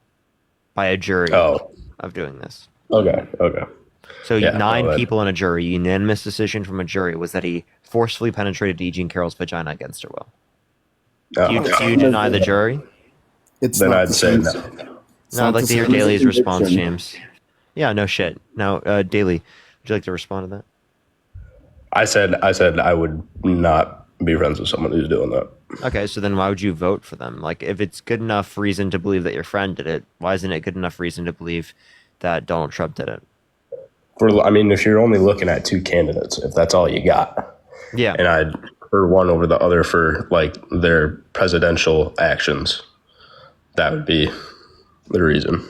by a jury of doing this. Okay. So 9 people in a jury, unanimous decision from a jury was that he forcefully penetrated E. Jean Carroll's vagina against her will. Do you deny the jury? Then I'd say no. No, I'd like to hear Daly's response, James. Yeah, no shit. Now, Daly, would you like to respond to that? I said I would not be friends with someone who's doing that. Okay, so then why would you vote for them? Like, if it's good enough reason to believe that your friend did it, why isn't it good enough reason to believe that Donald Trump did it? If you're only looking at 2 candidates, if that's all you got, yeah, and I'd prefer one over the other for like their presidential actions, that would be the reason.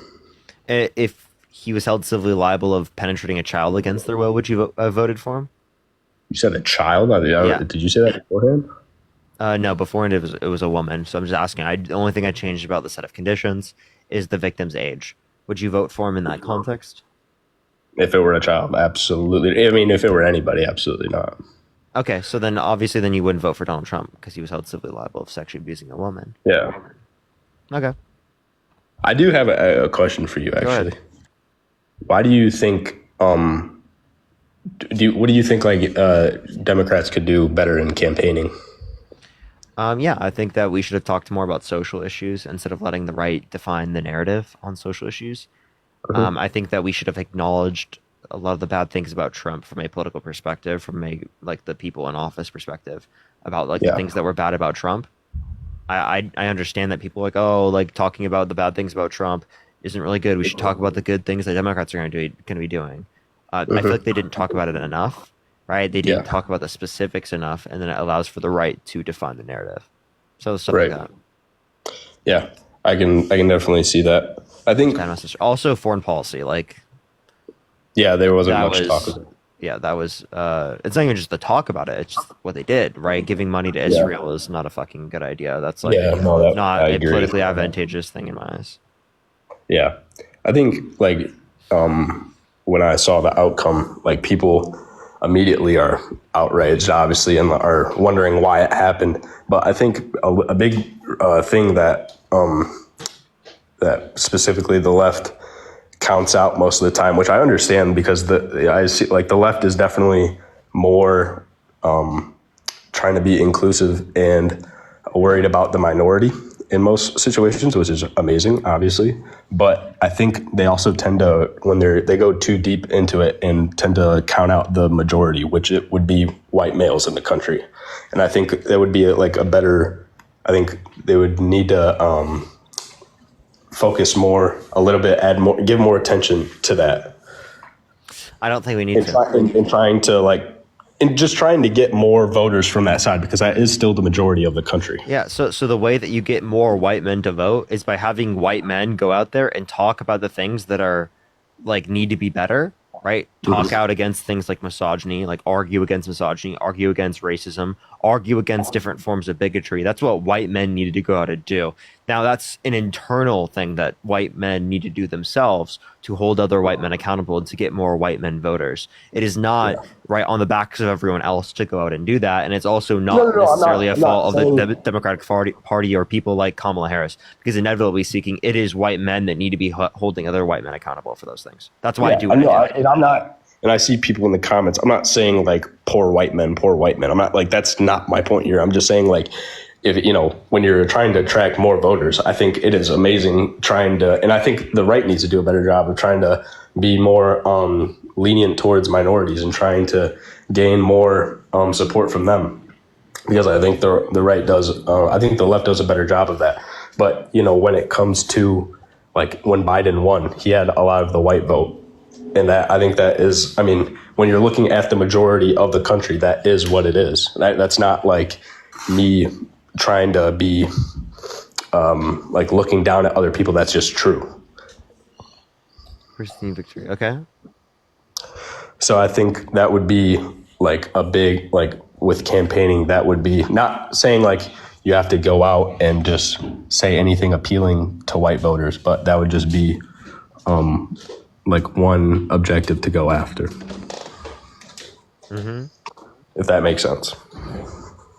If he was held civilly liable of penetrating a child against their will, would you have voted for him? You said a child? Did you say that beforehand? No, beforehand it was a woman. So I'm just asking. The only thing I changed about the set of conditions is the victim's age. Would you vote for him in that context? If it were a child, absolutely. I mean, if it were anybody, absolutely not. Okay, so then obviously then you wouldn't vote for Donald Trump because he was held civilly liable of sexually abusing a woman. Yeah. Okay. I do have a question for you, actually. Why do you think what do you think like Democrats could do better in campaigning? Yeah, I think that we should have talked more about social issues instead of letting the right define the narrative on social issues. I think that we should have acknowledged a lot of the bad things about Trump from a political perspective, from a like the people in office perspective, about like the things that were bad about Trump. I understand that people are like, oh, like talking about the bad things about Trump isn't really good. We should talk about the good things that Democrats are going to be doing. I feel like they didn't talk about it enough, right? They didn't talk about the specifics enough, and then it allows for the right to define the narrative. So stuff like that. Yeah, I can definitely see that. I think also foreign policy, like there wasn't much talk of it. Yeah, that was it's not even just the talk about it, it's just what they did, right? Giving money to Israel is not a fucking good idea. That's like not a politically advantageous thing in my eyes. Yeah. I think like when I saw the outcome, like people immediately are outraged, obviously, and are wondering why it happened. But I think a big thing that that specifically the left counts out most of the time, which I understand because I see like the left is definitely more trying to be inclusive and worried about the minority in most situations, which is amazing, obviously. But I think they also tend to, when they go too deep into it and tend to count out the majority, which it would be white males in the country. And I think there would be like I think they would need to focus more, a little bit, give more attention to that. I don't think we need trying to get more voters from that side, because that is still the majority of the country. Yeah, so the way that you get more white men to vote is by having white men go out there and talk about the things that are like need to be better, right? Talk out against things like misogyny, like argue against misogyny, argue against racism, argue against different forms of bigotry. That's what white men needed to go out and do. Now, that's an internal thing that white men need to do themselves to hold other white men accountable and to get more white men voters. It is not right on the backs of everyone else to go out and do that. And it's also not necessarily a fault of the Democratic Party or people like Kamala Harris, because inevitably speaking, it is white men that need to be holding other white men accountable for those things. That's why I do what I do. And I'm not, and I see people in the comments, I'm not saying like poor white men. I'm not like, that's not my point here. I'm just saying like, if when you're trying to attract more voters, I think it is amazing and I think the right needs to do a better job of trying to be more lenient towards minorities and trying to gain more support from them, because I think the right does, I think the left does a better job of that. But when it comes to like when Biden won, he had a lot of the white vote, and that I think that is, I mean, when you're looking at the majority of the country, that is what it is. That's not like me trying to be like looking down at other people. That's just true. Pristine victory. Okay. So I think that would be like a big, like with campaigning, that would be not saying like you have to go out and just say anything appealing to white voters, but that would just be like one objective to go after. If that makes sense.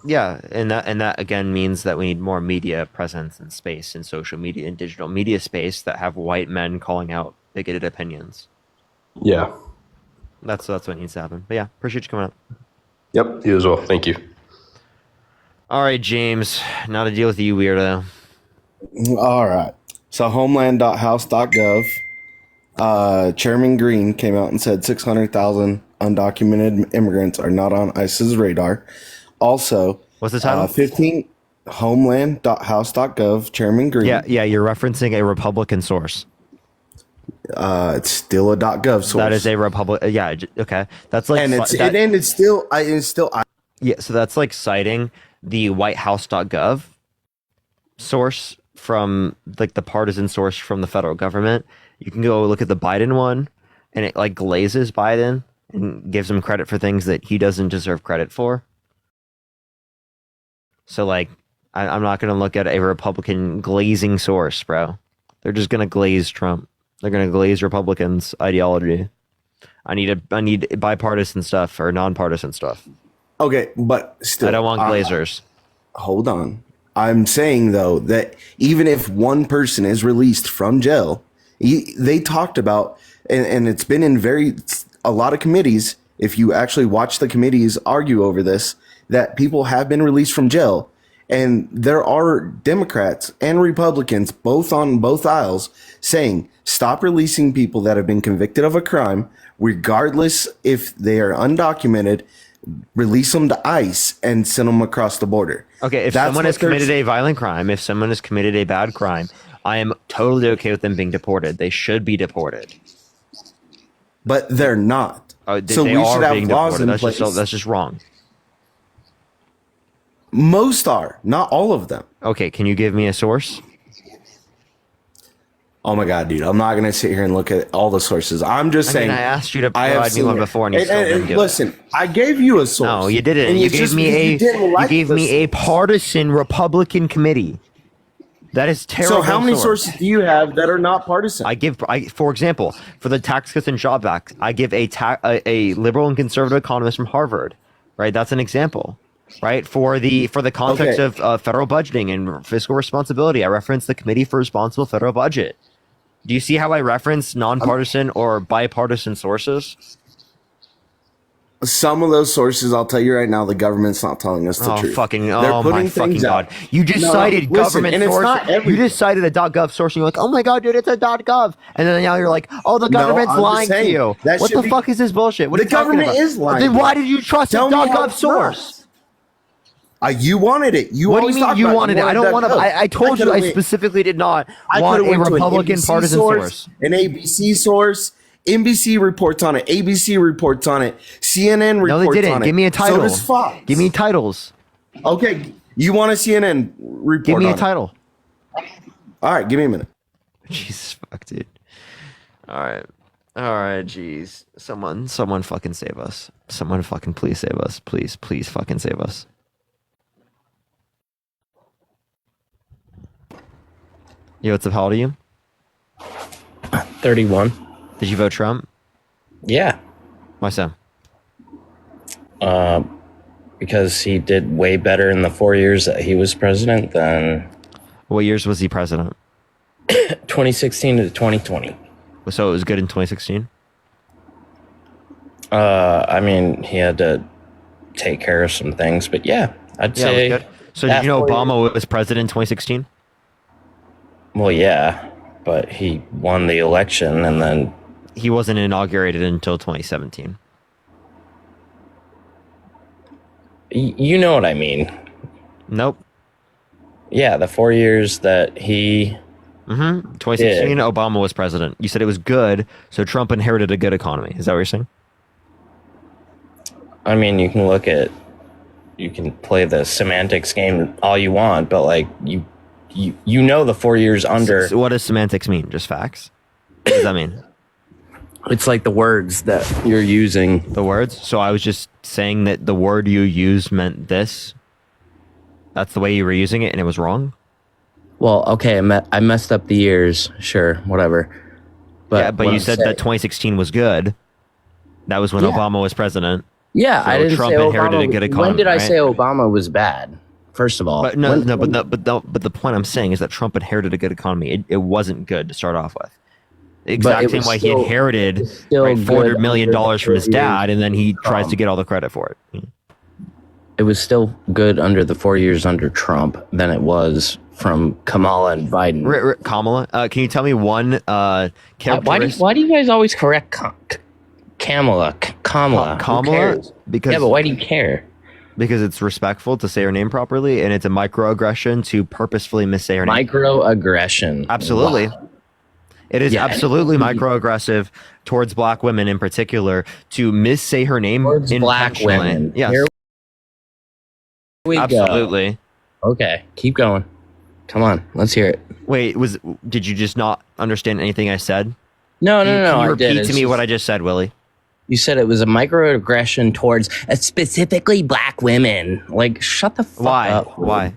Yeah, and that again means that we need more media presence and space in social media and digital media space that have white men calling out bigoted opinions. Yeah. That's what needs to happen. But yeah, appreciate you coming up. Yep, you as well. Thank you. All right, James. Now to deal with you, weirdo. All right. So homeland.house.gov, Chairman Green came out and said 600,000 undocumented immigrants are not on ICE's radar. Also, what's the title? 15 homeland.house.gov, Chairman Green. Yeah, you're referencing a Republican source. It's still a .gov source. That is a Republican. Yeah, okay. That's like, and it's still. Yeah, so that's like citing the whitehouse.gov source from like the partisan source from the federal government. You can go look at the Biden one, and it like glazes Biden and gives him credit for things that he doesn't deserve credit for. So like, I'm not going to look at a Republican glazing source, bro. They're just going to glaze Trump. They're going to glaze Republicans' ideology. I need bipartisan stuff or nonpartisan stuff. Okay, but still, I don't want glazers. Hold on. I'm saying though that even if one person is released from jail, they talked about, and it's been in a lot of committees. If you actually watch the committees argue over this, that people have been released from jail, and there are Democrats and Republicans both on both aisles saying stop releasing people that have been convicted of a crime, regardless if they are undocumented. Release them to ICE and send them across the border. Okay, if someone has committed a violent crime, if someone has committed a bad crime, I am totally okay with them being deported. They should be deported. But they're not. So we should have laws in place. That's just wrong. Most are, not all of them. Okay, can you give me a source? Oh my God, dude. I'm not going to sit here and look at all the sources. I'm just saying. I asked you to provide me one before and you still didn't give listen, I gave you a source. No, you didn't. You gave me a partisan Republican committee. That is terrible. So how many sources do you have that are not partisan? For example, for the Tax Cuts and Jobs Act, I give a liberal and conservative economist from Harvard, right? That's an example, right? For the context of federal budgeting and fiscal responsibility, I reference the Committee for Responsible Federal Budget. Do you see how I reference nonpartisan or bipartisan sources? Some of those sources, I'll tell you right now, the government's not telling us the truth. Oh my fucking God. You just cited government source. You just cited a .gov source and you're like, oh my God, dude, it's a .gov. And then now you're like, oh, the government's lying to you. What the fuck is this bullshit? What the government is lying. Then why did you trust a .gov source? You wanted it. What do you mean you wanted it? I don't want to. I told you I specifically did not want a Republican partisan source. An ABC source. NBC reports on it. ABC reports on it. CNN reports on it. No, they didn't. Give me a title. So does Fox. Give me titles. Okay. You want a CNN report? Give me a title. All right. Give me a minute. Jesus fuck, dude. All right. Jeez. Someone fucking save us. Someone fucking please save us. Please fucking save us. Yo, what's up? How old are you? 31. Did you vote Trump? Yeah. Why so? Because he did way better in the 4 years that he was president than... What years was he president? 2016 to 2020. So it was good in 2016? I mean, he had to take care of some things, but yeah, I'd say... It was good. So did you know Obama was president in 2016? Well, yeah, but he won the election and then... He wasn't inaugurated until 2017. You know what I mean. Nope. Yeah, the 4 years that he... 2016, Obama was president. You said it was good, so Trump inherited a good economy. Is that what you're saying? I mean, you can play the semantics game all you want, but like you know the 4 years under... So what does semantics mean? Just facts? What does that mean? It's like the words that you're using. The words? So I was just saying that the word you used meant this? That's the way you were using it and it was wrong? Well, okay, I messed up the years. Sure, whatever. But you said that 2016 was good. That was when Obama was president. Yeah, so I didn't Trump say inherited Obama, a good economy. When did I right? say Obama was bad? First of all, but but the point I'm saying is that Trump inherited a good economy. It wasn't good to start off with. The exact same way he inherited $400 million from his dad, and then he tries to get all the credit for it. It was still good under the 4 years under Trump than it was from Kamala and Biden. Kamala, can you tell me one characteristic? Why do you guys always correct Kamala? Kamala? Because but why do you care? Because it's respectful to say her name properly, and it's a microaggression to purposefully missay her name. Microaggression. Absolutely. Wow. It is absolutely microaggressive towards black women in particular to missay her name towards black intentionally. women. Yes. Here we absolutely. Go. Okay, keep going. Come on, let's hear it. Wait, did you just not understand anything I said? No. Can you repeat to me what I just said, Willie? You said it was a microaggression towards specifically black women. Like, shut the fuck up. Why?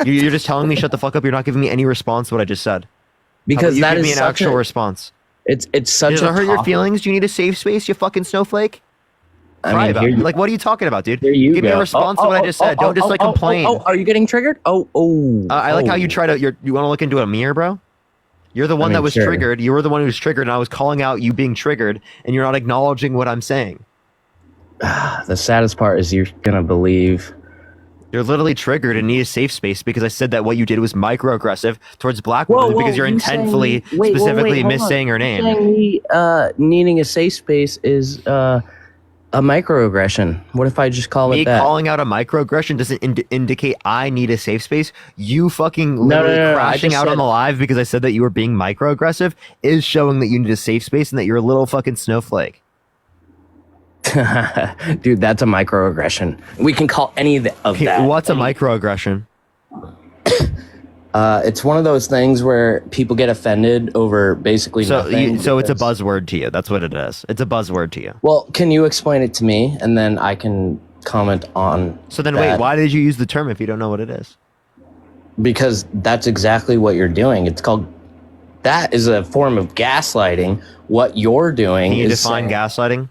You're just telling me shut the fuck up. You're not giving me any response to what I just said. Because that give is me an actual response. It's such Does it hurt your feelings? Do you need a safe space, you fucking snowflake? cry about it. Like, what are you talking about, dude? Give me a response to what I just said. Don't just like complain. Are you getting triggered? I like how you try to. You want to look into a mirror, bro? You're the one that was triggered. You were the one who was triggered, and I was calling out you being triggered, and you're not acknowledging what I'm saying. The saddest part is you're gonna believe. You're literally triggered and need a safe space because I said that what you did was microaggressive towards black women because you're intentfully, specifically missaying her name. Saying me, needing a safe space is a microaggression. What if I just call it that? Me calling out a microaggression doesn't indicate I need a safe space. You fucking literally crashing out on the live because I said that you were being microaggressive is showing that you need a safe space and that you're a little fucking snowflake. Dude, that's a microaggression. We can call any of that. What's a microaggression? It's one of those things where people get offended over basically nothing. So it's a buzzword to you. That's what it is. It's a buzzword to you. Well, can you explain it to me, and then I can comment on. So then, that? wait. Why did you use the term if you don't know what it is? Because that's exactly what you're doing. It's called. That is a form of gaslighting. What you're doing. Can you is define gaslighting?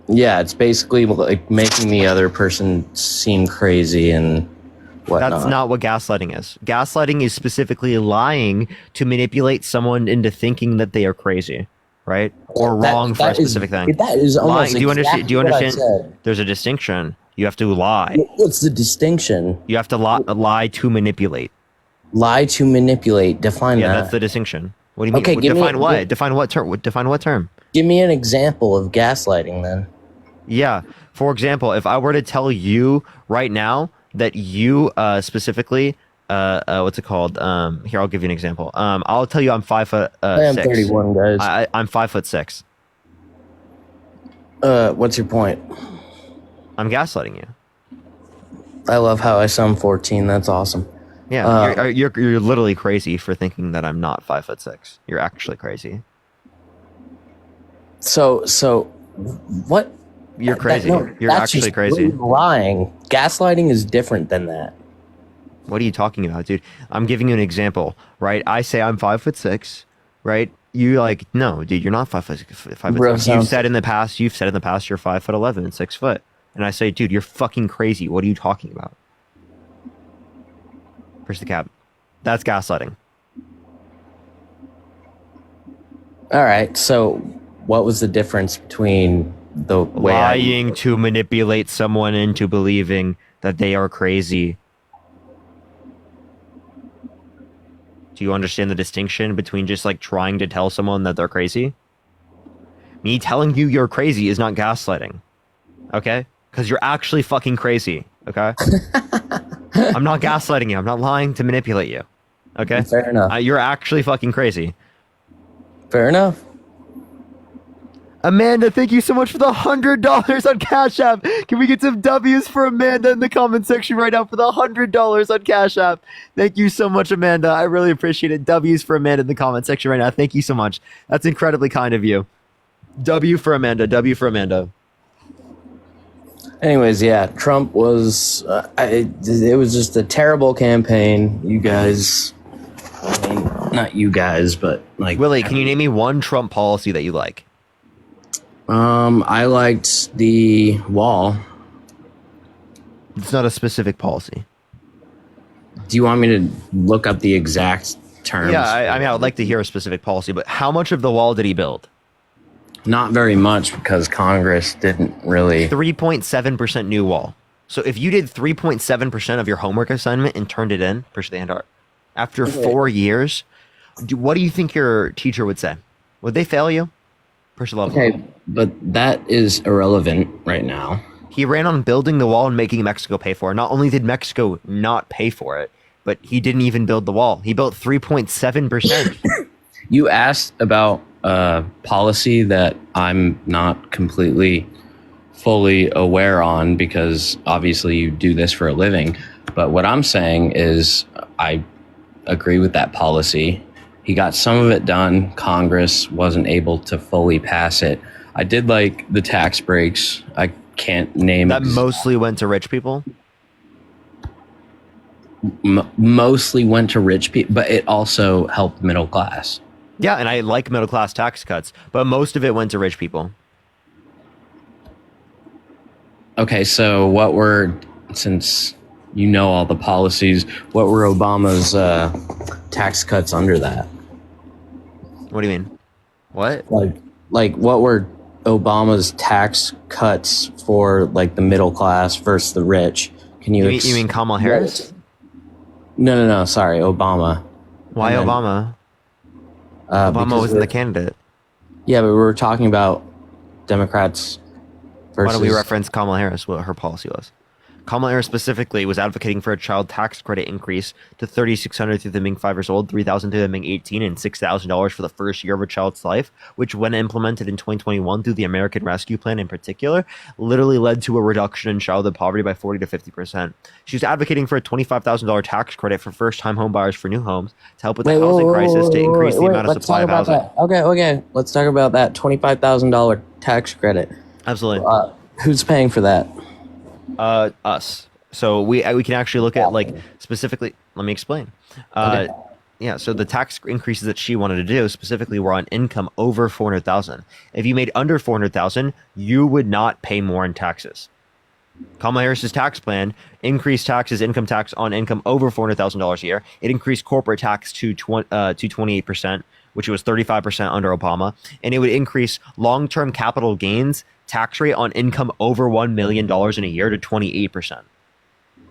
Yeah, it's basically like making the other person seem crazy and whatnot. That's not what gaslighting is. Gaslighting is specifically lying to manipulate someone into thinking that they are crazy, right? Or wrong for a specific thing. That is almost lying. Do you understand? Do you exactly understand? what I said. There's a distinction. You have to lie. What's the distinction? You have to lie to manipulate. Lie to manipulate. Define that. Yeah, that's the distinction. What do you mean? Okay, define what? Define what term? Define what term? Give me an example of gaslighting then. Yeah. For example, if I were to tell you right now that you specifically, what's it called? Here, I'll give you an example. I'll tell you I'm 5 foot. I am 6. 31, guys. I'm 5'6". What's your point? I'm gaslighting you. I love how I sound 14. That's awesome. Yeah, you're literally crazy for thinking that I'm not 5'6". You're actually crazy. So what? You're crazy. You're actually crazy. Lying. Gaslighting is different than that. What are you talking about, dude? I'm giving you an example, right? I say I'm 5'6", right? You like, no, dude, you're not 5'6". You've said in the past you're 5'11", 6 foot. And I say, dude, you're fucking crazy. What are you talking about? Push the cap. That's gaslighting. All right. So what was the difference between the way lying to manipulate someone into believing that they are crazy? Do you understand the distinction between just like trying to tell someone that they're crazy? Me telling you you're crazy is not gaslighting. Okay? Because you're actually fucking crazy. Okay? I'm not gaslighting you. I'm not lying to manipulate you. Okay? Fair enough. You're actually fucking crazy. Fair enough. Amanda, thank you so much for the $100 on Cash App. Can we get some W's for Amanda in the comment section right now for the $100 on Cash App? Thank you so much, Amanda. I really appreciate it. W's for Amanda in the comment section right now. Thank you so much. That's incredibly kind of you. W for Amanda. W for Amanda. Anyways, yeah, Trump was. It was just a terrible campaign. You guys. I mean, not you guys, but like. Willie, can you name me one Trump policy that you like? I liked the wall. It's not a specific policy. Do you want me to look up the exact terms? Yeah, I mean, I would like to hear a specific policy, but how much of the wall did he build? Not very much because Congress didn't really. 3.7% new wall. So if you did 3.7% of your homework assignment and turned it in, push the hand art, after 4 years, what do you think your teacher would say? Would they fail you? Push the level. Okay, but that is irrelevant right now. He ran on building the wall and making Mexico pay for it. Not only did Mexico not pay for it, but he didn't even build the wall. He built 3.7%. You asked about policy that I'm not completely fully aware on because obviously you do this for a living. But what I'm saying is I agree with that policy. He got some of it done. Congress wasn't able to fully pass it. I did like the tax breaks. I can't name that mostly went to rich people. Mostly went to rich people, but it also helped middle class. Yeah, and I like middle class tax cuts, but most of it went to rich people. Okay, so since you know all the policies, what were Obama's tax cuts under that? What do you mean? What? Like what were Obama's tax cuts for like the middle class versus the rich? Can you? You mean Kamala Harris? No. Sorry, Obama. Why Obama? Obama wasn't the candidate. Yeah, but we were talking about Democrats versus. Why don't we reference Kamala Harris? What her policy was? Kamala Harris specifically was advocating for a child tax credit increase to $3,600 through them being 5 years old, $3,000 through them being 18, and $6,000 for the first year of a child's life, which when implemented in 2021 through the American Rescue Plan in particular, literally led to a reduction in childhood poverty by 40 to 50%. She was advocating for a $25,000 tax credit for first-time home buyers for new homes to help with the housing crisis to increase the amount of supply of housing. Okay. Let's talk about that $25,000 tax credit. Absolutely. Who's paying for that? Us. So we can actually look at like specifically. Let me explain. Okay. Yeah. So the tax increases that she wanted to do specifically were on income over 400,000. If you made under 400,000, you would not pay more in taxes. Kamala Harris's tax plan increased taxes, income tax on income over $400,000 a year. It increased corporate tax to 28%, which was 35% under Obama, and it would increase long-term capital gains tax rate on income over $1 million in a year to 28%.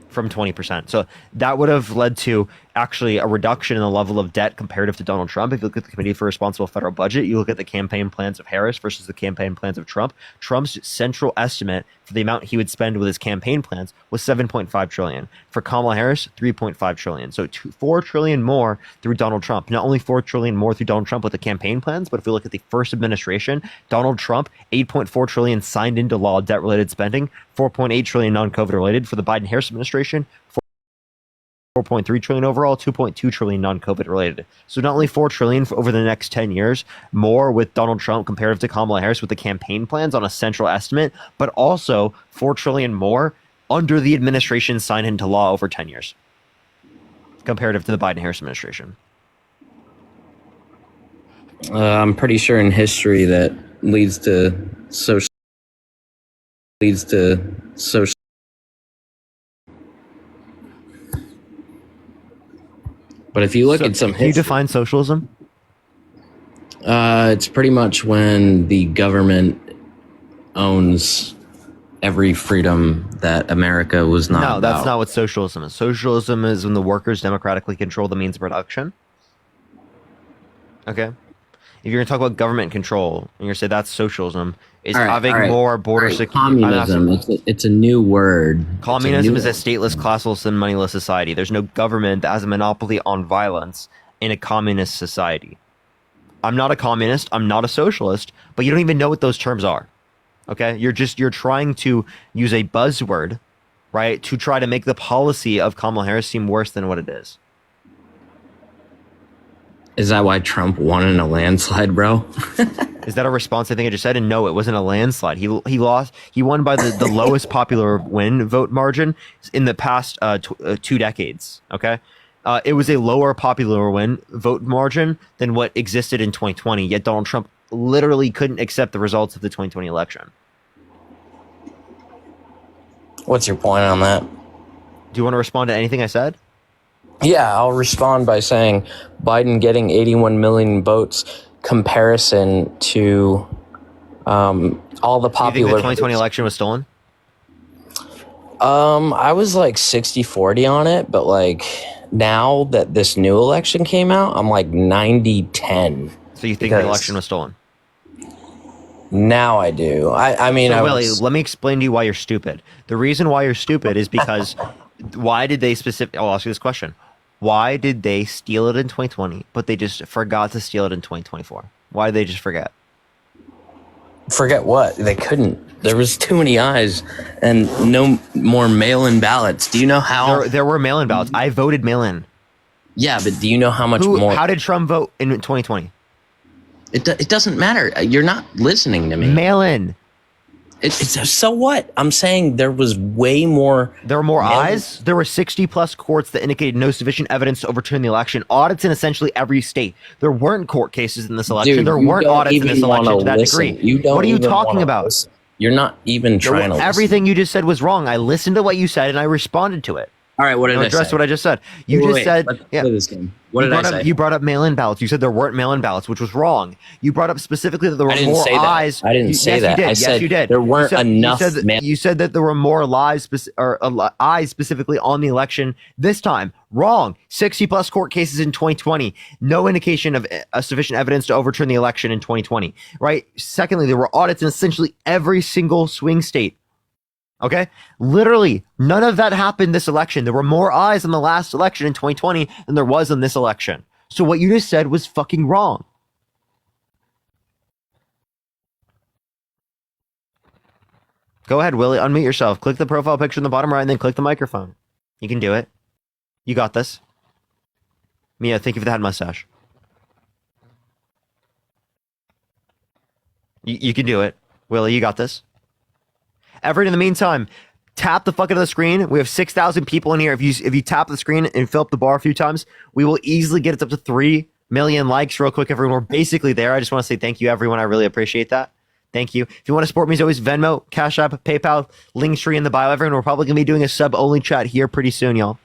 From 20%. So that would have led to actually a reduction in the level of debt comparative to Donald Trump. If you look at the Committee for Responsible Federal Budget, you look at the campaign plans of Harris versus the campaign plans of Trump. Trump's central estimate for the amount he would spend with his campaign plans was $7.5 trillion. For Kamala Harris, $3.5 trillion. So $4 trillion more through Donald Trump. Not only $4 trillion more through Donald Trump with the campaign plans, but if we look at the first administration, Donald Trump, $8.4 trillion signed into law debt-related spending, $4.8 trillion non-COVID related. For the Biden-Harris administration, $4.3 trillion overall, $2.2 trillion non-COVID related. So not only $4 trillion over the next 10 years, more with Donald Trump comparative to Kamala Harris with the campaign plans on a central estimate, but also $4 trillion more under the administration signed into law over 10 years, comparative to the Biden-Harris administration. I'm pretty sure in history that leads to social. But if you look at some history, can you define socialism? It's pretty much when the government owns every freedom that America was not. No, that's not what socialism is. Socialism is when the workers democratically control the means of production. Okay. If you're going to talk about government control, and you're going to say that's socialism, is having more border security. Communism. It's a new word. Communism is a stateless, classless, and moneyless society. There's no government that has a monopoly on violence in a communist society. I'm not a communist. I'm not a socialist. But you don't even know what those terms are. Okay? You're trying to use a buzzword, right, to try to make the policy of Kamala Harris seem worse than what it is. Is that why Trump won in a landslide, bro? Is that a response to anything I just said? And no, it wasn't a landslide. He lost. He won by the lowest popular win vote margin in the past 2 decades. Okay, it was a lower popular win vote margin than what existed in 2020. Yet Donald Trump literally couldn't accept the results of the 2020 election. What's your point on that? Do you want to respond to anything I said? Yeah, I'll respond by saying Biden getting 81 million votes comparison to all the popular. Do you think the 2020 election was stolen? I was like 60-40 on it, but like now that this new election came out, I'm like 90-10. So you think the election was stolen? Now I do. I mean, so Willie, let me explain to you why you're stupid. The reason why you're stupid is because why did they I'll ask you this question. Why did they steal it in 2020, but they just forgot to steal it in 2024? Why did they just forget? Forget what? They couldn't. There was too many eyes and no more mail-in ballots. Do you know how? There were mail-in ballots. I voted mail-in. Yeah, but do you know how much more? How did Trump vote in 2020? It doesn't matter. You're not listening to me. Mail-in. It's so what? I'm saying there was way more. There were more eyes. There were 60 plus courts that indicated no sufficient evidence to overturn the election. Audits in essentially every state. There weren't court cases in this election. Dude, there weren't audits in this election to that listen. degree. What are you talking about? You're not even trying to. Everything you just said was wrong. I listened to what you said and I responded to it. All right, what did I address say? what I just said. You just said, let's play this game. What did I say? You brought up mail-in ballots. You said there weren't mail-in ballots, which was wrong. You brought up specifically that there were more eyes. I didn't say that. Yes, you did. There weren't enough. You said that there were more eyes specifically on the election this time. Wrong. 60+ court cases in 2020. No indication of sufficient evidence to overturn the election in 2020. Right. Secondly, there were audits in essentially every single swing state. Okay, literally none of that happened this election. There were more eyes in the last election in 2020 than there was in this election. So what you just said was fucking wrong. Go ahead, Willie, unmute yourself. Click the profile picture in the bottom right and then click the microphone. You can do it. You got this. Mia, thank you for the head mustache. You can do it. Willie, you got this. Everett, in the meantime, tap the fuck out of the screen. We have 6,000 people in here. If you tap the screen and fill up the bar a few times, we will easily get it up to 3 million likes real quick, everyone. We're basically there. I just want to say thank you, everyone. I really appreciate that. Thank you. If you want to support me, as always, Venmo, Cash App, PayPal, Linktree in the bio, everyone. We're probably going to be doing a sub-only chat here pretty soon, y'all.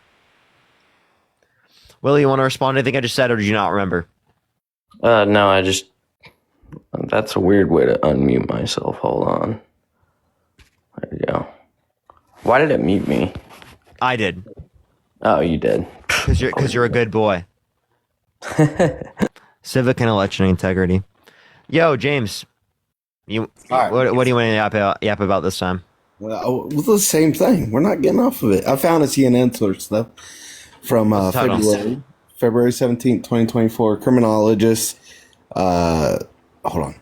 Willie, you want to respond to anything I just said, or did you not remember? No, I just... That's a weird way to unmute myself. Hold on. There we go. Why did it mute me? I did. Oh, you did. Because you're a good boy. Civic and election integrity. Yo, James. What do you want to yap about this time? Well, the same thing. We're not getting off of it. I found a CNN source though from February 17th, 2024. Criminologist. Hold on.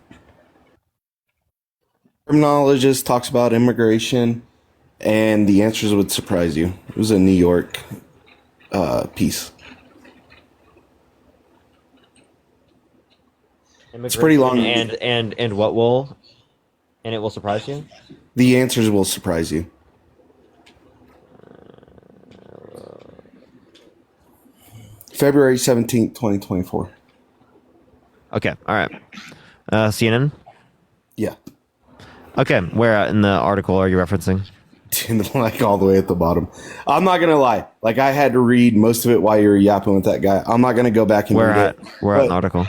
Criminologist talks about immigration, and the answers would surprise you. It was a New York piece. It's pretty long. And what will? And it will surprise you? The answers will surprise you. February 17th, 2024. Okay, all right. CNN? Yeah. Okay, where in the article are you referencing? Like all the way at the bottom. I'm not gonna lie. Like I had to read most of it while you were yapping with that guy. I'm not gonna go back and read it. Where at the article?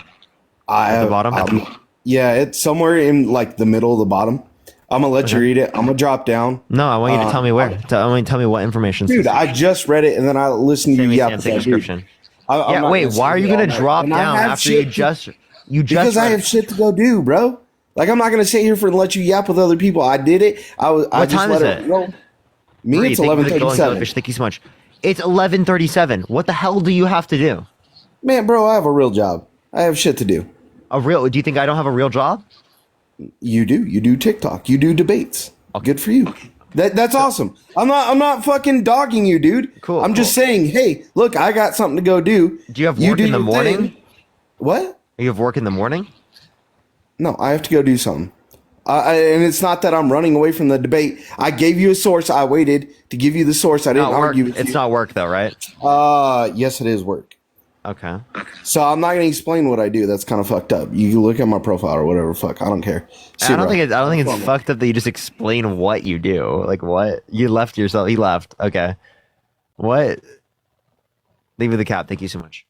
At the bottom? Yeah, it's somewhere in like the middle of the bottom. I'm gonna let you read it. I'm gonna drop down. No, I want you to tell me where. I want you to tell me what information. Dude, I just read it and then I listened to you yap with that description. dude. Why are you gonna drop down after you just because I have shit to go do, bro. Like I'm not gonna sit here for and let you yap with other people. I did it. What time is it? Me, it's 11:37. Thank you so much. It's 11:37. What the hell do you have to do? Man, bro, I have a real job. I have shit to do. Do you think I don't have a real job? You do. You do TikTok. You do debates. Good for you. That's awesome. I'm not fucking dogging you, dude. Cool. I'm just saying, hey, look, I got something to go do. Do you have work in the morning? What? You have work in the morning? No, I have to go do something. And it's not that I'm running away from the debate. I gave you a source. I waited to give you the source. I didn't argue with you. It's not work though, right? Yes, it is work. Okay. So I'm not going to explain what I do. That's kind of fucked up. You can look at my profile or whatever. Fuck, I don't care. I don't think it's fucked up that you just explain what you do. Like what? You left yourself. He left. Okay. What? Leave with the cap. Thank you so much.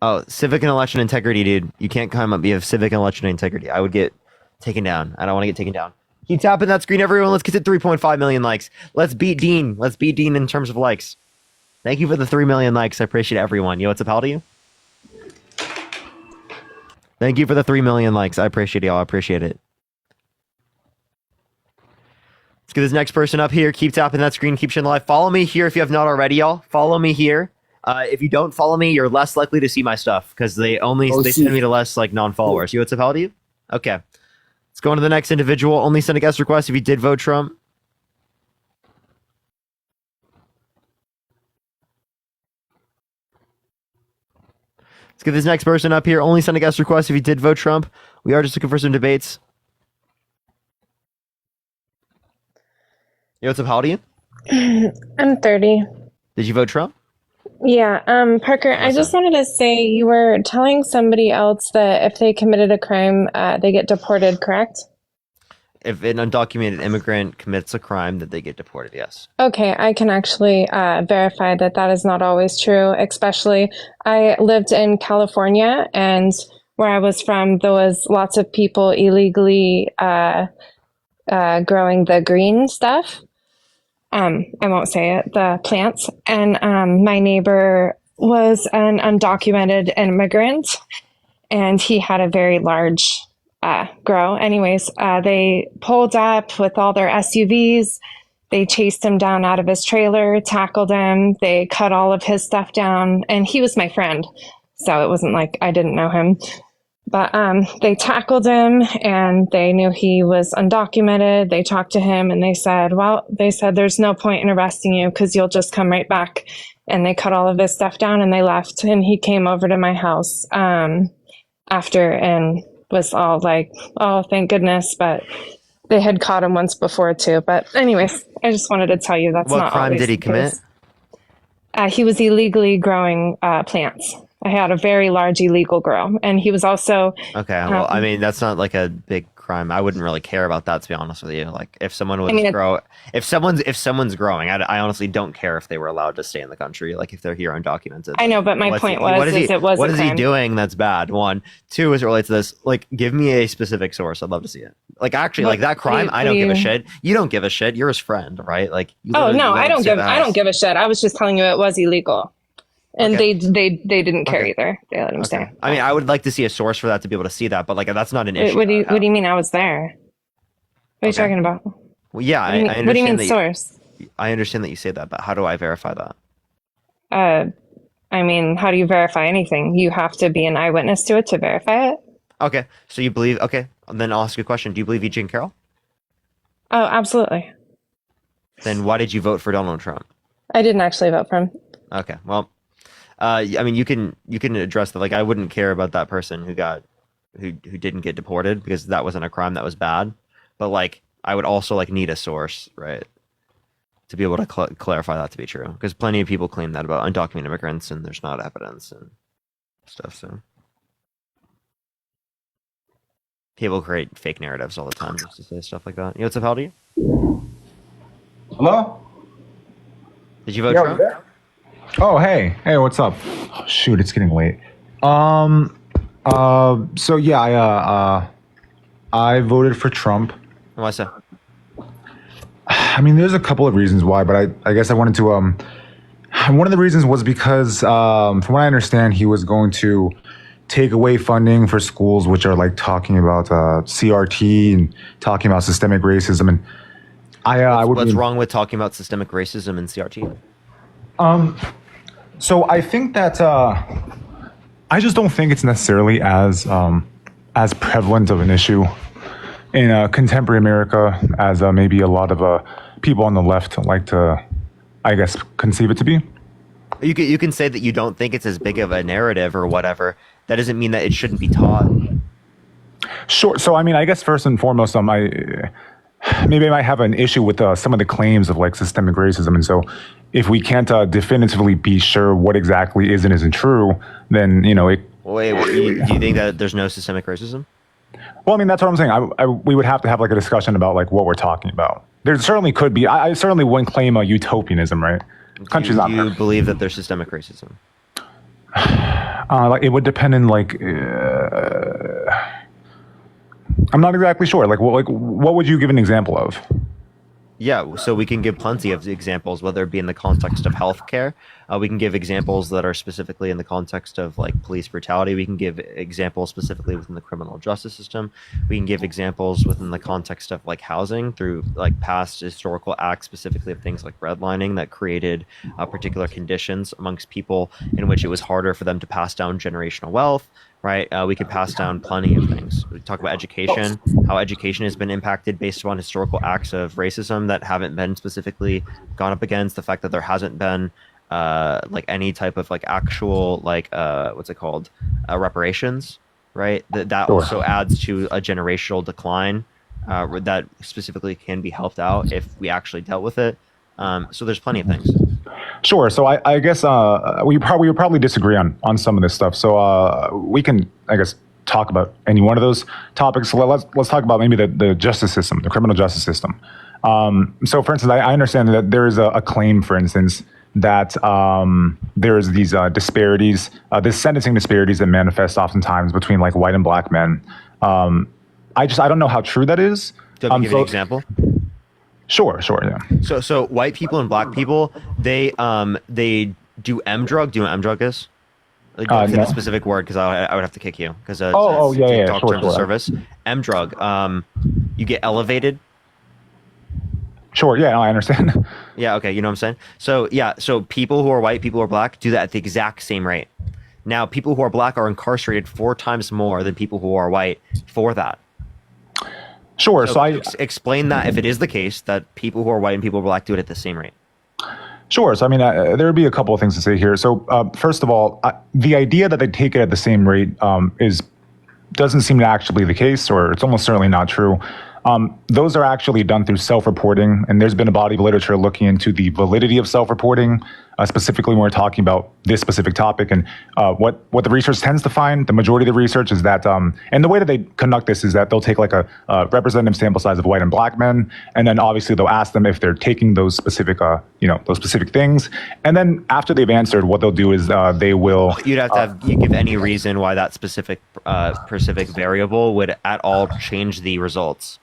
Oh, civic and election integrity, dude. You can't come up. You have civic and election integrity. I would get taken down. I don't want to get taken down. Keep tapping that screen, everyone. Let's get to 3.5 million likes. Let's beat Dean. Let's beat Dean in terms of likes. Thank you for the 3 million likes. I appreciate everyone. Yo, what's up? How to you? Thank you for the 3 million likes. I appreciate y'all. I appreciate it. Let's get this next person up here. Keep tapping that screen. Keep sharing live. Follow me here if you have not already, y'all. Follow me here. If you don't follow me, you're less likely to see my stuff because they send me to less like non-followers. You, what's up? How to you? Okay. Let's go on to the next individual. Only send a guest request if you did vote Trump. Let's get this next person up here. Only send a guest request if you did vote Trump. We are just looking for some debates. Yo, what's up? How old are you? I'm 30. Did you vote Trump? Yeah. Parker, I just wanted to say you were telling somebody else that if they committed a crime, they get deported, correct? if an undocumented immigrant commits a crime, that they get deported. Yes. Okay, I can actually verify that that is not always true. Especially, I lived in California, and where I was from, there was lots of people illegally growing the green stuff. I won't say it, the plants. And my neighbor was an undocumented immigrant, and he had a very large grow. Anyways, they pulled up with all their SUVs. They chased him down out of his trailer, tackled him. They cut all of his stuff down, and he was my friend. So it wasn't like I didn't know him. But they tackled him, and they knew he was undocumented. They talked to him, and they said, there's no point in arresting you because you'll just come right back. And they cut all of his stuff down, and they left. And he came over to my house after and was all like, oh, thank goodness. But they had caught him once before, too. But anyways, I just wanted to tell you that's not What crime always did he the commit? case. He was illegally growing plants. I had a very large illegal grow, and he was also Okay, well, I mean, that's not like a big crime. I wouldn't really care about that, to be honest with you. Like, if someone was if someone's growing, I honestly don't care if they were allowed to stay in the country. Like, if they're here undocumented. I know, but my point was it was what a is he crime. doing that's bad? One, two, as it relates to this, like, give me a specific source. I'd love to see it. Like, actually, like that crime, I don't give a shit. You don't give a shit. You're his friend, right? Like, Oh no, I don't give a shit. I was just telling you it was illegal. And they didn't care either. They let him stay. I mean, I would like to see a source for that to be able to see that, but like that's not an issue. What do you mean I was there? What are you talking about? Well, yeah, I understand. What do you mean that source? I understand that you say that, but how do I verify that? I mean, how do you verify anything? You have to be an eyewitness to it to verify it. Okay, so you believe? Okay, then I'll ask you a question. Do you believe E.J. Carroll? Oh, absolutely. Then why did you vote for Donald Trump? I didn't actually vote for him. Okay, well, I mean, you can address that. Like, I wouldn't care about that person who didn't get deported because that wasn't a crime, that was bad. But like, I would also like need a source, right, to be able to clarify that to be true. Because plenty of people claim that about undocumented immigrants, and there's not evidence and stuff. So people create fake narratives all the time just to say stuff like that. You know, what's up, Haldy? Hello? Did you vote Yo, Trump? yeah. Oh, hey, what's up? Oh, shoot, it's getting late. So yeah, I voted for Trump. Why so? I mean, there's a couple of reasons why, but I guess I wanted to, one of the reasons was because, from what I understand, he was going to take away funding for schools which are like talking about, CRT and talking about systemic racism. And what's wrong with talking about systemic racism and CRT? So I think that I just don't think it's necessarily as prevalent of an issue in contemporary America as maybe a lot of people on the left like to, I guess, conceive it to be. You can say that you don't think it's as big of a narrative or whatever. That doesn't mean that it shouldn't be taught. Sure. So I mean, I guess first and foremost, maybe I might have an issue with some of the claims of like systemic racism, and so if we can't definitively be sure what exactly is and isn't true, then it. Wait, do you think that there's no systemic racism? Well, I mean, that's what I'm saying. We would have to have like a discussion about like what we're talking about. There certainly could be. I certainly wouldn't claim a utopianism, right? Country's not. Do you believe that there's systemic racism? Like it would depend on like. I'm not exactly sure. Like what would you give an example of? Yeah, so we can give plenty of examples, whether it be in the context of healthcare. We can give examples that are specifically in the context of like police brutality. We can give examples specifically within the criminal justice system. We can give examples within the context of like housing through like past historical acts, specifically of things like redlining that created particular conditions amongst people in which it was harder for them to pass down generational wealth. Right, we could pass down plenty of things. We talk about education, how education has been impacted based upon historical acts of racism that haven't been specifically gone up against. The fact that there hasn't been like any type of like actual like what's it called reparations, right? That Sure. Also adds to a generational decline that specifically can be helped out if we actually dealt with it. So there's plenty of things. Sure. So I guess we would probably disagree on some of this stuff. So we can, I guess, talk about any one of those topics. So let's talk about maybe the justice system, the criminal justice system. So, for instance, I understand that there is a claim, for instance, that there's these disparities, this sentencing disparities that manifest oftentimes between like white and black men. I don't know how true that is. Do you want me to give you an example? Sure, yeah. So white people and black people, they do M drug. Do you know what M drug is? Like, don't say No. the specific word because I would have to kick you because yeah, terms of sure. service. M drug. You get elevated. Sure, yeah, no, I understand. Yeah, okay, you know what I'm saying? So people who are white, people who are black do that at the exact same rate. Now, people who are black are incarcerated 4 times more than people who are white for that. Sure, so explain that if it is the case that people who are white and people who are black do it at the same rate. Sure. So, I mean, there would be a couple of things to say here. So, first of all, the idea that they take it at the same rate doesn't seem to actually be the case, or it's almost certainly not true. Those are actually done through self-reporting, and there's been a body of literature looking into the validity of self-reporting, specifically when we're talking about this specific topic. And what the research tends to find, the majority of the research is that, and the way that they conduct this is that they'll take like a representative sample size of white and black men, and then obviously they'll ask them if they're taking those specific, those specific things. And then after they've answered, what they'll do is they will. You'd have to you give any reason why that specific variable would at all change the results.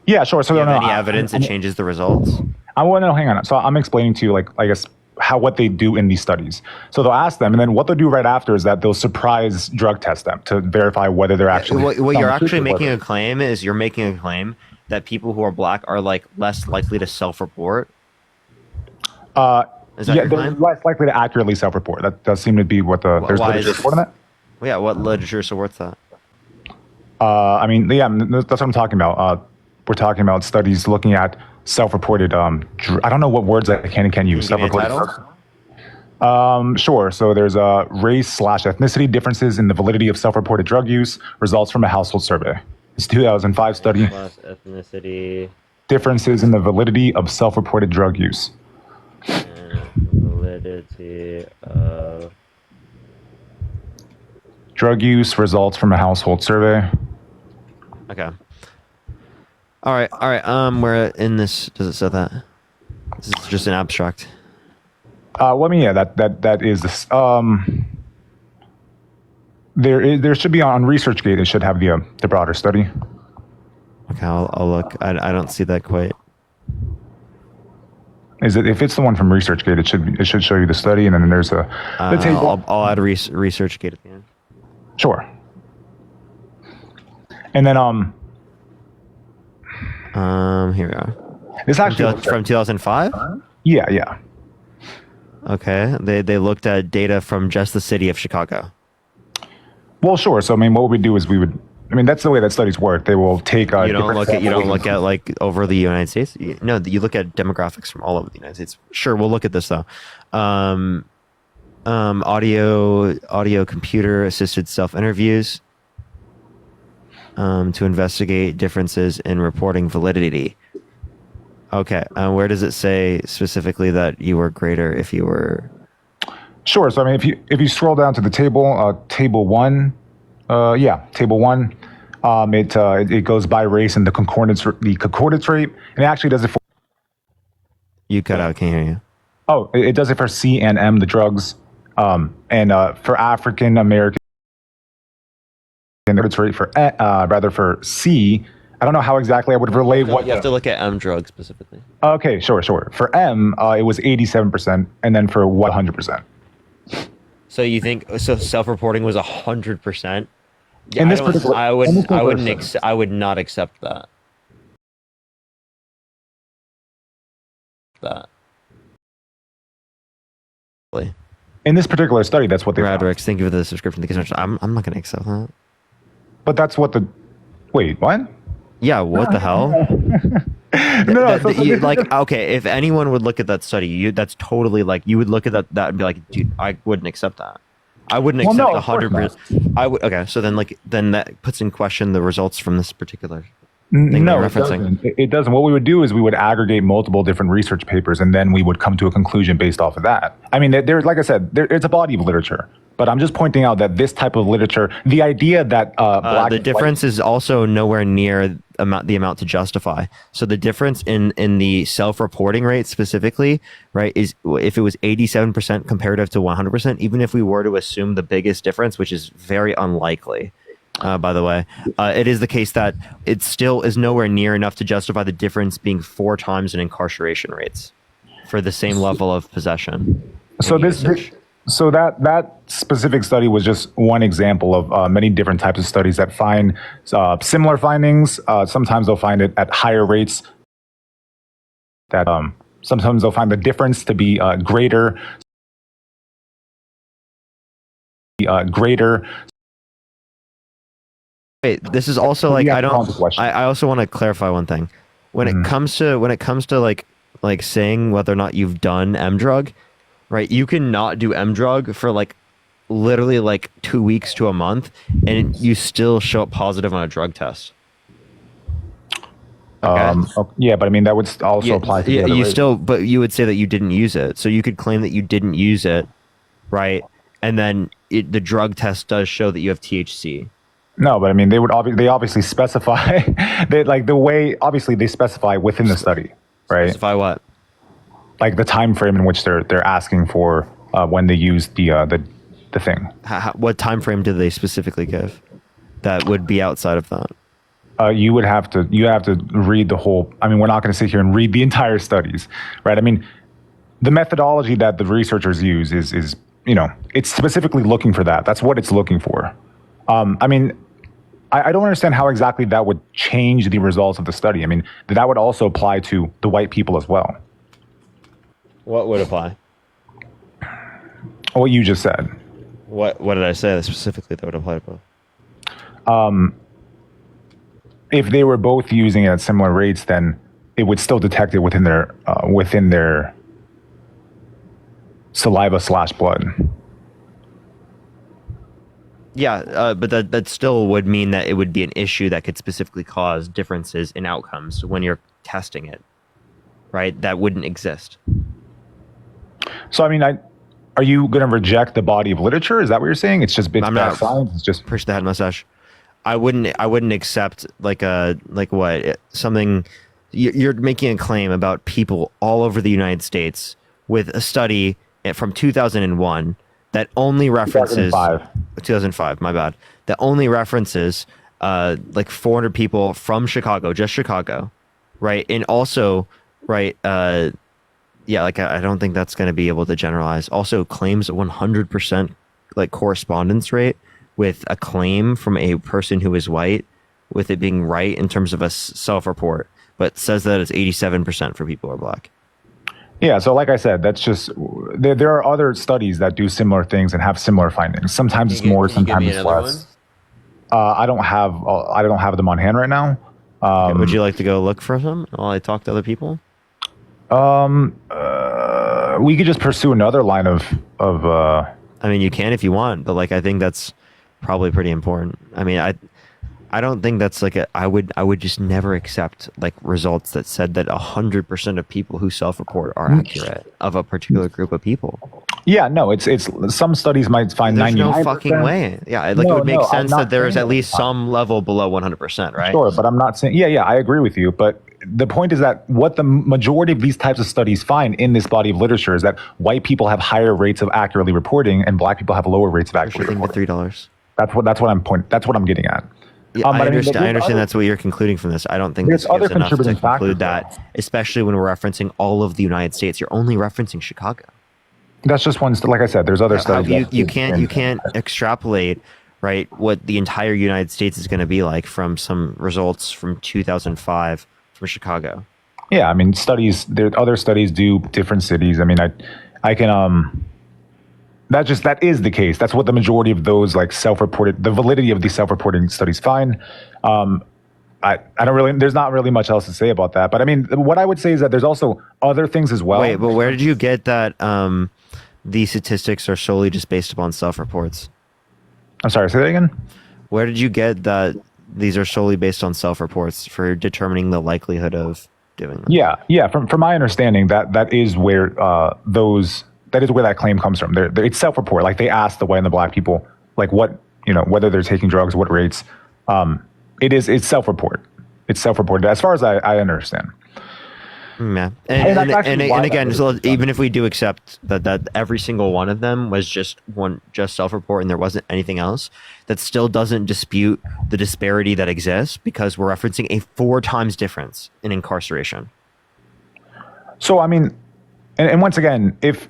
Yeah, sure. So do you have any evidence it changes the results? I want to know. Hang on. So I'm explaining to you, like, I guess, what they do in these studies. So they'll ask them, and then what they'll do right after is that they'll surprise drug test them to verify whether they're actually. What you're actually making a claim is you're making a claim that people who are black are like less likely to self-report. Is that your they're claim? less likely to accurately self-report. That does seem to be what there's why literature is- supporting that. Well, yeah, what literature supports that? I mean, yeah, that's what I'm talking about. We're talking about studies looking at self-reported. I don't know what words I can and can't use. Can you give me a Self-reported. Sure. So there's race/ethnicity differences in the validity of self-reported drug use. Results from a household survey. It's a 2005 study. Ethnicity. Differences in the validity of self-reported drug use. Validity of Drug use results from a household survey. Okay. All right. Where in this does it say that? This is just an abstract. Well, I mean, yeah, that is this. There should be on ResearchGate. It should have the broader study. Okay, I'll look. I don't see that quite. Is it if it's the one from ResearchGate? It should show you the study, and then there's the table. I'll add ResearchGate at the end. Sure. And then here we are. This actually from 2005. Yeah. Okay, they looked at data from just the city of Chicago. Well, sure. So I mean, what we do is that's the way that studies work. They will take. You don't look at like over the United States. No, you look at demographics from all over the United States. Sure, we'll look at this though. Audio computer assisted self interviews to investigate differences in reporting validity. Okay, where does it say specifically that you were greater if you were? Sure. So I mean, if you scroll down to the table, table 1, table 1, it goes by race and the concordance rate, and it actually does it for. You cut out. Can't hear you. Oh, it does it for C and M, the drugs, and for African American, it's rate for for C. I don't know how exactly I would relay what. You have to look at M drug specifically. Okay, sure. For M, it was 87%, and then for what 100%. So you think self-reporting was 100%? Yeah, In this particular, I would not accept that. In this particular study, that's what they found. Radrix, thank you for the subscription. I'm not going to accept that. But that's what the. Wait, what? Yeah, what the hell? Okay, if anyone would look at that study, that's totally like you would look at that and be like, dude, I wouldn't accept that. I wouldn't accept 100%. I would. Okay, so then that puts in question the results from this particular thing No, you're it referencing. doesn't. It doesn't. What we would do is we would aggregate multiple different research papers, and then we would come to a conclusion based off of that. I mean, there's like I said, it's a body of literature. But I'm just pointing out that this type of literature, the idea that black the difference is also nowhere near the amount to justify. So the difference in the self-reporting rate specifically, right, is if it was 87% comparative to 100%, even if we were to assume the biggest difference, which is very unlikely, by the way, it is the case that it still is nowhere near enough to justify the difference being 4 times in incarceration rates for the same level of possession. So that specific study was just one example of many different types of studies that find similar findings. Sometimes they'll find it at higher rates. That sometimes they'll find the difference to be greater. Wait, this is also like I also want to clarify one thing. When it comes to like saying whether or not you've done M drug, right? You can not do M drug for like literally like 2 weeks to a month, and you still show up positive on a drug test. Yeah, but I mean that would also apply to the other rates. But you would say that you didn't use it, so you could claim that you didn't use it, right? And then the drug test does show that you have THC. No, but I mean they obviously specify they specify within the study, right? Specify what? Like the time frame in which they're asking for when they use the thing. What time frame do they specifically give that would be outside of that? You have to read the whole. I mean, we're not going to sit here and read the entire studies, right? I mean, the methodology that the researchers use is it's specifically looking for that. That's what it's looking for. I mean, I don't understand how exactly that would change the results of the study. I mean, that would also apply to the white people as well. What would apply? What you just said. What did I say specifically that would apply to both? If they were both using it at similar rates, then it would still detect it within their saliva/blood. Yeah, but that still would mean that it would be an issue that could specifically cause differences in outcomes when you're testing it, right? That wouldn't exist. So, I mean, are you going to reject the body of literature? Is that what you're saying? It's just bad science. It's just push the head mustache. I wouldn't accept something. You're making a claim about people all over the United States with a study from 2001 that only references 2005. My bad. That only references like 400 people from Chicago, just Chicago, right? And also, right. Yeah, like I don't think that's going to be able to generalize. Also claims 100% like correspondence rate with a claim from a person who is white, with it being right in terms of a self-report, but says that it's 87% for people who are black. Yeah, so like I said, that's just there are other studies that do similar things and have similar findings. Sometimes it's more, sometimes it's less. I don't have them on hand right now. Okay, would you like to go look for them while I talk to other people? We could just pursue another line of. I mean, you can if you want, but like I think that's probably pretty important. I mean, I don't think that's like I would just never accept like results that said that 100% of people who self-report are accurate of a particular group of people. Yeah, no, it's some studies might find 99%. There's no fucking way. Yeah, like it would make sense that there is at least some level below 100%, right? Sure, but I'm not saying. Yeah, I agree with you, but the point is that what the majority of these types of studies find in this body of literature is that white people have higher rates of accurately reporting and black people have lower rates of accurately reporting. $3. That's what I'm getting at. Yeah, I understand that's what you're concluding from this. I don't think there's other enough to contributing conclude factors, that, especially when we're referencing all of the United States. You're only referencing Chicago. That's just one. Like I said, there's other studies. You can't extrapolate, right, what the entire United States is going to be like from some results from 2005 from Chicago. Yeah, I mean, other studies do different cities. I mean, I can that is the case. That's what the majority of those like the validity of these self-reporting studies find. I don't really, there's not really much else to say about that. But I mean, what I would say is that there's also other things as well. Wait, but where did you get that these statistics are solely just based upon self-reports? I'm sorry, say that again? Where did you get that these are solely based on self-reports for determining the likelihood of doing this? Yeah. From my understanding, that is where those that is where that claim comes from. It's self-report. Like they asked the white and the black people, like what, whether they're taking drugs, what rates. It's self-report. It's self-reported as far as I understand. Yeah, and again, so even if we do accept that every single one of them was just self-report and there wasn't anything else, that still doesn't dispute the disparity that exists because we're referencing a 4 times difference in incarceration. So I mean, and once again, if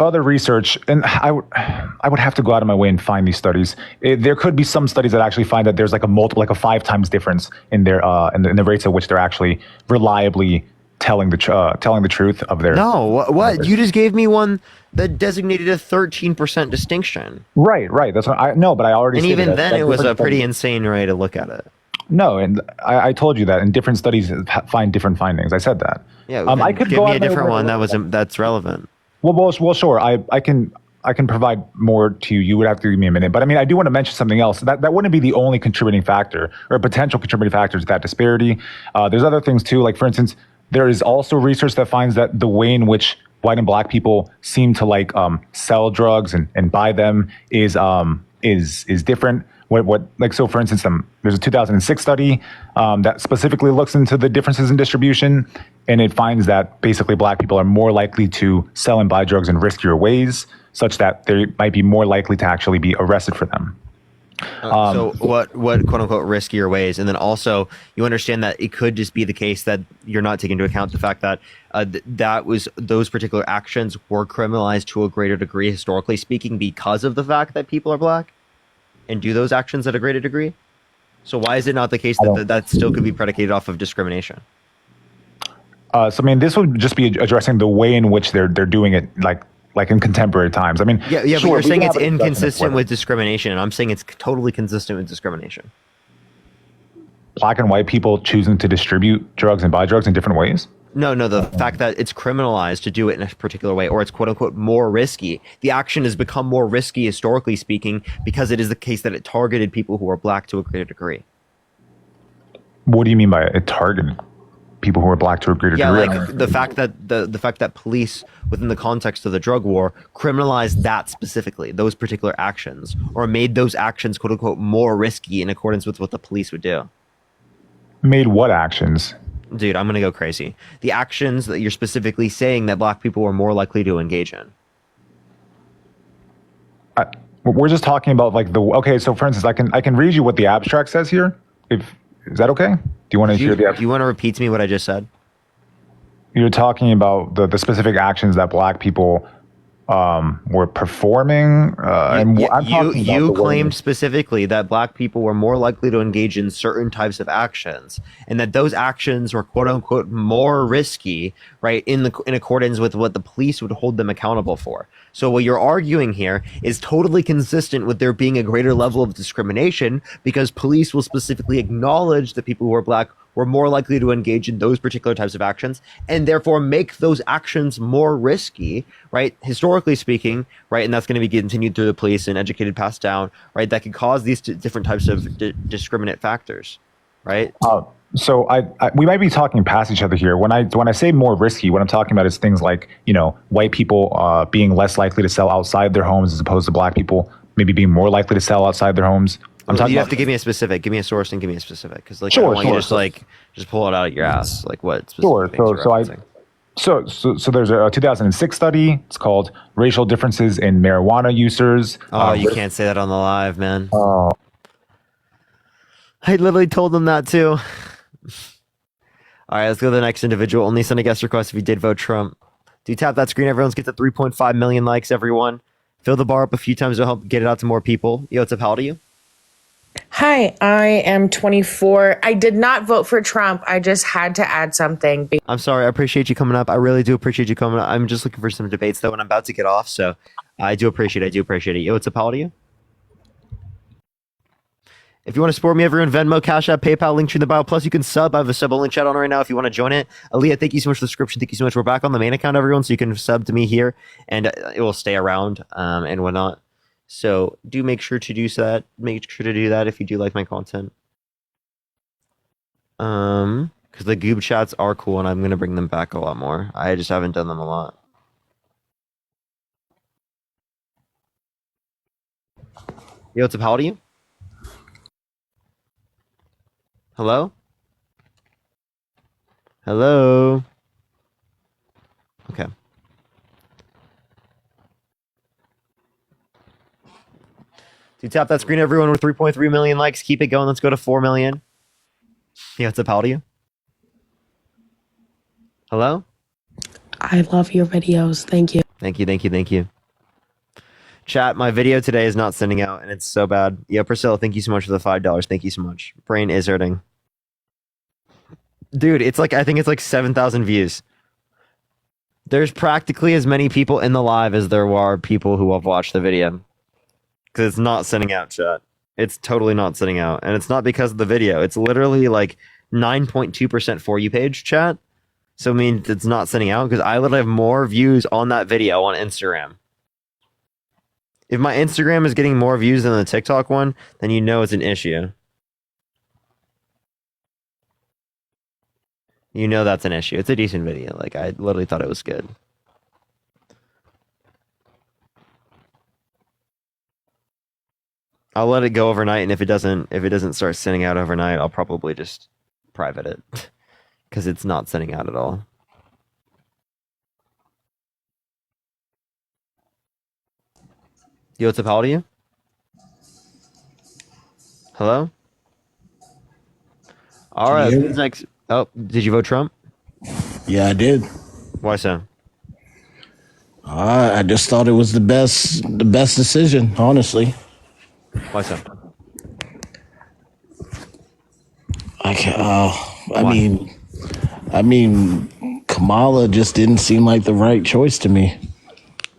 other research, and I would have to go out of my way and find these studies. There could be some studies that actually find that there's like a 5 times difference in their in the rates at which they're actually reliably telling the truth of their. No, what you just gave me one that designated a 13% distinction. Right. That's what I know, but I already. And even then, it was a pretty studies. Insane way to look at it. No, and I told you that, and different studies find different findings. I said that. Yeah, I could give me a different one that's relevant. Well, sure. I can provide more to you. You would have to give me a minute, but I mean, I do want to mention something else. That wouldn't be the only contributing factor or potential contributing factor to that disparity. There's other things too. Like for instance, there is also research that finds that the way in which white and black people seem to like sell drugs and buy them is different. So for instance, there's a 2006 study that specifically looks into the differences in distribution, and it finds that basically black people are more likely to sell and buy drugs in riskier ways, such that they might be more likely to actually be arrested for them. So what quote unquote riskier ways, and then also you understand that it could just be the case that you're not taking into account the fact that those particular actions were criminalized to a greater degree historically speaking because of the fact that people are black and do those actions at a greater degree. So why is it not the case that still could be predicated off of discrimination? So I mean, this would just be addressing the way in which they're doing it, like in contemporary times. I mean, yeah, sure, but you're saying it's inconsistent with discrimination, and I'm saying it's totally consistent with discrimination. Black and white people choosing to distribute drugs and buy drugs in different ways? No, the fact that it's criminalized to do it in a particular way, or it's quote unquote more risky. The action has become more risky historically speaking because it is the case that it targeted people who are black to a greater degree. What do you mean by it targeted people who are black to a greater degree? Yeah, like the fact that police within the context of the drug war criminalized that specifically, those particular actions, or made those actions quote unquote more risky in accordance with what the police would do. Made what actions? Dude, I'm gonna go crazy. The actions that you're specifically saying that black people were more likely to engage in. We're just talking about like okay. So for instance, I can read you what the abstract says here. Is that okay? Do you want to hear the abstract? Do you want to repeat to me what I just said? You're talking about the specific actions that black people were performing. You claimed specifically that black people were more likely to engage in certain types of actions, and that those actions were quote unquote more risky, right? In accordance with what the police would hold them accountable for. So what you're arguing here is totally consistent with there being a greater level of discrimination because police will specifically acknowledge that people who are black were more likely to engage in those particular types of actions and therefore make those actions more risky, right? Historically speaking, right? And that's going to be continued through the police and educated passed down, right? That could cause these different types of discriminate factors, right? So we might be talking past each other here. When I say more risky, what I'm talking about is things like, white people being less likely to sell outside their homes as opposed to black people maybe being more likely to sell outside their homes. You have to give me a specific, give me a source and give me a specific. Because I don't want you to just pull it out of your ass. Like what specific things you're referencing. So there's a 2006 study. It's called Racial Differences in Marijuana Users. Oh, you can't say that on the live, man. Oh. I literally told them that too. All right, let's go to the next individual. Only send a guest request if you did vote Trump. Do tap that screen, everyone. Let's get to 3.5 million likes, everyone. Fill the bar up a few times to help get it out to more people. Yo, what's up? How old are you? Hi, I am 24. I did not vote for Trump. I just had to add something. I'm sorry. I appreciate you coming up. I really do appreciate you coming up. I'm just looking for some debates, though, and I'm about to get off, so I do appreciate it. Yo, what's up? How old are you? If you want to support me, everyone, Venmo, Cash App, PayPal, link tree in the bio. Plus, you can sub. I have a sub-only chat on right now if you want to join it. Aaliyah, thank you so much for the subscription. Thank you so much. We're back on the main account, everyone, so you can sub to me here, and it will stay around and whatnot. So do make sure to do that. Make sure to do that if you do like my content. Because the goob chats are cool, and I'm gonna bring them back a lot more. I just haven't done them a lot. Yo, what's up? How old are you? Hello? Hello? Okay. Dude, tap that screen, everyone, with 3.3 million likes. Keep it going. Let's go to 4 million. Yo, what's up? How old are you? Hello? I love your videos. Thank you. Thank you, thank you, thank you. Chat, my video today is not sending out, and it's so bad. Yeah, Priscilla, thank you so much for the $5. Thank you so much. Brain is hurting. Dude, it's like, I think it's like 7,000 views. There's practically as many people in the live as there are people who have watched the video. Because it's not sending out, chat. It's totally not sending out. And it's not because of the video. It's literally like 9.2% For You page, chat. So, I mean, it's not sending out because I literally have more views on that video on Instagram. If my Instagram is getting more views than the TikTok one, then you know it's an issue. You know that's an issue. It's a decent video. Like, I literally thought it was good. I'll let it go overnight, and if it doesn't start sending out overnight, I'll probably just private it. Because it's not sending out at all. Yo, what's up? How old are you? Hello? Alright, hear me? who's next? Oh, did you vote Trump? Yeah, I did. Why so? I just thought it was the best decision, honestly. Why so? I can't. I mean, Kamala just didn't seem like the right choice to me.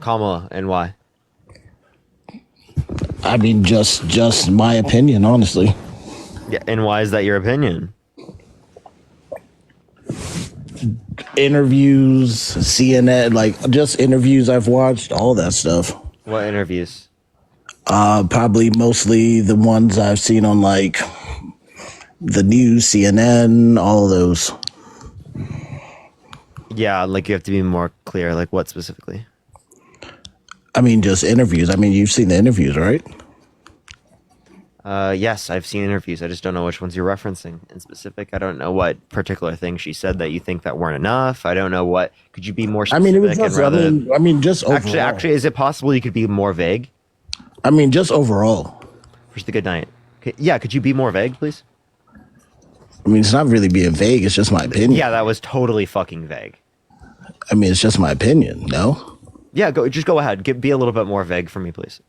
Kamala, and why? I mean, just my opinion, honestly. Yeah, and why is that your opinion? Interviews, CNN, like just interviews I've watched, all that stuff. What interviews? Probably mostly the ones I've seen on like the news, CNN, all of those. Yeah, like you have to be more clear. Like what specifically? I mean, just interviews. I mean, you've seen the interviews, right? Yes, I've seen interviews. I just don't know which ones you're referencing in specific. I don't know what particular things she said that you think that weren't enough. I don't know what. Could you be more specific? I mean, it was just. Rather, I mean, just overall. Actually, is it possible you could be more vague? I mean, just overall. Where's the good night? Okay, yeah, could you be more vague, please? I mean, it's not really being vague. It's just my opinion. Yeah, that was totally fucking vague. I mean, it's just my opinion. No. Yeah, go ahead. Be a little bit more vague for me, please.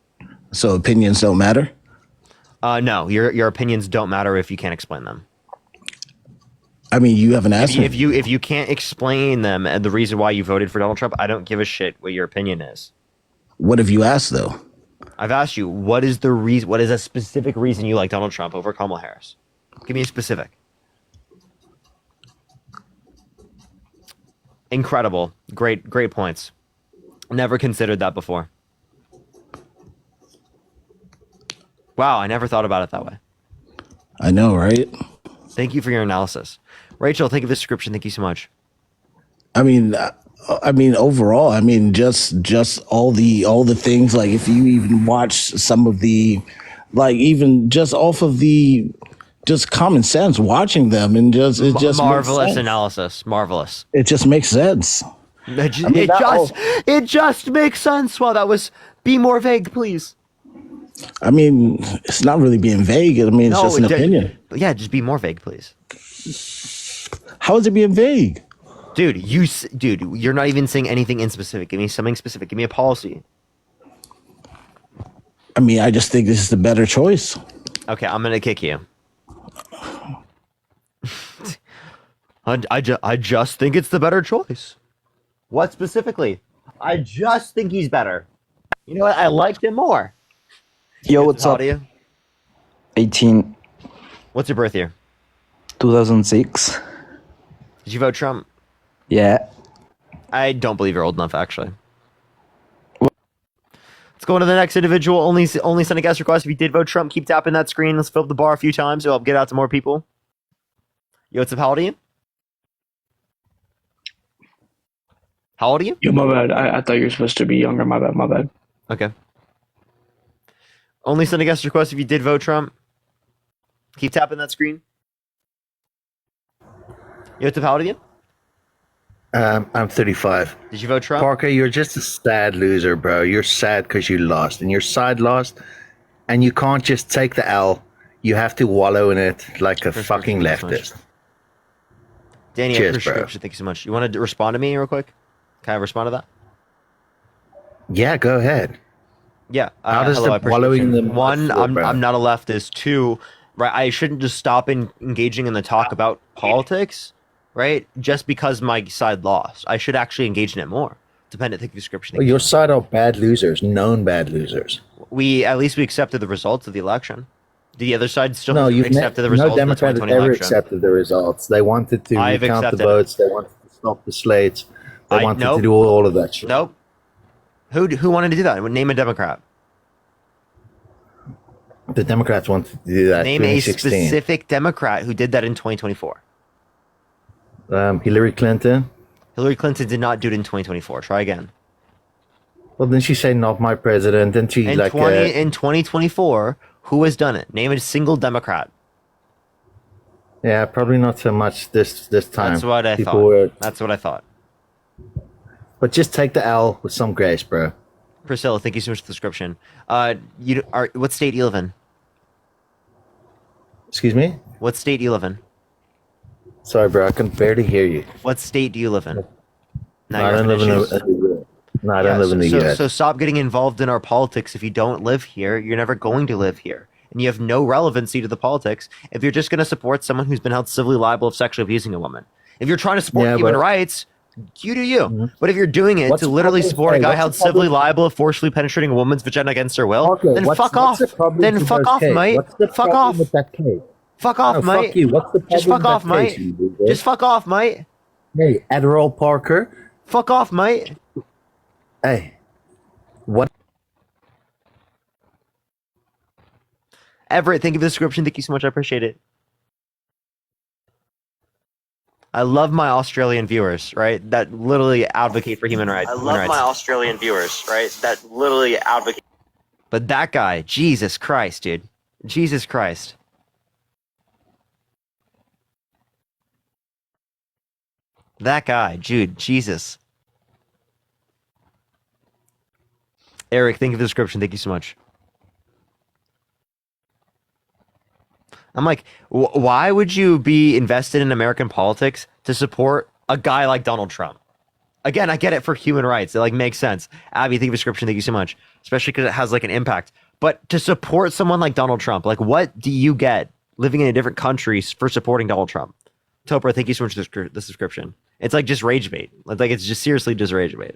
So opinions don't matter? No, your opinions don't matter if you can't explain them. I mean, you haven't asked me. If you can't explain them and the reason why you voted for Donald Trump, I don't give a shit what your opinion is. What have you asked though? I've asked you what is the reason. What is a specific reason you like Donald Trump over Kamala Harris? Give me a specific. Incredible, great points. Never considered that before. Wow, I never thought about it that way. I know, right? Thank you for your analysis. Rachel, thank you for the description. Thank you so much. I mean, overall, I mean, just all the things. Like, if you even watch some of the, like, even just off of the, just common sense, watching them, and just it just marvelous makes sense. Analysis, marvelous. It just makes sense. It just makes sense. Wow, that was. Be more vague, please. I mean, it's not really being vague. I mean, it's just an opinion. Yeah, just be more vague, please. How is it being vague? Dude, you're not even saying anything in specific. Give me something specific. Give me a policy. I mean, I just think this is the better choice. Okay, I'm gonna kick you. I just think it's the better choice. What specifically? I just think he's better. You know what? I liked him more. Yo, what's up? 18. What's your birth year? 2006. Did you vote Trump? Yeah. I don't believe you're old enough, actually. Let's go on to the next individual. Only send a guest request if you did vote Trump. Keep tapping that screen. Let's fill up the bar a few times. It'll help get out to more people. Yo, what's up? How old are you? How old are you? Yo, my bad. I thought you were supposed to be younger. My bad. Okay. Only send a guest request if you did vote Trump. Keep tapping that screen. You have to power again? I'm 35. Did you vote Trump? Parker, you're just a sad loser, bro. You're sad because you lost, and your side lost, and you can't just take the L. You have to wallow in it like a fucking leftist. Danny, Cheers, prescription. Thank you so much. You want to respond to me real quick? Can I respond to that? Yeah, go ahead. Yeah. How does hello, the wallowing in the mud One, feel, bro? I'm not a leftist. Two, right? I shouldn't just stop engaging in the talk about politics, right? Just because my side lost. I should actually engage in it more. Dependent. Thank you, description. Well, your side are bad losers, known bad losers. At least we accepted the results of the election. The other side still No, hasn't accepted the results no of the Democrat has 2020 ever election. accepted the results. They wanted to I've recount the accepted votes. They wanted to stop the slates. They wanted nope. to do all of that shit. Nope. Who wanted to do that? Name a Democrat. The Democrats wanted to do that. Name a 2016. specific Democrat who did that in 2024. Hillary Clinton. Hillary Clinton did not do it in 2024. Try again. Well, then she said, "Not my president." And she In 2024, who has done it? Name a single Democrat. yeah, probably not so much this time. That's what I People thought. That's what I thought. But just take the L with some grace, bro. Priscilla, thank you so much for the description. What state do you live in? Excuse me? What state do you live in? Sorry, bro. I can barely hear you. What state do you live in? No, I don't live in the No, I don't live in the U.S. So stop getting involved in our politics. If you don't live here, you're never going to live here. And you have no relevancy to the politics if you're just going to support someone who's been held civilly liable of sexually abusing a woman. If you're trying to support human rights, you do you. But if you're doing it to literally support a guy held civilly liable of forcefully penetrating a woman's vagina against her will, then fuck off. Then fuck off, mate. Fuck off. Fuck off, mate. Fuck you. What's the Just fuck off, mate. Just fuck off, mate. Hey, Adderall Parker. Fuck off, mate. Hey. What? Everett, thank you for the description. Thank you so much. I appreciate it. I love my Australian viewers, right? That literally advocate for human rights. I love my Australian viewers, right? That literally advocate. But that guy, Jesus Christ, dude. Jesus Christ. That guy, Jude, Jesus. Eric, thank you for the description. Thank you so much. I'm like, why would you be invested in American politics to support a guy like Donald Trump? Again, I get it for human rights. It makes sense. Abby, thank you for the description. Thank you so much. Especially because it has an impact. But to support someone like Donald Trump, what do you get living in a different country for supporting Donald Trump? Topper, thank you so much for the subscription. It's just rage bait. It's just seriously just rage bait.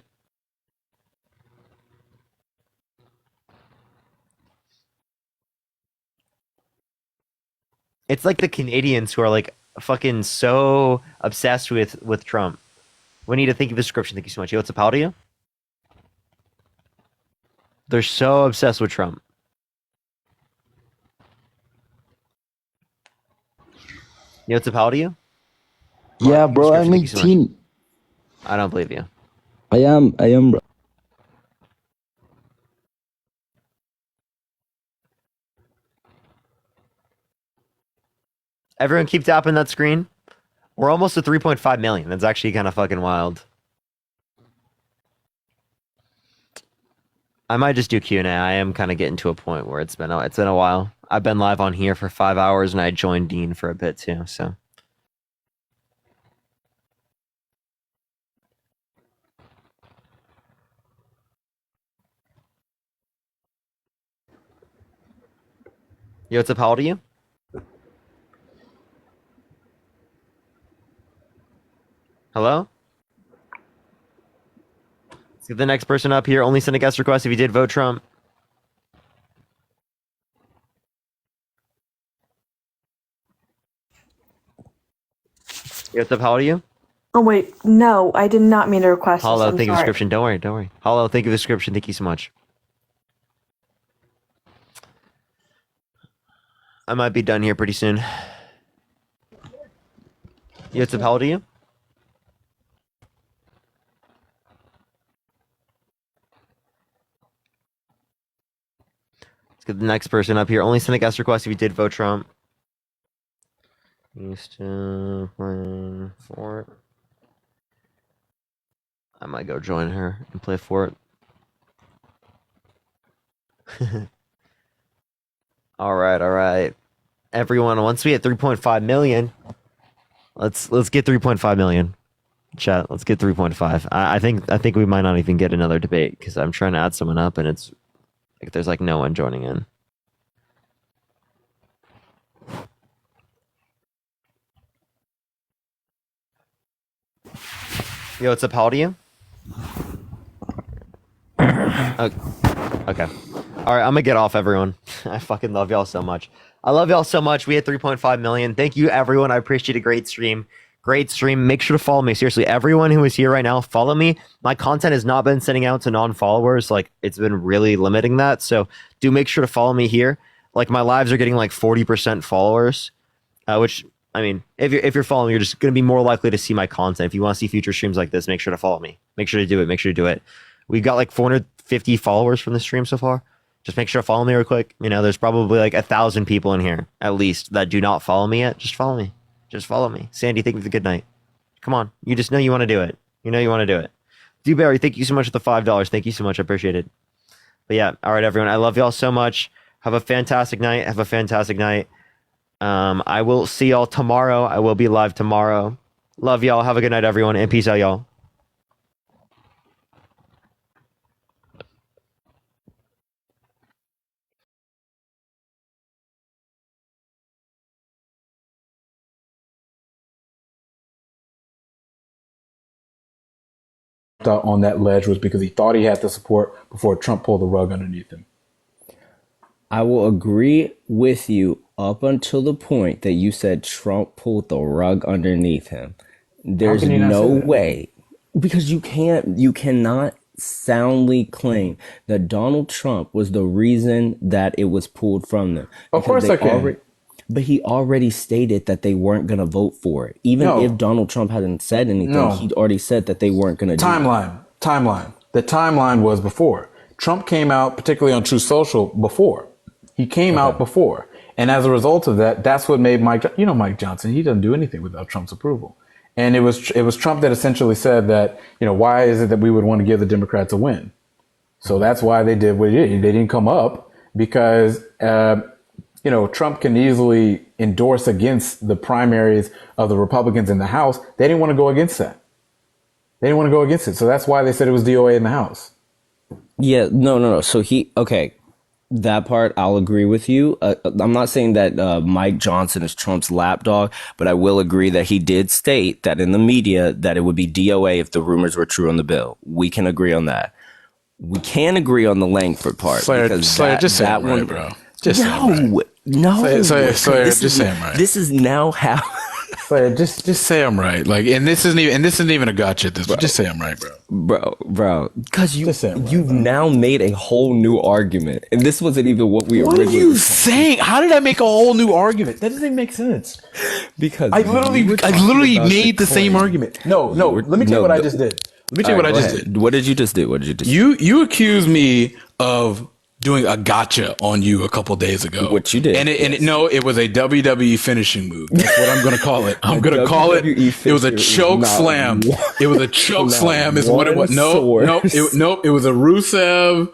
It's like the Canadians who are fucking so obsessed with Trump. We need to think of the description. Thank you so much. Yo, what's up, how do you? They're so obsessed with Trump. Yo, what's up, how do you? Yeah, bro, I'm Thank you so much. 18. I don't believe you. I am, bro. Everyone keep tapping that screen. We're almost at 3.5 million. That's actually kind of fucking wild. I might just do Q&A. I am kind of getting to a point where it's been a while. I've been live on here for 5 hours and I joined Dean for a bit too, so. Yo, what's up? How old are you? Hello? Let's get the next person up here. Only send a guest request if you did vote Trump. Yo, what's up? How old are you? Oh wait, no, I did not mean to request this. Hollow, I'm thank you for the sorry. description. Don't worry. Hollow, thank you for the description. Thank you so much. I might be done here pretty soon. Yo, what's up? How old are you? Let's get the next person up here. Only send a guest request if you did vote Trump. Used to playing Fort. I might go join her and play Fort. All right. Everyone, once we hit 3.5 million, let's get 3.5 million. Chat, let's get 3.5. I think we might not even get another debate because I'm trying to add someone up and it's like there's like no one joining in. Yo, what's up? How old are you? Okay. All right, I'm gonna get off, everyone. I fucking love y'all so much. I love y'all so much. We hit 3.5 million. Thank you, everyone. I appreciate a great stream. Great stream. Make sure to follow me. Seriously, everyone who is here right now, follow me. My content has not been sending out to non-followers. Like, it's been really limiting that. So do make sure to follow me here. Like, my lives are getting like 40% followers, which, I mean, if you're following, you're just going to be more likely to see my content. If you want to see future streams like this, make sure to follow me. Make sure to do it. Make sure to do it. We've got like 450 followers from the stream so far. Just make sure to follow me real quick. You know, there's probably like 1,000 people in here, at least, that do not follow me yet. Just follow me. Just follow me. Sandy, thank you for the good night. Come on. You just know you want to do it. You know you want to do it. Dewberry, thank you so much for the $5. Thank you so much. I appreciate it. But yeah, all right, everyone. I love y'all so much. Have a fantastic night. Have a fantastic night. I will see y'all tomorrow. I will be live tomorrow. Love y'all. Have a good night, everyone. And peace out, y'all. On that ledge was because he thought he had the support before Trump pulled the rug underneath him. I will agree with you up until the point that you said Trump pulled the rug underneath him. There's no way, because you cannot soundly claim that Donald Trump was the reason that it was pulled from them. Of course I can. But he already stated that they weren't going to vote for it. Even if Donald Trump hadn't said anything, he'd already said that they weren't going to do it. Timeline. The timeline was before. Trump came out, particularly on Truth Social, before. He came out before. And as a result of that, that's what made Mike Johnson, he doesn't do anything without Trump's approval. And it was Trump that essentially said that, why is it that we would want to give the Democrats a win? So that's why they did what they did. They didn't come up because, Trump can easily endorse against the primaries of the Republicans in the House. They didn't want to go against that. They didn't want to go against it. So that's why they said it was DOA in the House. Yeah, no. So that part I'll agree with you. I'm not saying that Mike Johnson is Trump's lapdog, but I will agree that he did state that in the media that it would be DOA if the rumors were true on the bill. We can agree on that. We can't agree on the Langford part. Slayer, just say that one, right, bro. Just No. Slayer, just say I'm right. This is now how. Slayer, just say I'm right. Like, and this isn't even a gotcha. Just say I'm right, bro. Because you've now made a whole new argument, and this wasn't even what we originally. What are you saying? How did I make a whole new argument? That doesn't even make sense. Because I literally made the same argument. No. Let me tell you what I just did. What did you just do? You accused me of doing a gotcha on you a couple days ago. What you did. It was a WWE finishing move. That's what I'm going to call it. I'm going to call it. It was a choke slam. It was a choke slam is what it was. It was a Rusev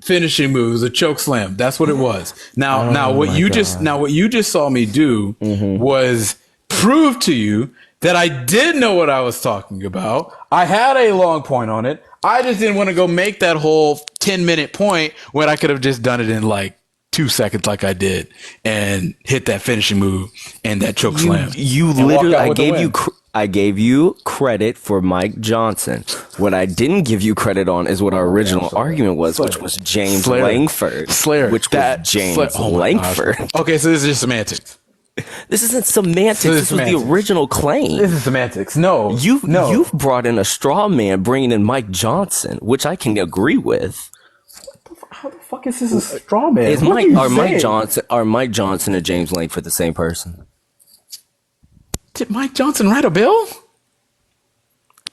finishing move. It was a choke slam. That's what it was. Now what you just saw me do was prove to you that I did know what I was talking about. I had a long point on it. I just didn't want to go make that whole 10-minute point when I could have just done it in like 2 seconds like I did and hit that finishing move and that choke slam. You literally, I gave you credit for Mike Johnson. What I didn't give you credit on is what our original argument was, which was James Langford. Langford. Okay, so this is just semantics. This isn't semantics. This was the original claim. This is semantics. No. You've brought in a straw man bringing in Mike Johnson, which I can agree with. How the fuck is this a straw man? Are Mike Johnson and James Langford the same person? Did Mike Johnson write a bill?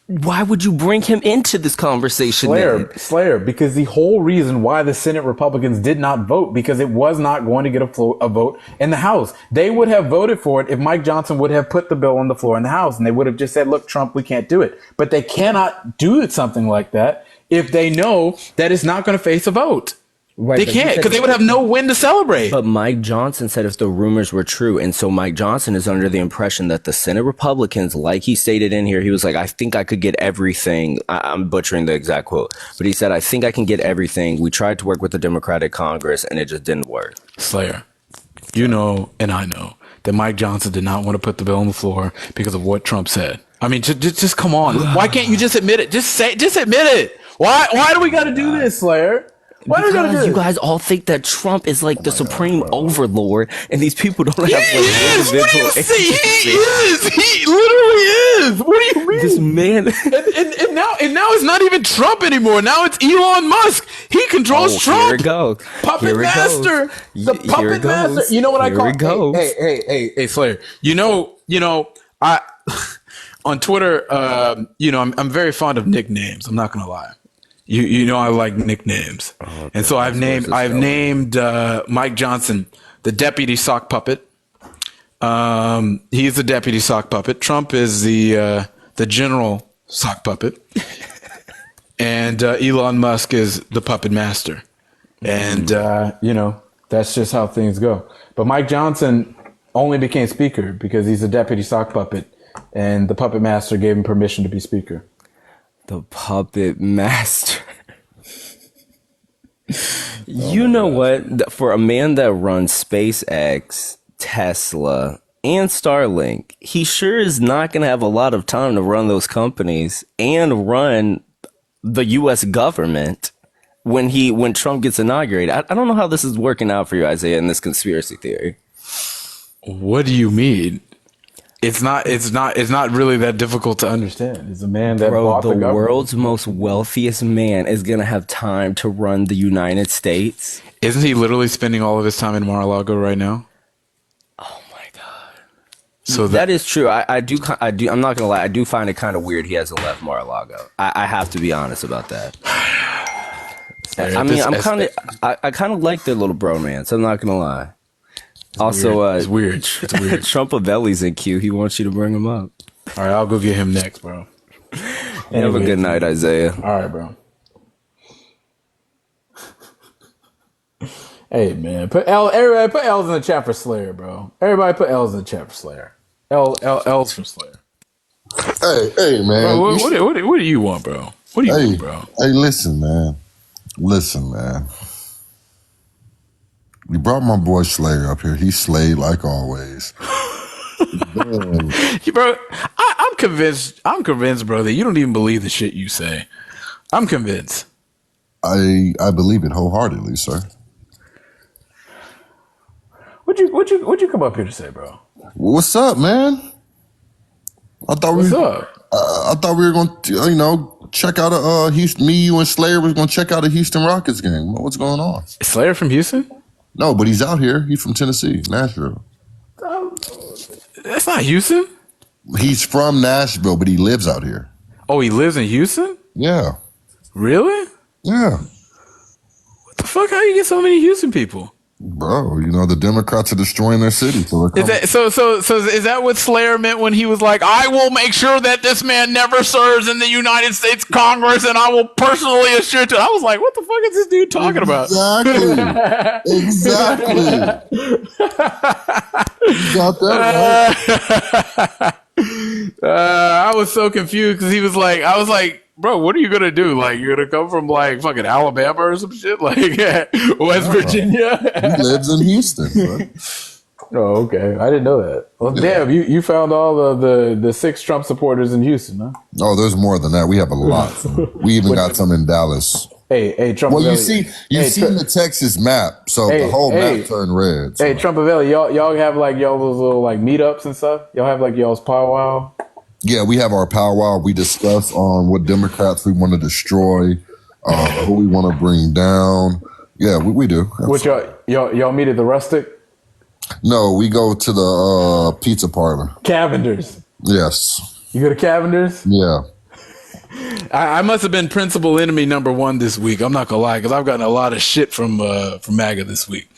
Why would you bring him into this conversation? Slayer, because the whole reason why the Senate Republicans did not vote, because it was not going to get a vote in the House. They would have voted for it if Mike Johnson would have put the bill on the floor in the House, and they would have just said, look, Trump, we can't do it. But they cannot do something like that if they know that it's not going to face a vote. Right, they can't, because they would have no win to celebrate. But Mike Johnson said if the rumors were true, and so Mike Johnson is under the impression that the Senate Republicans, like he stated in here, he was like, I think I could get everything. I'm butchering the exact quote, but he said, I think I can get everything. We tried to work with the Democratic Congress, and it just didn't work. Slayer, you know, and I know that Mike Johnson did not want to put the bill on the floor because of what Trump said. I mean, just come on. Why can't you just admit it? Just admit it. Why do we got to do this, Slayer? Because you guys all think that Trump is like the supreme overlord, and these people don't have like individual. What do you say? He is. He literally is. What do you mean? This man. And now it's not even Trump anymore. Now it's Elon Musk. He controls Trump. Here it goes. Puppet master. The puppet master. You know what I call it? Hey, Slayer. You know, I on Twitter. I'm very fond of nicknames. I'm not gonna lie. You know I like nicknames, and so I've named Mike Johnson the Deputy Sock Puppet. He's the Deputy Sock Puppet. Trump is the General Sock Puppet, and Elon Musk is the Puppet Master. And that's just how things go. But Mike Johnson only became Speaker because he's a Deputy Sock Puppet, and the Puppet Master gave him permission to be Speaker. The Puppet Master. You know what? For a man that runs SpaceX, Tesla, and Starlink, he sure is not going to have a lot of time to run those companies and run the U.S. government when Trump gets inaugurated. I don't know how this is working out for you, Isaiah, in this conspiracy theory. What do you mean? It's not really that difficult to understand. It's a man that bought the government. World's most wealthiest man is going to have time to run the United States. Isn't he literally spending all of his time in Mar-a-Lago right now? Oh my God. So that is true. I do. I'm not going to lie. I do find it kind of weird he hasn't left Mar-a-Lago. I have to be honest about that. I kind of like their little bromance. I'm not going to lie. Also, it's weird. It's weird. Trumpavelli's in queue. He wants you to bring him up. All right, I'll go get him next, bro. Have a good night, Isaiah. All right, bro. Hey, man, everybody put L's in the chat for Slayer, bro. Everybody put L's in the chat for Slayer. L's for Slayer. Hey, man. Bro, what do you want, bro? What do you want, bro? Hey, listen, man. You brought my boy Slayer up here. He slayed like always. Bro, I'm convinced. I'm convinced, bro, that you don't even believe the shit you say. I'm convinced. I believe it wholeheartedly, sir. What'd you come up here to say, bro? What's up, man? I thought we were going to, check out a Houston. Me, you, and Slayer was going to check out a Houston Rockets game. What's going on? Is Slayer from Houston? No, but he's out here. He's from Tennessee, Nashville. That's not Houston. He's from Nashville, but he lives out here. Oh, he lives in Houston? Yeah. Really? Yeah. What the fuck? How you get so many Houston people? Bro, the Democrats are destroying their city. So is that what Slayer meant when he was like, I will make sure that this man never serves in the United States Congress and I will personally assure to. I was like, what the fuck is this dude talking about? Exactly. You got that right. I was so confused because I was like, bro, what are you gonna do? Like, you're gonna come from like fucking Alabama or some shit, like West Virginia? He lives in Houston, bro. Oh, okay. I didn't know that. Well, damn, you found all the 6 Trump supporters in Houston, huh? Oh, there's more than that. We have a lot. We even got some in Dallas. Hey, Trump. Well, you've seen the Texas map, so the whole map turned red. So. Hey, Trumpavelli, y'all have like y'all those little like meetups and stuff. Y'all have like y'all's powwow. Yeah, we have our powwow. We discuss on what Democrats we want to destroy, who we want to bring down. Yeah, we do. What y'all meet at the Rustic? No, we go to the pizza parlor. Cavender's. Yes. You go to Cavender's? Yeah. I must have been principal enemy number one this week. I'm not gonna lie, because I've gotten a lot of shit from MAGA this week.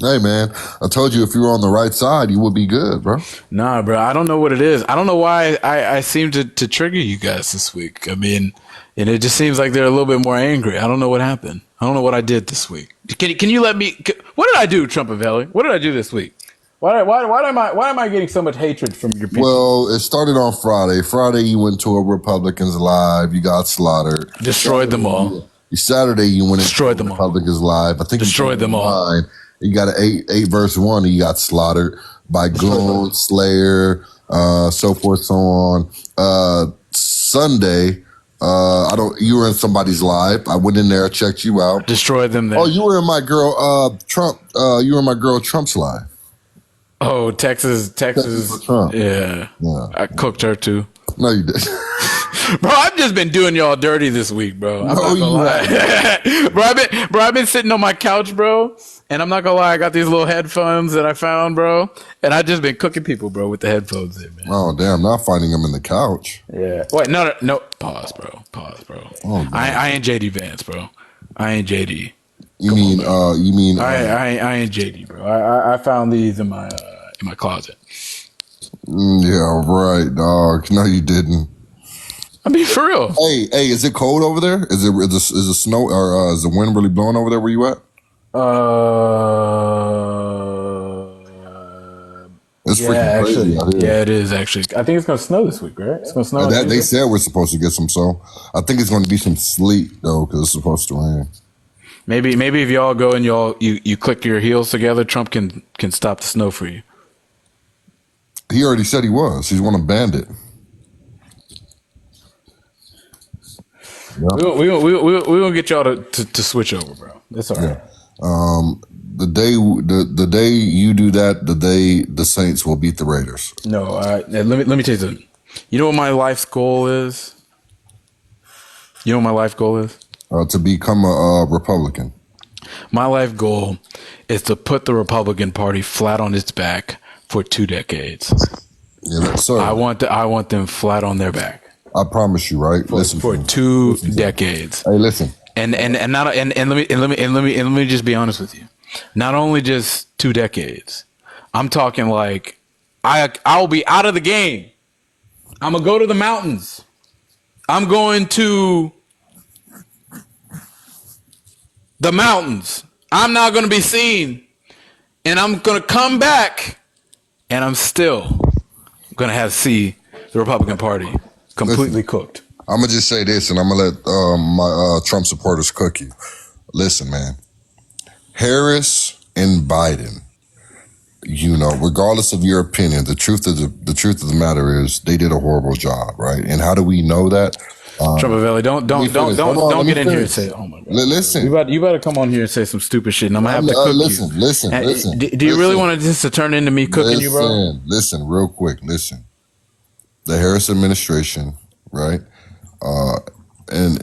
Hey, man, I told you if you were on the right side, you would be good, bro. Nah, bro, I don't know what it is. I don't know why I seem to trigger you guys this week. I mean, and it just seems like they're a little bit more angry. I don't know what happened. I don't know what I did this week. Can you let me? What did I do, Trumpavelli? What did I do this week? Why am I getting so much hatred from your people? Well, it started on Friday. Friday, you went to a Republicans live. You got slaughtered. Destroyed them all. Saturday, you went Destroyed into them all. Republicans live. I think Destroyed them all. You got an 8 verse 1, and you got slaughtered by Goon, Slayer, so forth, so on. Sunday, you were in somebody's live. I went in there, checked you out. Destroyed them there. Oh, you were in my girl, Trump. You were in my girl Trump's live. Oh, Texas Trump. Yeah. I cooked her too. No, you didn't. Bro, I've just been doing y'all dirty this week, bro. I'm not gonna lie. bro, I've been sitting on my couch, bro, and I'm not gonna lie, I got these little headphones that I found, bro, and I've just been cooking people, bro, with the headphones in, man. Oh, damn, not finding them in the couch. Yeah. Wait, no. Pause, bro. Oh, I ain't JD Vance, bro. I ain't JD. You mean? I ain't JD, bro. I found these in my closet. Yeah, right, dog. No, you didn't. I mean, for real. Hey, is it cold over there? Is the snow or is the wind really blowing over there where you at? It's freaking crazy out here. Yeah, it is actually. I think it's gonna snow this week, right? It's gonna snow. They said we're supposed to get some, so I think it's going to be some sleet though, because it's supposed to rain. Maybe if y'all go and you click your heels together, Trump can stop the snow for you. He already said he was. He's one of bandit. Yep. We gonna get y'all to switch over, bro. That's all right. The day you do that, the day the Saints will beat the Raiders. No, let me tell you something. You know what my life's goal is? You know what my life goal is? To become a Republican. My life goal is to put the Republican Party flat on its back for 2 decades. Yeah, sir. I want them flat on their back. I promise you, right? For 2 decades. Hey, listen. And let me just be honest with you. Not only just 2 decades. I'm talking like I'll be out of the game. I'm gonna go to the mountains. I'm going to the mountains. I'm not gonna be seen. And I'm gonna come back and I'm still gonna see the Republican Party completely cooked. I'm gonna just say this, and I'm gonna let my Trump supporters cook you. Listen, man, Harris and Biden. You know, regardless of your opinion, the truth of the matter is they did a horrible job, right? And how do we know that? Trumpavelli, don't get in here and say, "Oh my God!" Listen, you better come on here and say some stupid shit, and I'm gonna have to cook you. Listen. Do you really want to turn into me cooking you, bro? Listen, real quick. Listen, the Harris administration, right? And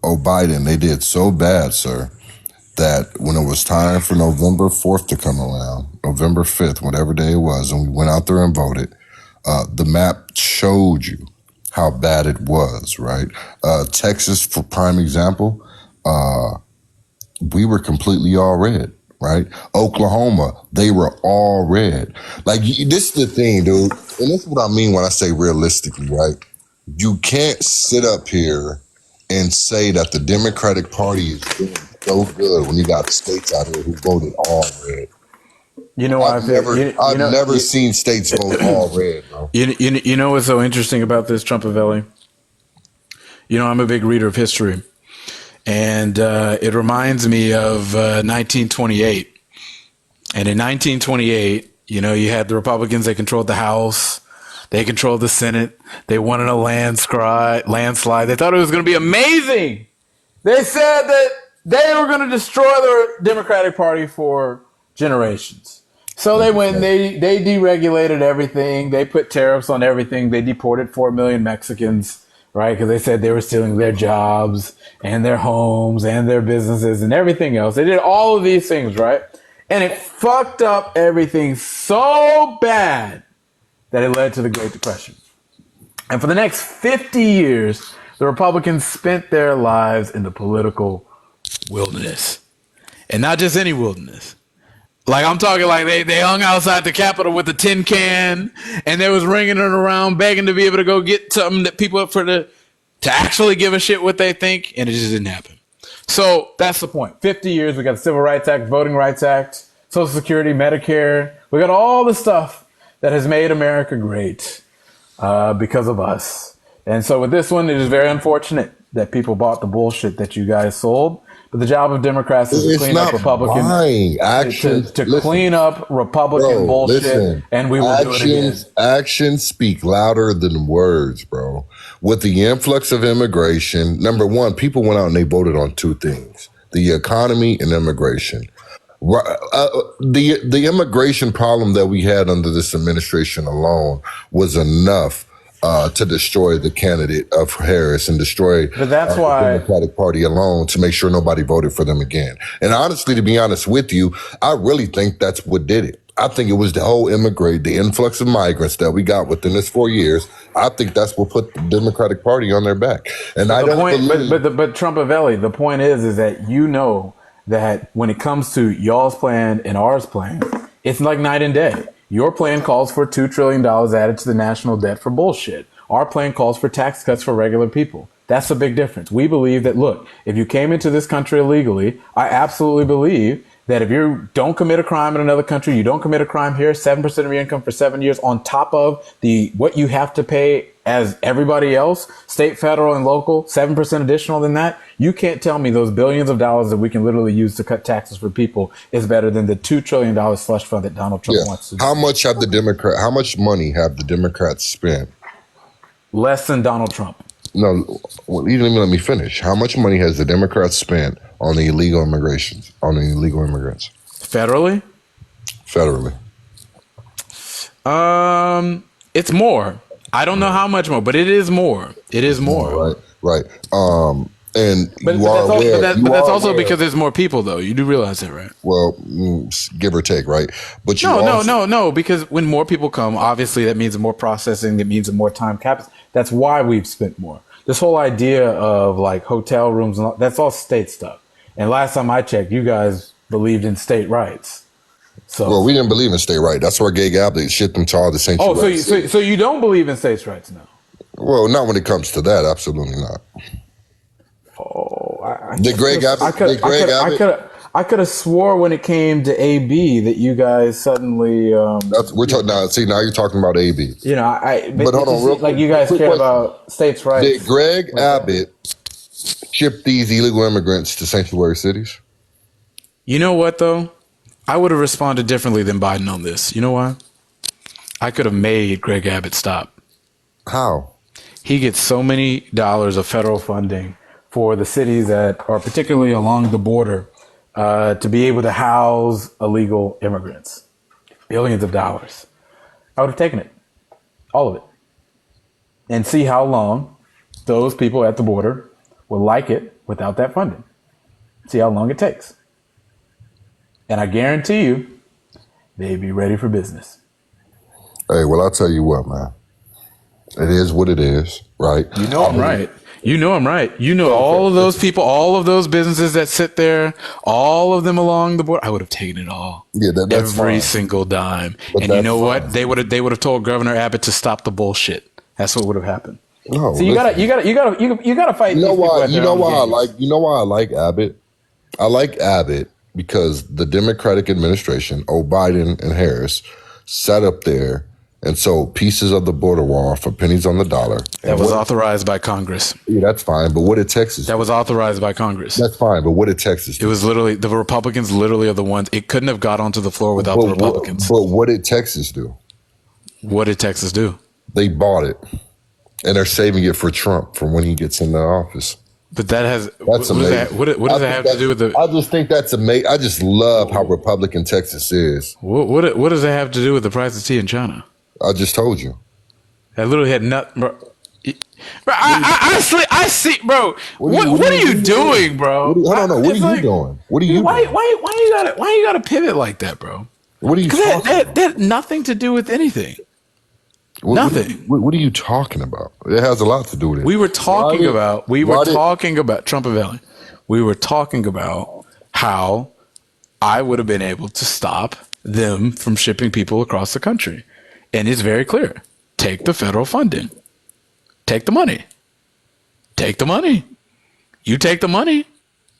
Biden, they did so bad, sir, that when it was time for November 4th to come around, November 5th, whatever day it was, and we went out there and voted, the map showed you how bad it was, right? Texas, for prime example, we were completely all red, right? Oklahoma, they were all red. Like, this is the thing, dude, and this is what I mean when I say realistically, right? You can't sit up here and say that the Democratic Party is doing so good when you got states out here who voted all red. You know, I've never seen states vote all red, bro. You know what's so interesting about this, Trumpavelli? You know, I'm a big reader of history, and it reminds me of 1928. And in 1928, you know, you had the Republicans, they controlled the House. They controlled the Senate. They won in a landslide. They thought it was going to be amazing. They said that they were going to destroy the Democratic Party for generations. So they went and they deregulated everything. They put tariffs on everything. They deported 4 million Mexicans, right? Because they said they were stealing their jobs and their homes and their businesses and everything else. They did all of these things, right? And it fucked up everything so bad that it led to the Great Depression. And for the next 50 years, The Republicans spent their lives in the political wilderness. And not just any wilderness. Like I'm talking like they hung outside the Capitol with a tin can and they was ringing it around begging to be able to go get something that people to actually give a shit what they think, and it just didn't happen. So that's the point. 50 years, we got the Civil Rights Act, Voting Rights Act, Social Security, Medicare. We got all the stuff that has made America great because of us. And so with this one, it is very unfortunate that people bought the bullshit that you guys sold. But the job of Democrats is to clean up Republican to clean up Republican bullshit, and we will do it again. Actions speak louder than words, bro. With the influx of immigration, number one, people went out and they voted on two things: the economy and immigration. The immigration problem that we had under this administration alone was enough to destroy the candidate of Harris and destroy but that's why the Democratic Party alone to make sure nobody voted for them again. And honestly, to be honest with you, I really think that's what did it. I think it was the whole the influx of migrants that we got within this 4 years. I think that's what put the Democratic Party on their back. And I don't believe. But Trumpavelli, the point is that you know that when it comes to y'all's plan and ours plan, it's like night and day. Your plan calls for $2 trillion added to the national debt for bullshit. Our plan calls for tax cuts for regular people. That's the big difference. We believe that, look, if you came into this country illegally, I absolutely believe that if you don't commit a crime in another country, you don't commit a crime here, 7% of your income for 7 years on top of what you have to pay as everybody else, state, federal, and local, 7% additional than that, you can't tell me those billions of dollars that we can literally use to cut taxes for people is better than the $2 trillion slush fund that Donald Trump wants to do. How much money have the Democrats spent? Less than Donald Trump. No, well, even let me finish. How much money has the Democrats spent on the illegal immigrants? Federally? Federally. It's more. I don't know how much more, but it is more. It is more. Right. And but that's also because there's more people, though. You do realize that, right? Well, give or take, right? But no. Because when more people come, obviously that means more processing. That means more time caps. That's why we've spent more. This whole idea of like hotel rooms, and all, that's all state stuff. And last time I checked, you guys believed in state rights. Well, we didn't believe in state rights. That's why Gay Abbott shipped them to all the sanctuary. So you don't believe in states' rights now? Well, not when it comes to that. Absolutely not. I could have swore when it came to AB that you guys suddenly. We're talking now. See, now you're talking about AB. You know, but hold on, real like you guys care about states' rights. Did Greg Abbott ship these illegal immigrants to sanctuary cities? You know what, though? I would have responded differently than Biden on this. You know why? I could have made Greg Abbott stop. How? He gets so many dollars of federal funding for the cities that are particularly along the border to be able to house illegal immigrants. Billions of dollars. I would have taken it. All of it. And see how long those people at the border will like it without that funding. See how long it takes. And I guarantee you, they'd be ready for business. Hey, well, I'll tell you what, man. It is what it is, right? You know I'm right. You know I'm right. You know all of those people, all of those businesses that sit there, all of them along the border. I would have taken it all. Yeah, that's every fine. Single dime. But and you know fine. what? They would have told Governor Abbott to stop the bullshit. That's what would have happened. No, so you gotta fight. You know why? You know why I like Abbott? I like Abbott because the Democratic administration, Biden and Harris, sat up there and sold pieces of the border wall for pennies on the dollar. That was authorized by Congress. Yeah, that's fine. But what did Texas do? That was authorized by Congress. That's fine. But what did Texas do? It was literally, the Republicans literally are the ones, it couldn't have got onto the floor without the Republicans. But what did Texas do? What did Texas do? They bought it. And they're saving it for Trump for when he gets into office. But that has, that's amazing. What does that have to do with the... I just think that's amazing. I just love how Republican Texas is. What does that have to do with the price of tea in China? I just told you. That literally had nothing, bro. I see, bro. What are you doing, bro? Hold on, what are you doing? What are you doing? Why you gotta pivot like that, bro? What are you talking about? That had nothing to do with anything. Nothing. What are you talking about? It has a lot to do with it. We were talking about Trump Valley. We were talking about how I would have been able to stop them from shipping people across the country. And it's very clear. Take the federal funding. Take the money. Take the money. You take the money.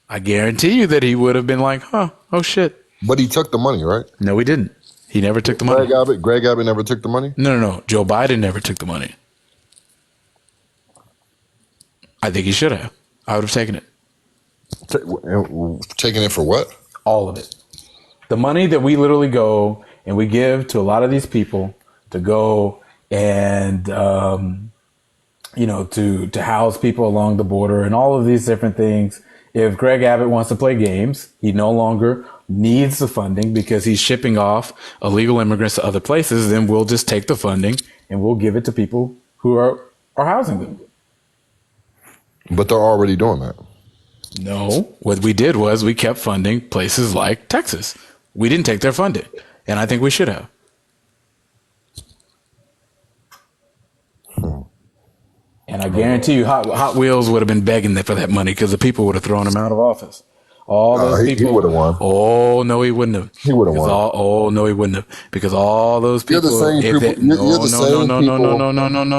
I guarantee you that he would have been like, oh shit. But he took the money, right? No, he didn't. He never took the money. Greg Abbott never took the money? No. Joe Biden never took the money. I think he should have. I would have taken it. Taking it for what? All of it. The money that we literally go and we give to a lot of these people to go and, to house people along the border and all of these different things. If Greg Abbott wants to play games, he no longer needs the funding because he's shipping off illegal immigrants to other places, then we'll just take the funding and we'll give it to people who are housing them. But they're already doing that. No, what we did was we kept funding places like Texas. We didn't take their funding, and I think we should have. And I guarantee you, Hot Wheels would have been begging for that money because the people would have thrown him out of office. All those people. He would have won. Oh no, he wouldn't have. He would have won. Oh no, he wouldn't have. Because all those people. You're the same people.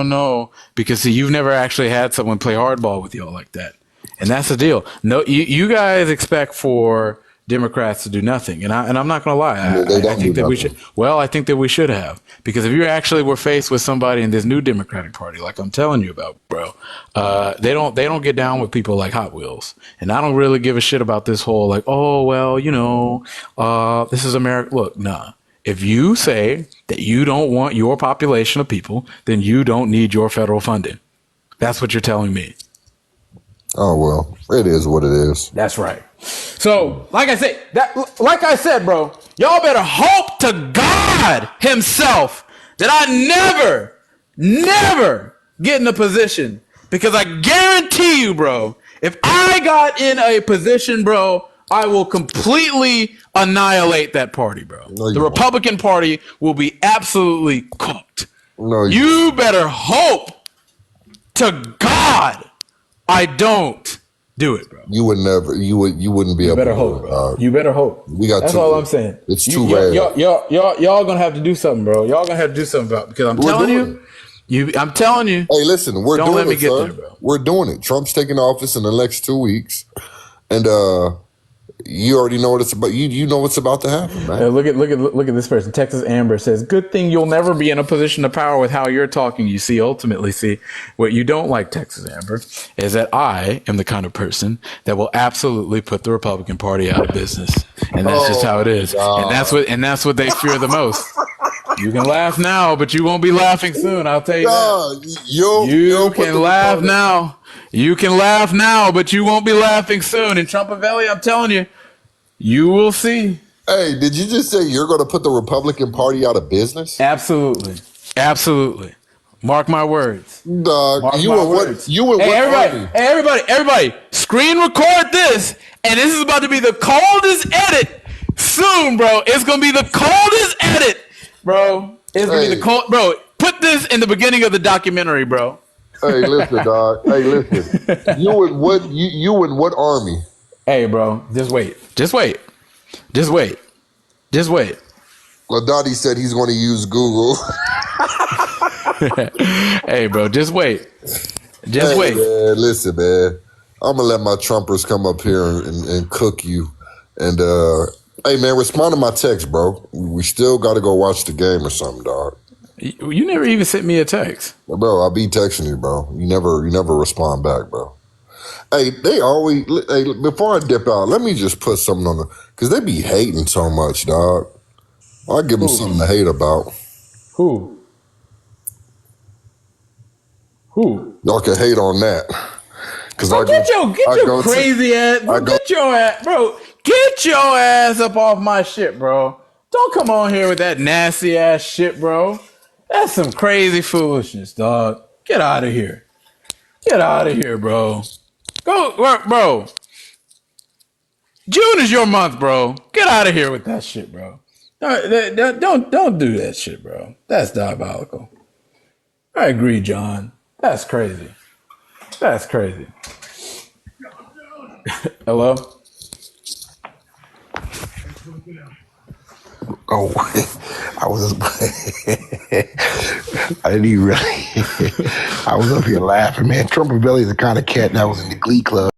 No. Because see, you've never actually had someone play hardball with y'all like that, and that's the deal. No, you guys expect for Democrats to do nothing, and I'm not going to lie. I think that we should. Well, I think that we should have, because if you actually were faced with somebody in this new Democratic Party, like I'm telling you about, bro, they don't get down with people like Hot Wheels, and I don't really give a shit about this whole like, oh well, this is America. Look, nah. If you say that you don't want your population of people, then you don't need your federal funding. That's what you're telling me. Oh well, it is what it is. That's right. So, like I said, bro, y'all better hope to God himself that I never get in a position, because I guarantee you, bro, if I got in a position, bro, I will completely annihilate that party, bro. No, the Republican Party will be absolutely cooked. No, you better hope to God I don't do it, bro. You would never. You wouldn't be able. Better hope, bro. You better hope. We got. That's all I'm saying. It's too rare. Y'all gonna have to do something, bro. Y'all gonna have to do something about it, because I'm telling you. Hey, listen, we're don't doing let me it, get sir. there, bro. We're doing it. Trump's taking office in the next 2 weeks, and you already know what it's about. You know what's about to happen, man. Look at this person. Texas Amber says, "Good thing you'll never be in a position of power with how you're talking." You see, ultimately, what you don't like, Texas Amber, is that I am the kind of person that will absolutely put the Republican Party out of business, and that's just how it is. God. And that's what they fear the most. You can laugh now, but you won't be laughing soon. I'll tell you that. You can laugh now. You can laugh now, but you won't be laughing soon. In Trump Valley, I'm telling you, you will see. Hey, did you just say you're going to put the Republican Party out of business? Absolutely. Mark my words. Dog, Mark you my and words. what everybody, screen record this, and this is about to be the coldest edit soon, bro. It's going to be the coldest edit, bro. It's going to be the cold, bro. Put this in the beginning of the documentary, bro. Hey, listen, dog. Hey, listen. You in what army? Hey, bro. Just wait. Ladati said he's going to use Google. Hey, bro. Just wait. Man, listen, man. I'm gonna let my Trumpers come up here and cook you. And hey, man, respond to my text, bro. We still got to go watch the game or something, dog. You never even sent me a text, bro. I be texting you, bro. You never respond back, bro. Hey, they always. Hey, before I dip out, let me just put something on because they be hating so much, dog. I'll give them something to hate about. Who? Y'all can hate on that. Cause get your crazy ass, bro. Get your ass, bro. Get your ass up off my shit, bro. Don't come on here with that nasty ass shit, bro. That's some crazy foolishness, dog. Get out of here. Get out of here, bro. Go work, bro. June is your month, bro. Get out of here with that shit, bro. Don't do that shit, bro. That's diabolical. I agree, John. That's crazy. That's crazy. Hello? Oh, I was. I didn't even really. I was up here laughing, man. Trump and Billy is the kind of cat that was in the Glee Club.